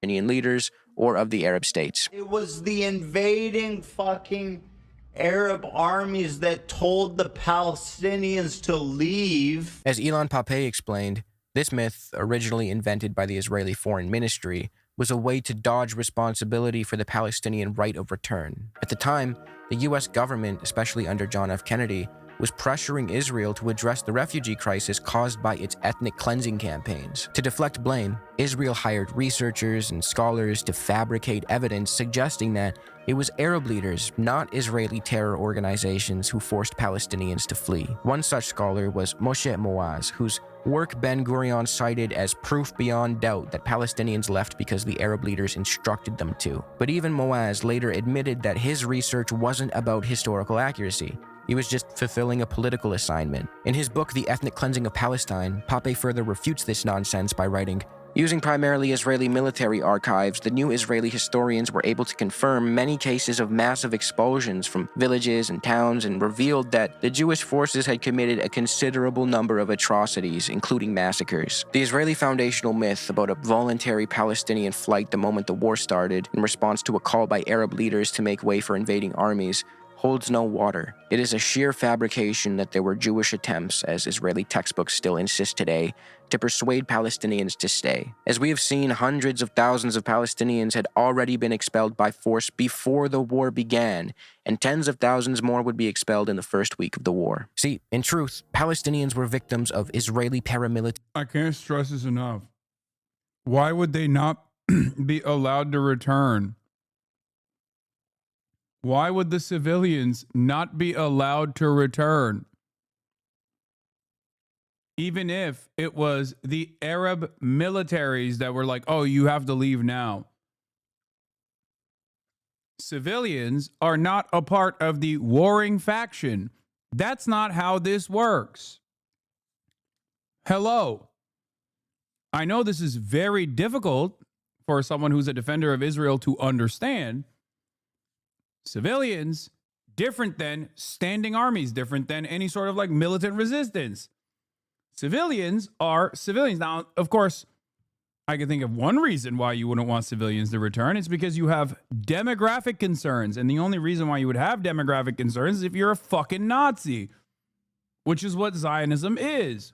Leaders or of the Arab states. It was the invading fucking Arab armies that told the Palestinians to leave. As Ilan Pappé explained, this myth, originally invented by the Israeli Foreign Ministry, was a way to dodge responsibility for the Palestinian right of return. At the time, the US government, especially under John F. Kennedy, was pressuring Israel to address the refugee crisis caused by its ethnic cleansing campaigns. To deflect blame, Israel hired researchers and scholars to fabricate evidence suggesting that it was Arab leaders, not Israeli terror organizations, who forced Palestinians to flee. One such scholar was Moshe Moaz, whose work Ben-Gurion cited as proof beyond doubt that Palestinians left because the Arab leaders instructed them to. But even Moaz later admitted that his research wasn't about historical accuracy. He was just fulfilling a political assignment. In his book, The Ethnic Cleansing of Palestine, Pape further refutes this nonsense by writing, using primarily Israeli military archives, the new Israeli historians were able to confirm many cases of massive expulsions from villages and towns and revealed that the Jewish forces had committed a considerable number of atrocities, including massacres. The Israeli foundational myth about a voluntary Palestinian flight the moment the war started in response to a call by Arab leaders to make way for invading armies holds no water. It is a sheer fabrication that there were Jewish attempts, as Israeli textbooks still insist today, to persuade Palestinians to stay. As we have seen, hundreds of thousands of Palestinians had already been expelled by force before the war began, and tens of thousands more would be expelled in the first week of the war. See, in truth, Palestinians were victims of Israeli paramilitary. I can't stress this enough. Why would they not be allowed to return? Why would the civilians not be allowed to return? Even if it was the Arab militaries that were like, oh, you have to leave now. Civilians are not a part of the warring faction. That's not how this works. Hello. I know this is very difficult for someone who's a defender of Israel to understand. Civilians, different than standing armies, different than any sort of like militant resistance. Civilians are civilians. Now, of course, I can think of one reason why you wouldn't want civilians to return. It's because you have demographic concerns. And the only reason why you would have demographic concerns is if you're a fucking Nazi, which is what Zionism is.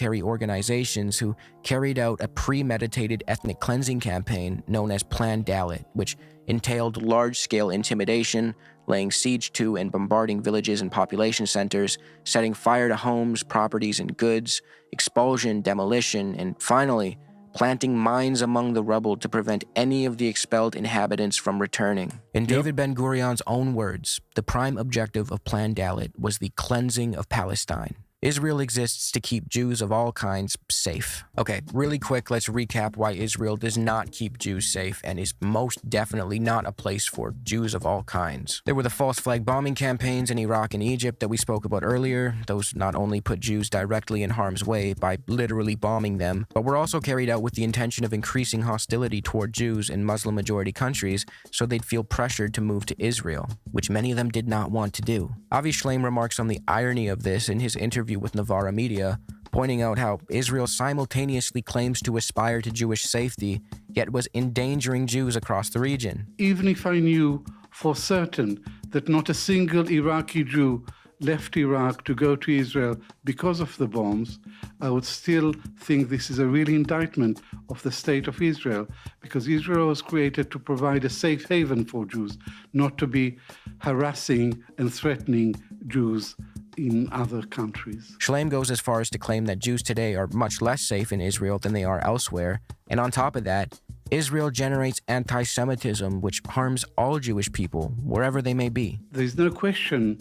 Organizations who carried out a premeditated ethnic cleansing campaign known as Plan Dalit, which entailed large-scale intimidation, laying siege to and bombarding villages and population centers, setting fire to homes, properties, and goods, expulsion, demolition, and finally, planting mines among the rubble to prevent any of the expelled inhabitants from returning. In David Ben-Gurion's own words, the prime objective of Plan Dalit was the cleansing of Palestine. Israel exists to keep Jews of all kinds safe. Okay, really quick, let's recap why Israel does not keep Jews safe and is most definitely not a place for Jews of all kinds. There were the false flag bombing campaigns in Iraq and Egypt that we spoke about earlier. Those not only put Jews directly in harm's way by literally bombing them, but were also carried out with the intention of increasing hostility toward Jews in Muslim-majority countries so they'd feel pressured to move to Israel, which many of them did not want to do. Avi Shlaim remarks on the irony of this in his interview with Navarra Media, pointing out how Israel simultaneously claims to aspire to Jewish safety, yet was endangering Jews across the region. Even if I knew for certain that not a single Iraqi Jew left Iraq to go to Israel because of the bombs, I would still think this is a real indictment of the state of Israel, because Israel was created to provide a safe haven for Jews, not to be harassing and threatening Jews in other countries. Shlaim goes as far as to claim that Jews today are much less safe in Israel than they are elsewhere, and on top of that, Israel generates anti-Semitism, which harms all Jewish people, wherever they may be. There's no question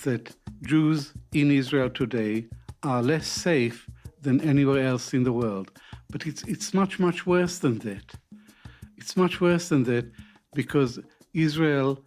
that Jews in Israel today are less safe than anywhere else in the world. But it's much, much worse than that. It's much worse than that because Israel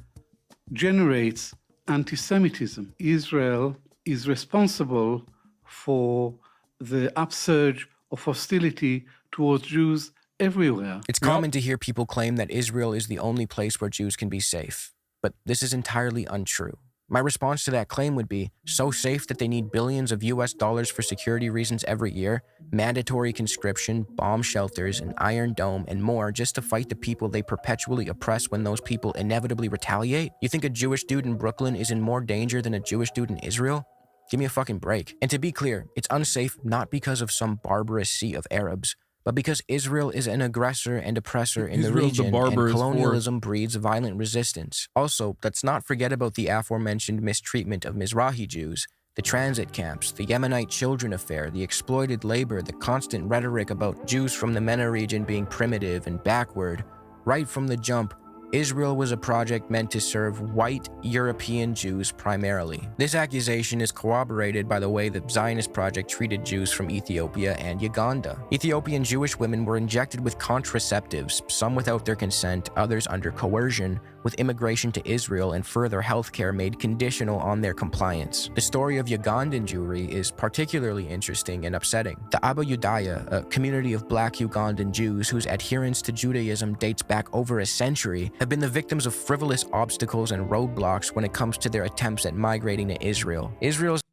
generates anti-Semitism. Israel is responsible for the upsurge of hostility towards Jews everywhere. It's common to hear people claim that Israel is the only place where Jews can be safe, but this is entirely untrue. My response to that claim would be, so safe that they need billions of US dollars for security reasons every year, mandatory conscription, bomb shelters, an Iron Dome, and more just to fight the people they perpetually oppress when those people inevitably retaliate? You think a Jewish dude in Brooklyn is in more danger than a Jewish dude in Israel? Give me a fucking break. And to be clear, it's unsafe not because of some barbarous sea of Arabs, but because Israel is an aggressor and oppressor in the region, and colonialism breeds violent resistance. Also, let's not forget about the aforementioned mistreatment of Mizrahi Jews, the transit camps, the Yemenite children affair, the exploited labor, the constant rhetoric about Jews from the MENA region being primitive and backward. Right from the jump, Israel was a project meant to serve white European Jews primarily. This accusation is corroborated by the way the Zionist project treated Jews from Ethiopia and Uganda. Ethiopian Jewish women were injected with contraceptives, some without their consent, others under coercion, with immigration to Israel and further healthcare made conditional on their compliance. The story of Ugandan Jewry is particularly interesting and upsetting. The Abu Yudaya, a community of black Ugandan Jews whose adherence to Judaism dates back over a century, have been the victims of frivolous obstacles and roadblocks when it comes to their attempts at migrating to Israel. Israel's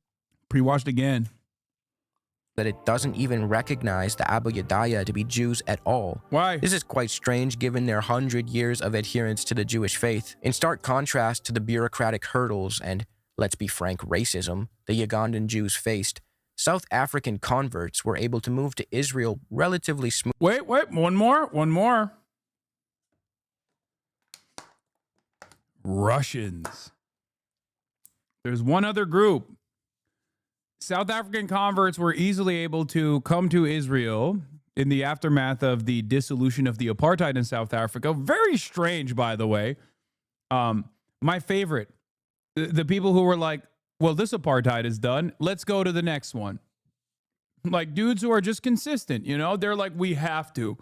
pre-watched again that it doesn't even recognize the Abu Yudaya to be Jews at all. Why? This is quite strange given their 100 years of adherence to the Jewish faith. In stark contrast to the bureaucratic hurdles and, let's be frank, racism the Ugandan Jews faced, South African converts were able to move to Israel relatively smooth. Wait, one more. Russians. There's one other group. South African converts were easily able to come to Israel in the aftermath of the dissolution of the apartheid in South Africa. Very strange, by the way. My favorite, the people who were like, well, this apartheid is done. Let's go to the next one. Like dudes who are just consistent, you know? They're like, we have to.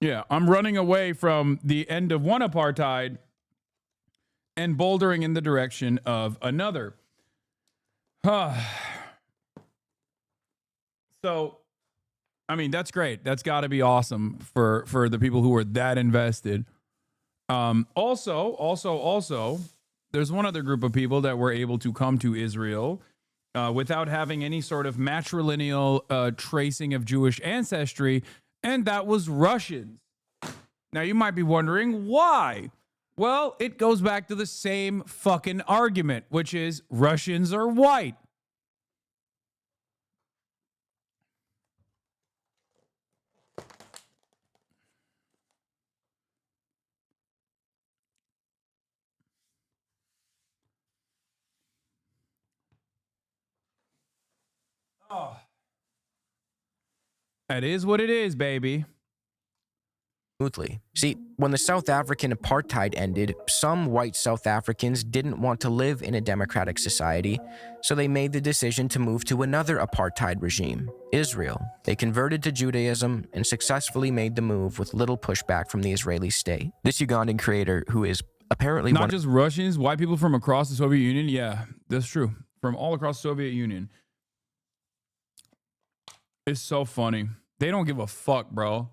Yeah, I'm running away from the end of one apartheid and bouldering in the direction of another. So, I mean, that's great. That's got to be awesome for the people who are that invested. Also, there's one other group of people that were able to come to Israel without having any sort of matrilineal tracing of Jewish ancestry, and that was Russians. Now, you might be wondering why. Well, it goes back to the same fucking argument, which is Russians are white. Oh. That is what it is, baby. Smoothly. See, when the South African apartheid ended, some white South Africans didn't want to live in a democratic society, so they made the decision to move to another apartheid regime, Israel. They converted to Judaism and successfully made the move with little pushback from the Israeli state. This Ugandan creator, who is apparently not just Russians, white people from across the Soviet Union. Yeah, that's true. From all across the Soviet Union. It's so funny. They don't give a fuck, bro.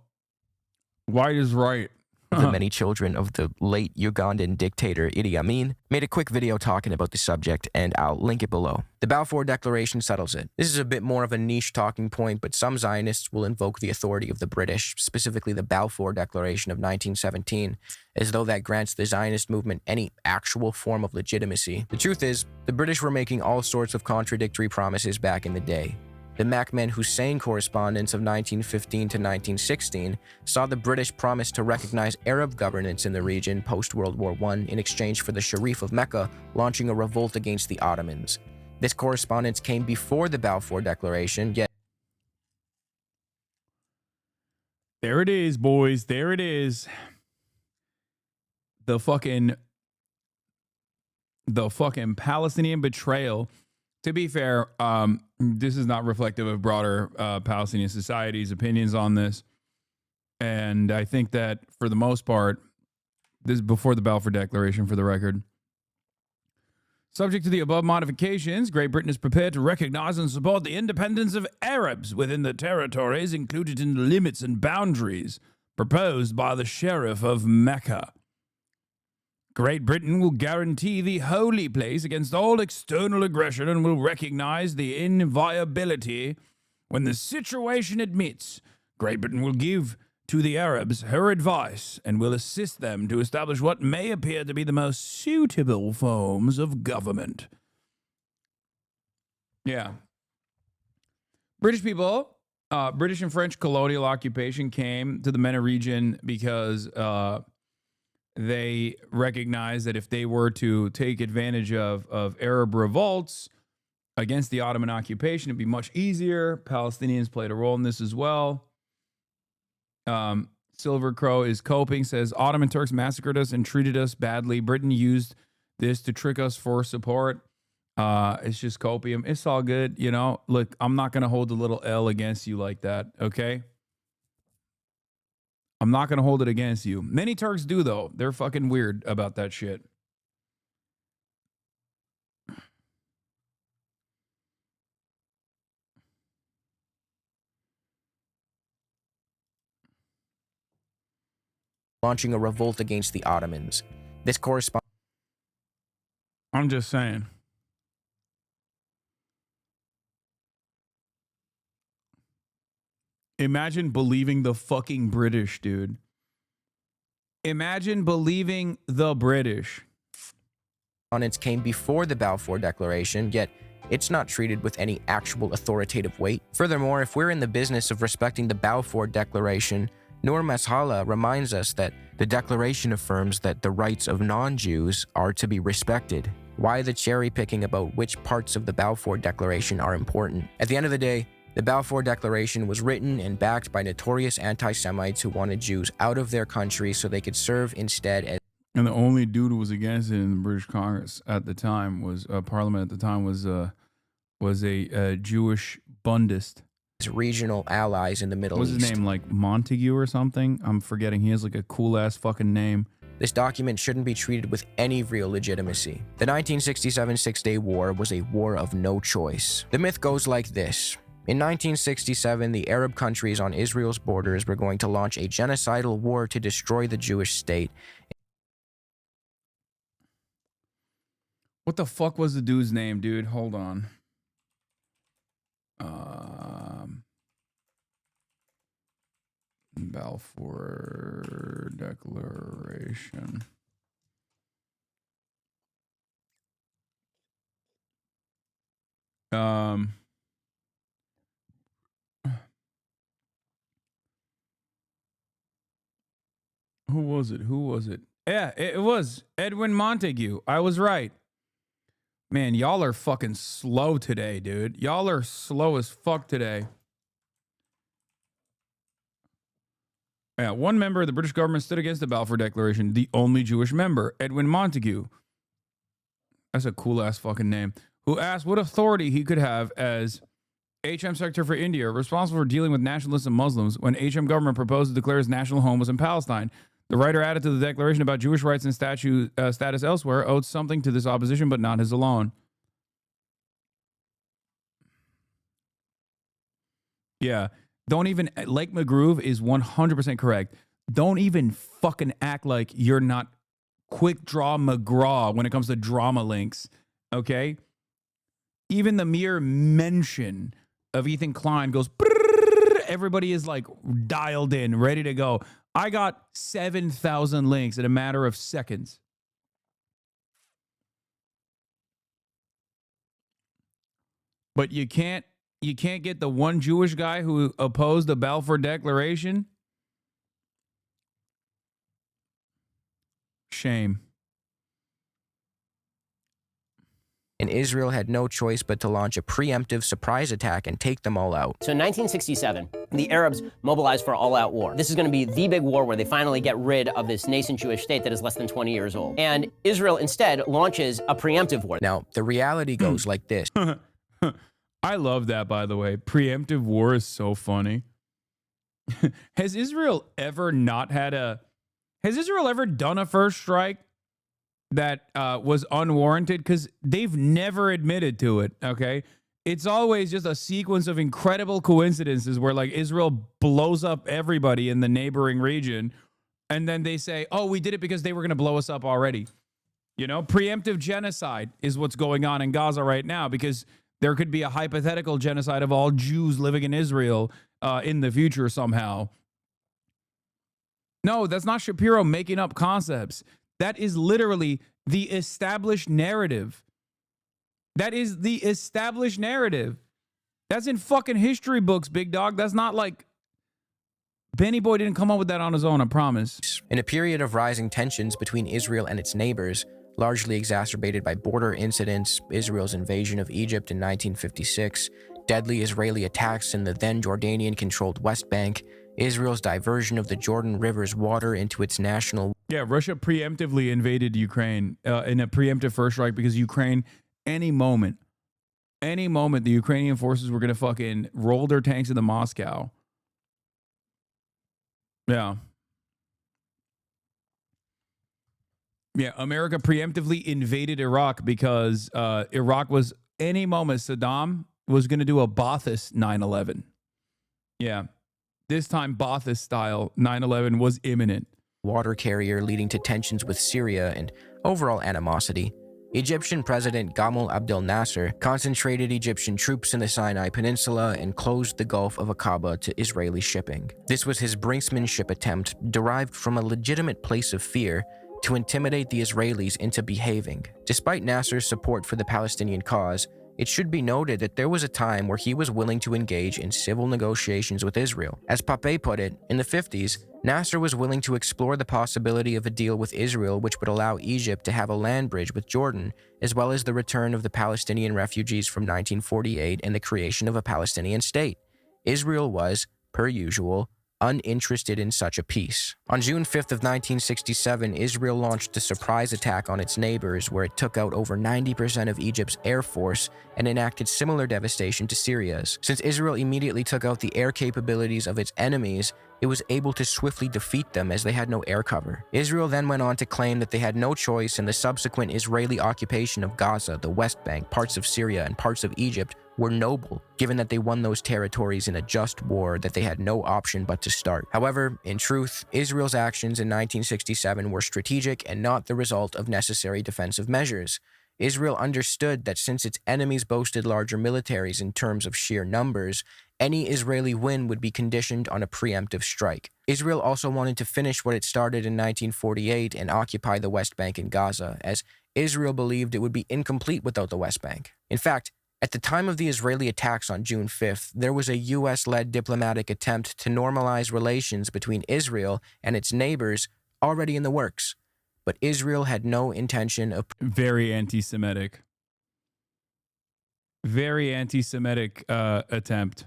White is right. The many children of the late Ugandan dictator Idi Amin, made a quick video talking about the subject, and I'll link it below. The Balfour Declaration settles it. This is a bit more of a niche talking point, but some Zionists will invoke the authority of the British, specifically the Balfour Declaration of 1917, as though that grants the Zionist movement any actual form of legitimacy. The truth is, the British were making all sorts of contradictory promises back in the day. The Mahmoud Hussein correspondence of 1915 to 1916 saw the British promise to recognize Arab governance in the region post-World War I in exchange for the Sharif of Mecca launching a revolt against the Ottomans. This correspondence came before the Balfour Declaration, yet there it is, boys. There it is. The fucking Palestinian betrayal. To be fair, this is not reflective of broader Palestinian society's opinions on this. And I think that for the most part, this is before the Balfour Declaration, for the record. Subject to the above modifications, Great Britain is prepared to recognize and support the independence of Arabs within the territories included in the limits and boundaries proposed by the Sheriff of Mecca. Great Britain will guarantee the holy place against all external aggression and will recognize the inviolability when the situation admits. Great Britain will give to the Arabs her advice and will assist them to establish what may appear to be the most suitable forms of government. Yeah. British people, British and French colonial occupation came to the MENA region because they recognized that if they were to take advantage of Arab revolts against the Ottoman occupation, it'd be much easier. Palestinians played a role in this as well. Silver Crow is coping, says Ottoman Turks massacred us and treated us badly. Britain used this to trick us for support. It's just copium. It's all good, you know. Look, I'm not going to hold the little L against you like that, okay? I'm not going to hold it against you. Many Turks do, though. They're fucking weird about that shit. Launching a revolt against the Ottomans. This corresponds. I'm just saying. Imagine believing the fucking British, dude. Imagine believing the British. Came before the Balfour Declaration, yet it's not treated with any actual authoritative weight. Furthermore, if we're in the business of respecting the Balfour Declaration, Nur Mashala reminds us that the Declaration affirms that the rights of non-Jews are to be respected. Why the cherry picking about which parts of the Balfour Declaration are important? At the end of the day, the Balfour Declaration was written and backed by notorious anti-Semites who wanted Jews out of their country so they could serve instead as... And the only dude who was against it in the British Congress at the time was, Parliament at the time was a Jewish Bundist. Regional allies in the Middle East. What's his name, like Montague or something? I'm forgetting. He has like a cool-ass fucking name. This document shouldn't be treated with any real legitimacy. The 1967 Six-Day War was a war of no choice. The myth goes like this. In 1967, the Arab countries on Israel's borders were going to launch a genocidal war to destroy the Jewish state. What the fuck was the dude's name, dude? Hold on. Balfour Declaration. Who was it? Yeah, it was Edwin Montague. I was right. Man, y'all are fucking slow today, dude. Y'all are slow as fuck today. Yeah, one member of the British government stood against the Balfour Declaration, the only Jewish member, Edwin Montague. That's a cool-ass fucking name. Who asked what authority he could have as HM Secretary for India, responsible for dealing with nationalists and Muslims, when HM government proposed to declare his national home was in Palestine. The writer added to the declaration about Jewish rights and status elsewhere owed something to this opposition, but not his alone. Yeah. Don't even, Lake McGroove is 100% correct. Don't even fucking act like you're not Quick Draw McGraw when it comes to drama links, okay? Even the mere mention of Ethan Klein goes, everybody is like dialed in, ready to go. I got 7,000 links in a matter of seconds. But you can't get the one Jewish guy who opposed the Balfour Declaration? Shame. And Israel had no choice but to launch a preemptive surprise attack and take them all out. So in 1967, the Arabs mobilized for an all-out war. This is going to be the big war where they finally get rid of this nascent Jewish state that is less than 20 years old. And Israel instead launches a preemptive war. Now, the reality goes like this. I love that, by the way. Preemptive war is so funny. Has Israel ever done a first strike that was unwarranted? Because they've never admitted to it, okay? It's always just a sequence of incredible coincidences where, like, Israel blows up everybody in the neighboring region, and then they say, oh, we did it because they were going to blow us up already. You know, preemptive genocide is what's going on in Gaza right now, because there could be a hypothetical genocide of all Jews living in Israel in the future somehow. No, that's not Shapiro making up concepts. That is literally the established narrative. That is the established narrative. That's in fucking history books, big dog. That's not like Benny Boy didn't come up with that on his own, I promise. In a period of rising tensions between Israel and its neighbors, largely exacerbated by border incidents, Israel's invasion of Egypt in 1956, deadly Israeli attacks in the then Jordanian-controlled West Bank, Israel's diversion of the Jordan River's water into its national... Yeah, Russia preemptively invaded Ukraine in a preemptive first strike because Ukraine, any moment, the Ukrainian forces were going to fucking roll their tanks into Moscow. Yeah. Yeah, America preemptively invaded Iraq because Iraq was, any moment, Saddam was going to do a Ba'athist 9/11. Yeah. This time, Ba'athist style 9/11 was imminent. Water carrier leading to tensions with Syria and overall animosity. Egyptian President Gamal Abdel Nasser concentrated Egyptian troops in the Sinai Peninsula and closed the Gulf of Aqaba to Israeli shipping. This was his brinksmanship attempt, derived from a legitimate place of fear, to intimidate the Israelis into behaving. Despite Nasser's support for the Palestinian cause, it should be noted that there was a time where he was willing to engage in civil negotiations with Israel. As Pape put it, in the 50s, Nasser was willing to explore the possibility of a deal with Israel which would allow Egypt to have a land bridge with Jordan, as well as the return of the Palestinian refugees from 1948 and the creation of a Palestinian state. Israel was, per usual, uninterested in such a peace. On June 5th of 1967, Israel launched a surprise attack on its neighbors where it took out over 90% of Egypt's air force and enacted similar devastation to Syria's. Since Israel immediately took out the air capabilities of its enemies, it was able to swiftly defeat them as they had no air cover. Israel then went on to claim that they had no choice in the subsequent Israeli occupation of Gaza, the West Bank, parts of Syria, and parts of Egypt were noble, given that they won those territories in a just war that they had no option but to start. However, in truth, Israel's actions in 1967 were strategic and not the result of necessary defensive measures. Israel understood that since its enemies boasted larger militaries in terms of sheer numbers, any Israeli win would be conditioned on a preemptive strike. Israel also wanted to finish what it started in 1948 and occupy the West Bank and Gaza, as Israel believed it would be incomplete without the West Bank. In fact, at the time of the Israeli attacks on June 5th, there was a US-led diplomatic attempt to normalize relations between Israel and its neighbors already in the works. But Israel had no intention of... Very anti-Semitic. Very anti-Semitic attempt.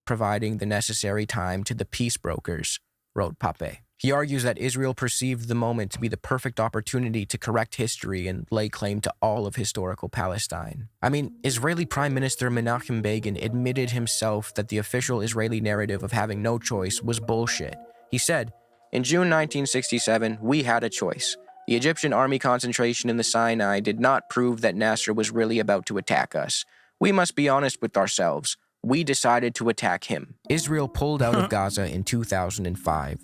...providing the necessary time to the peace brokers, wrote Pape. He argues that Israel perceived the moment to be the perfect opportunity to correct history and lay claim to all of historical Palestine. I mean, Israeli Prime Minister Menachem Begin admitted himself that the official Israeli narrative of having no choice was bullshit. He said, "In June 1967, we had a choice. The Egyptian army concentration in the Sinai did not prove that Nasser was really about to attack us. We must be honest with ourselves. We decided to attack him." Israel pulled out of Gaza in 2005.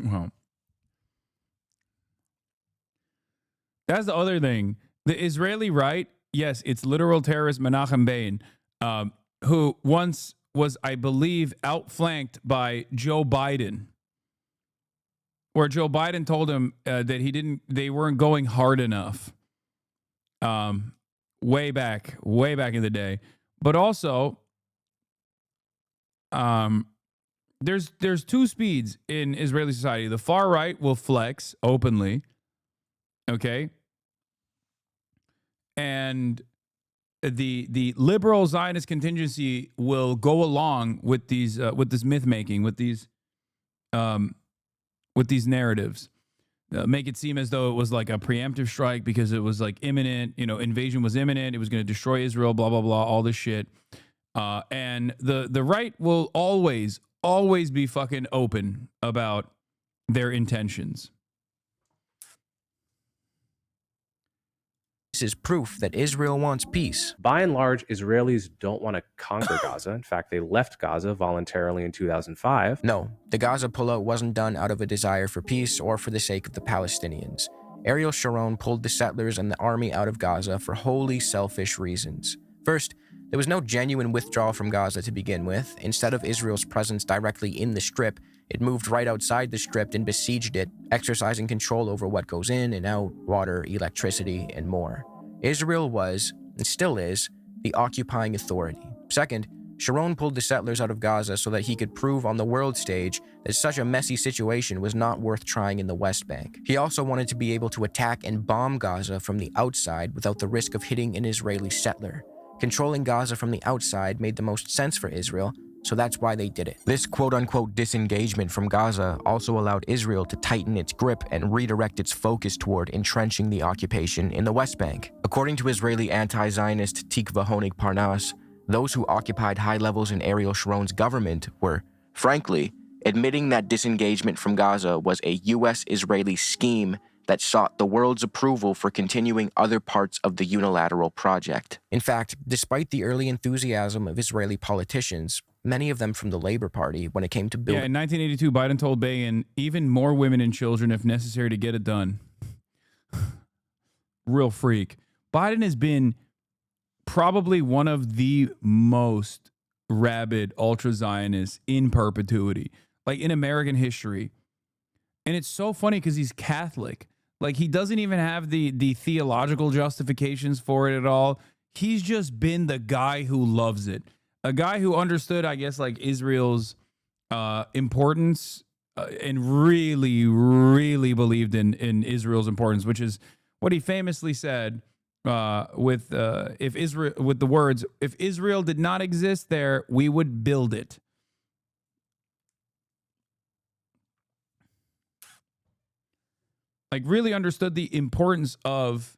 Well, that's the other thing. The Israeli right, yes, it's literal terrorist Menachem Begin, who once was, I believe, outflanked by Joe Biden, where Joe Biden told him that they weren't going hard enough. Way back in the day. But also, there's two speeds in Israeli society. The far right will flex openly, okay, and the liberal Zionist contingency will go along with these with this myth making, with these narratives, make it seem as though it was like a preemptive strike because it was like imminent, invasion was imminent, it was going to destroy Israel, blah blah blah, all this shit, and the right will always be fucking open about their intentions. This is proof that Israel wants peace. By and large, Israelis don't want to conquer Gaza. In fact, they left Gaza voluntarily in 2005. No, the Gaza pullout wasn't done out of a desire for peace or for the sake of the Palestinians. Ariel Sharon pulled the settlers and the army out of Gaza for wholly selfish reasons. First, there was no genuine withdrawal from Gaza to begin with. Instead of Israel's presence directly in the Strip, it moved right outside the Strip and besieged it, exercising control over what goes in and out, water, electricity, and more. Israel was, and still is, the occupying authority. Second, Sharon pulled the settlers out of Gaza so that he could prove on the world stage that such a messy situation was not worth trying in the West Bank. He also wanted to be able to attack and bomb Gaza from the outside without the risk of hitting an Israeli settler. Controlling Gaza from the outside made the most sense for Israel, So that's why they did it. This quote-unquote disengagement from Gaza also allowed Israel to tighten its grip and redirect its focus toward entrenching the occupation in the West Bank. According to Israeli anti-Zionist Tikva Honig Parnas, those who occupied high levels in Ariel Sharon's government were, frankly, admitting that disengagement from Gaza was a U.S.-Israeli scheme that sought the world's approval for continuing other parts of the unilateral project. In fact, despite the early enthusiasm of Israeli politicians, many of them from the Labor Party, when it came to building... Yeah, in 1982, Biden told Begin even more women and children if necessary to get it done. Real freak. Biden has been probably one of the most rabid ultra-Zionists in perpetuity, like in American history. And it's so funny because he's Catholic. Like, he doesn't even have the theological justifications for it at all. He's just been the guy who loves it. A guy who understood, I guess, like Israel's importance and really, really believed in Israel's importance, which is what he famously said with the words, "If Israel did not exist there, we would build it." Like, really understood the importance of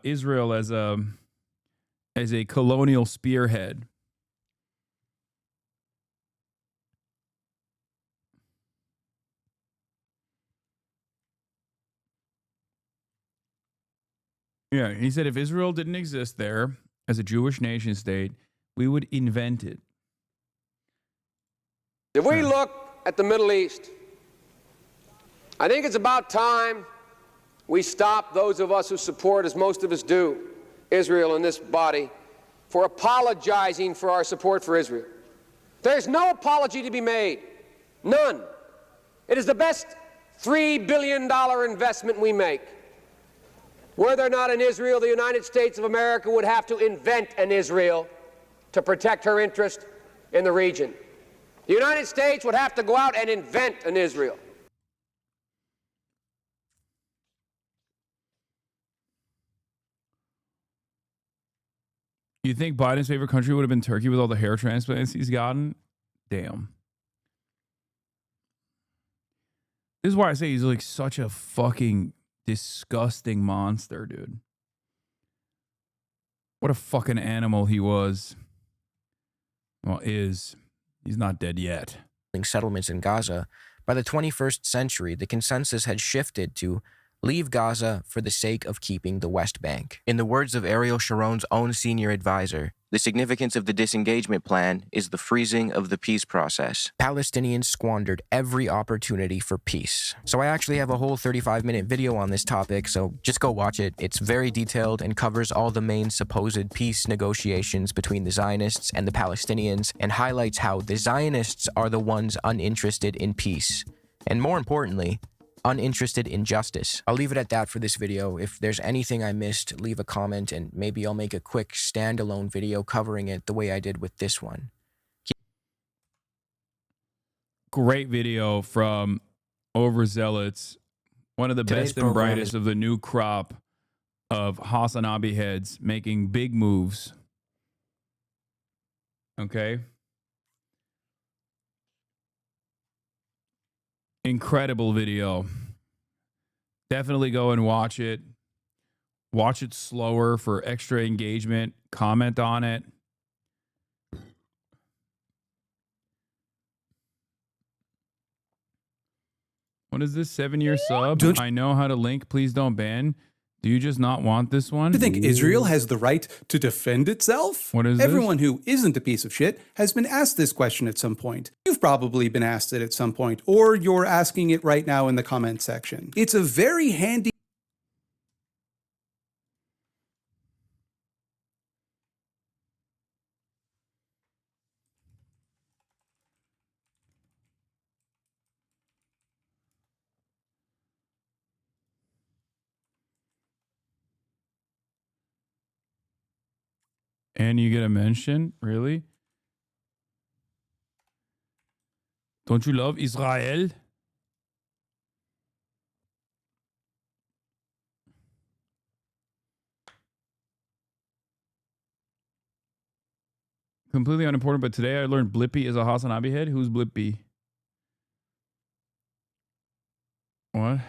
Israel as a colonial spearhead. Yeah, he said if Israel didn't exist there as a Jewish nation state, we would invent it. If we look at the Middle East, I think it's about time we stop, those of us who support, as most of us do, Israel in this body, for apologizing for our support for Israel. There's no apology to be made. None. It is the best $3 billion investment we make. Were there not an Israel, the United States of America would have to invent an Israel to protect her interest in the region. The United States would have to go out and invent an Israel. You think Biden's favorite country would have been Turkey with all the hair transplants he's gotten? Damn. This is why I say he's like such a fucking disgusting monster, dude. What a fucking animal he was. Well, is. He's not dead yet. Settlements in Gaza, by the 21st century, the consensus had shifted to leave Gaza for the sake of keeping the West Bank. In the words of Ariel Sharon's own senior advisor, the significance of the disengagement plan is the freezing of the peace process. Palestinians squandered every opportunity for peace. So I actually have a whole 35-minute video on this topic, so just go watch it. It's very detailed and covers all the main supposed peace negotiations between the Zionists and the Palestinians, and highlights how the Zionists are the ones uninterested in peace. And more importantly, uninterested in justice. I'll leave it at that for this video. If there's anything I missed, leave a comment and maybe I'll make a quick standalone video covering it the way I did with this one. Great video from Overzealots. One of the best and brightest of the new crop of Hasanabi heads making big moves. Okay. Incredible video. Definitely go and watch it. Watch it slower for extra engagement. Comment on it. What is this? 7-year sub? I know how to link. Please don't ban. Do you just not want this one? Do you think Israel has the right to defend itself? What is Everyone who isn't a piece of shit has been asked this question at some point. You've probably been asked it at some point, or you're asking it right now in the comment section. It's a very handy... And you get a mention? Really? Don't you love Israel? Completely unimportant, but today I learned Blippi is a Hasanabi head. Who's Blippi? What?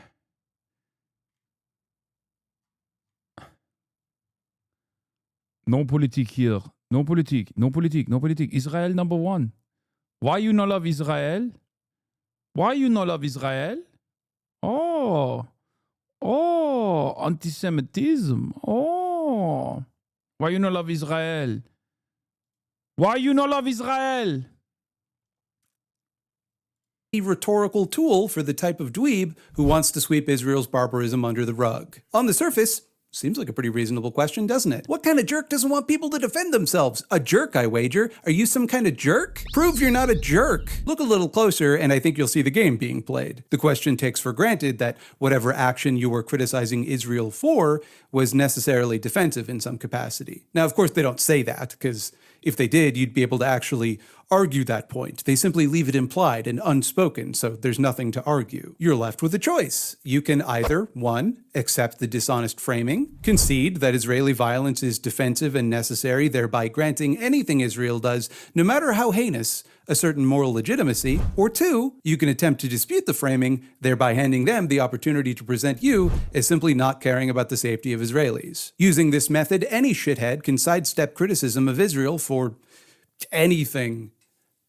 No politique here. No politique. No politique. No politique. Israel number one. Why you not love Israel? Why you not love Israel? Oh. Oh. Anti-Semitism. Oh. Why you not love Israel? Why you not love Israel? A rhetorical tool for the type of dweeb who wants to sweep Israel's barbarism under the rug. On the surface, seems like a pretty reasonable question, doesn't it? What kind of jerk doesn't want people to defend themselves? A jerk, I wager. Are you some kind of jerk? Prove you're not a jerk. Look a little closer, and I think you'll see the game being played. The question takes for granted that whatever action you were criticizing Israel for was necessarily defensive in some capacity. Now, of course, they don't say that, because if they did, you'd be able to actually argue that point. They simply leave it implied and unspoken, so there's nothing to argue. You're left with a choice. You can either, 1, accept the dishonest framing, concede that Israeli violence is defensive and necessary, thereby granting anything Israel does, no matter how heinous, a certain moral legitimacy, or 2, you can attempt to dispute the framing, thereby handing them the opportunity to present you as simply not caring about the safety of Israelis. Using this method, any shithead can sidestep criticism of Israel for anything.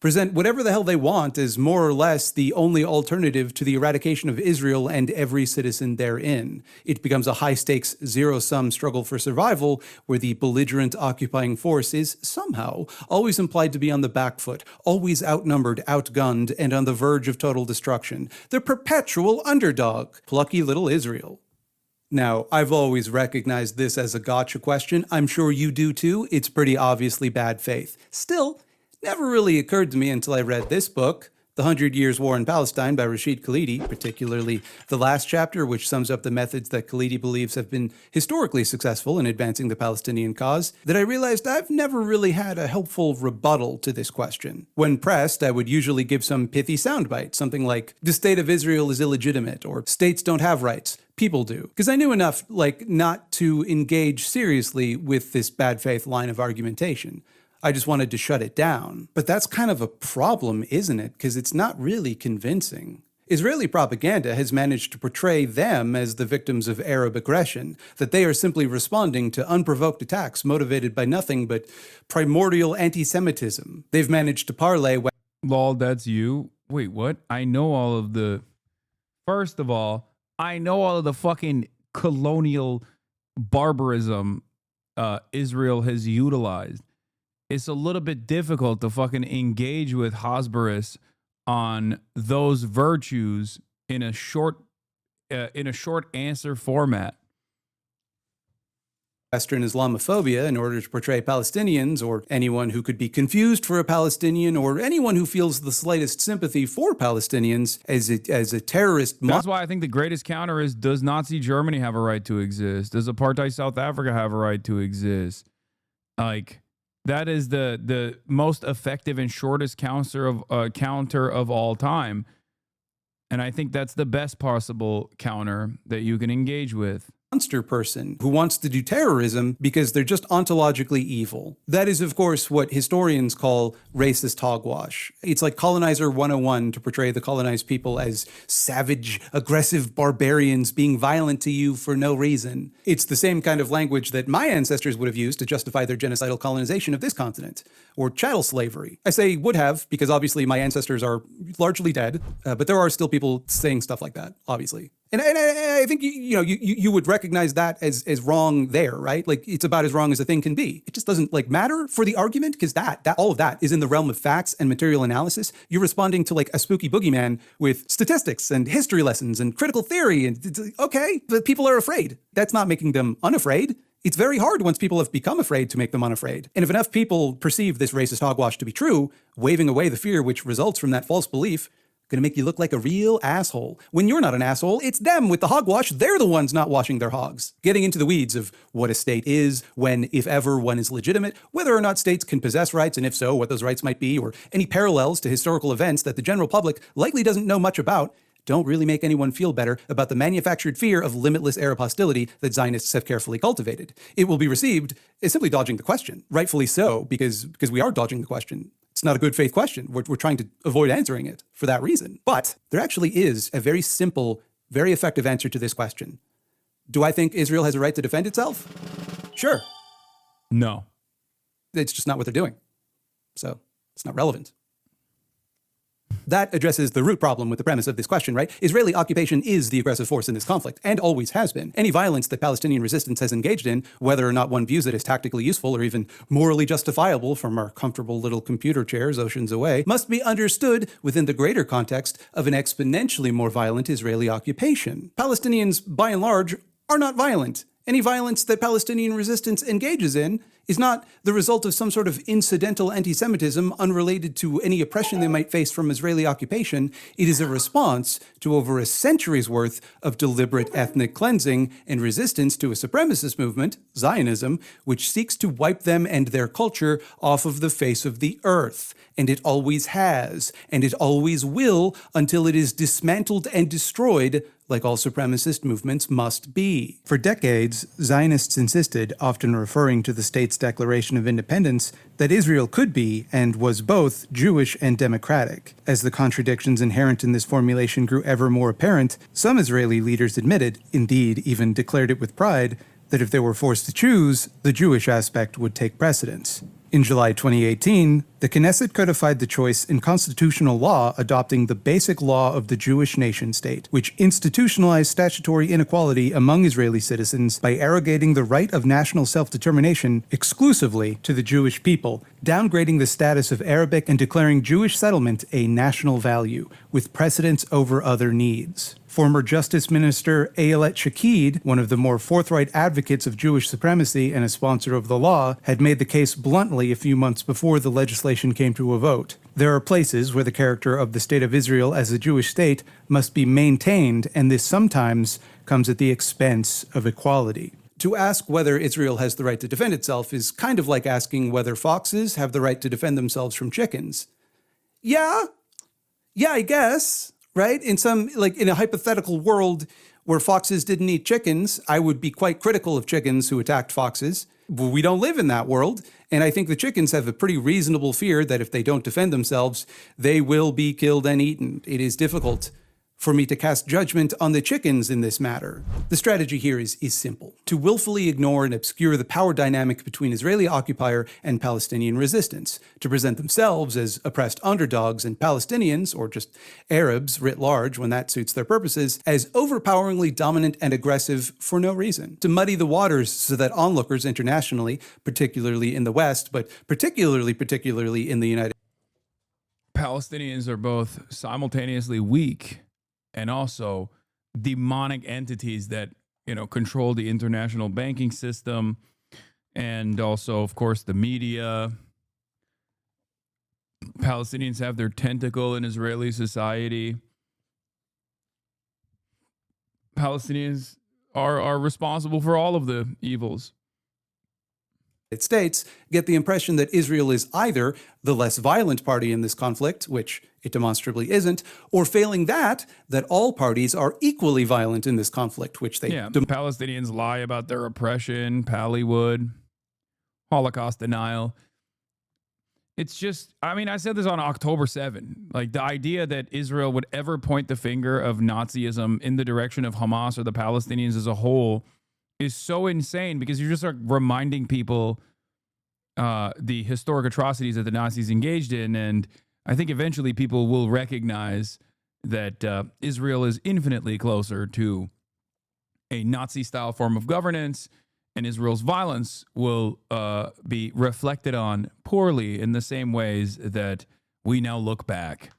Present whatever the hell they want as more or less the only alternative to the eradication of Israel and every citizen therein. It becomes a high-stakes, zero-sum struggle for survival where the belligerent occupying force is somehow always implied to be on the back foot, always outnumbered, outgunned, and on the verge of total destruction. The perpetual underdog. Plucky little Israel. Now, I've always recognized this as a gotcha question. I'm sure you do too. It's pretty obviously bad faith. Still, never really occurred to me until I read this book, The 100 Years' War in Palestine by Rashid Khalidi, particularly the last chapter, which sums up the methods that Khalidi believes have been historically successful in advancing the Palestinian cause, that I realized I've never really had a helpful rebuttal to this question. When pressed, I would usually give some pithy soundbite, something like, the state of Israel is illegitimate, or states don't have rights. People do. Because I knew enough, not to engage seriously with this bad faith line of argumentation. I just wanted to shut it down. But that's kind of a problem, isn't it? Because it's not really convincing. Israeli propaganda has managed to portray them as the victims of Arab aggression, that they are simply responding to unprovoked attacks motivated by nothing but primordial anti-Semitism. They've managed to parlay... Lol, that's you? Wait, what? I know all of the... First of all, I know all of the fucking colonial barbarism Israel has utilized. It's a little bit difficult to fucking engage with Hasbaris on those virtues in a short answer format. Western Islamophobia in order to portray Palestinians or anyone who could be confused for a Palestinian or anyone who feels the slightest sympathy for Palestinians as a terrorist. That's why I think the greatest counter is, does Nazi Germany have a right to exist? Does apartheid South Africa have a right to exist? That is the most effective and shortest counter of all time. And I think that's the best possible counter that you can engage with. Monster person who wants to do terrorism because they're just ontologically evil. That is, of course, what historians call racist hogwash. It's like Colonizer 101 to portray the colonized people as savage, aggressive barbarians being violent to you for no reason. It's the same kind of language that my ancestors would have used to justify their genocidal colonization of this continent, or chattel slavery. I say would have because obviously my ancestors are largely dead, but there are still people saying stuff like that, obviously. And I think you would recognize that as wrong there, right? It's about as wrong as a thing can be. It just doesn't matter for the argument because that all of that is in the realm of facts and material analysis. You're responding to a spooky boogeyman with statistics and history lessons and critical theory, and it's okay, but people are afraid. That's not making them unafraid. It's very hard once people have become afraid to make them unafraid. And if enough people perceive this racist hogwash to be true, waving away the fear which results from that false belief, going to make you look like a real asshole. When you're not an asshole, it's them with the hogwash. They're the ones not washing their hogs. Getting into the weeds of what a state is, when, if ever, one is legitimate, whether or not states can possess rights, and if so, what those rights might be, or any parallels to historical events that the general public likely doesn't know much about, don't really make anyone feel better about the manufactured fear of limitless Arab hostility that Zionists have carefully cultivated. It will be received as simply dodging the question. Rightfully so, because we are dodging the question. It's not a good faith question. We're trying to avoid answering it for that reason. But there actually is a very simple, very effective answer to this question. Do I think Israel has a right to defend itself? Sure. No. It's just not what they're doing. So it's not relevant. That addresses the root problem with the premise of this question, right? Israeli occupation is the aggressive force in this conflict, and always has been. Any violence that Palestinian resistance has engaged in, whether or not one views it as tactically useful or even morally justifiable from our comfortable little computer chairs oceans away, must be understood within the greater context of an exponentially more violent Israeli occupation. Palestinians, by and large, are not violent. Any violence that Palestinian resistance engages in is not the result of some sort of incidental anti-Semitism unrelated to any oppression they might face from Israeli occupation. It is a response to over a century's worth of deliberate ethnic cleansing and resistance to a supremacist movement, Zionism, which seeks to wipe them and their culture off of the face of the earth. And it always has, and it always will until it is dismantled and destroyed, like all supremacist movements must be. For decades, Zionists insisted, often referring to the state's Declaration of Independence, that Israel could be, and was both, Jewish and democratic. As the contradictions inherent in this formulation grew ever more apparent, some Israeli leaders admitted, indeed even declared it with pride, that if they were forced to choose, the Jewish aspect would take precedence. In July 2018, the Knesset codified the choice in constitutional law adopting the Basic Law of the Jewish Nation-State, which institutionalized statutory inequality among Israeli citizens by arrogating the right of national self-determination exclusively to the Jewish people, downgrading the status of Arabic and declaring Jewish settlement a national value, with precedence over other needs. Former Justice Minister Ayelet Shaked, one of the more forthright advocates of Jewish supremacy and a sponsor of the law, had made the case bluntly a few months before the legislation came to a vote. There are places where the character of the State of Israel as a Jewish state must be maintained, and this sometimes comes at the expense of equality. To ask whether Israel has the right to defend itself is kind of like asking whether foxes have the right to defend themselves from chickens. Yeah, I guess. Right? In a hypothetical world where foxes didn't eat chickens, I would be quite critical of chickens who attacked foxes. But we don't live in that world. And I think the chickens have a pretty reasonable fear that if they don't defend themselves, they will be killed and eaten. It is difficult for me to cast judgment on the chickens in this matter. The strategy here is simple: to willfully ignore and obscure the power dynamic between Israeli occupier and Palestinian resistance, to present themselves as oppressed underdogs and Palestinians, or just Arabs writ large when that suits their purposes, as overpoweringly dominant and aggressive for no reason, to muddy the waters so that onlookers internationally, particularly in the West, but particularly in the United States, Palestinians are both simultaneously weak and also demonic entities that, control the international banking system, and also, of course, the media. Palestinians have their tentacle in Israeli society. Palestinians are responsible for all of the evils. States get the impression that Israel is either the less violent party in this conflict, which it demonstrably isn't, or failing that all parties are equally violent in this conflict, which they... Yeah, the Palestinians lie about their oppression, Pallywood, Holocaust denial. It's just, I said this on October 7. Like, the idea that Israel would ever point the finger of Nazism in the direction of Hamas or the Palestinians as a whole is so insane, because you're just reminding people the historic atrocities that the Nazis engaged in. And I think eventually people will recognize that Israel is infinitely closer to a Nazi-style form of governance, and Israel's violence will be reflected on poorly in the same ways that we now look back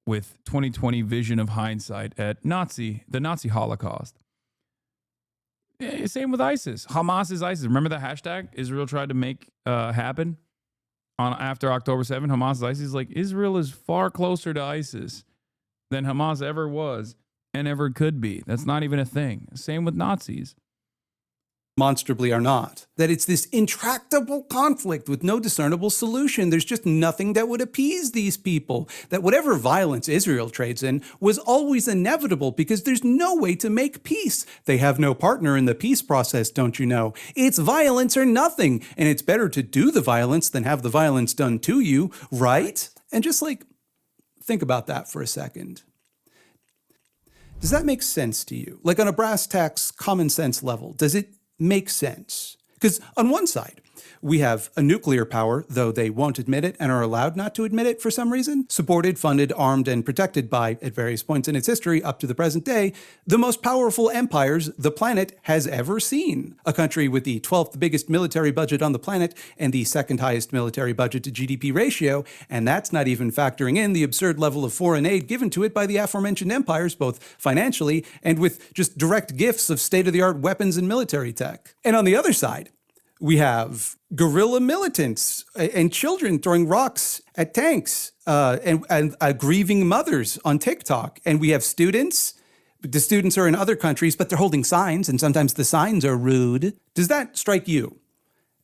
with 2020 vision of hindsight at the Nazi Holocaust. Same with ISIS. Hamas is ISIS. Remember the hashtag Israel tried to make happen after October 7? Hamas is ISIS. Like, Israel is far closer to ISIS than Hamas ever was and ever could be. That's not even a thing. Same with Nazis. demonstrably are not. That it's this intractable conflict with no discernible solution. There's just nothing that would appease these people. That whatever violence Israel trades in was always inevitable because there's no way to make peace. They have no partner in the peace process, don't you know? It's violence or nothing, and it's better to do the violence than have the violence done to you, right? And just think about that for a second. Does that make sense to you? Like on a brass tacks, common sense level, does it make sense? Because on one side, we have a nuclear power, though they won't admit it and are allowed not to admit it for some reason, supported, funded, armed, and protected by, at various points in its history up to the present day, the most powerful empires the planet has ever seen. A country with the 12th biggest military budget on the planet and the second highest military budget to GDP ratio, and that's not even factoring in the absurd level of foreign aid given to it by the aforementioned empires, both financially and with just direct gifts of state-of-the-art weapons and military tech. And on the other side, we have guerrilla militants and children throwing rocks at tanks and grieving mothers on TikTok. And we have students. The students are in other countries, but they're holding signs, and sometimes the signs are rude. Does that strike you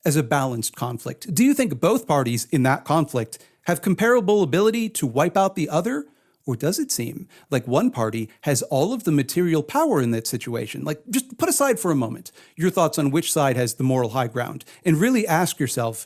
as a balanced conflict? Do you think both parties in that conflict have comparable ability to wipe out the other? Or does it seem like one party has all of the material power in that situation? Like, just put aside for a moment your thoughts on which side has the moral high ground and really ask yourself,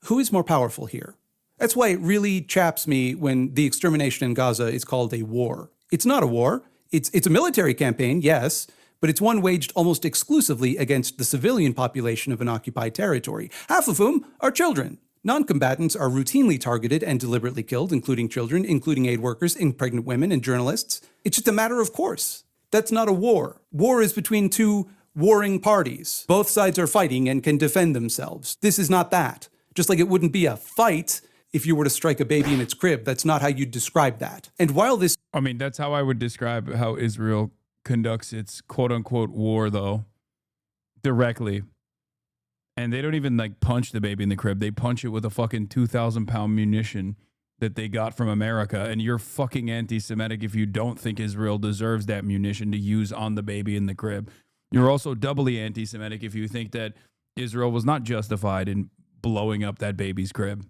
who is more powerful here? That's why it really chaps me when the extermination in Gaza is called a war. It's not a war. It's a military campaign, yes, but it's one waged almost exclusively against the civilian population of an occupied territory, half of whom are children. Non-combatants are routinely targeted and deliberately killed, including children, including aid workers, and pregnant women and journalists. It's just a matter of course. That's not a war. War is between two warring parties. Both sides are fighting and can defend themselves. This is not that. Just like it wouldn't be a fight if you were to strike a baby in its crib. That's not how you'd describe that. And while this... I mean, that's how I would describe how Israel conducts its quote-unquote war, though, directly. And they don't even punch the baby in the crib. They punch it with a fucking 2,000-pound munition that they got from America. And you're fucking anti-Semitic if you don't think Israel deserves that munition to use on the baby in the crib. You're also doubly anti-Semitic if you think that Israel was not justified in blowing up that baby's crib.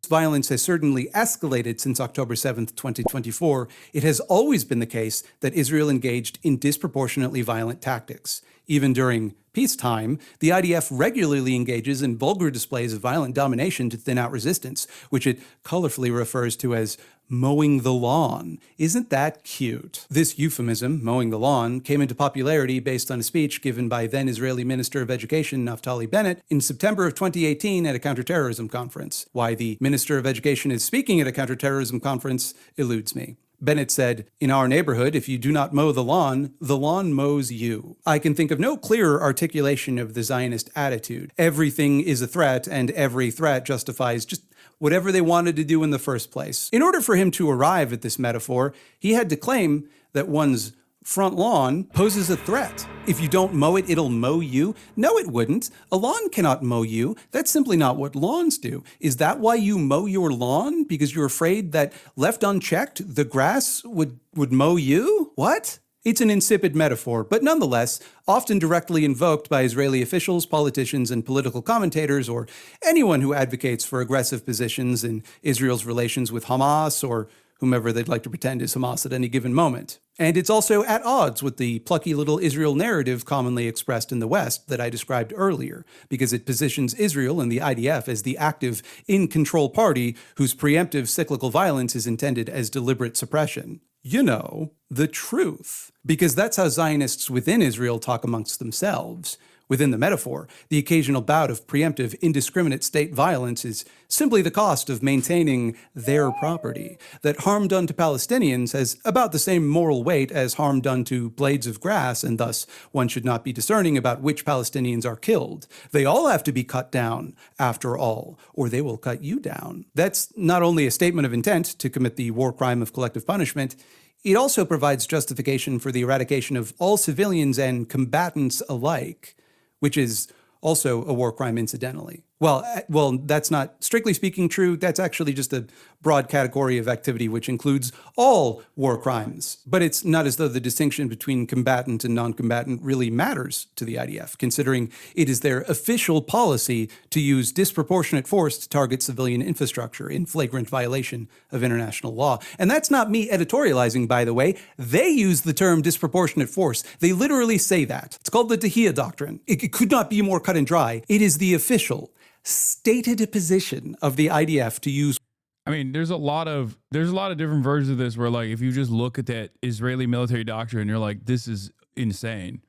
Violence has certainly escalated since October 7th, 2024. It has always been the case that Israel engaged in disproportionately violent tactics. Even during peacetime, the IDF regularly engages in vulgar displays of violent domination to thin out resistance, which it colorfully refers to as mowing the lawn. Isn't that cute? This euphemism, mowing the lawn, came into popularity based on a speech given by then Israeli Minister of Education Naftali Bennett in September of 2018 at a counterterrorism conference. Why the Minister of Education is speaking at a counterterrorism conference eludes me. Bennett said, "In our neighborhood, if you do not mow the lawn mows you." I can think of no clearer articulation of the Zionist attitude. Everything is a threat, and every threat justifies just whatever they wanted to do in the first place. In order for him to arrive at this metaphor, he had to claim that one's front lawn poses a threat. If you don't mow it, it'll mow you? No, it wouldn't. A lawn cannot mow you. That's simply not what lawns do. Is that why you mow your lawn? Because you're afraid that left unchecked, the grass would mow you? What? It's an insipid metaphor, but nonetheless, often directly invoked by Israeli officials, politicians, and political commentators, or anyone who advocates for aggressive positions in Israel's relations with Hamas or whomever they'd like to pretend is Hamas at any given moment. And it's also at odds with the plucky little Israel narrative commonly expressed in the West that I described earlier, because it positions Israel and the IDF as the active, in-control party whose preemptive cyclical violence is intended as deliberate suppression. You know, the truth. Because that's how Zionists within Israel talk amongst themselves. Within the metaphor, the occasional bout of preemptive, indiscriminate state violence is simply the cost of maintaining their property. That harm done to Palestinians has about the same moral weight as harm done to blades of grass, and thus one should not be discerning about which Palestinians are killed. They all have to be cut down, after all, or they will cut you down. That's not only a statement of intent to commit the war crime of collective punishment, it also provides justification for the eradication of all civilians and combatants alike, which is also a war crime incidentally. Well, that's not strictly speaking true. That's actually just a broad category of activity which includes all war crimes. But it's not as though the distinction between combatant and non-combatant really matters to the IDF, considering it is their official policy to use disproportionate force to target civilian infrastructure in flagrant violation of international law. And that's not me editorializing, by the way. They use the term disproportionate force. They literally say that. It's called the Dahia Doctrine. It could not be more cut and dry. It is the official stated position of the IDF to use. I mean, there's a lot of different versions of this where, like, if you just look at that Israeli military doctrine, you're like, this is insane.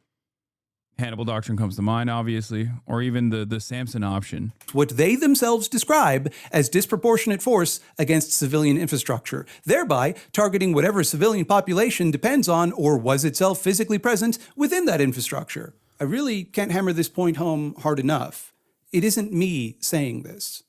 Hannibal Doctrine comes to mind, obviously, or even the Samson option. What they themselves describe as disproportionate force against civilian infrastructure, thereby targeting whatever civilian population depends on or was itself physically present within that infrastructure. I really can't hammer this point home hard enough. It isn't me saying this.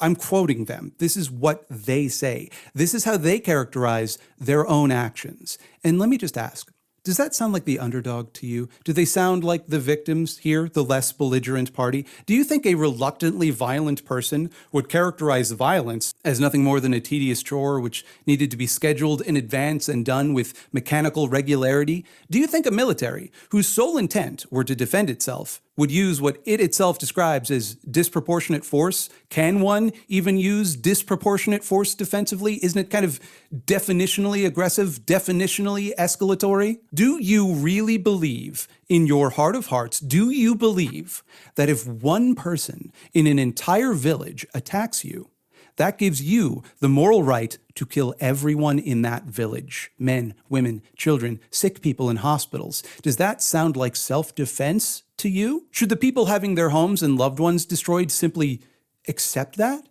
I'm quoting them. This is what they say. This is how they characterize their own actions. And let me just ask, does that sound like the underdog to you? Do they sound like the victims here, the less belligerent party? Do you think a reluctantly violent person would characterize violence as nothing more than a tedious chore which needed to be scheduled in advance and done with mechanical regularity? Do you think a military whose sole intent were to defend itself would use what it itself describes as disproportionate force? Can one even use disproportionate force defensively? Isn't it kind of definitionally aggressive, definitionally escalatory? Do you really believe, in your heart of hearts, do you believe that if one person in an entire village attacks you, that gives you the moral right to kill everyone in that village? Men, women, children, sick people in hospitals. Does that sound like self-defense to you? Should the people having their homes and loved ones destroyed simply accept that?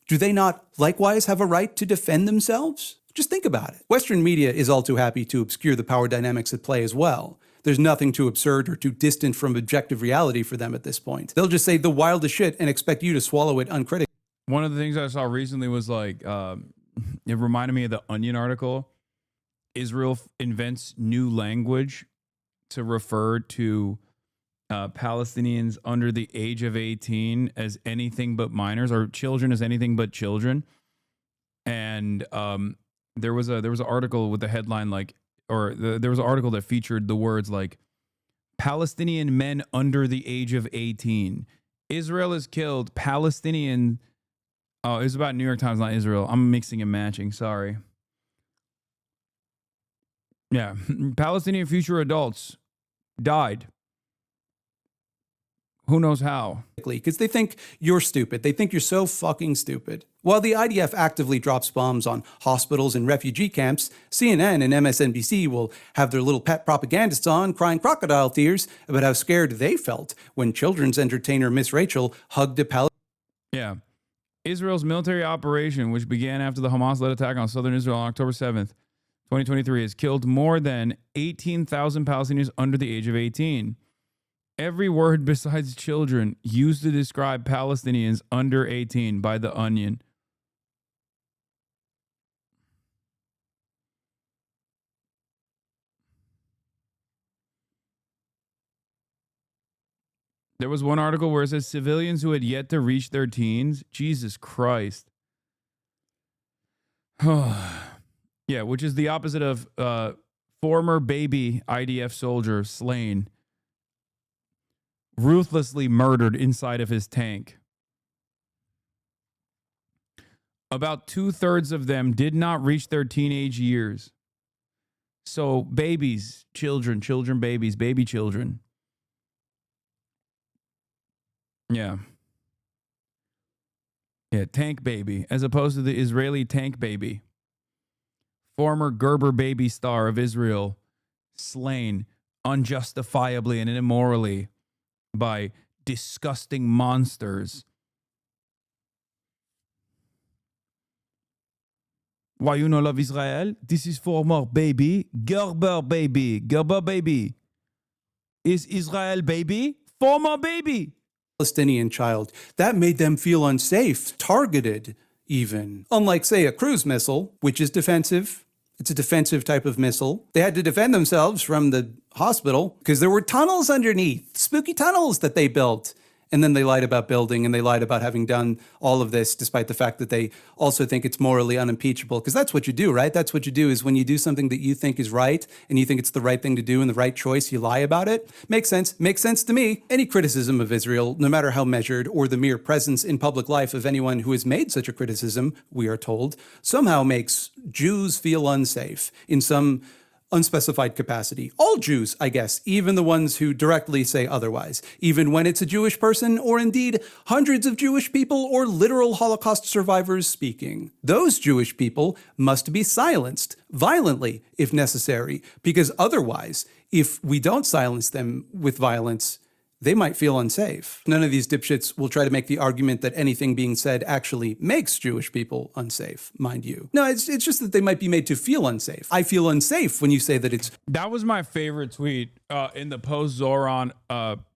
Do they not likewise have a right to defend themselves? Just think about it. Western media is all too happy to obscure the power dynamics at play as well. There's nothing too absurd or too distant from objective reality for them at this point. They'll just say the wildest shit and expect you to swallow it uncritically. One of the things I saw recently was like, it reminded me of the Onion article. Israel invents new language to refer to Palestinians under the age of 18 as anything but minors, or children as anything but children. And there was an article with the headline like, there was an article that featured the words like, Palestinian men under the age of 18. Israel has killed Palestinian. Oh, it's about New York Times, not Israel. I'm mixing and matching. Sorry. Yeah. Palestinian future adults died. Who knows how? Because they think you're stupid. They think you're so fucking stupid. While the IDF actively drops bombs on hospitals and refugee camps, CNN and MSNBC will have their little pet propagandists on crying crocodile tears about how scared they felt when children's entertainer Miss Rachel hugged a Palestinian. Yeah. Israel's military operation, which began after the Hamas-led attack on southern Israel on October 7th, 2023, has killed more than 18,000 Palestinians under the age of 18. Every word besides children used to describe Palestinians under 18 by The Onion. There was one article where it says civilians who had yet to reach their teens. Jesus Christ. Yeah, which is the opposite of former baby IDF soldier slain, ruthlessly murdered inside of his tank. About 2/3 of them did not reach their teenage years. So babies, children, babies, baby children. Yeah. Yeah, tank baby, as opposed to the Israeli tank baby. Former Gerber baby star of Israel, slain unjustifiably and immorally by disgusting monsters. Why you no love Israel? This is former baby, Gerber baby, Gerber baby. Is Israel baby? Former baby. Palestinian child. That made them feel unsafe, targeted even. Unlike, say, a cruise missile, which is defensive. It's a defensive type of missile. They had to defend themselves from the hospital because there were tunnels underneath, spooky tunnels that they built. And then they lied about building, and they lied about having done all of this, despite the fact that they also think it's morally unimpeachable. Because that's what you do, right? That's what you do, is when you do something that you think is right, and you think it's the right thing to do and the right choice, you lie about it. Makes sense. Makes sense to me. Any criticism of Israel, no matter how measured, or the mere presence in public life of anyone who has made such a criticism, we are told, somehow makes Jews feel unsafe in some unspecified capacity. All Jews, I guess, even the ones who directly say otherwise, even when it's a Jewish person, or indeed hundreds of Jewish people or literal Holocaust survivors speaking. Those Jewish people must be silenced violently if necessary, because otherwise, if we don't silence them with violence, they might feel unsafe. None of these dipshits will try to make the argument that anything being said actually makes Jewish people unsafe, mind you. No, it's just that they might be made to feel unsafe. I feel unsafe when you say that it's... That was my favorite tweet in the post-Zoran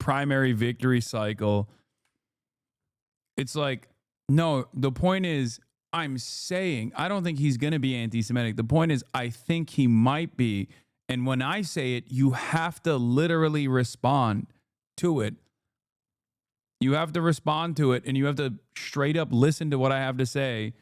primary victory cycle. It's like, no, the point is, I'm saying, I don't think he's going to be anti-Semitic. The point is, I think he might be. And when I say it, you have to literally respond to it. You have to respond to it, and you have to straight up listen to what I have to say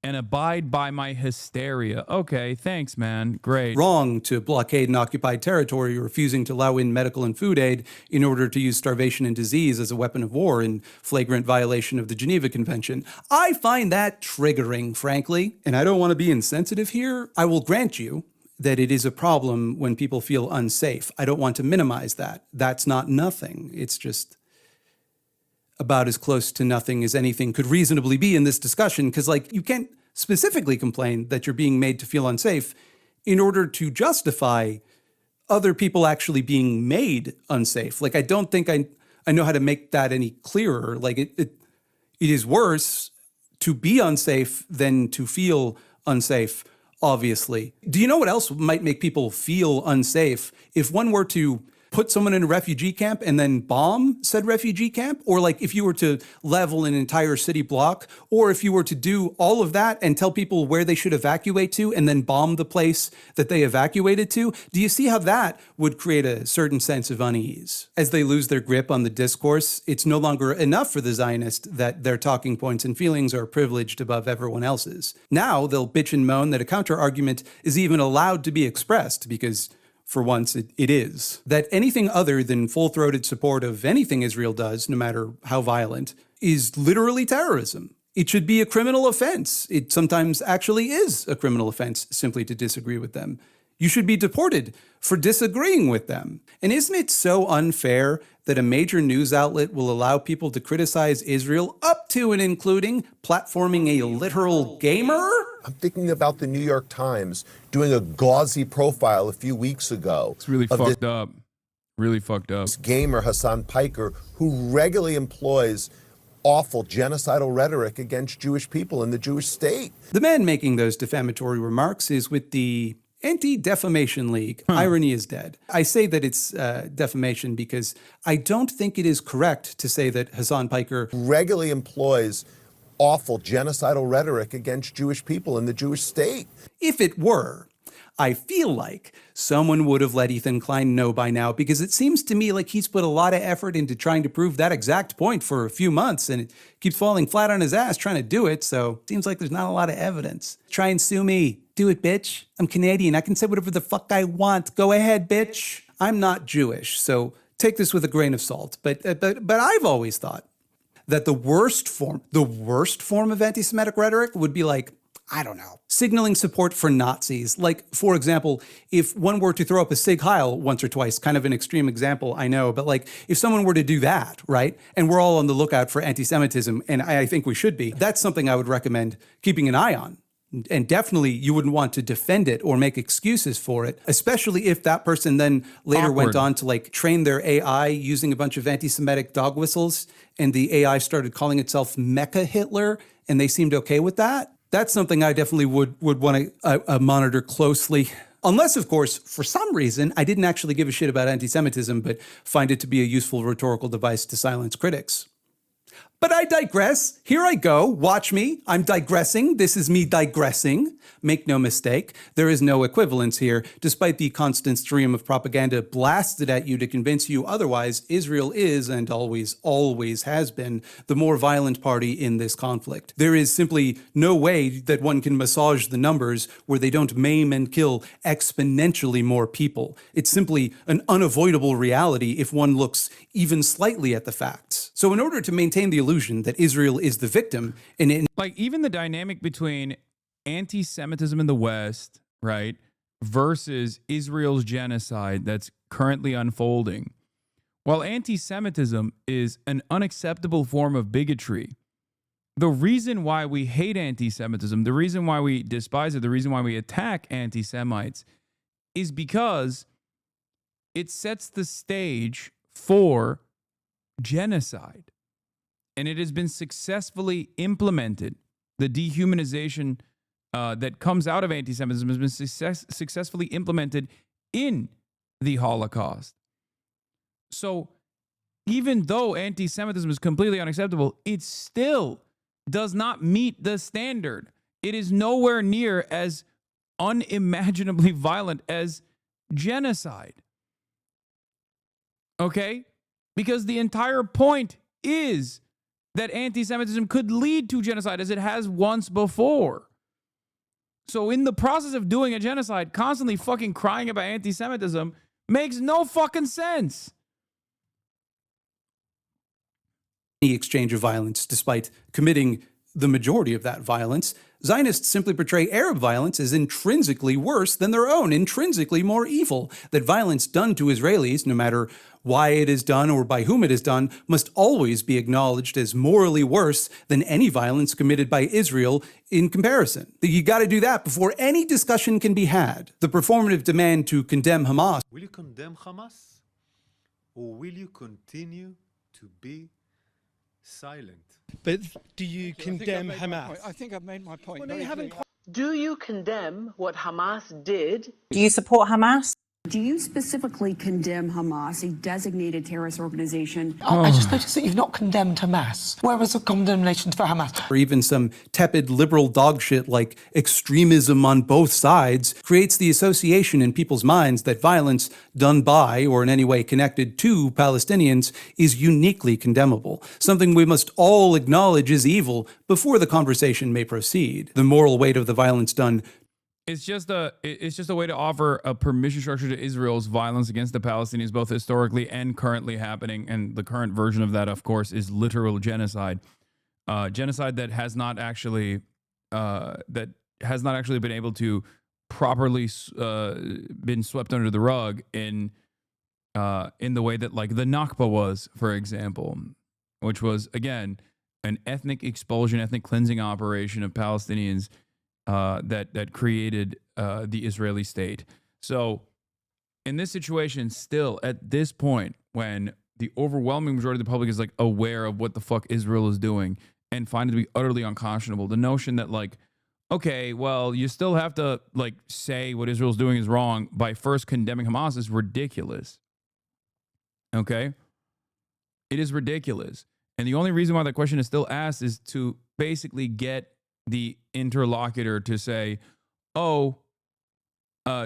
and abide by my hysteria. Okay, thanks, man. Great. Wrong to blockade an occupied territory, refusing to allow in medical and food aid in order to use starvation and disease as a weapon of war in flagrant violation of the Geneva Convention. I find that triggering, frankly, and I don't want to be insensitive here. I will grant you that it is a problem when people feel unsafe. I don't want to minimize that. That's not nothing. It's just about as close to nothing as anything could reasonably be in this discussion, because, like, you can't specifically complain that you're being made to feel unsafe in order to justify other people actually being made unsafe. Like, I don't think I know how to make that any clearer. Like, it is worse to be unsafe than to feel unsafe, obviously. Do you know what else might make people feel unsafe? If one were to put someone in a refugee camp and then bomb said refugee camp, or like if you were to level an entire city block, or if you were to do all of that and tell people where they should evacuate to and then bomb the place that they evacuated to, do you see how that would create a certain sense of unease? As they lose their grip on the discourse, it's no longer enough for the Zionist that their talking points and feelings are privileged above everyone else's. Now they'll bitch and moan that a counter-argument is even allowed to be expressed, because for once, it is. That anything other than full-throated support of anything Israel does, no matter how violent, is literally terrorism. It should be a criminal offense. It sometimes actually is a criminal offense simply to disagree with them. You should be deported for disagreeing with them. And isn't it so unfair that a major news outlet will allow people to criticize Israel up to and including platforming a literal gamer? I'm thinking about the New York Times doing a gauzy profile a few weeks ago. It's really fucked up. Really fucked up. This gamer, Hassan Piker, who regularly employs awful genocidal rhetoric against Jewish people in the Jewish state. The man making those defamatory remarks is with the Anti-Defamation League. Irony is dead. I say that it's defamation because I don't think it is correct to say that Hassan Piker regularly employs awful genocidal rhetoric against Jewish people in the Jewish state. If it were, I feel like someone would have let Ethan Klein know by now, because it seems to me like he's put a lot of effort into trying to prove that exact point for a few months, and it keeps falling flat on his ass trying to do it, so it seems like there's not a lot of evidence. Try and sue me. Do it, bitch. I'm Canadian. I can say whatever the fuck I want. Go ahead, bitch. I'm not Jewish, so take this with a grain of salt. But I've always thought that the worst form of anti-Semitic rhetoric would be like, I don't know, signaling support for Nazis. Like, for example, if one were to throw up a Sig Heil once or twice, kind of an extreme example, I know, but like if someone were to do that, right, and we're all on the lookout for anti-Semitism, and I think we should be, that's something I would recommend keeping an eye on. And definitely you wouldn't want to defend it or make excuses for it, especially if that person then later went on to like train their AI using a bunch of anti-Semitic dog whistles, and the AI started calling itself Mecha Hitler, and they seemed okay with that. That's something I definitely would want to monitor closely. Unless, of course, for some reason, I didn't actually give a shit about anti-Semitism, but find it to be a useful rhetorical device to silence critics. But I digress. Here I go. Watch me. I'm digressing. This is me digressing. Make no mistake, there is no equivalence here. Despite the constant stream of propaganda blasted at you to convince you otherwise, Israel is, and always has been, the more violent party in this conflict. There is simply no way that one can massage the numbers where they don't maim and kill exponentially more people. It's simply an unavoidable reality if one looks even slightly at the facts. So in order to maintain the illusion that Israel is the victim, like even the dynamic between anti-Semitism in the West, right, versus Israel's genocide that's currently unfolding. While anti-Semitism is an unacceptable form of bigotry, the reason why we hate anti-Semitism, the reason why we despise it, the reason why we attack anti-Semites is because it sets the stage for genocide. And it has been successfully implemented. The dehumanization that comes out of anti-Semitism has been successfully implemented in the Holocaust. So even though anti-Semitism is completely unacceptable, it still does not meet the standard. It is nowhere near as unimaginably violent as genocide. Okay? Because the entire point is that anti-Semitism could lead to genocide as it has once before. So in the process of doing a genocide, constantly fucking crying about anti-Semitism makes no fucking sense. The exchange of violence, despite committing the majority of that violence, Zionists simply portray Arab violence as intrinsically worse than their own, intrinsically more evil. That violence done to Israelis, no matter why it is done or by whom it is done, must always be acknowledged as morally worse than any violence committed by Israel in comparison. You got to do that before any discussion can be had. The performative demand to condemn Hamas. Will you condemn Hamas? Or will you continue to be silent? But do you condemn Hamas? I think I've made my point. Do you condemn what Hamas did? Do you support Hamas? Do you specifically condemn Hamas, a designated terrorist organization? I just noticed that you've not condemned Hamas. Where was the condemnation for Hamas? Or even some tepid liberal dog shit like extremism on both sides creates the association in people's minds that violence done by or in any way connected to Palestinians is uniquely condemnable, something we must all acknowledge is evil before the conversation may proceed. The moral weight of the violence done It's just a way to offer a permission structure to Israel's violence against the Palestinians, both historically and currently happening. And the current version of that, of course, is literal genocide. Genocide that has not actually been able to properly been swept under the rug in the way that like the Nakba was, for example, which was again an ethnic expulsion, ethnic cleansing operation of Palestinians. That created the Israeli state. So in this situation, still at this point, when the overwhelming majority of the public is like aware of what the fuck Israel is doing and find it to be utterly unconscionable, the notion that like, okay, well, you still have to like say what Israel's doing is wrong by first condemning Hamas is ridiculous. Okay? It is ridiculous. And the only reason why that question is still asked is to basically get the interlocutor to say, oh,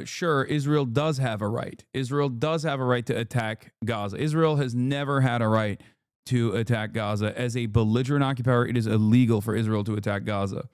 sure, Israel does have a right. Israel does have a right to attack Gaza. Israel has never had a right to attack Gaza. As a belligerent occupier, it is illegal for Israel to attack Gaza.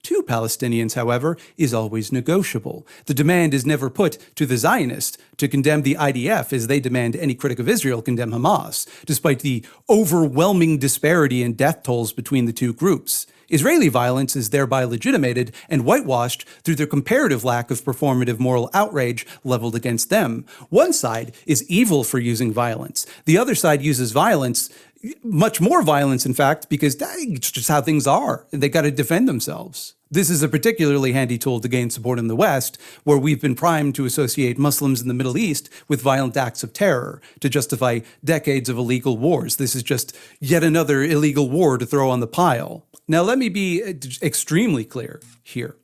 To Palestinians, however, is always negotiable. The demand is never put to the Zionists to condemn the IDF as they demand any critic of Israel condemn Hamas, despite the overwhelming disparity in death tolls between the two groups. Israeli violence is thereby legitimated and whitewashed through their comparative lack of performative moral outrage leveled against them. One side is evil for using violence. The other side uses violence, much more violence, in fact, because that's just how things are. They got to defend themselves. This is a particularly handy tool to gain support in the West, where we've been primed to associate Muslims in the Middle East with violent acts of terror to justify decades of illegal wars. This is just yet another illegal war to throw on the pile. Now, let me be extremely clear here,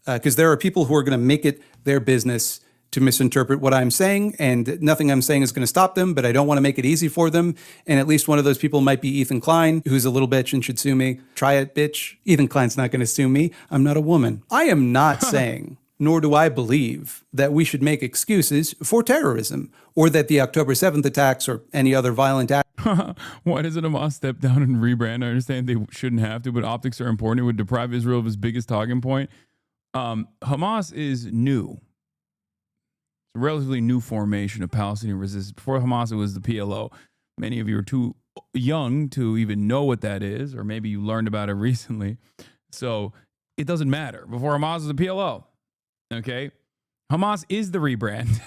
because there are people who are going to make it their business to misinterpret what I'm saying, and nothing I'm saying is going to stop them, but I don't want to make it easy for them. And at least one of those people might be Ethan Klein, who's a little bitch and should sue me. Try it, bitch. Ethan Klein's not going to sue me. I'm not a woman. I am not saying, nor do I believe, that we should make excuses for terrorism, or that the October 7th attacks or any other violent act. Why doesn't Hamas step down and rebrand? I understand they shouldn't have to, but optics are important. It would deprive Israel of its biggest talking point. Hamas is new. It's a relatively new formation of Palestinian resistance. Before Hamas, it was the PLO. Many of you are too young to even know what that is, or maybe you learned about it recently. So it doesn't matter. Before Hamas was the PLO. Okay? Hamas is the rebrand.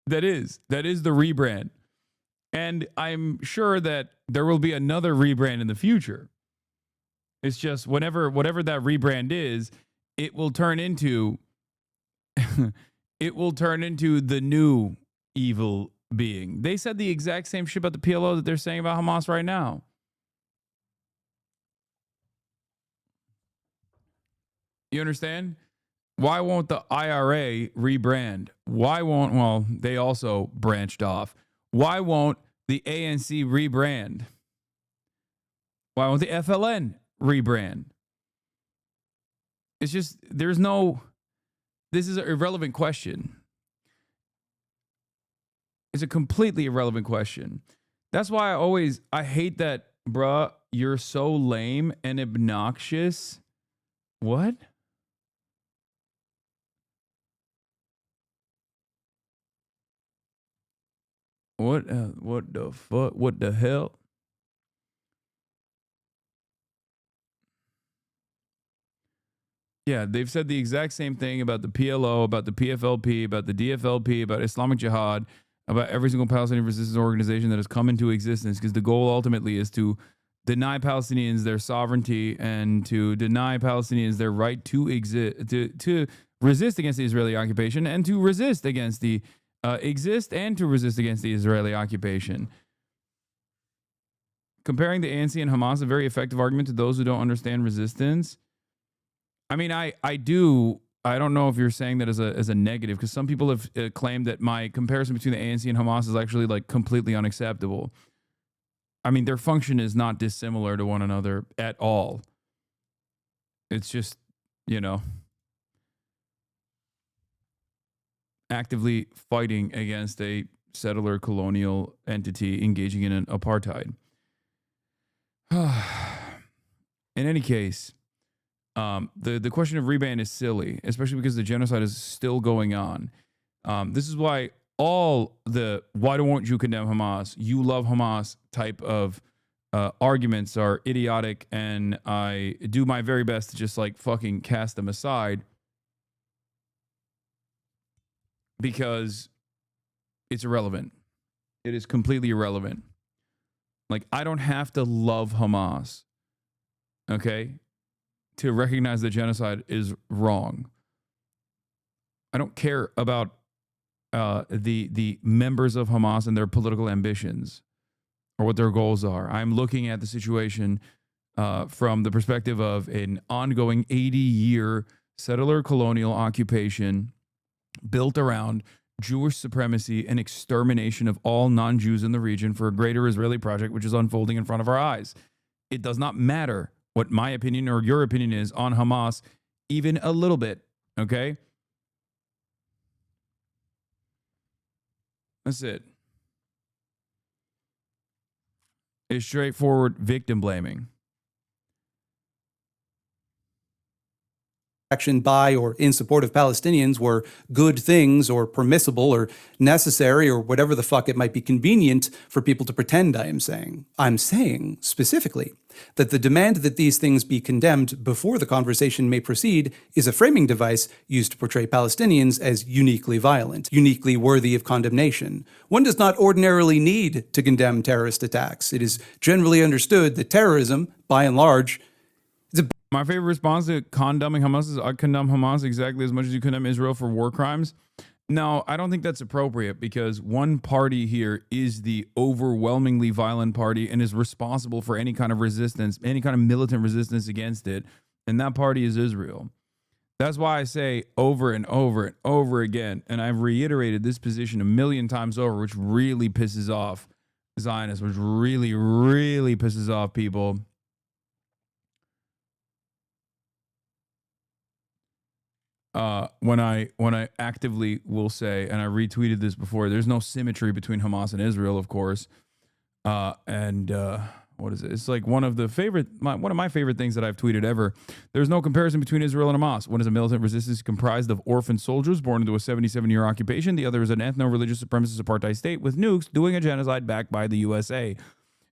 That is the rebrand. And I'm sure that there will be another rebrand in the future. It's just whatever that rebrand is, it will turn into the new evil being. They said the exact same shit about the PLO that they're saying about Hamas right now. You understand? Why won't the IRA rebrand? Well, they also branched off. Why won't the ANC rebrand? Why won't the FLN rebrand? It's just, this is an irrelevant question. It's a completely irrelevant question. That's why I hate that, bruh, you're so lame and obnoxious. What? What the fuck? What the hell? Yeah, they've said the exact same thing about the PLO, about the PFLP, about the DFLP, about Islamic Jihad, about every single Palestinian resistance organization that has come into existence, because the goal ultimately is to deny Palestinians their sovereignty and to deny Palestinians their right to exist, to resist against the Israeli occupation, and to resist against the exist and to resist against the Israeli occupation. Comparing the ANC and Hamas, a very effective argument to those who don't understand resistance. I mean, I don't know if you're saying that as a negative, because some people have claimed that my comparison between the ANC and Hamas is actually like completely unacceptable. I mean, their function is not dissimilar to one another at all. It's just, actively fighting against a settler colonial entity engaging in an apartheid. In any case, the question of rebrand is silly, especially because the genocide is still going on. This is why why don't you condemn Hamas? You love Hamas type of arguments are idiotic, and I do my very best to just like fucking cast them aside, because it's irrelevant. It is completely irrelevant. Like, I don't have to love Hamas, okay, to recognize that genocide is wrong. I don't care about the members of Hamas and their political ambitions or what their goals are. I'm looking at the situation from the perspective of an ongoing 80-year settler colonial occupation built around Jewish supremacy and extermination of all non-Jews in the region for a greater Israeli project, which is unfolding in front of our eyes. It does not matter what my opinion or your opinion is on Hamas, even a little bit, okay? That's it. It's straightforward victim blaming. Action by or in support of Palestinians were good things or permissible or necessary or whatever the fuck it might be convenient for people to pretend I am saying. I'm saying specifically that the demand that these things be condemned before the conversation may proceed is a framing device used to portray Palestinians as uniquely violent, uniquely worthy of condemnation. One does not ordinarily need to condemn terrorist attacks. It is generally understood that terrorism, by and large, my favorite response to condemning Hamas is I condemn Hamas exactly as much as you condemn Israel for war crimes. No, I don't think that's appropriate, because one party here is the overwhelmingly violent party and is responsible for any kind of resistance, any kind of militant resistance against it. And that party is Israel. That's why I say over and over and over again, and I've reiterated this position a million times over, which really pisses off Zionists, which really, really pisses off people. When I actively will say, and I retweeted this before, there's no symmetry between Hamas and Israel, of course. What is it? It's like one of my favorite things that I've tweeted ever. There's no comparison between Israel and Hamas. One is a militant resistance comprised of orphan soldiers born into a 77-year occupation. The other is an ethno-religious supremacist apartheid state with nukes doing a genocide backed by the USA.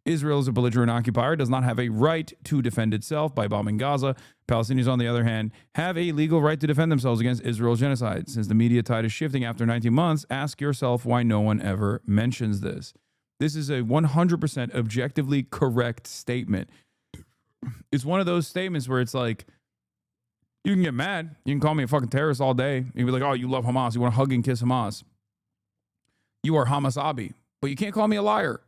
Israel is a belligerent occupier, does not have a right to defend itself by bombing Gaza. Palestinians, on the other hand, have a legal right to defend themselves against Israel's genocide. Since the media tide is shifting after 19 months, ask yourself why no one ever mentions this. This is a 100% objectively correct statement. It's one of those statements where it's like, you can get mad. You can call me a fucking terrorist all day. You can be like, oh, you love Hamas. You want to hug and kiss Hamas. You are Hasanabi. But you can't call me a liar.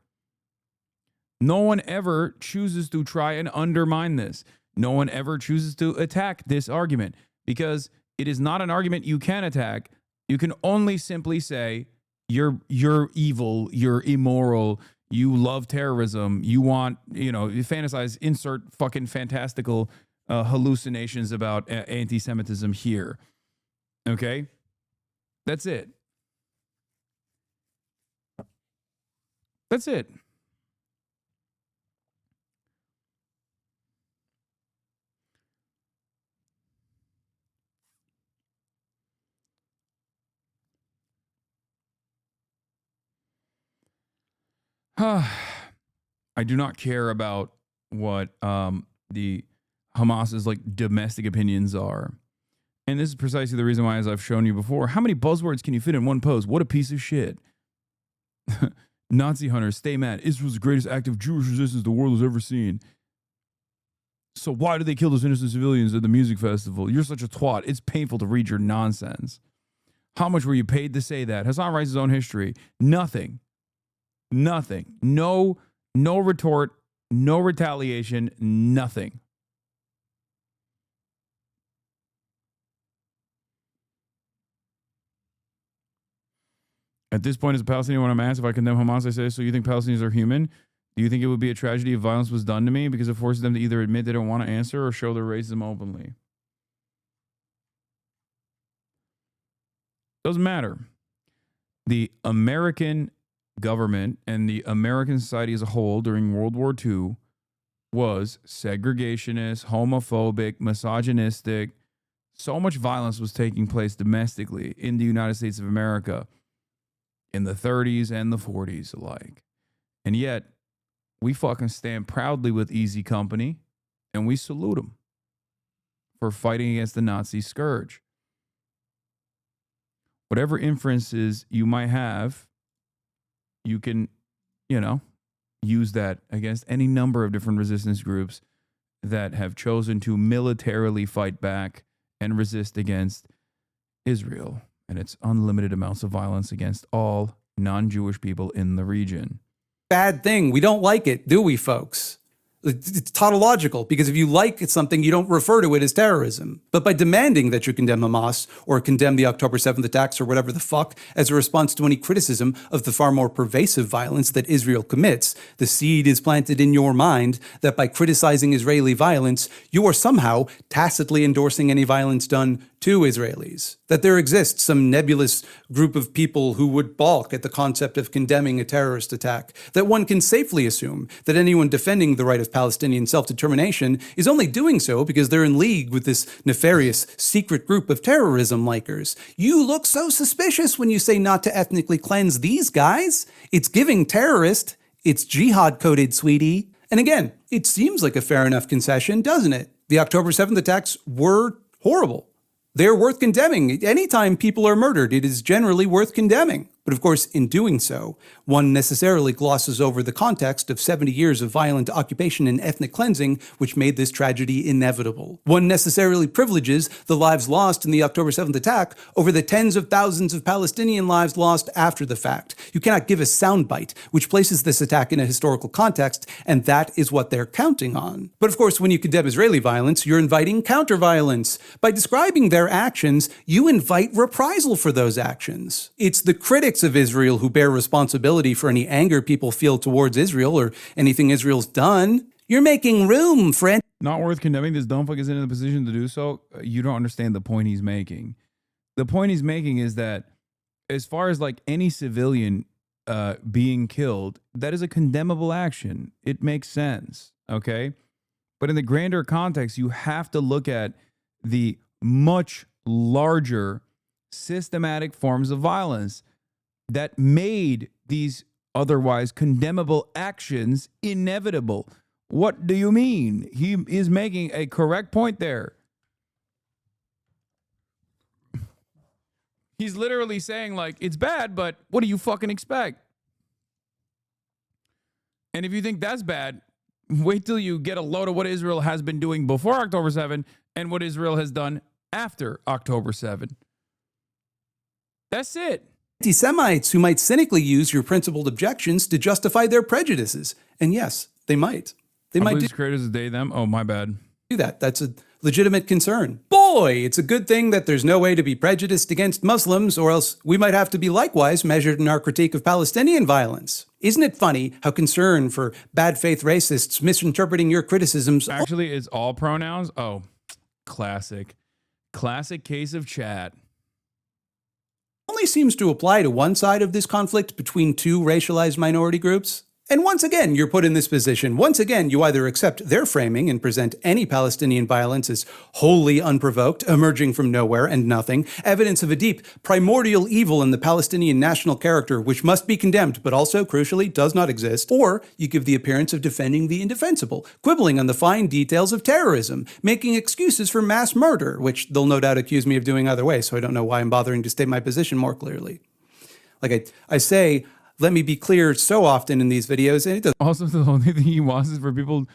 No one ever chooses to try and undermine this. No one ever chooses to attack this argument because it is not an argument you can attack. You can only simply say, you're evil, you're immoral, you love terrorism, you want, you fantasize, insert fucking fantastical hallucinations about anti-Semitism here. Okay? That's it. That's it. I do not care about what the Hamas's domestic opinions are. And this is precisely the reason why, as I've shown you before, how many buzzwords can you fit in one post? What a piece of shit. Nazi hunters, stay mad. Israel's the greatest act of Jewish resistance the world has ever seen. So why did they kill those innocent civilians at the music festival? You're such a twat. It's painful to read your nonsense. How much were you paid to say that? Hasan writes his own history. Nothing. Nothing. No retort, no retaliation, nothing. At this point, as a Palestinian, when I'm asked if I condemn Hamas, I say, so you think Palestinians are human? Do you think it would be a tragedy if violence was done to me because it forces them to either admit they don't want to answer or show their racism openly? Doesn't matter. The American government and the American society as a whole during World War II was segregationist, homophobic, misogynistic. So much violence was taking place domestically in the United States of America in the 30s and the 40s alike. And yet, we fucking stand proudly with Easy Company and we salute them for fighting against the Nazi scourge. Whatever inferences you might have, you can, use that against any number of different resistance groups that have chosen to militarily fight back and resist against Israel and its unlimited amounts of violence against all non-Jewish people in the region. Bad thing. We don't like it, do we, folks? It's tautological, because if you like something, you don't refer to it as terrorism. But by demanding that you condemn Hamas or condemn the October 7th attacks or whatever the fuck as a response to any criticism of the far more pervasive violence that Israel commits, the seed is planted in your mind that by criticizing Israeli violence, you are somehow tacitly endorsing any violence done to Israelis. That there exists some nebulous group of people who would balk at the concept of condemning a terrorist attack. That one can safely assume that anyone defending the right of Palestinian self-determination is only doing so because they're in league with this nefarious secret group of terrorism likers. You look so suspicious when you say not to ethnically cleanse these guys. It's giving terrorist. It's jihad-coded, sweetie. And again, it seems like a fair enough concession, doesn't it? The October 7th attacks were horrible. They're worth condemning. Anytime people are murdered, it is generally worth condemning. But of course, in doing so, one necessarily glosses over the context of 70 years of violent occupation and ethnic cleansing, which made this tragedy inevitable. One necessarily privileges the lives lost in the October 7th attack over the tens of thousands of Palestinian lives lost after the fact. You cannot give a soundbite which places this attack in a historical context, and that is what they're counting on. But of course, when you condemn Israeli violence, you're inviting counter-violence. By describing their actions, you invite reprisal for those actions. It's the critics of Israel who bear responsibility for any anger people feel towards Israel or anything Israel's done. You're making room for... Not worth condemning. This dumb fuck is in the position to do so. You don't understand the point he's making. The point he's making is that as far as like any civilian being killed, that is a condemnable action. It makes sense, okay? But in the grander context, you have to look at the much larger systematic forms of violence that made these otherwise condemnable actions inevitable. What do you mean? He is making a correct point there. He's literally saying, like, it's bad, but what do you fucking expect? And if you think that's bad, wait till you get a load of what Israel has been doing before October 7 and what Israel has done after October 7. That's it. Anti-Semites who might cynically use your principled objections to justify their prejudices. And yes, they might. They might do creators they, them. Oh, my bad. Do that. That's a legitimate concern. Boy, it's a good thing that there's no way to be prejudiced against Muslims, or else we might have to be likewise measured in our critique of Palestinian violence. Isn't it funny how concern for bad faith racists misinterpreting your criticisms... Actually, it's all pronouns? Oh, classic. Classic case of chat. Only seems to apply to one side of this conflict between two racialized minority groups. And once again, you're put in this position. Once again, you either accept their framing and present any Palestinian violence as wholly unprovoked, emerging from nowhere and nothing, evidence of a deep, primordial evil in the Palestinian national character, which must be condemned, but also, crucially, does not exist. Or you give the appearance of defending the indefensible, quibbling on the fine details of terrorism, making excuses for mass murder, which they'll no doubt accuse me of doing either way, so I don't know why I'm bothering to state my position more clearly. Like I say, let me be clear so often in these videos, and it doesn't. Also, the only thing he wants is for people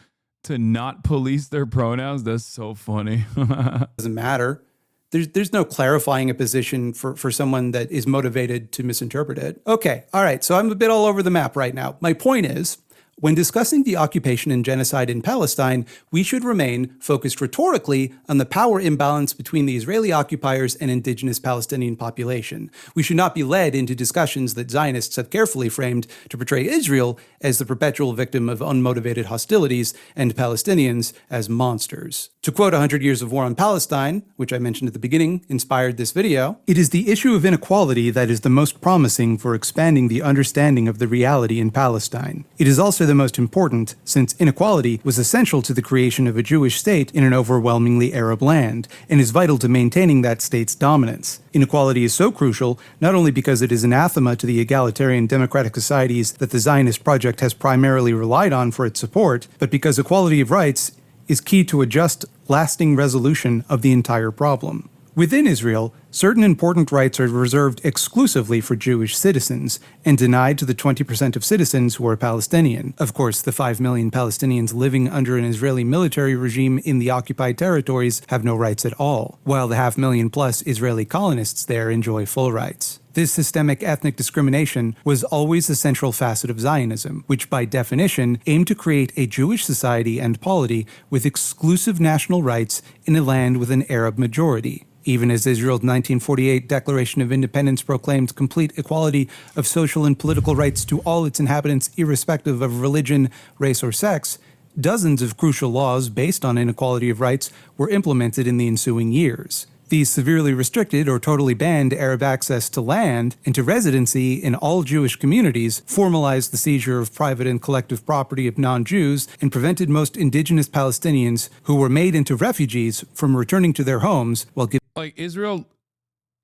to not police their pronouns. That's so funny. Doesn't matter. There's no clarifying a position for someone that is motivated to misinterpret it. Okay, all right, so I'm a bit all over the map right now. My point is, when discussing the occupation and genocide in Palestine, we should remain focused rhetorically on the power imbalance between the Israeli occupiers and indigenous Palestinian population. We should not be led into discussions that Zionists have carefully framed to portray Israel as the perpetual victim of unmotivated hostilities and Palestinians as monsters. To quote 100 Years of War on Palestine, which I mentioned at the beginning, inspired this video, "It is the issue of inequality that is the most promising for expanding the understanding of the reality in Palestine. It is also the most important, since inequality was essential to the creation of a Jewish state in an overwhelmingly Arab land, and is vital to maintaining that state's dominance. Inequality is so crucial, not only because it is anathema to the egalitarian democratic societies that the Zionist project has primarily relied on for its support, but because equality of rights is key to a just, lasting resolution of the entire problem. Within Israel, certain important rights are reserved exclusively for Jewish citizens and denied to the 20% of citizens who are Palestinian. Of course, the 5 million Palestinians living under an Israeli military regime in the occupied territories have no rights at all, while the 500,000+ Israeli colonists there enjoy full rights. This systemic ethnic discrimination was always a central facet of Zionism, which by definition aimed to create a Jewish society and polity with exclusive national rights in a land with an Arab majority. Even as Israel's 1948 Declaration of Independence proclaimed complete equality of social and political rights to all its inhabitants irrespective of religion, race, or sex, dozens of crucial laws based on inequality of rights were implemented in the ensuing years. These severely restricted or totally banned Arab access to land and to residency in all Jewish communities, formalized the seizure of private and collective property of non-Jews, and prevented most indigenous Palestinians who were made into refugees from returning to their homes while giving... Like, Israel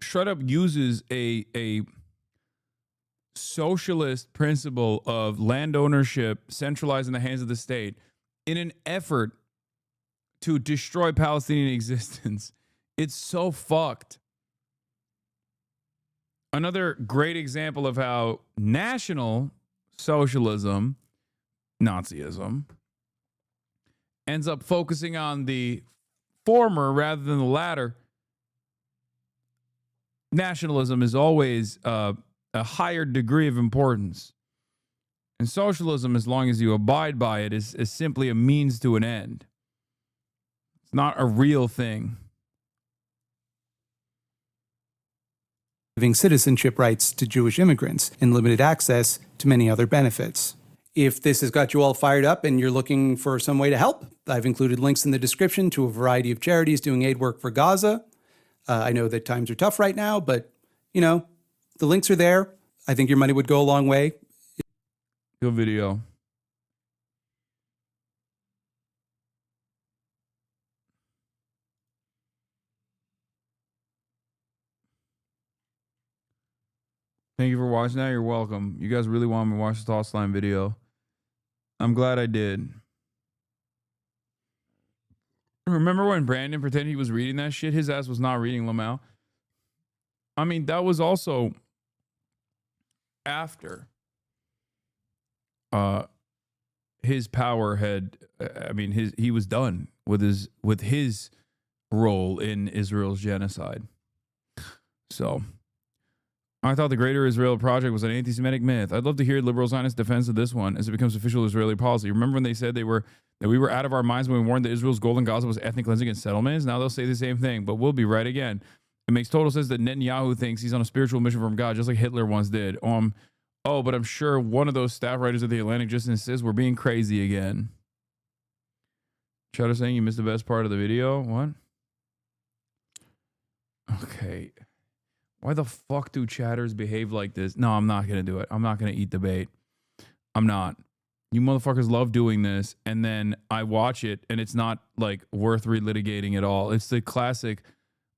straight up uses a socialist principle of land ownership centralized in the hands of the state in an effort to destroy Palestinian existence. It's so fucked. Another great example of how National Socialism, Nazism, ends up focusing on the former rather than the latter. Nationalism is always a higher degree of importance. And socialism, as long as you abide by it, is simply a means to an end. It's not a real thing. Giving citizenship rights to Jewish immigrants and limited access to many other benefits. If this has got you all fired up and you're looking for some way to help, I've included links in the description to a variety of charities doing aid work for Gaza. I know that times are tough right now, but, you know, the links are there. I think your money would go a long way. Good video. Thank you for watching that. You're welcome. You guys really want me to watch the Toss Line video. I'm glad I did. Remember when Brandon pretended he was reading that shit? His ass was not reading Lamau. I mean, that was also after his power had, I mean, he was done with his role in Israel's genocide. So I thought the Greater Israel Project was an anti-Semitic myth. I'd love to hear liberal Zionist defense of this one as it becomes official Israeli policy. Remember when they said that we were out of our minds when we warned that Israel's goal in Gaza was ethnic cleansing and settlements? Now they'll say the same thing, but we'll be right again. It makes total sense that Netanyahu thinks he's on a spiritual mission from God, just like Hitler once did. But I'm sure one of those staff writers at The Atlantic just insists we're being crazy again. Chatter saying you missed the best part of the video. What? Okay. Why the fuck do chatters behave like this? No, I'm not going to do it. I'm not going to eat the bait. I'm not. You motherfuckers love doing this, and then I watch it, and it's not, like, worth relitigating at all. It's the classic,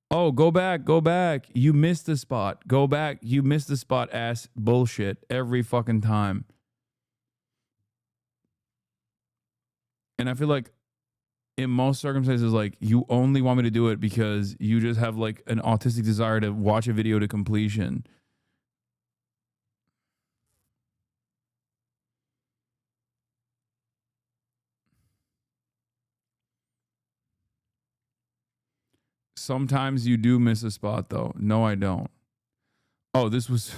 oh, go back. You missed the spot. Go back. You missed the spot ass bullshit every fucking time. And I feel like in most circumstances, like, you only want me to do it because you just have, like, an autistic desire to watch a video to completion. Sometimes you do miss a spot, though. No, I don't. Oh, this was...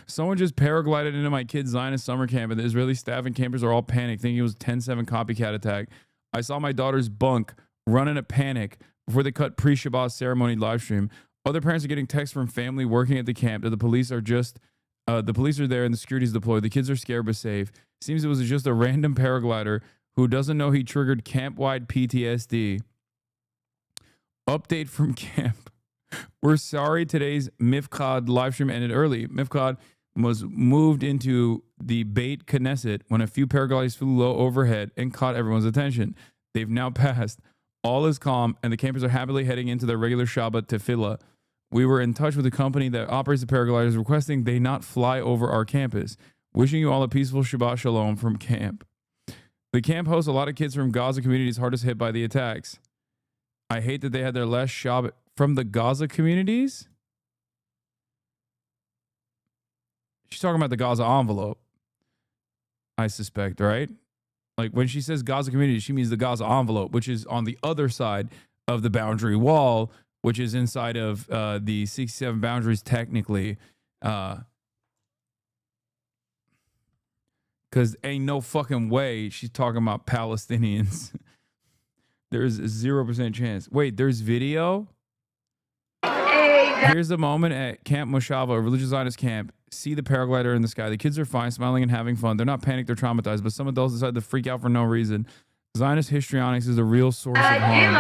Someone just paraglided into my kid's Zionist summer camp, and the Israeli staff and campers are all panicked, thinking it was a 10-7 copycat attack. I saw my daughter's bunk run in a panic before they cut pre-Shabbat ceremony live stream. Other parents are getting texts from family working at the camp that the police are there and the security's deployed. The kids are scared but safe. Seems it was just a random paraglider who doesn't know he triggered camp-wide PTSD. Update from camp. We're sorry today's Mifkad live stream ended early. Mifkad was moved into the Beit Knesset when a few paragliders flew low overhead and caught everyone's attention. They've now passed. All is calm, and the campers are happily heading into their regular Shabbat tefillah. We were in touch with the company that operates the paragliders, requesting they not fly over our campus. Wishing you all a peaceful Shabbat Shalom from camp. The camp hosts a lot of kids from Gaza communities hardest hit by the attacks. I hate that they had their last Shabbat from the Gaza communities. She's talking about the Gaza envelope, I suspect, right? Like when she says Gaza community, she means the Gaza envelope, which is on the other side of the boundary wall, which is inside of the 67 boundaries technically. Because ain't no fucking way she's talking about Palestinians. There's a 0% chance. Wait, there's video? Here's the moment at Camp Moshava, a religious Zionist camp. See the paraglider in the sky. The kids are fine, smiling and having fun. They're not panicked, they're traumatized, but some adults decide to freak out for no reason. Zionist histrionics is the real source of harm.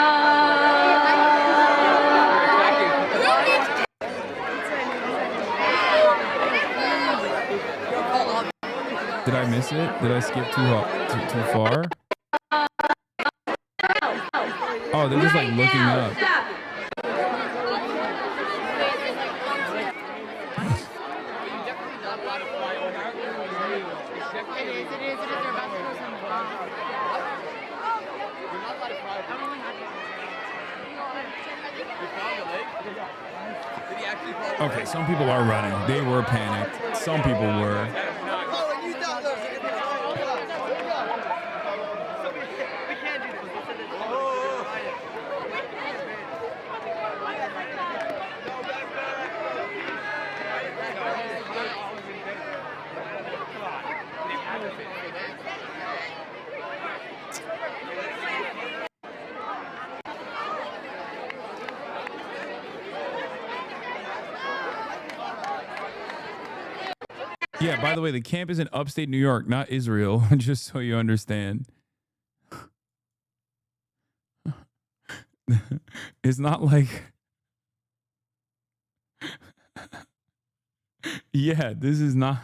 Did I miss it? Did I skip too far? Oh, they're just like looking up. Did he actually fall Okay, some people are running. They were panicked. Some people were. Yeah, by the way, the camp is in upstate New York, not Israel, just so you understand. It's not like... Yeah, this is not...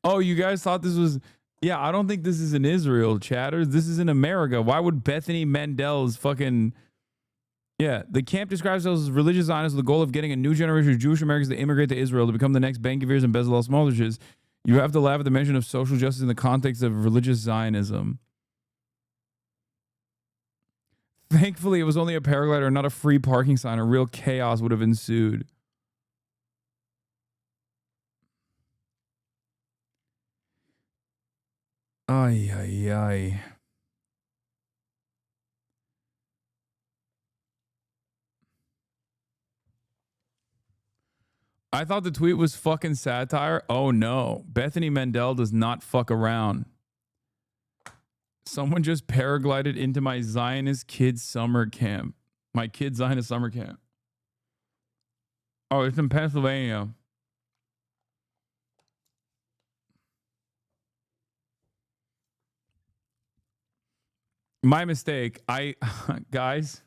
Oh, you guys thought this was... Yeah, I don't think this is in Israel, chatters. This is in America. Why would Bethany Mandel's fucking... Yeah, the camp describes themselves as religious Zionists with the goal of getting a new generation of Jewish Americans to immigrate to Israel to become the next Ben-Gvirs and Bezalel Smoliches. You have to laugh at the mention of social justice in the context of religious Zionism. Thankfully, it was only a paraglider and not a free parking sign, or real chaos would have ensued. Ay, ay, ay. I thought the tweet was fucking satire. Oh no. Bethany Mandel does not fuck around. Someone just paraglided into my Zionist kids summer camp. My kids Zionist summer camp. Oh, it's in Pennsylvania. My mistake. Guys,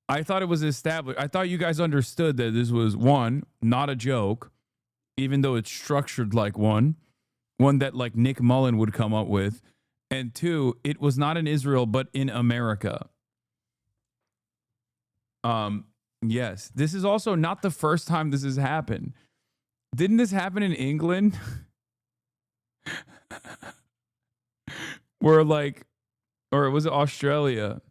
I thought it was established. I thought you guys understood that this was, one, not a joke, even though it's structured like one that like Nick Mullen would come up with. And two, it was not in Israel, but in America. Yes, this is also not the first time this has happened. Didn't this happen in England? Where like, or was it Australia?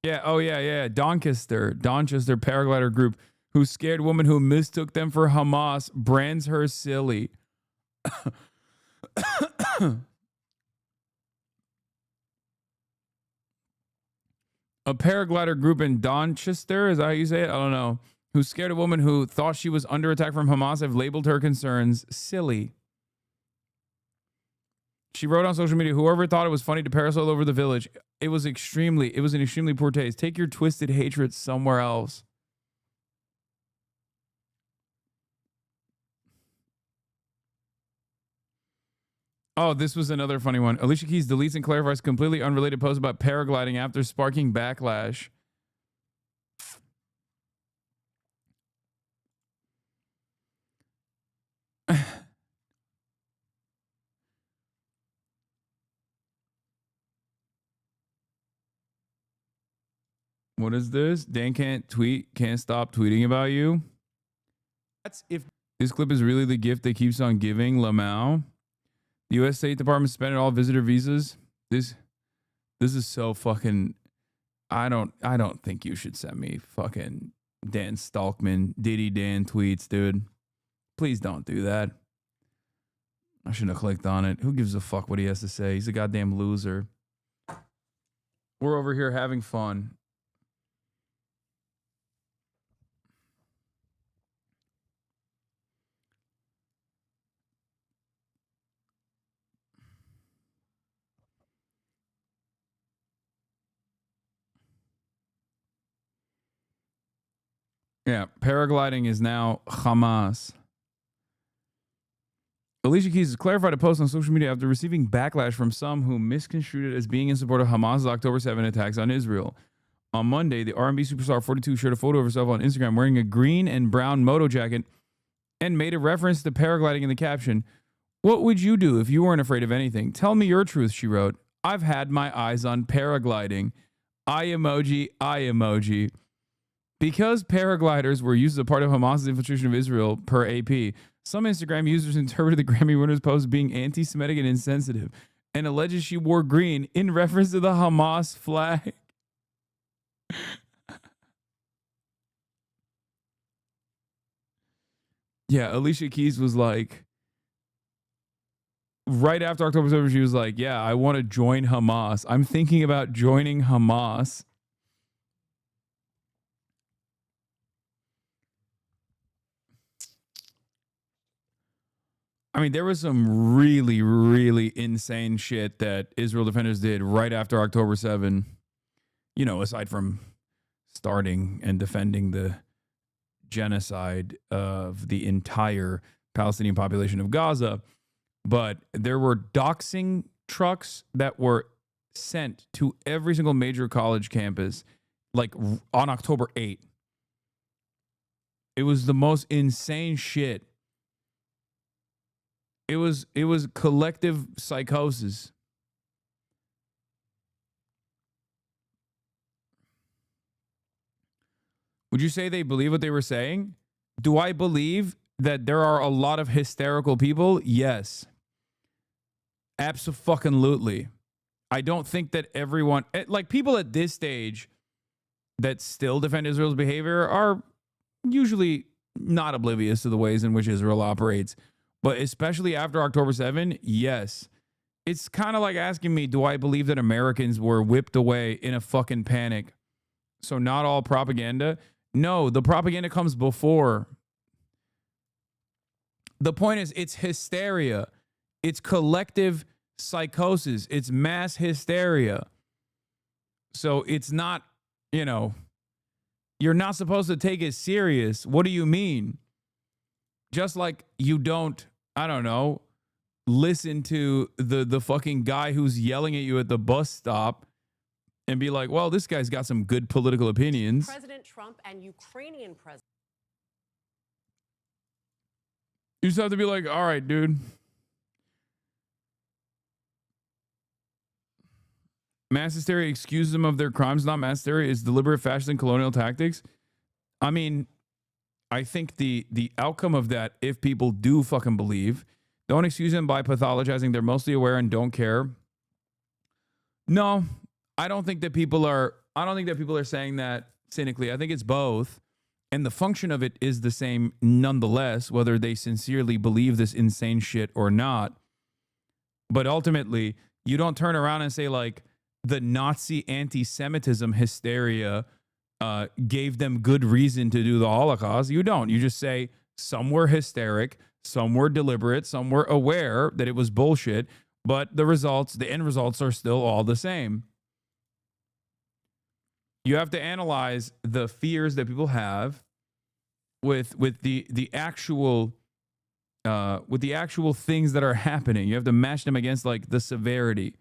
Yeah, oh yeah. Doncaster paraglider group who scared woman who mistook them for Hamas brands her silly. A paraglider group in Doncaster, is that how you say it? I don't know. Who scared a woman who thought she was under attack from Hamas have labeled her concerns silly. She wrote on social media, whoever thought it was funny to parasail over the village, it was an extremely poor taste. Take your twisted hatred somewhere else. Oh, this was another funny one. Alicia Keys deletes and clarifies completely unrelated post about paragliding after sparking backlash. What is this? Dan can't stop tweeting about you. That's if this clip is really the gift that keeps on giving. Lamau. The U.S. State Department suspended all visitor visas. This is so fucking. I don't think you should send me fucking Dan Stalkman, Diddy Dan tweets, dude. Please don't do that. I shouldn't have clicked on it. Who gives a fuck what he has to say? He's a goddamn loser. We're over here having fun. Yeah, paragliding is now Hamas. Alicia Keys has clarified a post on social media after receiving backlash from some who misconstrued it as being in support of Hamas's October 7 attacks on Israel. On Monday, the R&B superstar 42 shared a photo of herself on Instagram wearing a green and brown moto jacket and made a reference to paragliding in the caption. What would you do if you weren't afraid of anything? Tell me your truth, she wrote. I've had my eyes on paragliding. Eye emoji, eye emoji. Because paragliders were used as a part of Hamas's infiltration of Israel, per AP, some Instagram users interpreted the Grammy winner's post as being anti-Semitic and insensitive, and alleged she wore green in reference to the Hamas flag. Yeah, Alicia Keys was like, right after October 7th, she was like, yeah, I want to join Hamas. I'm thinking about joining Hamas. I mean, there was some really, really insane shit that Israel defenders did right after October 7. You know, aside from starting and defending the genocide of the entire Palestinian population of Gaza. But there were doxing trucks that were sent to every single major college campus, like on October 8. It was the most insane shit. It was collective psychosis. Would you say they believe what they were saying? Do I believe that there are a lot of hysterical people? Yes. Abso-fucking-lutely. I don't think that everyone, like people at this stage that still defend Israel's behavior are usually not oblivious to the ways in which Israel operates. But especially after October 7, yes. It's kind of like asking me, do I believe that Americans were whipped away in a fucking panic? So not all propaganda? No, the propaganda comes before. The point is, it's hysteria. It's collective psychosis. It's mass hysteria. So it's not, you know, you're not supposed to take it serious. What do you mean? Just like you don't, I don't know, listen to the fucking guy who's yelling at you at the bus stop and be like, well, this guy's got some good political opinions. President Trump and Ukrainian President. You just have to be like, all right, dude. Mass hysteria excuses them of their crimes, not mass hysteria. Is deliberate fascist and colonial tactics. I mean, I think the outcome of that, if people do fucking believe, don't excuse them by pathologizing. They're mostly aware and don't care. No, I don't think that people are saying that cynically. I think it's both. And the function of it is the same nonetheless, whether they sincerely believe this insane shit or not. But ultimately, you don't turn around and say like the Nazi anti-Semitism hysteria gave them good reason to do the Holocaust. You don't. You just say some were hysteric, some were deliberate, some were aware that it was bullshit, but the end results are still all the same. You have to analyze the fears that people have with the actual things that are happening. You have to match them against like the severity.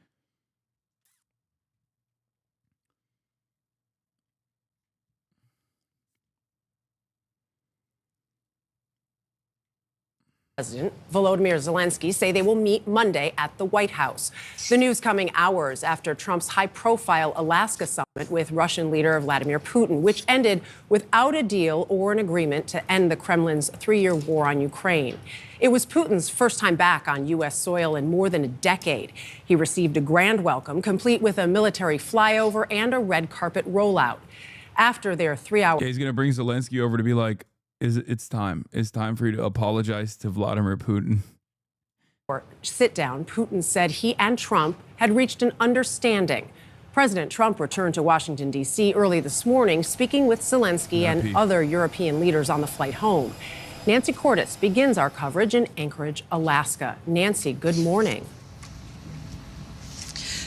President Volodymyr Zelensky say they will meet Monday at the White House. The news coming hours after Trump's high-profile Alaska summit with Russian leader Vladimir Putin, which ended without a deal or an agreement to end the Kremlin's 3-year war on Ukraine. It was Putin's first time back on U.S. soil in more than a decade. He received a grand welcome, complete with a military flyover and a red carpet rollout. After their 3-hour... Yeah, he's going to bring Zelensky over to be like, it's time for you to apologize to Vladimir Putin. Sit down, Putin said he and Trump had reached an understanding. President Trump returned to Washington, D.C. early this morning, speaking with Zelensky and other European leaders on the flight home. Nancy Cordes begins our coverage in Anchorage, Alaska. Nancy, good morning.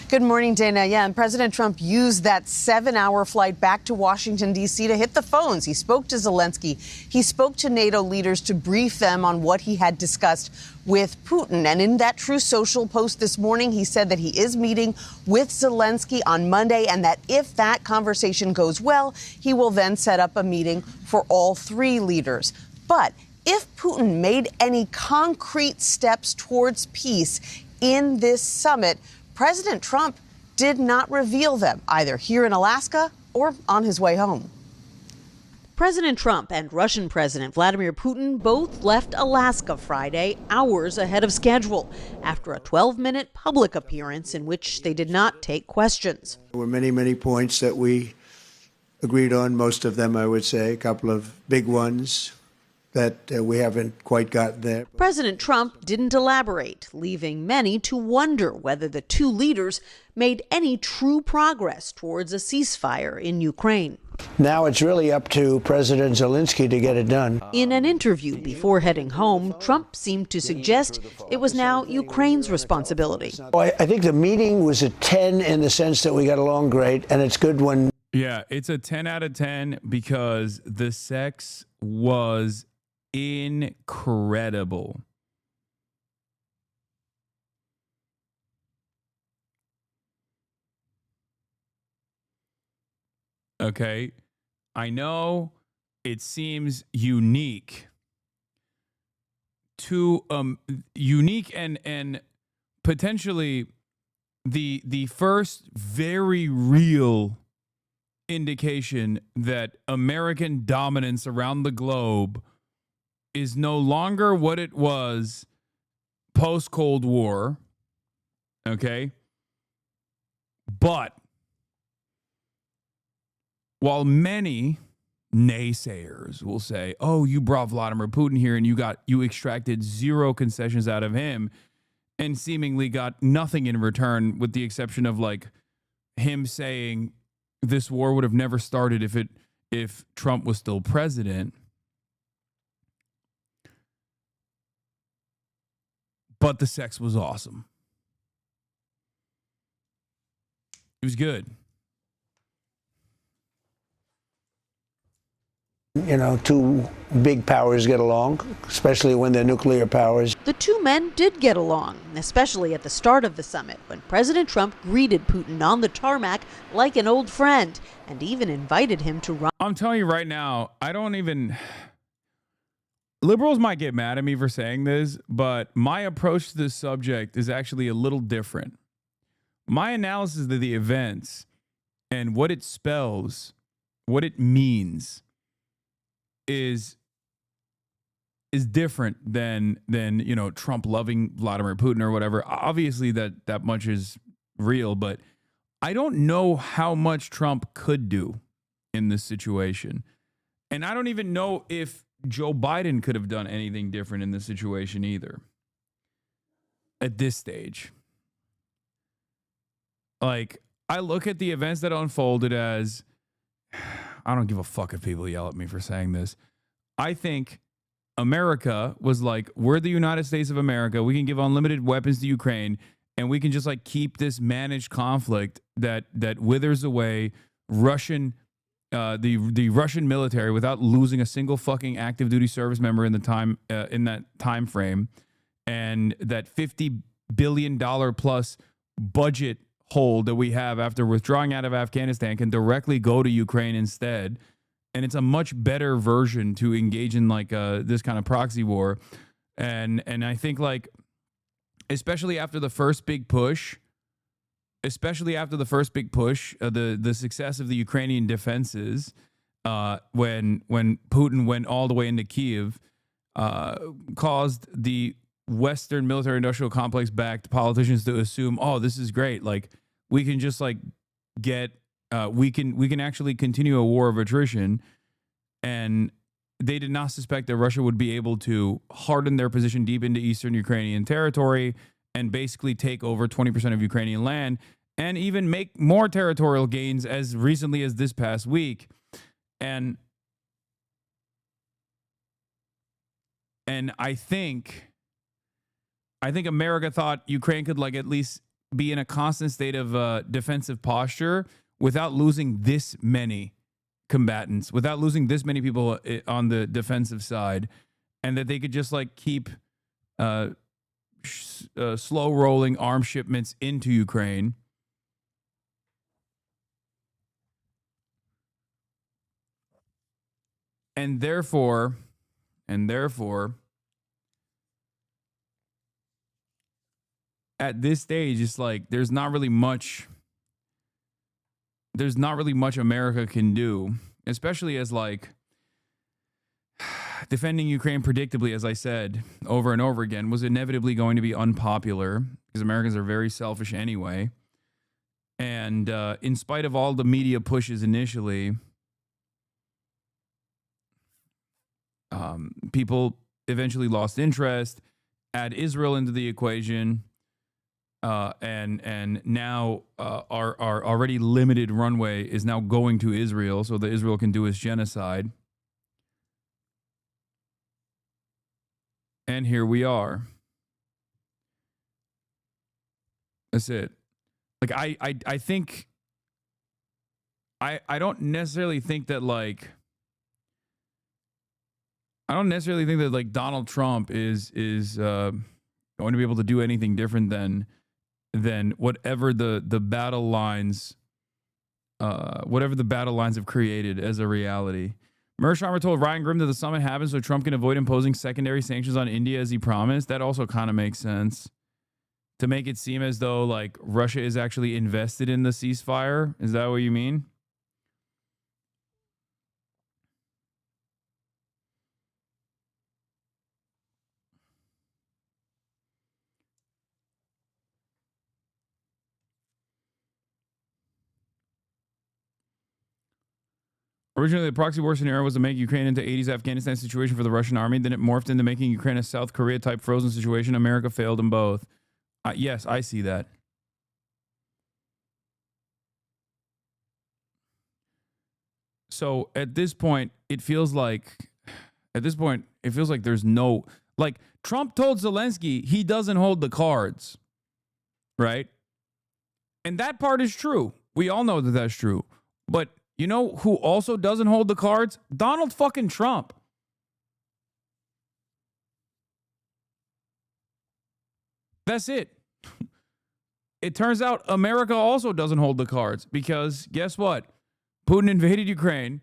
Good morning, Dana. Yeah, and President Trump used that 7-hour flight back to Washington, D.C. to hit the phones. He spoke to Zelensky. He spoke to NATO leaders to brief them on what he had discussed with Putin. And in that Truth Social post this morning, he said that he is meeting with Zelensky on Monday and that if that conversation goes well, he will then set up a meeting for all three leaders. But if Putin made any concrete steps towards peace in this summit, President Trump did not reveal them, either here in Alaska or on his way home. President Trump and Russian President Vladimir Putin both left Alaska Friday, hours ahead of schedule, after a 12-minute public appearance in which they did not take questions. There were many, many points that we agreed on, most of them, I would say, a couple of big ones. that we haven't quite gotten there. President Trump didn't elaborate, leaving many to wonder whether the two leaders made any true progress towards a ceasefire in Ukraine. Now it's really up to President Zelensky to get it done. In an interview before heading home, Trump seemed to suggest it was now Ukraine's responsibility. I think the meeting was a 10 in the sense that we got along great, and it's good when... Yeah, it's a 10 out of 10 because the sex was incredible. Okay, I know it seems unique to unique and potentially the first very real indication that American dominance around the globe is no longer what it was post-Cold War. Okay, but while many naysayers will say, "Oh, you brought Vladimir Putin here and you extracted zero concessions out of him and seemingly got nothing in return, with the exception of like him saying this war would have never started if Trump was still president." But the sex was awesome. It was good. You know, two big powers get along, especially when they're nuclear powers. The two men did get along, especially at the start of the summit, when President Trump greeted Putin on the tarmac like an old friend and even invited him to run. I'm telling you right now, I don't even... Liberals might get mad at me for saying this, but my approach to this subject is actually a little different. My analysis of the events and what it spells, what it means, is different than you know, Trump loving Vladimir Putin or whatever. Obviously that much is real, but I don't know how much Trump could do in this situation. And I don't even know if Joe Biden could have done anything different in this situation either. At this stage. Like, I look at the events that unfolded as, I don't give a fuck if people yell at me for saying this. I think America was like, we're the United States of America. We can give unlimited weapons to Ukraine, and we can just like keep this managed conflict that withers away the Russian military without losing a single fucking active duty service member in that time frame, and that $50 billion plus budget hole that we have after withdrawing out of Afghanistan can directly go to Ukraine instead. And it's a much better version to engage in like this kind of proxy war. And I think like, especially after the first big push, the success of the Ukrainian defenses, when Putin went all the way into Kyiv, caused the Western military industrial complex backed politicians to assume, oh, this is great. Like, we can just like we can actually continue a war of attrition. And they did not suspect that Russia would be able to harden their position deep into eastern Ukrainian territory and basically take over 20% of Ukrainian land and even make more territorial gains as recently as this past week. And I think America thought Ukraine could like at least be in a constant state of defensive posture without losing this many combatants, without losing this many people on the defensive side, and that they could just like keep slow rolling arms shipments into Ukraine. And therefore, at this stage, it's like there's not really much America can do, especially as like defending Ukraine predictably, as I said over and over again, was inevitably going to be unpopular because Americans are very selfish anyway. And in spite of all the media pushes initially, people eventually lost interest. Add Israel into the equation, and now our already limited runway is now going to Israel, so that Israel can do its genocide. And here we are. That's it. Like I think I don't necessarily think that like Donald Trump is going to be able to do anything different than whatever the battle lines have created as a reality. Mearsheimer told Ryan Grim that the summit happened so Trump can avoid imposing secondary sanctions on India as he promised. That also kind of makes sense. To make it seem as though like Russia is actually invested in the ceasefire. Is that what you mean? Originally, the proxy war scenario was to make Ukraine into 80s Afghanistan situation for the Russian army. Then it morphed into making Ukraine a South Korea type frozen situation. America failed in both. Yes, I see that. So at this point, it feels like there's no, like, Trump told Zelensky he doesn't hold the cards, right? And that part is true. We all know that that's true. But you know who also doesn't hold the cards? Donald fucking Trump. That's it. It turns out America also doesn't hold the cards because guess what? Putin invaded Ukraine,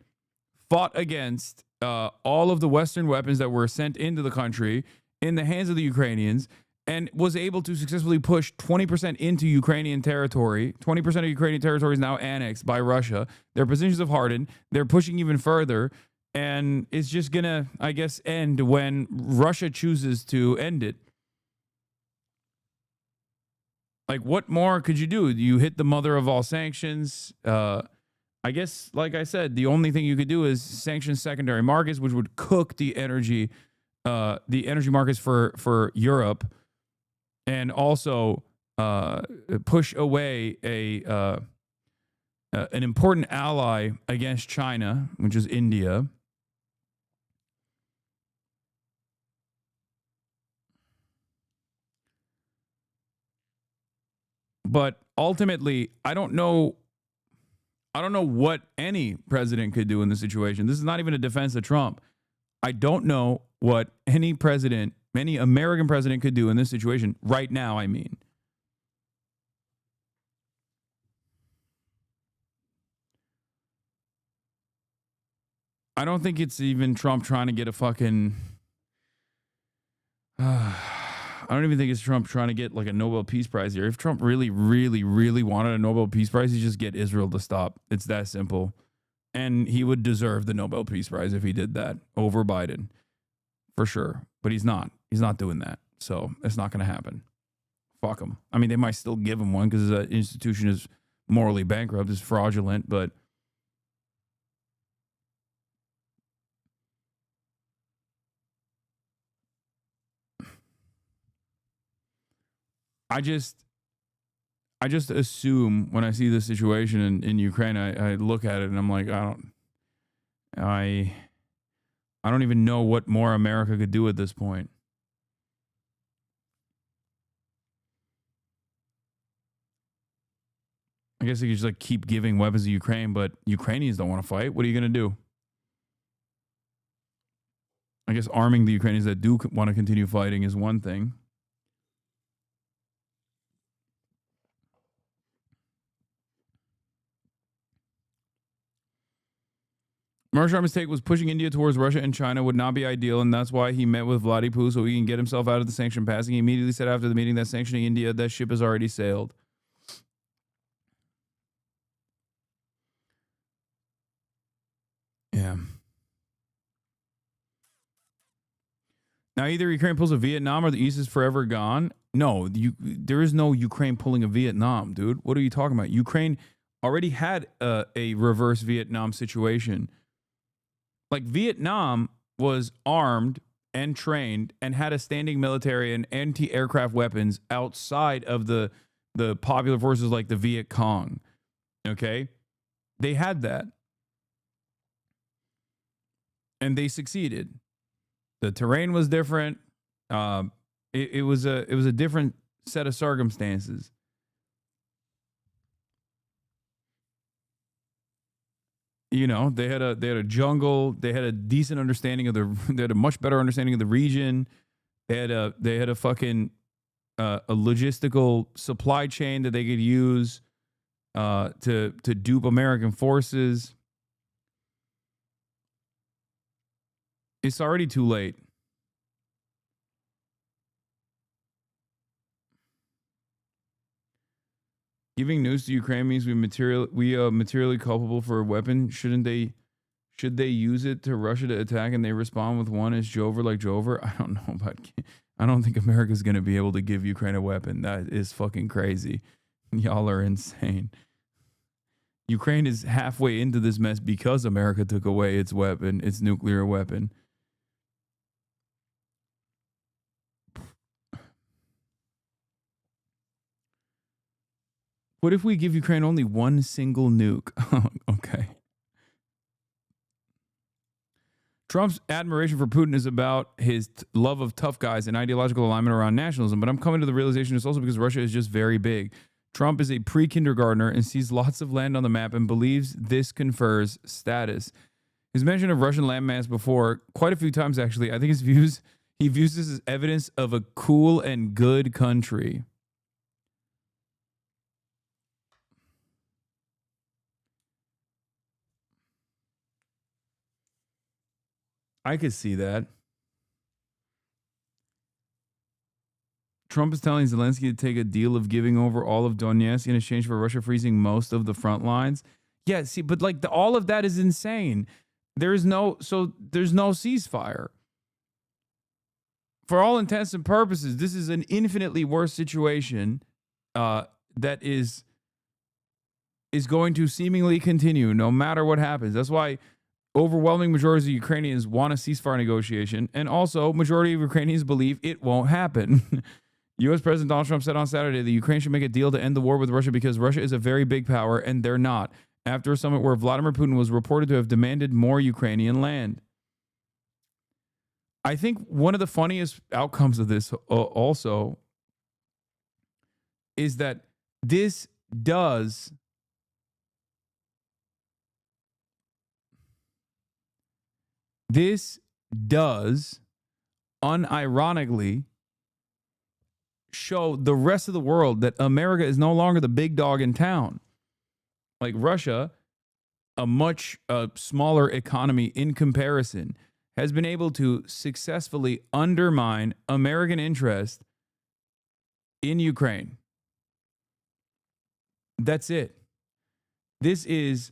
fought against all of the Western weapons that were sent into the country in the hands of the Ukrainians, and was able to successfully push 20% into Ukrainian territory. 20% of Ukrainian territory is now annexed by Russia. Their positions have hardened. They're pushing even further, and it's just going to, I guess, end when Russia chooses to end it. Like, what more could you do? You hit the mother of all sanctions. I guess, like I said, the only thing you could do is sanction secondary markets, which would cook the energy markets for Europe, and also push away an important ally against China, which is India. But ultimately, I don't know what any president could do in this situation. This is not even a defense of Trump. I don't know what any American president could do in this situation right now, I mean. I don't think it's even Trump trying to get a fucking... I don't even think it's Trump trying to get like a Nobel Peace Prize here. If Trump really, really, really wanted a Nobel Peace Prize, he'd just get Israel to stop. It's that simple. And he would deserve the Nobel Peace Prize if he did that over Biden. For sure. But he's not. He's not doing that. So it's not going to happen. Fuck him. I mean, they might still give him one because the institution is morally bankrupt, is fraudulent, but... I just assume when I see the situation in Ukraine, I look at it and I'm like, I don't even know what more America could do at this point. I guess they could just like keep giving weapons to Ukraine, but Ukrainians don't want to fight. What are you going to do? I guess arming the Ukrainians that do want to continue fighting is one thing. Mearsheimer's take was pushing India towards Russia and China would not be ideal, and that's why he met with Vladimir Putin so he can get himself out of the sanction passing. He immediately said after the meeting that sanctioning India, that ship has already sailed. Yeah. Now either Ukraine pulls a Vietnam or the East is forever gone. No, there is no Ukraine pulling a Vietnam, dude. What are you talking about? Ukraine already had a reverse Vietnam situation. Like, Vietnam was armed and trained and had a standing military and anti-aircraft weapons outside of the popular forces like the Viet Cong. Okay? They had that. And they succeeded. The terrain was different. It was a different set of circumstances. You know, they had a jungle. They had a decent understanding of they had a much better understanding of the region. They had a fucking a logistical supply chain that they could use to dupe American forces. It's already too late. Giving news to Ukraine means we materially culpable for a weapon. Should they use it to Russia to attack and they respond with one as Jover like Jover? I don't know, but I don't think America's going to be able to give Ukraine a weapon. That is fucking crazy. Y'all are insane. Ukraine is halfway into this mess because America took away its weapon, its nuclear weapon. What if we give Ukraine only one single nuke? Okay. Trump's admiration for Putin is about his love of tough guys and ideological alignment around nationalism, but I'm coming to the realization it's also because Russia is just very big. Trump is a pre-kindergartner and sees lots of land on the map and believes this confers status. His mention of Russian landmass before, quite a few times actually, I think he views this as evidence of a cool and good country. I could see that. Trump is telling Zelensky to take a deal of giving over all of Donetsk in exchange for Russia freezing most of the front lines. Yeah, see, but like all of that is insane. There's no ceasefire. For all intents and purposes, this is an infinitely worse situation that is going to seemingly continue no matter what happens. That's why overwhelming majority of Ukrainians want a ceasefire negotiation, and also majority of Ukrainians believe it won't happen. U.S. President Donald Trump said on Saturday that Ukraine should make a deal to end the war with Russia because Russia is a very big power and they're not, after a summit where Vladimir Putin was reported to have demanded more Ukrainian land. I think one of the funniest outcomes of this also is that this does unironically show the rest of the world that America is no longer the big dog in town. Like Russia, a much smaller economy in comparison, has been able to successfully undermine American interest in Ukraine. That's it. This is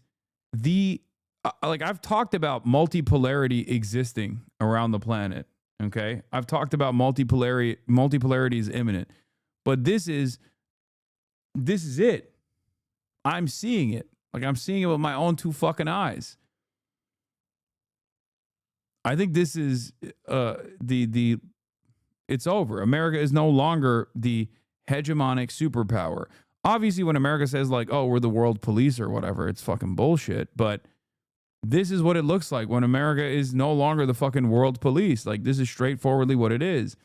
I've talked about multipolarity existing around the planet. Okay. I've talked about multipolarity is imminent, but this is it. I'm seeing it. Like I'm seeing it with my own two fucking eyes. I think this is it's over. America is no longer the hegemonic superpower. Obviously, when America says like, oh, we're the world police or whatever, it's fucking bullshit. But this is what it looks like when America is no longer the fucking world police. Like, this is straightforwardly what it is.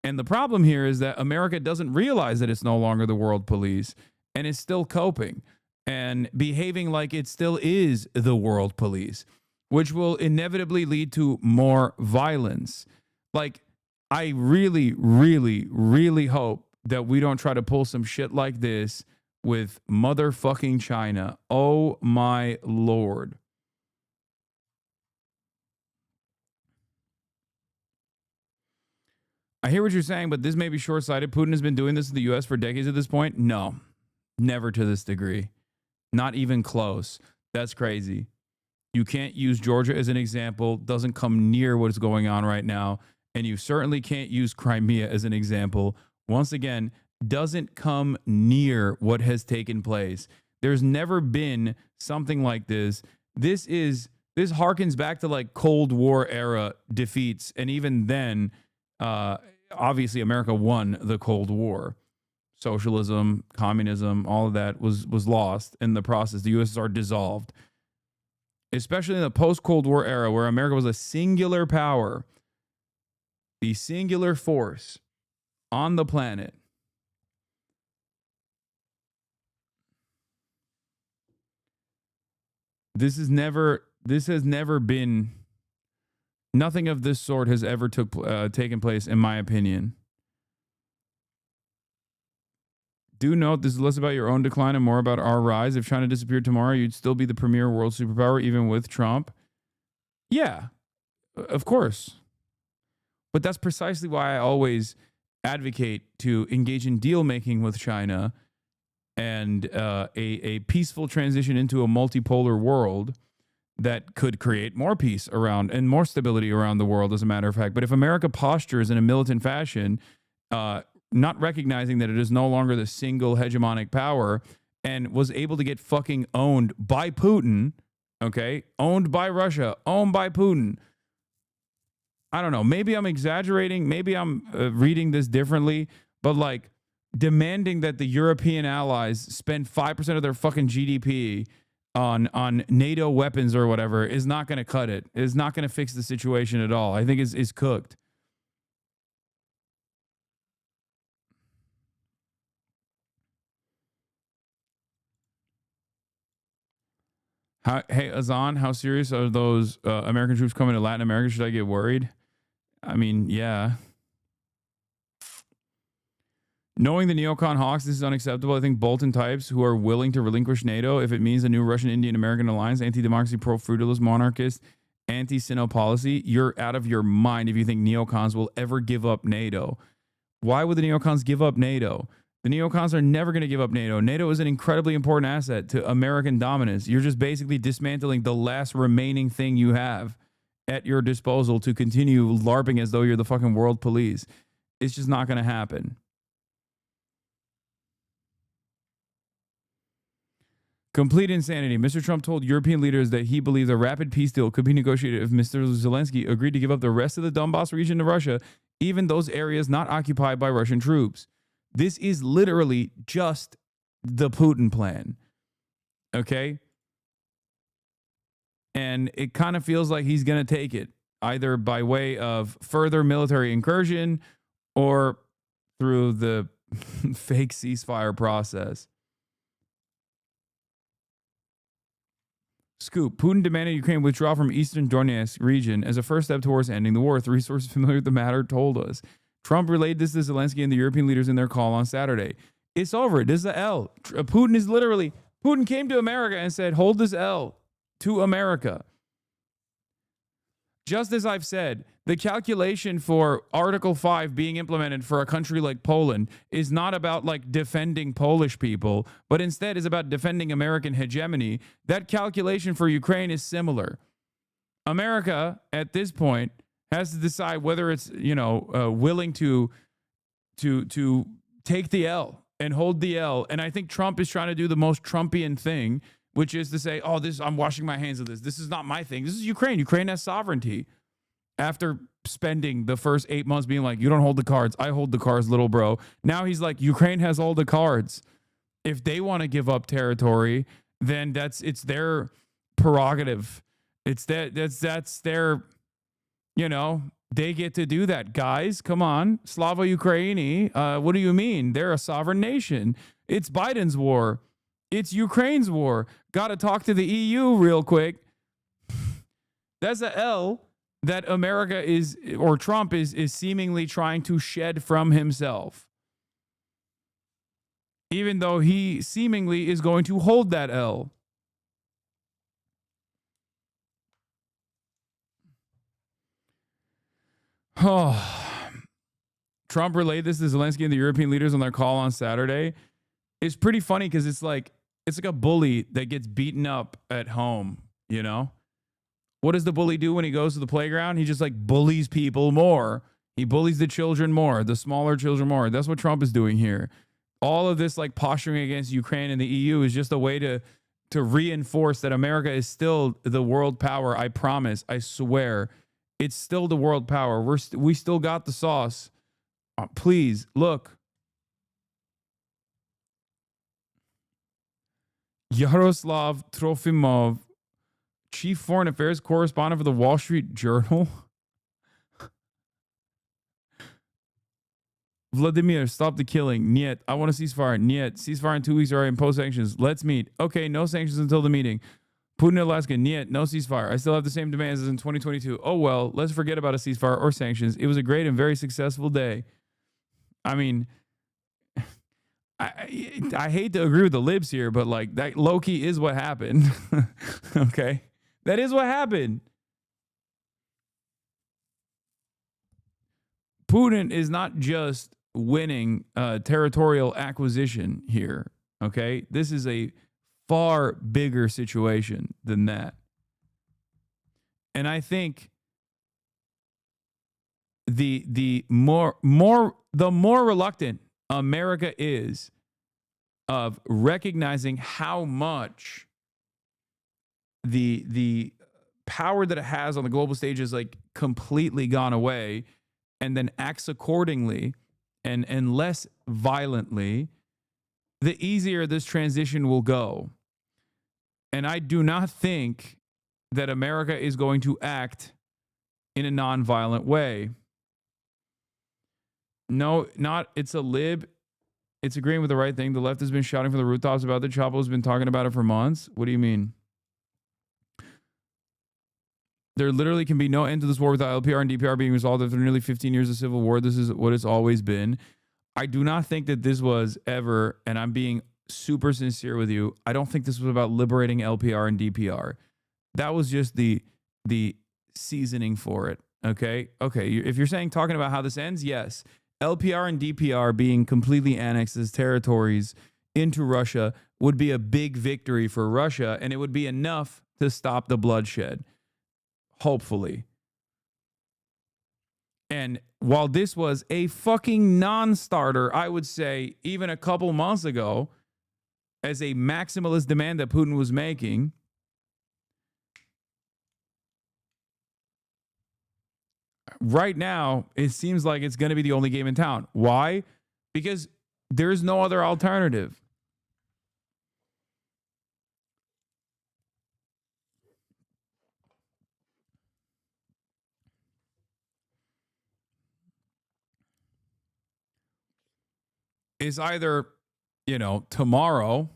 And the problem here is that America doesn't realize that it's no longer the world police and is still coping and behaving like it still is the world police, which will inevitably lead to more violence. Like, I really, really, really hope that we don't try to pull some shit like this with motherfucking China. Oh my Lord. I hear what you're saying, but this may be short-sighted. Putin has been doing this in the U.S. for decades at this point. No, never to this degree. Not even close. That's crazy. You can't use Georgia as an example. Doesn't come near what is going on right now. And you certainly can't use Crimea as an example. Once again, doesn't come near what has taken place. There's never been something like this. This is This harkens back to like Cold War era defeats. And even then, obviously America won the Cold War. Socialism, communism, all of that was lost in the process. The USSR dissolved. Especially in the post-Cold War era where America was a singular power, the singular force on the planet. This has never been, nothing of this sort has ever taken place, in my opinion. Do note, this is less about your own decline and more about our rise. If China disappeared tomorrow, you'd still be the premier world superpower, even with Trump. Yeah, of course. But that's precisely why I always advocate to engage in deal making with China and a peaceful transition into a multipolar world that could create more peace around and more stability around the world, as a matter of fact. But if America postures in a militant fashion, not recognizing that it is no longer the single hegemonic power and was able to get fucking owned by Putin, okay? Owned by Russia, owned by Putin. I don't know. Maybe I'm exaggerating. Maybe I'm reading this differently, but like demanding that the European allies spend 5% of their fucking GDP on NATO weapons or whatever is not going to cut it. It's not going to fix the situation at all. I think it's cooked. Hey, Hasan, how serious are those American troops coming to Latin America? Should I get worried? I mean, yeah. Knowing the neocon hawks, this is unacceptable. I think Bolton types who are willing to relinquish NATO if it means a new Russian-Indian-American alliance, anti-democracy, pro-feudalist, monarchist, anti-Sino policy, you're out of your mind if you think neocons will ever give up NATO. Why would the neocons give up NATO? The neocons are never going to give up NATO. NATO is an incredibly important asset to American dominance. You're just basically dismantling the last remaining thing you have at your disposal to continue LARPing as though you're the fucking world police. It's just not going to happen. Complete insanity. Mr. Trump told European leaders that he believed a rapid peace deal could be negotiated if Mr. Zelensky agreed to give up the rest of the Donbass region to Russia, even those areas not occupied by Russian troops. This is literally just the Putin plan. Okay? And it kind of feels like he's going to take it, either by way of further military incursion or through the fake ceasefire process. Scoop. Putin demanded Ukraine withdraw from eastern Donetsk region as a first step towards ending the war. 3 sources familiar with the matter told us. Trump relayed this to Zelensky and the European leaders in their call on Saturday. It's over. This is the L. Putin came to America and said, hold this L to America. Just as I've said, the calculation for Article 5 being implemented for a country like Poland is not about like defending Polish people, but instead is about defending American hegemony. That calculation for Ukraine is similar. America, at this point, has to decide whether it's, willing to take the L and hold the L. And I think Trump is trying to do the most Trumpian thing, which is to say, I'm washing my hands of this. This is not my thing. This is Ukraine. Ukraine has sovereignty. After spending the first 8 months being like, you don't hold the cards, I hold the cards, little bro. Now he's like, Ukraine has all the cards. If they want to give up territory, then it's their prerogative. That's their, they get to do that. Guys, come on. Slava Ukraini. What do you mean? They're a sovereign nation. It's Biden's war. It's Ukraine's war. Got to talk to the EU real quick. That's a L that America or Trump is seemingly trying to shed from himself. Even though he seemingly is going to hold that L. Trump relayed this to Zelensky and the European leaders on their call on Saturday. It's pretty funny because it's like a bully that gets beaten up at home, What does the bully do when he goes to the playground? He just like bullies people more. He bullies the children more, the smaller children more. That's what Trump is doing here. All of this like posturing against Ukraine and the EU is just a way to to reinforce that America is still the world power. I promise. I swear. It's still the world power. We still got the sauce. Please, look. Yaroslav Trofimov, chief foreign affairs correspondent for the Wall Street Journal. Vladimir, stop the killing. Niet. I want a ceasefire. Niet. Ceasefire in 2 weeks or I impose sanctions. Let's meet. Okay, no sanctions until the meeting. Putin, Alaska. Niet. No ceasefire. I still have the same demands as in 2022. Oh, well, let's forget about a ceasefire or sanctions. It was a great and very successful day. I mean, I hate to agree with the libs here, but like that low-key is what happened. Okay? That is what happened. Putin is not just winning territorial acquisition here, okay? This is a far bigger situation than that. And I think the more reluctant America is of recognizing how much the power that it has on the global stage is like completely gone away, and then acts accordingly and less violently, the easier this transition will go. And I do not think that America is going to act in a nonviolent way. No, not it's a lib. It's agreeing with the right thing. The left has been shouting from the rooftops about it. Chapo's been talking about it for months. What do you mean? There literally can be no end to this war without LPR and DPR being resolved after nearly 15 years of civil war. This is what it's always been. I do not think that this was ever, and I'm being super sincere with you, I don't think this was about liberating LPR and DPR. That was just the seasoning for it, okay? Okay, if you're saying talking about how this ends, yes. LPR and DPR being completely annexed as territories into Russia would be a big victory for Russia, and it would be enough to stop the bloodshed. Hopefully. And while this was a fucking non-starter, I would say even a couple months ago, as a maximalist demand that Putin was making, right now, it seems like it's going to be the only game in town. Why? Because there's no other alternative. Is either, tomorrow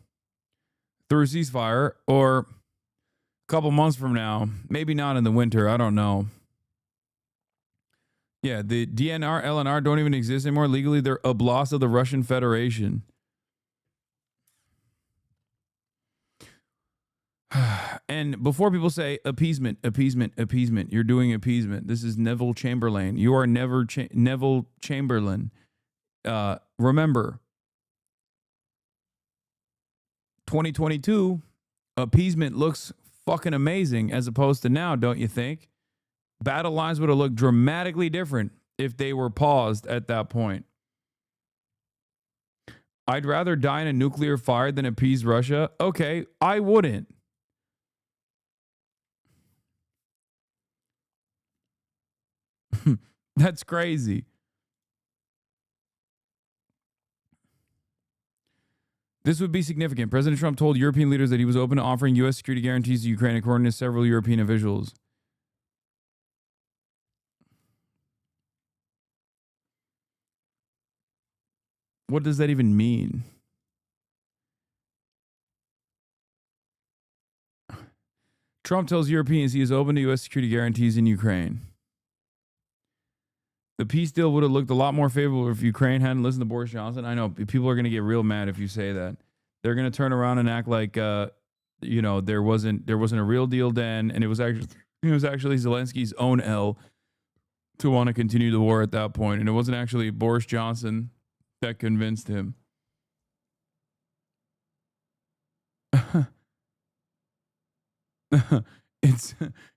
through ceasefire or a couple months from now, maybe not in the winter. I don't know. Yeah, the DNR, LNR don't even exist anymore. Legally, they're oblast of the Russian Federation. And before people say appeasement, you're doing appeasement. This is Neville Chamberlain. You are never Neville Chamberlain. Remember, 2022, appeasement looks fucking amazing as opposed to now, don't you think? Battle lines would have looked dramatically different if they were paused at that point. I'd rather die in a nuclear fire than appease Russia. Okay, I wouldn't. That's crazy. This would be significant. President Trump told European leaders that he was open to offering U.S. security guarantees to Ukraine, according to several European officials. What does that even mean? Trump tells Europeans he is open to U.S. security guarantees in Ukraine. The peace deal would have looked a lot more favorable if Ukraine hadn't listened to Boris Johnson. I know people are going to get real mad if you say that. They're going to turn around and act like, there wasn't a real deal then, and it was actually Zelensky's own L to want to continue the war at that point, and it wasn't actually Boris Johnson that convinced him. It's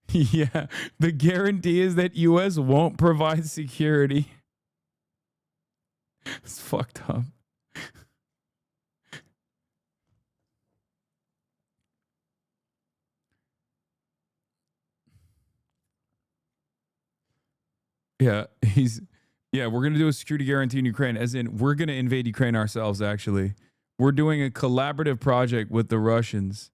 yeah, the guarantee is that US won't provide security. It's fucked up. Yeah, we're going to do a security guarantee in Ukraine, as in we're going to invade Ukraine ourselves, actually. We're doing a collaborative project with the Russians.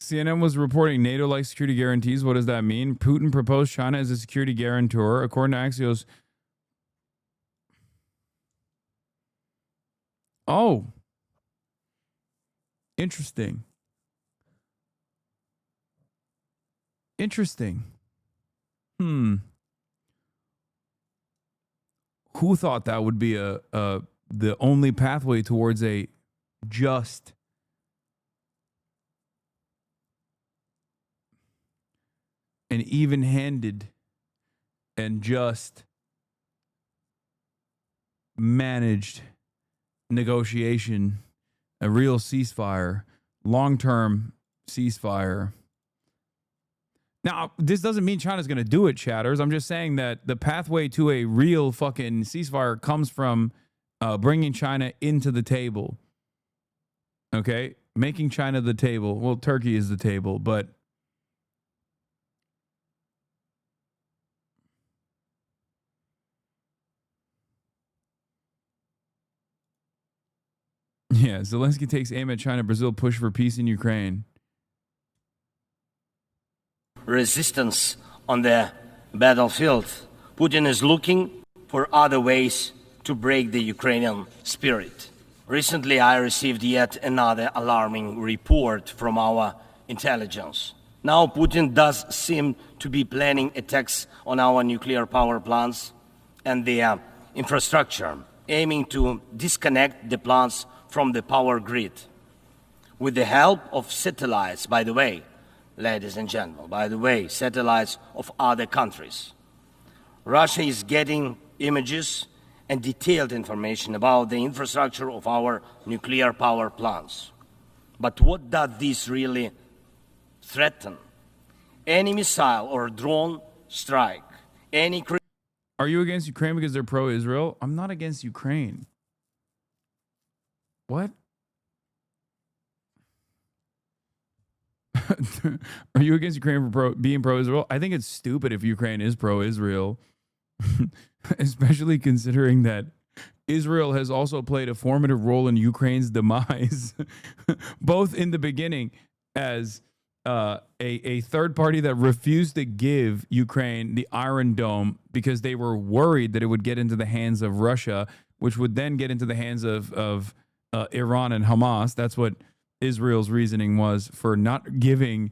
CNN was reporting NATO-like security guarantees. What does that mean? Putin proposed China as a security guarantor. According to Axios. Oh. Interesting. Interesting. Who thought that would be the only pathway towards a just and even-handed and just managed negotiation, a real ceasefire, long-term ceasefire. Now, this doesn't mean China's going to do it, chatters. I'm just saying that the pathway to a real fucking ceasefire comes from bringing China into the table. Okay? Making China the table. Well, Turkey is the table, but yeah, Zelensky takes aim at China. Brazil push for peace in Ukraine. Resistance on the battlefield. Putin is looking for other ways to break the Ukrainian spirit. Recently, I received yet another alarming report from our intelligence. Now, Putin does seem to be planning attacks on our nuclear power plants and their infrastructure, aiming to disconnect the plants from the power grid. With the help of satellites, by the way, ladies and gentlemen, by the way, satellites of other countries. Russia is getting images and detailed information about the infrastructure of our nuclear power plants. But what does this really threaten? Any missile or drone strike, any... Are you against Ukraine because they're pro-Israel? I'm not against Ukraine. What? Are you against Ukraine for being pro-Israel? I think it's stupid if Ukraine is pro-Israel, especially considering that Israel has also played a formative role in Ukraine's demise, both in the beginning as a third party that refused to give Ukraine the Iron Dome because they were worried that it would get into the hands of Russia, which would then get into the hands of Iran and Hamas. That's what Israel's reasoning was for not giving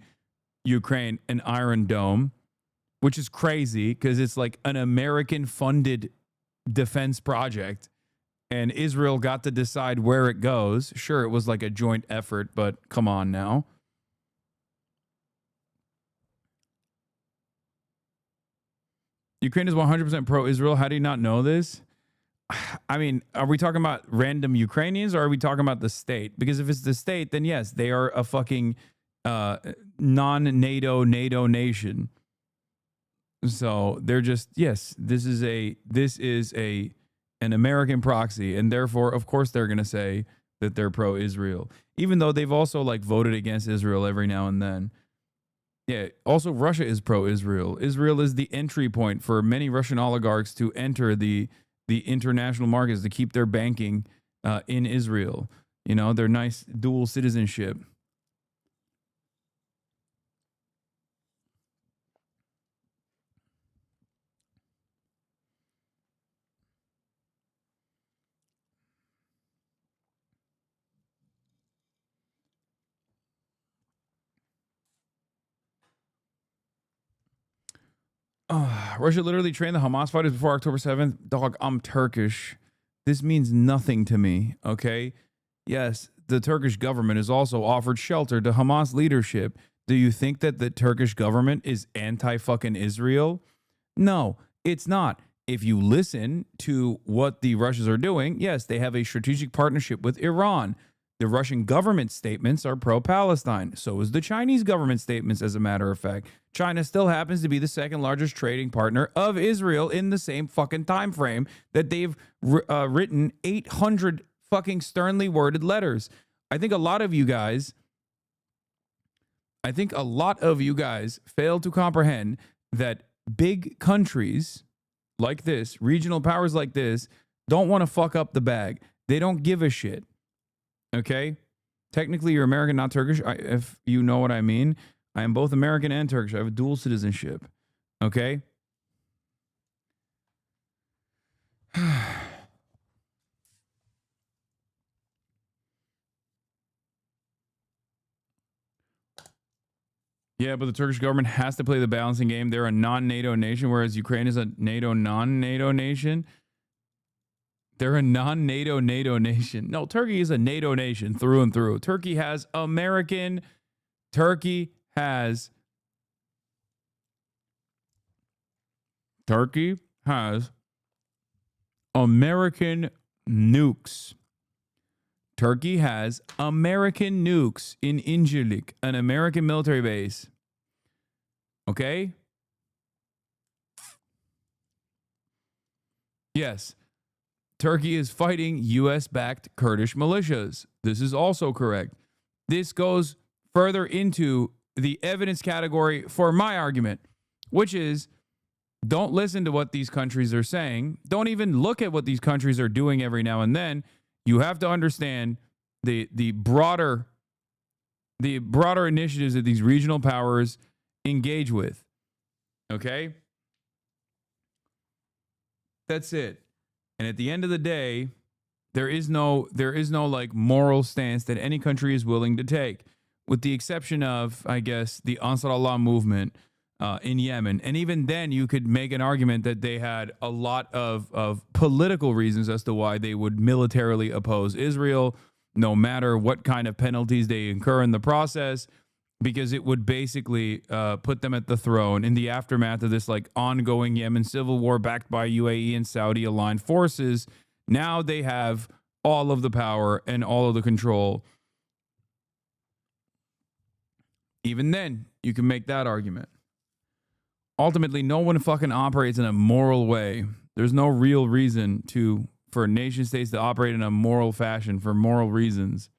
Ukraine an Iron Dome, which is crazy because it's like an American-funded defense project, and Israel got to decide where it goes. Sure, it was like a joint effort, but come on now. Ukraine is 100% pro-Israel. How do you not know this? I mean, are we talking about random Ukrainians or are we talking about the state? Because if it's the state, then yes, they are a fucking non-NATO nation. So they're just, yes, this is an American proxy, and therefore, of course, they're going to say that they're pro-Israel, even though they've also like voted against Israel every now and then. Yeah. Also, Russia is pro-Israel. Israel is the entry point for many Russian oligarchs to enter the international markets, to keep their banking in Israel. You know, their nice dual citizenship. Russia literally trained the Hamas fighters before October 7th. Dog, I'm Turkish. This means nothing to me, okay? Yes, the Turkish government has also offered shelter to Hamas leadership. Do you think that the Turkish government is anti-fucking Israel? No, it's not. if you listen to what the Russians are doing, yes, they have a strategic partnership with Iran. The Russian government statements are pro-Palestine. So is the Chinese government statements, as a matter of fact. China still happens to be the second largest trading partner of Israel in the same fucking time frame that they've written 800 fucking sternly worded letters. I think a lot of you guys fail to comprehend that big countries like this, regional powers like this, don't want to fuck up the bag. They don't give a shit. Okay? Technically, you're American, not Turkish. If you know what I mean. I am both American and Turkish. I have a dual citizenship. Okay? Yeah, but the Turkish government has to play the balancing game. They're a non-NATO nation, whereas Ukraine is a NATO, non-NATO nation. They're a non-NATO nation. No, Turkey is a NATO nation through and through. Turkey has American nukes. Turkey has American nukes in Incirlik, an American military base. Okay? Yes. Turkey is fighting U.S.-backed Kurdish militias. This is also correct. This goes further into the evidence category for my argument, which is don't listen to what these countries are saying. Don't even look at what these countries are doing every now and then. You have to understand the broader initiatives that these regional powers engage with. Okay? That's it. And at the end of the day, there is no like moral stance that any country is willing to take, with the exception of, I guess, the Ansar Allah movement in Yemen. And even then, you could make an argument that they had a lot of political reasons as to why they would militarily oppose Israel, no matter what kind of penalties they incur in the process, because it would basically put them at the throne in the aftermath of this like ongoing Yemen civil war backed by UAE and Saudi aligned forces. Now they have all of the power and all of the control. Even then, you can make that argument. Ultimately, no one fucking operates in a moral way. There's no real reason for nation states to operate in a moral fashion for moral reasons.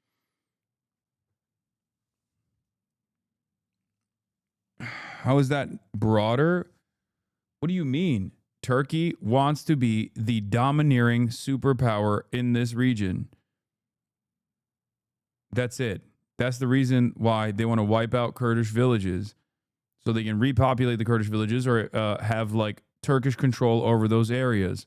How is that broader? What do you mean? Turkey wants to be the domineering superpower in this region. That's it. That's the reason why they want to wipe out Kurdish villages, so they can repopulate the Kurdish villages or have like Turkish control over those areas.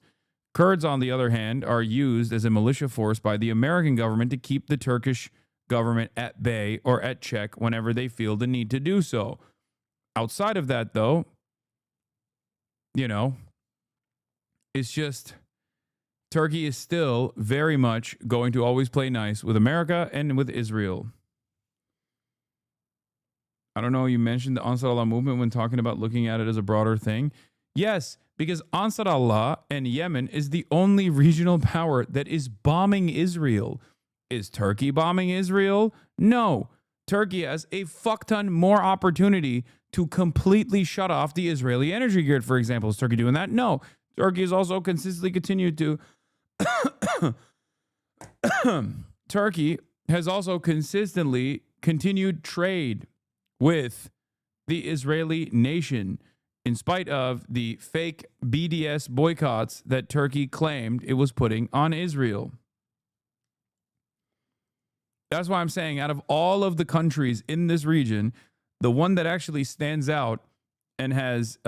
Kurds, on the other hand, are used as a militia force by the American government to keep the Turkish government at bay or at check whenever they feel the need to do so. Outside of that, though, it's just Turkey is still very much going to always play nice with America and with Israel. I don't know, you mentioned the Ansar Allah movement when talking about looking at it as a broader thing. Yes, because Ansar Allah and Yemen is the only regional power that is bombing Israel. Is Turkey bombing Israel? No. Turkey has a fuck ton more opportunity to completely shut off the Israeli energy grid, for example. Is Turkey doing that? No. Turkey has also consistently continued to... Turkey has also consistently continued trade with the Israeli nation, in spite of the fake BDS boycotts that Turkey claimed it was putting on Israel. That's why I'm saying, out of all of the countries in this region, the one that actually stands out and has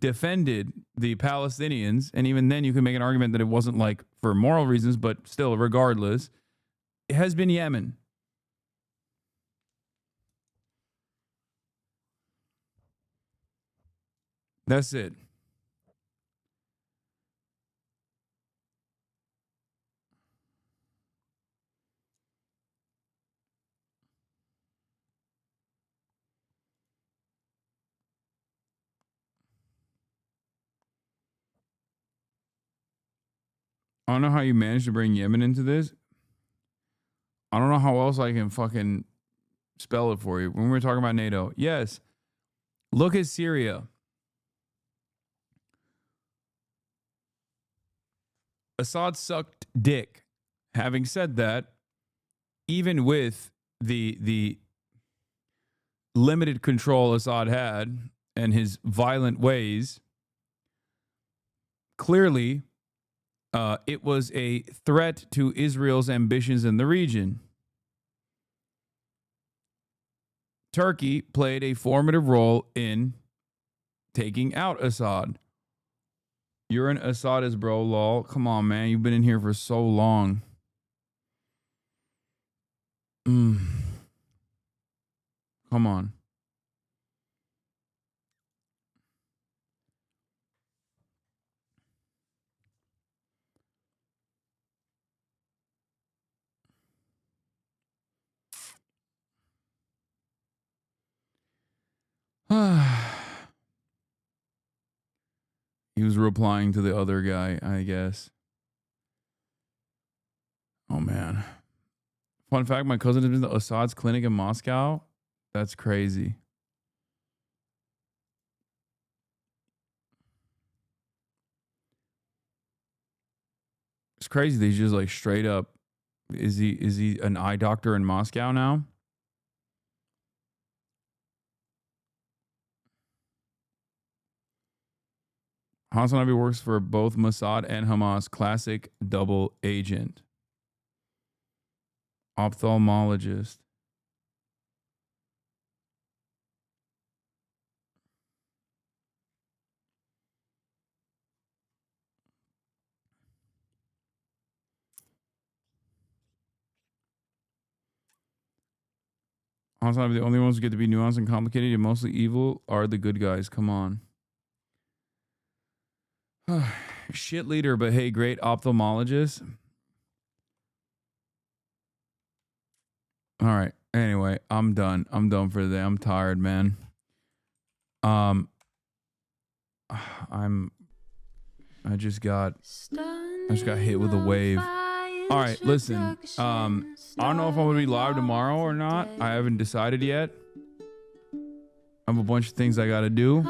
defended the Palestinians, and even then you can make an argument that it wasn't like for moral reasons, but still, regardless, it has been Yemen. That's it. I don't know how you managed to bring Yemen into this. I don't know how else I can fucking spell it for you. When we were talking about NATO, yes. Look at Syria. Assad sucked dick. Having said that, even with the limited control Assad had and his violent ways, clearly it was a threat to Israel's ambitions in the region. Turkey played a formative role in taking out Assad. You're an Assadist, bro, lol. Come on, man. You've been in here for so long. Come on. He was replying to the other guy, I guess. Oh, man. Fun fact, my cousin has been to Assad's clinic in Moscow. That's crazy. It's crazy that he's just like straight up. Is he an eye doctor in Moscow now? Hasanabi works for both Mossad and Hamas. Classic double agent. Ophthalmologist. Hasanabi, the only ones who get to be nuanced and complicated and mostly evil are the good guys. Come on. Shit leader, but hey, great ophthalmologist. All right. Anyway, I'm done. I'm done for the day. I'm tired, man. I just got hit with a wave. All right, listen. I don't know if I'm gonna be live tomorrow or not. I haven't decided yet. I have a bunch of things I gotta do.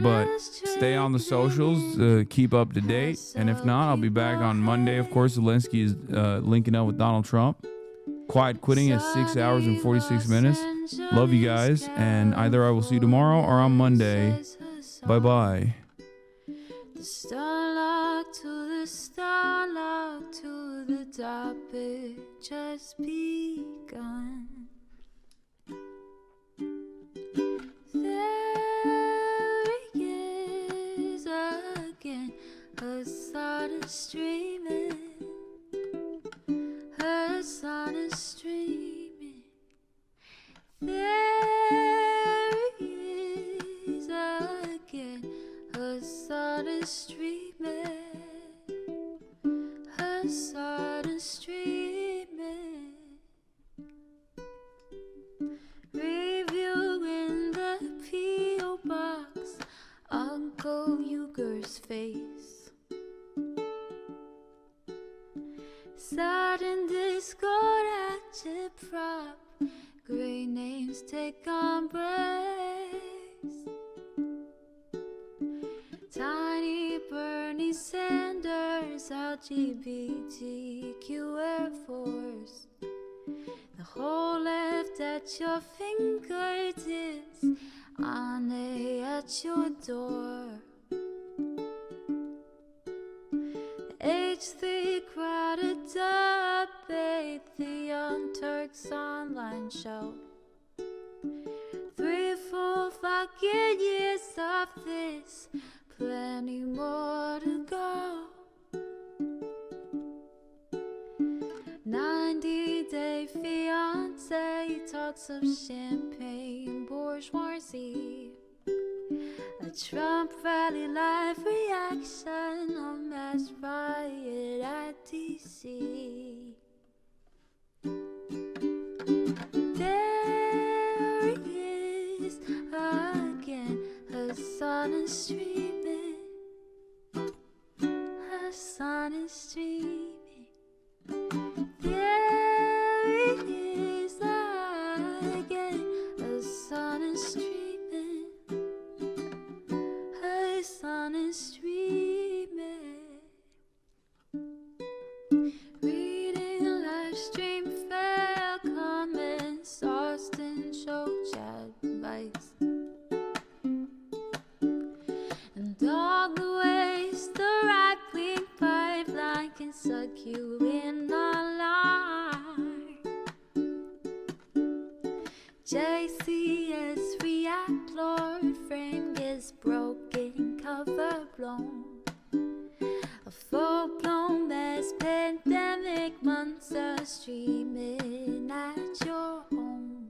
But stay on the socials, keep up to date. And if not, I'll be back on Monday. Of course, Zelensky is linking up with Donald Trump. Quiet quitting at 6 hours and 46 minutes. Love you guys. And either I will see you tomorrow or on Monday. Bye-bye. The starlock to the starlock to the topic just begun. There he is again, Hasan is streaming, Hasan is streaming. There he is again, Hasan is streaming, Hasan is streaming. Reviewing the P.O. box, Uncle Uyghur's face. Sudden discord at your prop, great names take embrace. Tiny Bernie Sanders, LGBTQ Air Force. The whole left at your fingertips, Ane at your door. H3 crowded debate, the Young Turks online show. 3 full fucking years of this, plenty more to go. 90-day fiance, talks of champagne bourgeoisie. A Trump rally live reaction, a mass riot at DC. There he is again, Hasan is streaming, Hasan is along the waist, the right-wing pipeline can suck you in online. JCS react, Lord, frame gets broken, cover blown. A full-blown mass pandemic, monster streaming at your home.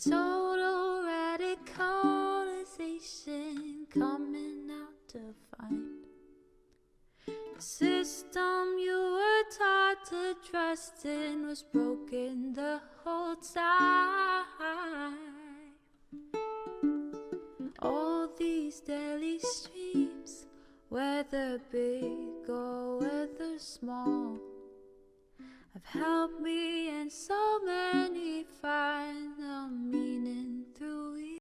Total radicalization coming out to find the system you were taught to trust in was broken the whole time. All these daily streams, whether big or whether small, have helped me and so many find the meaning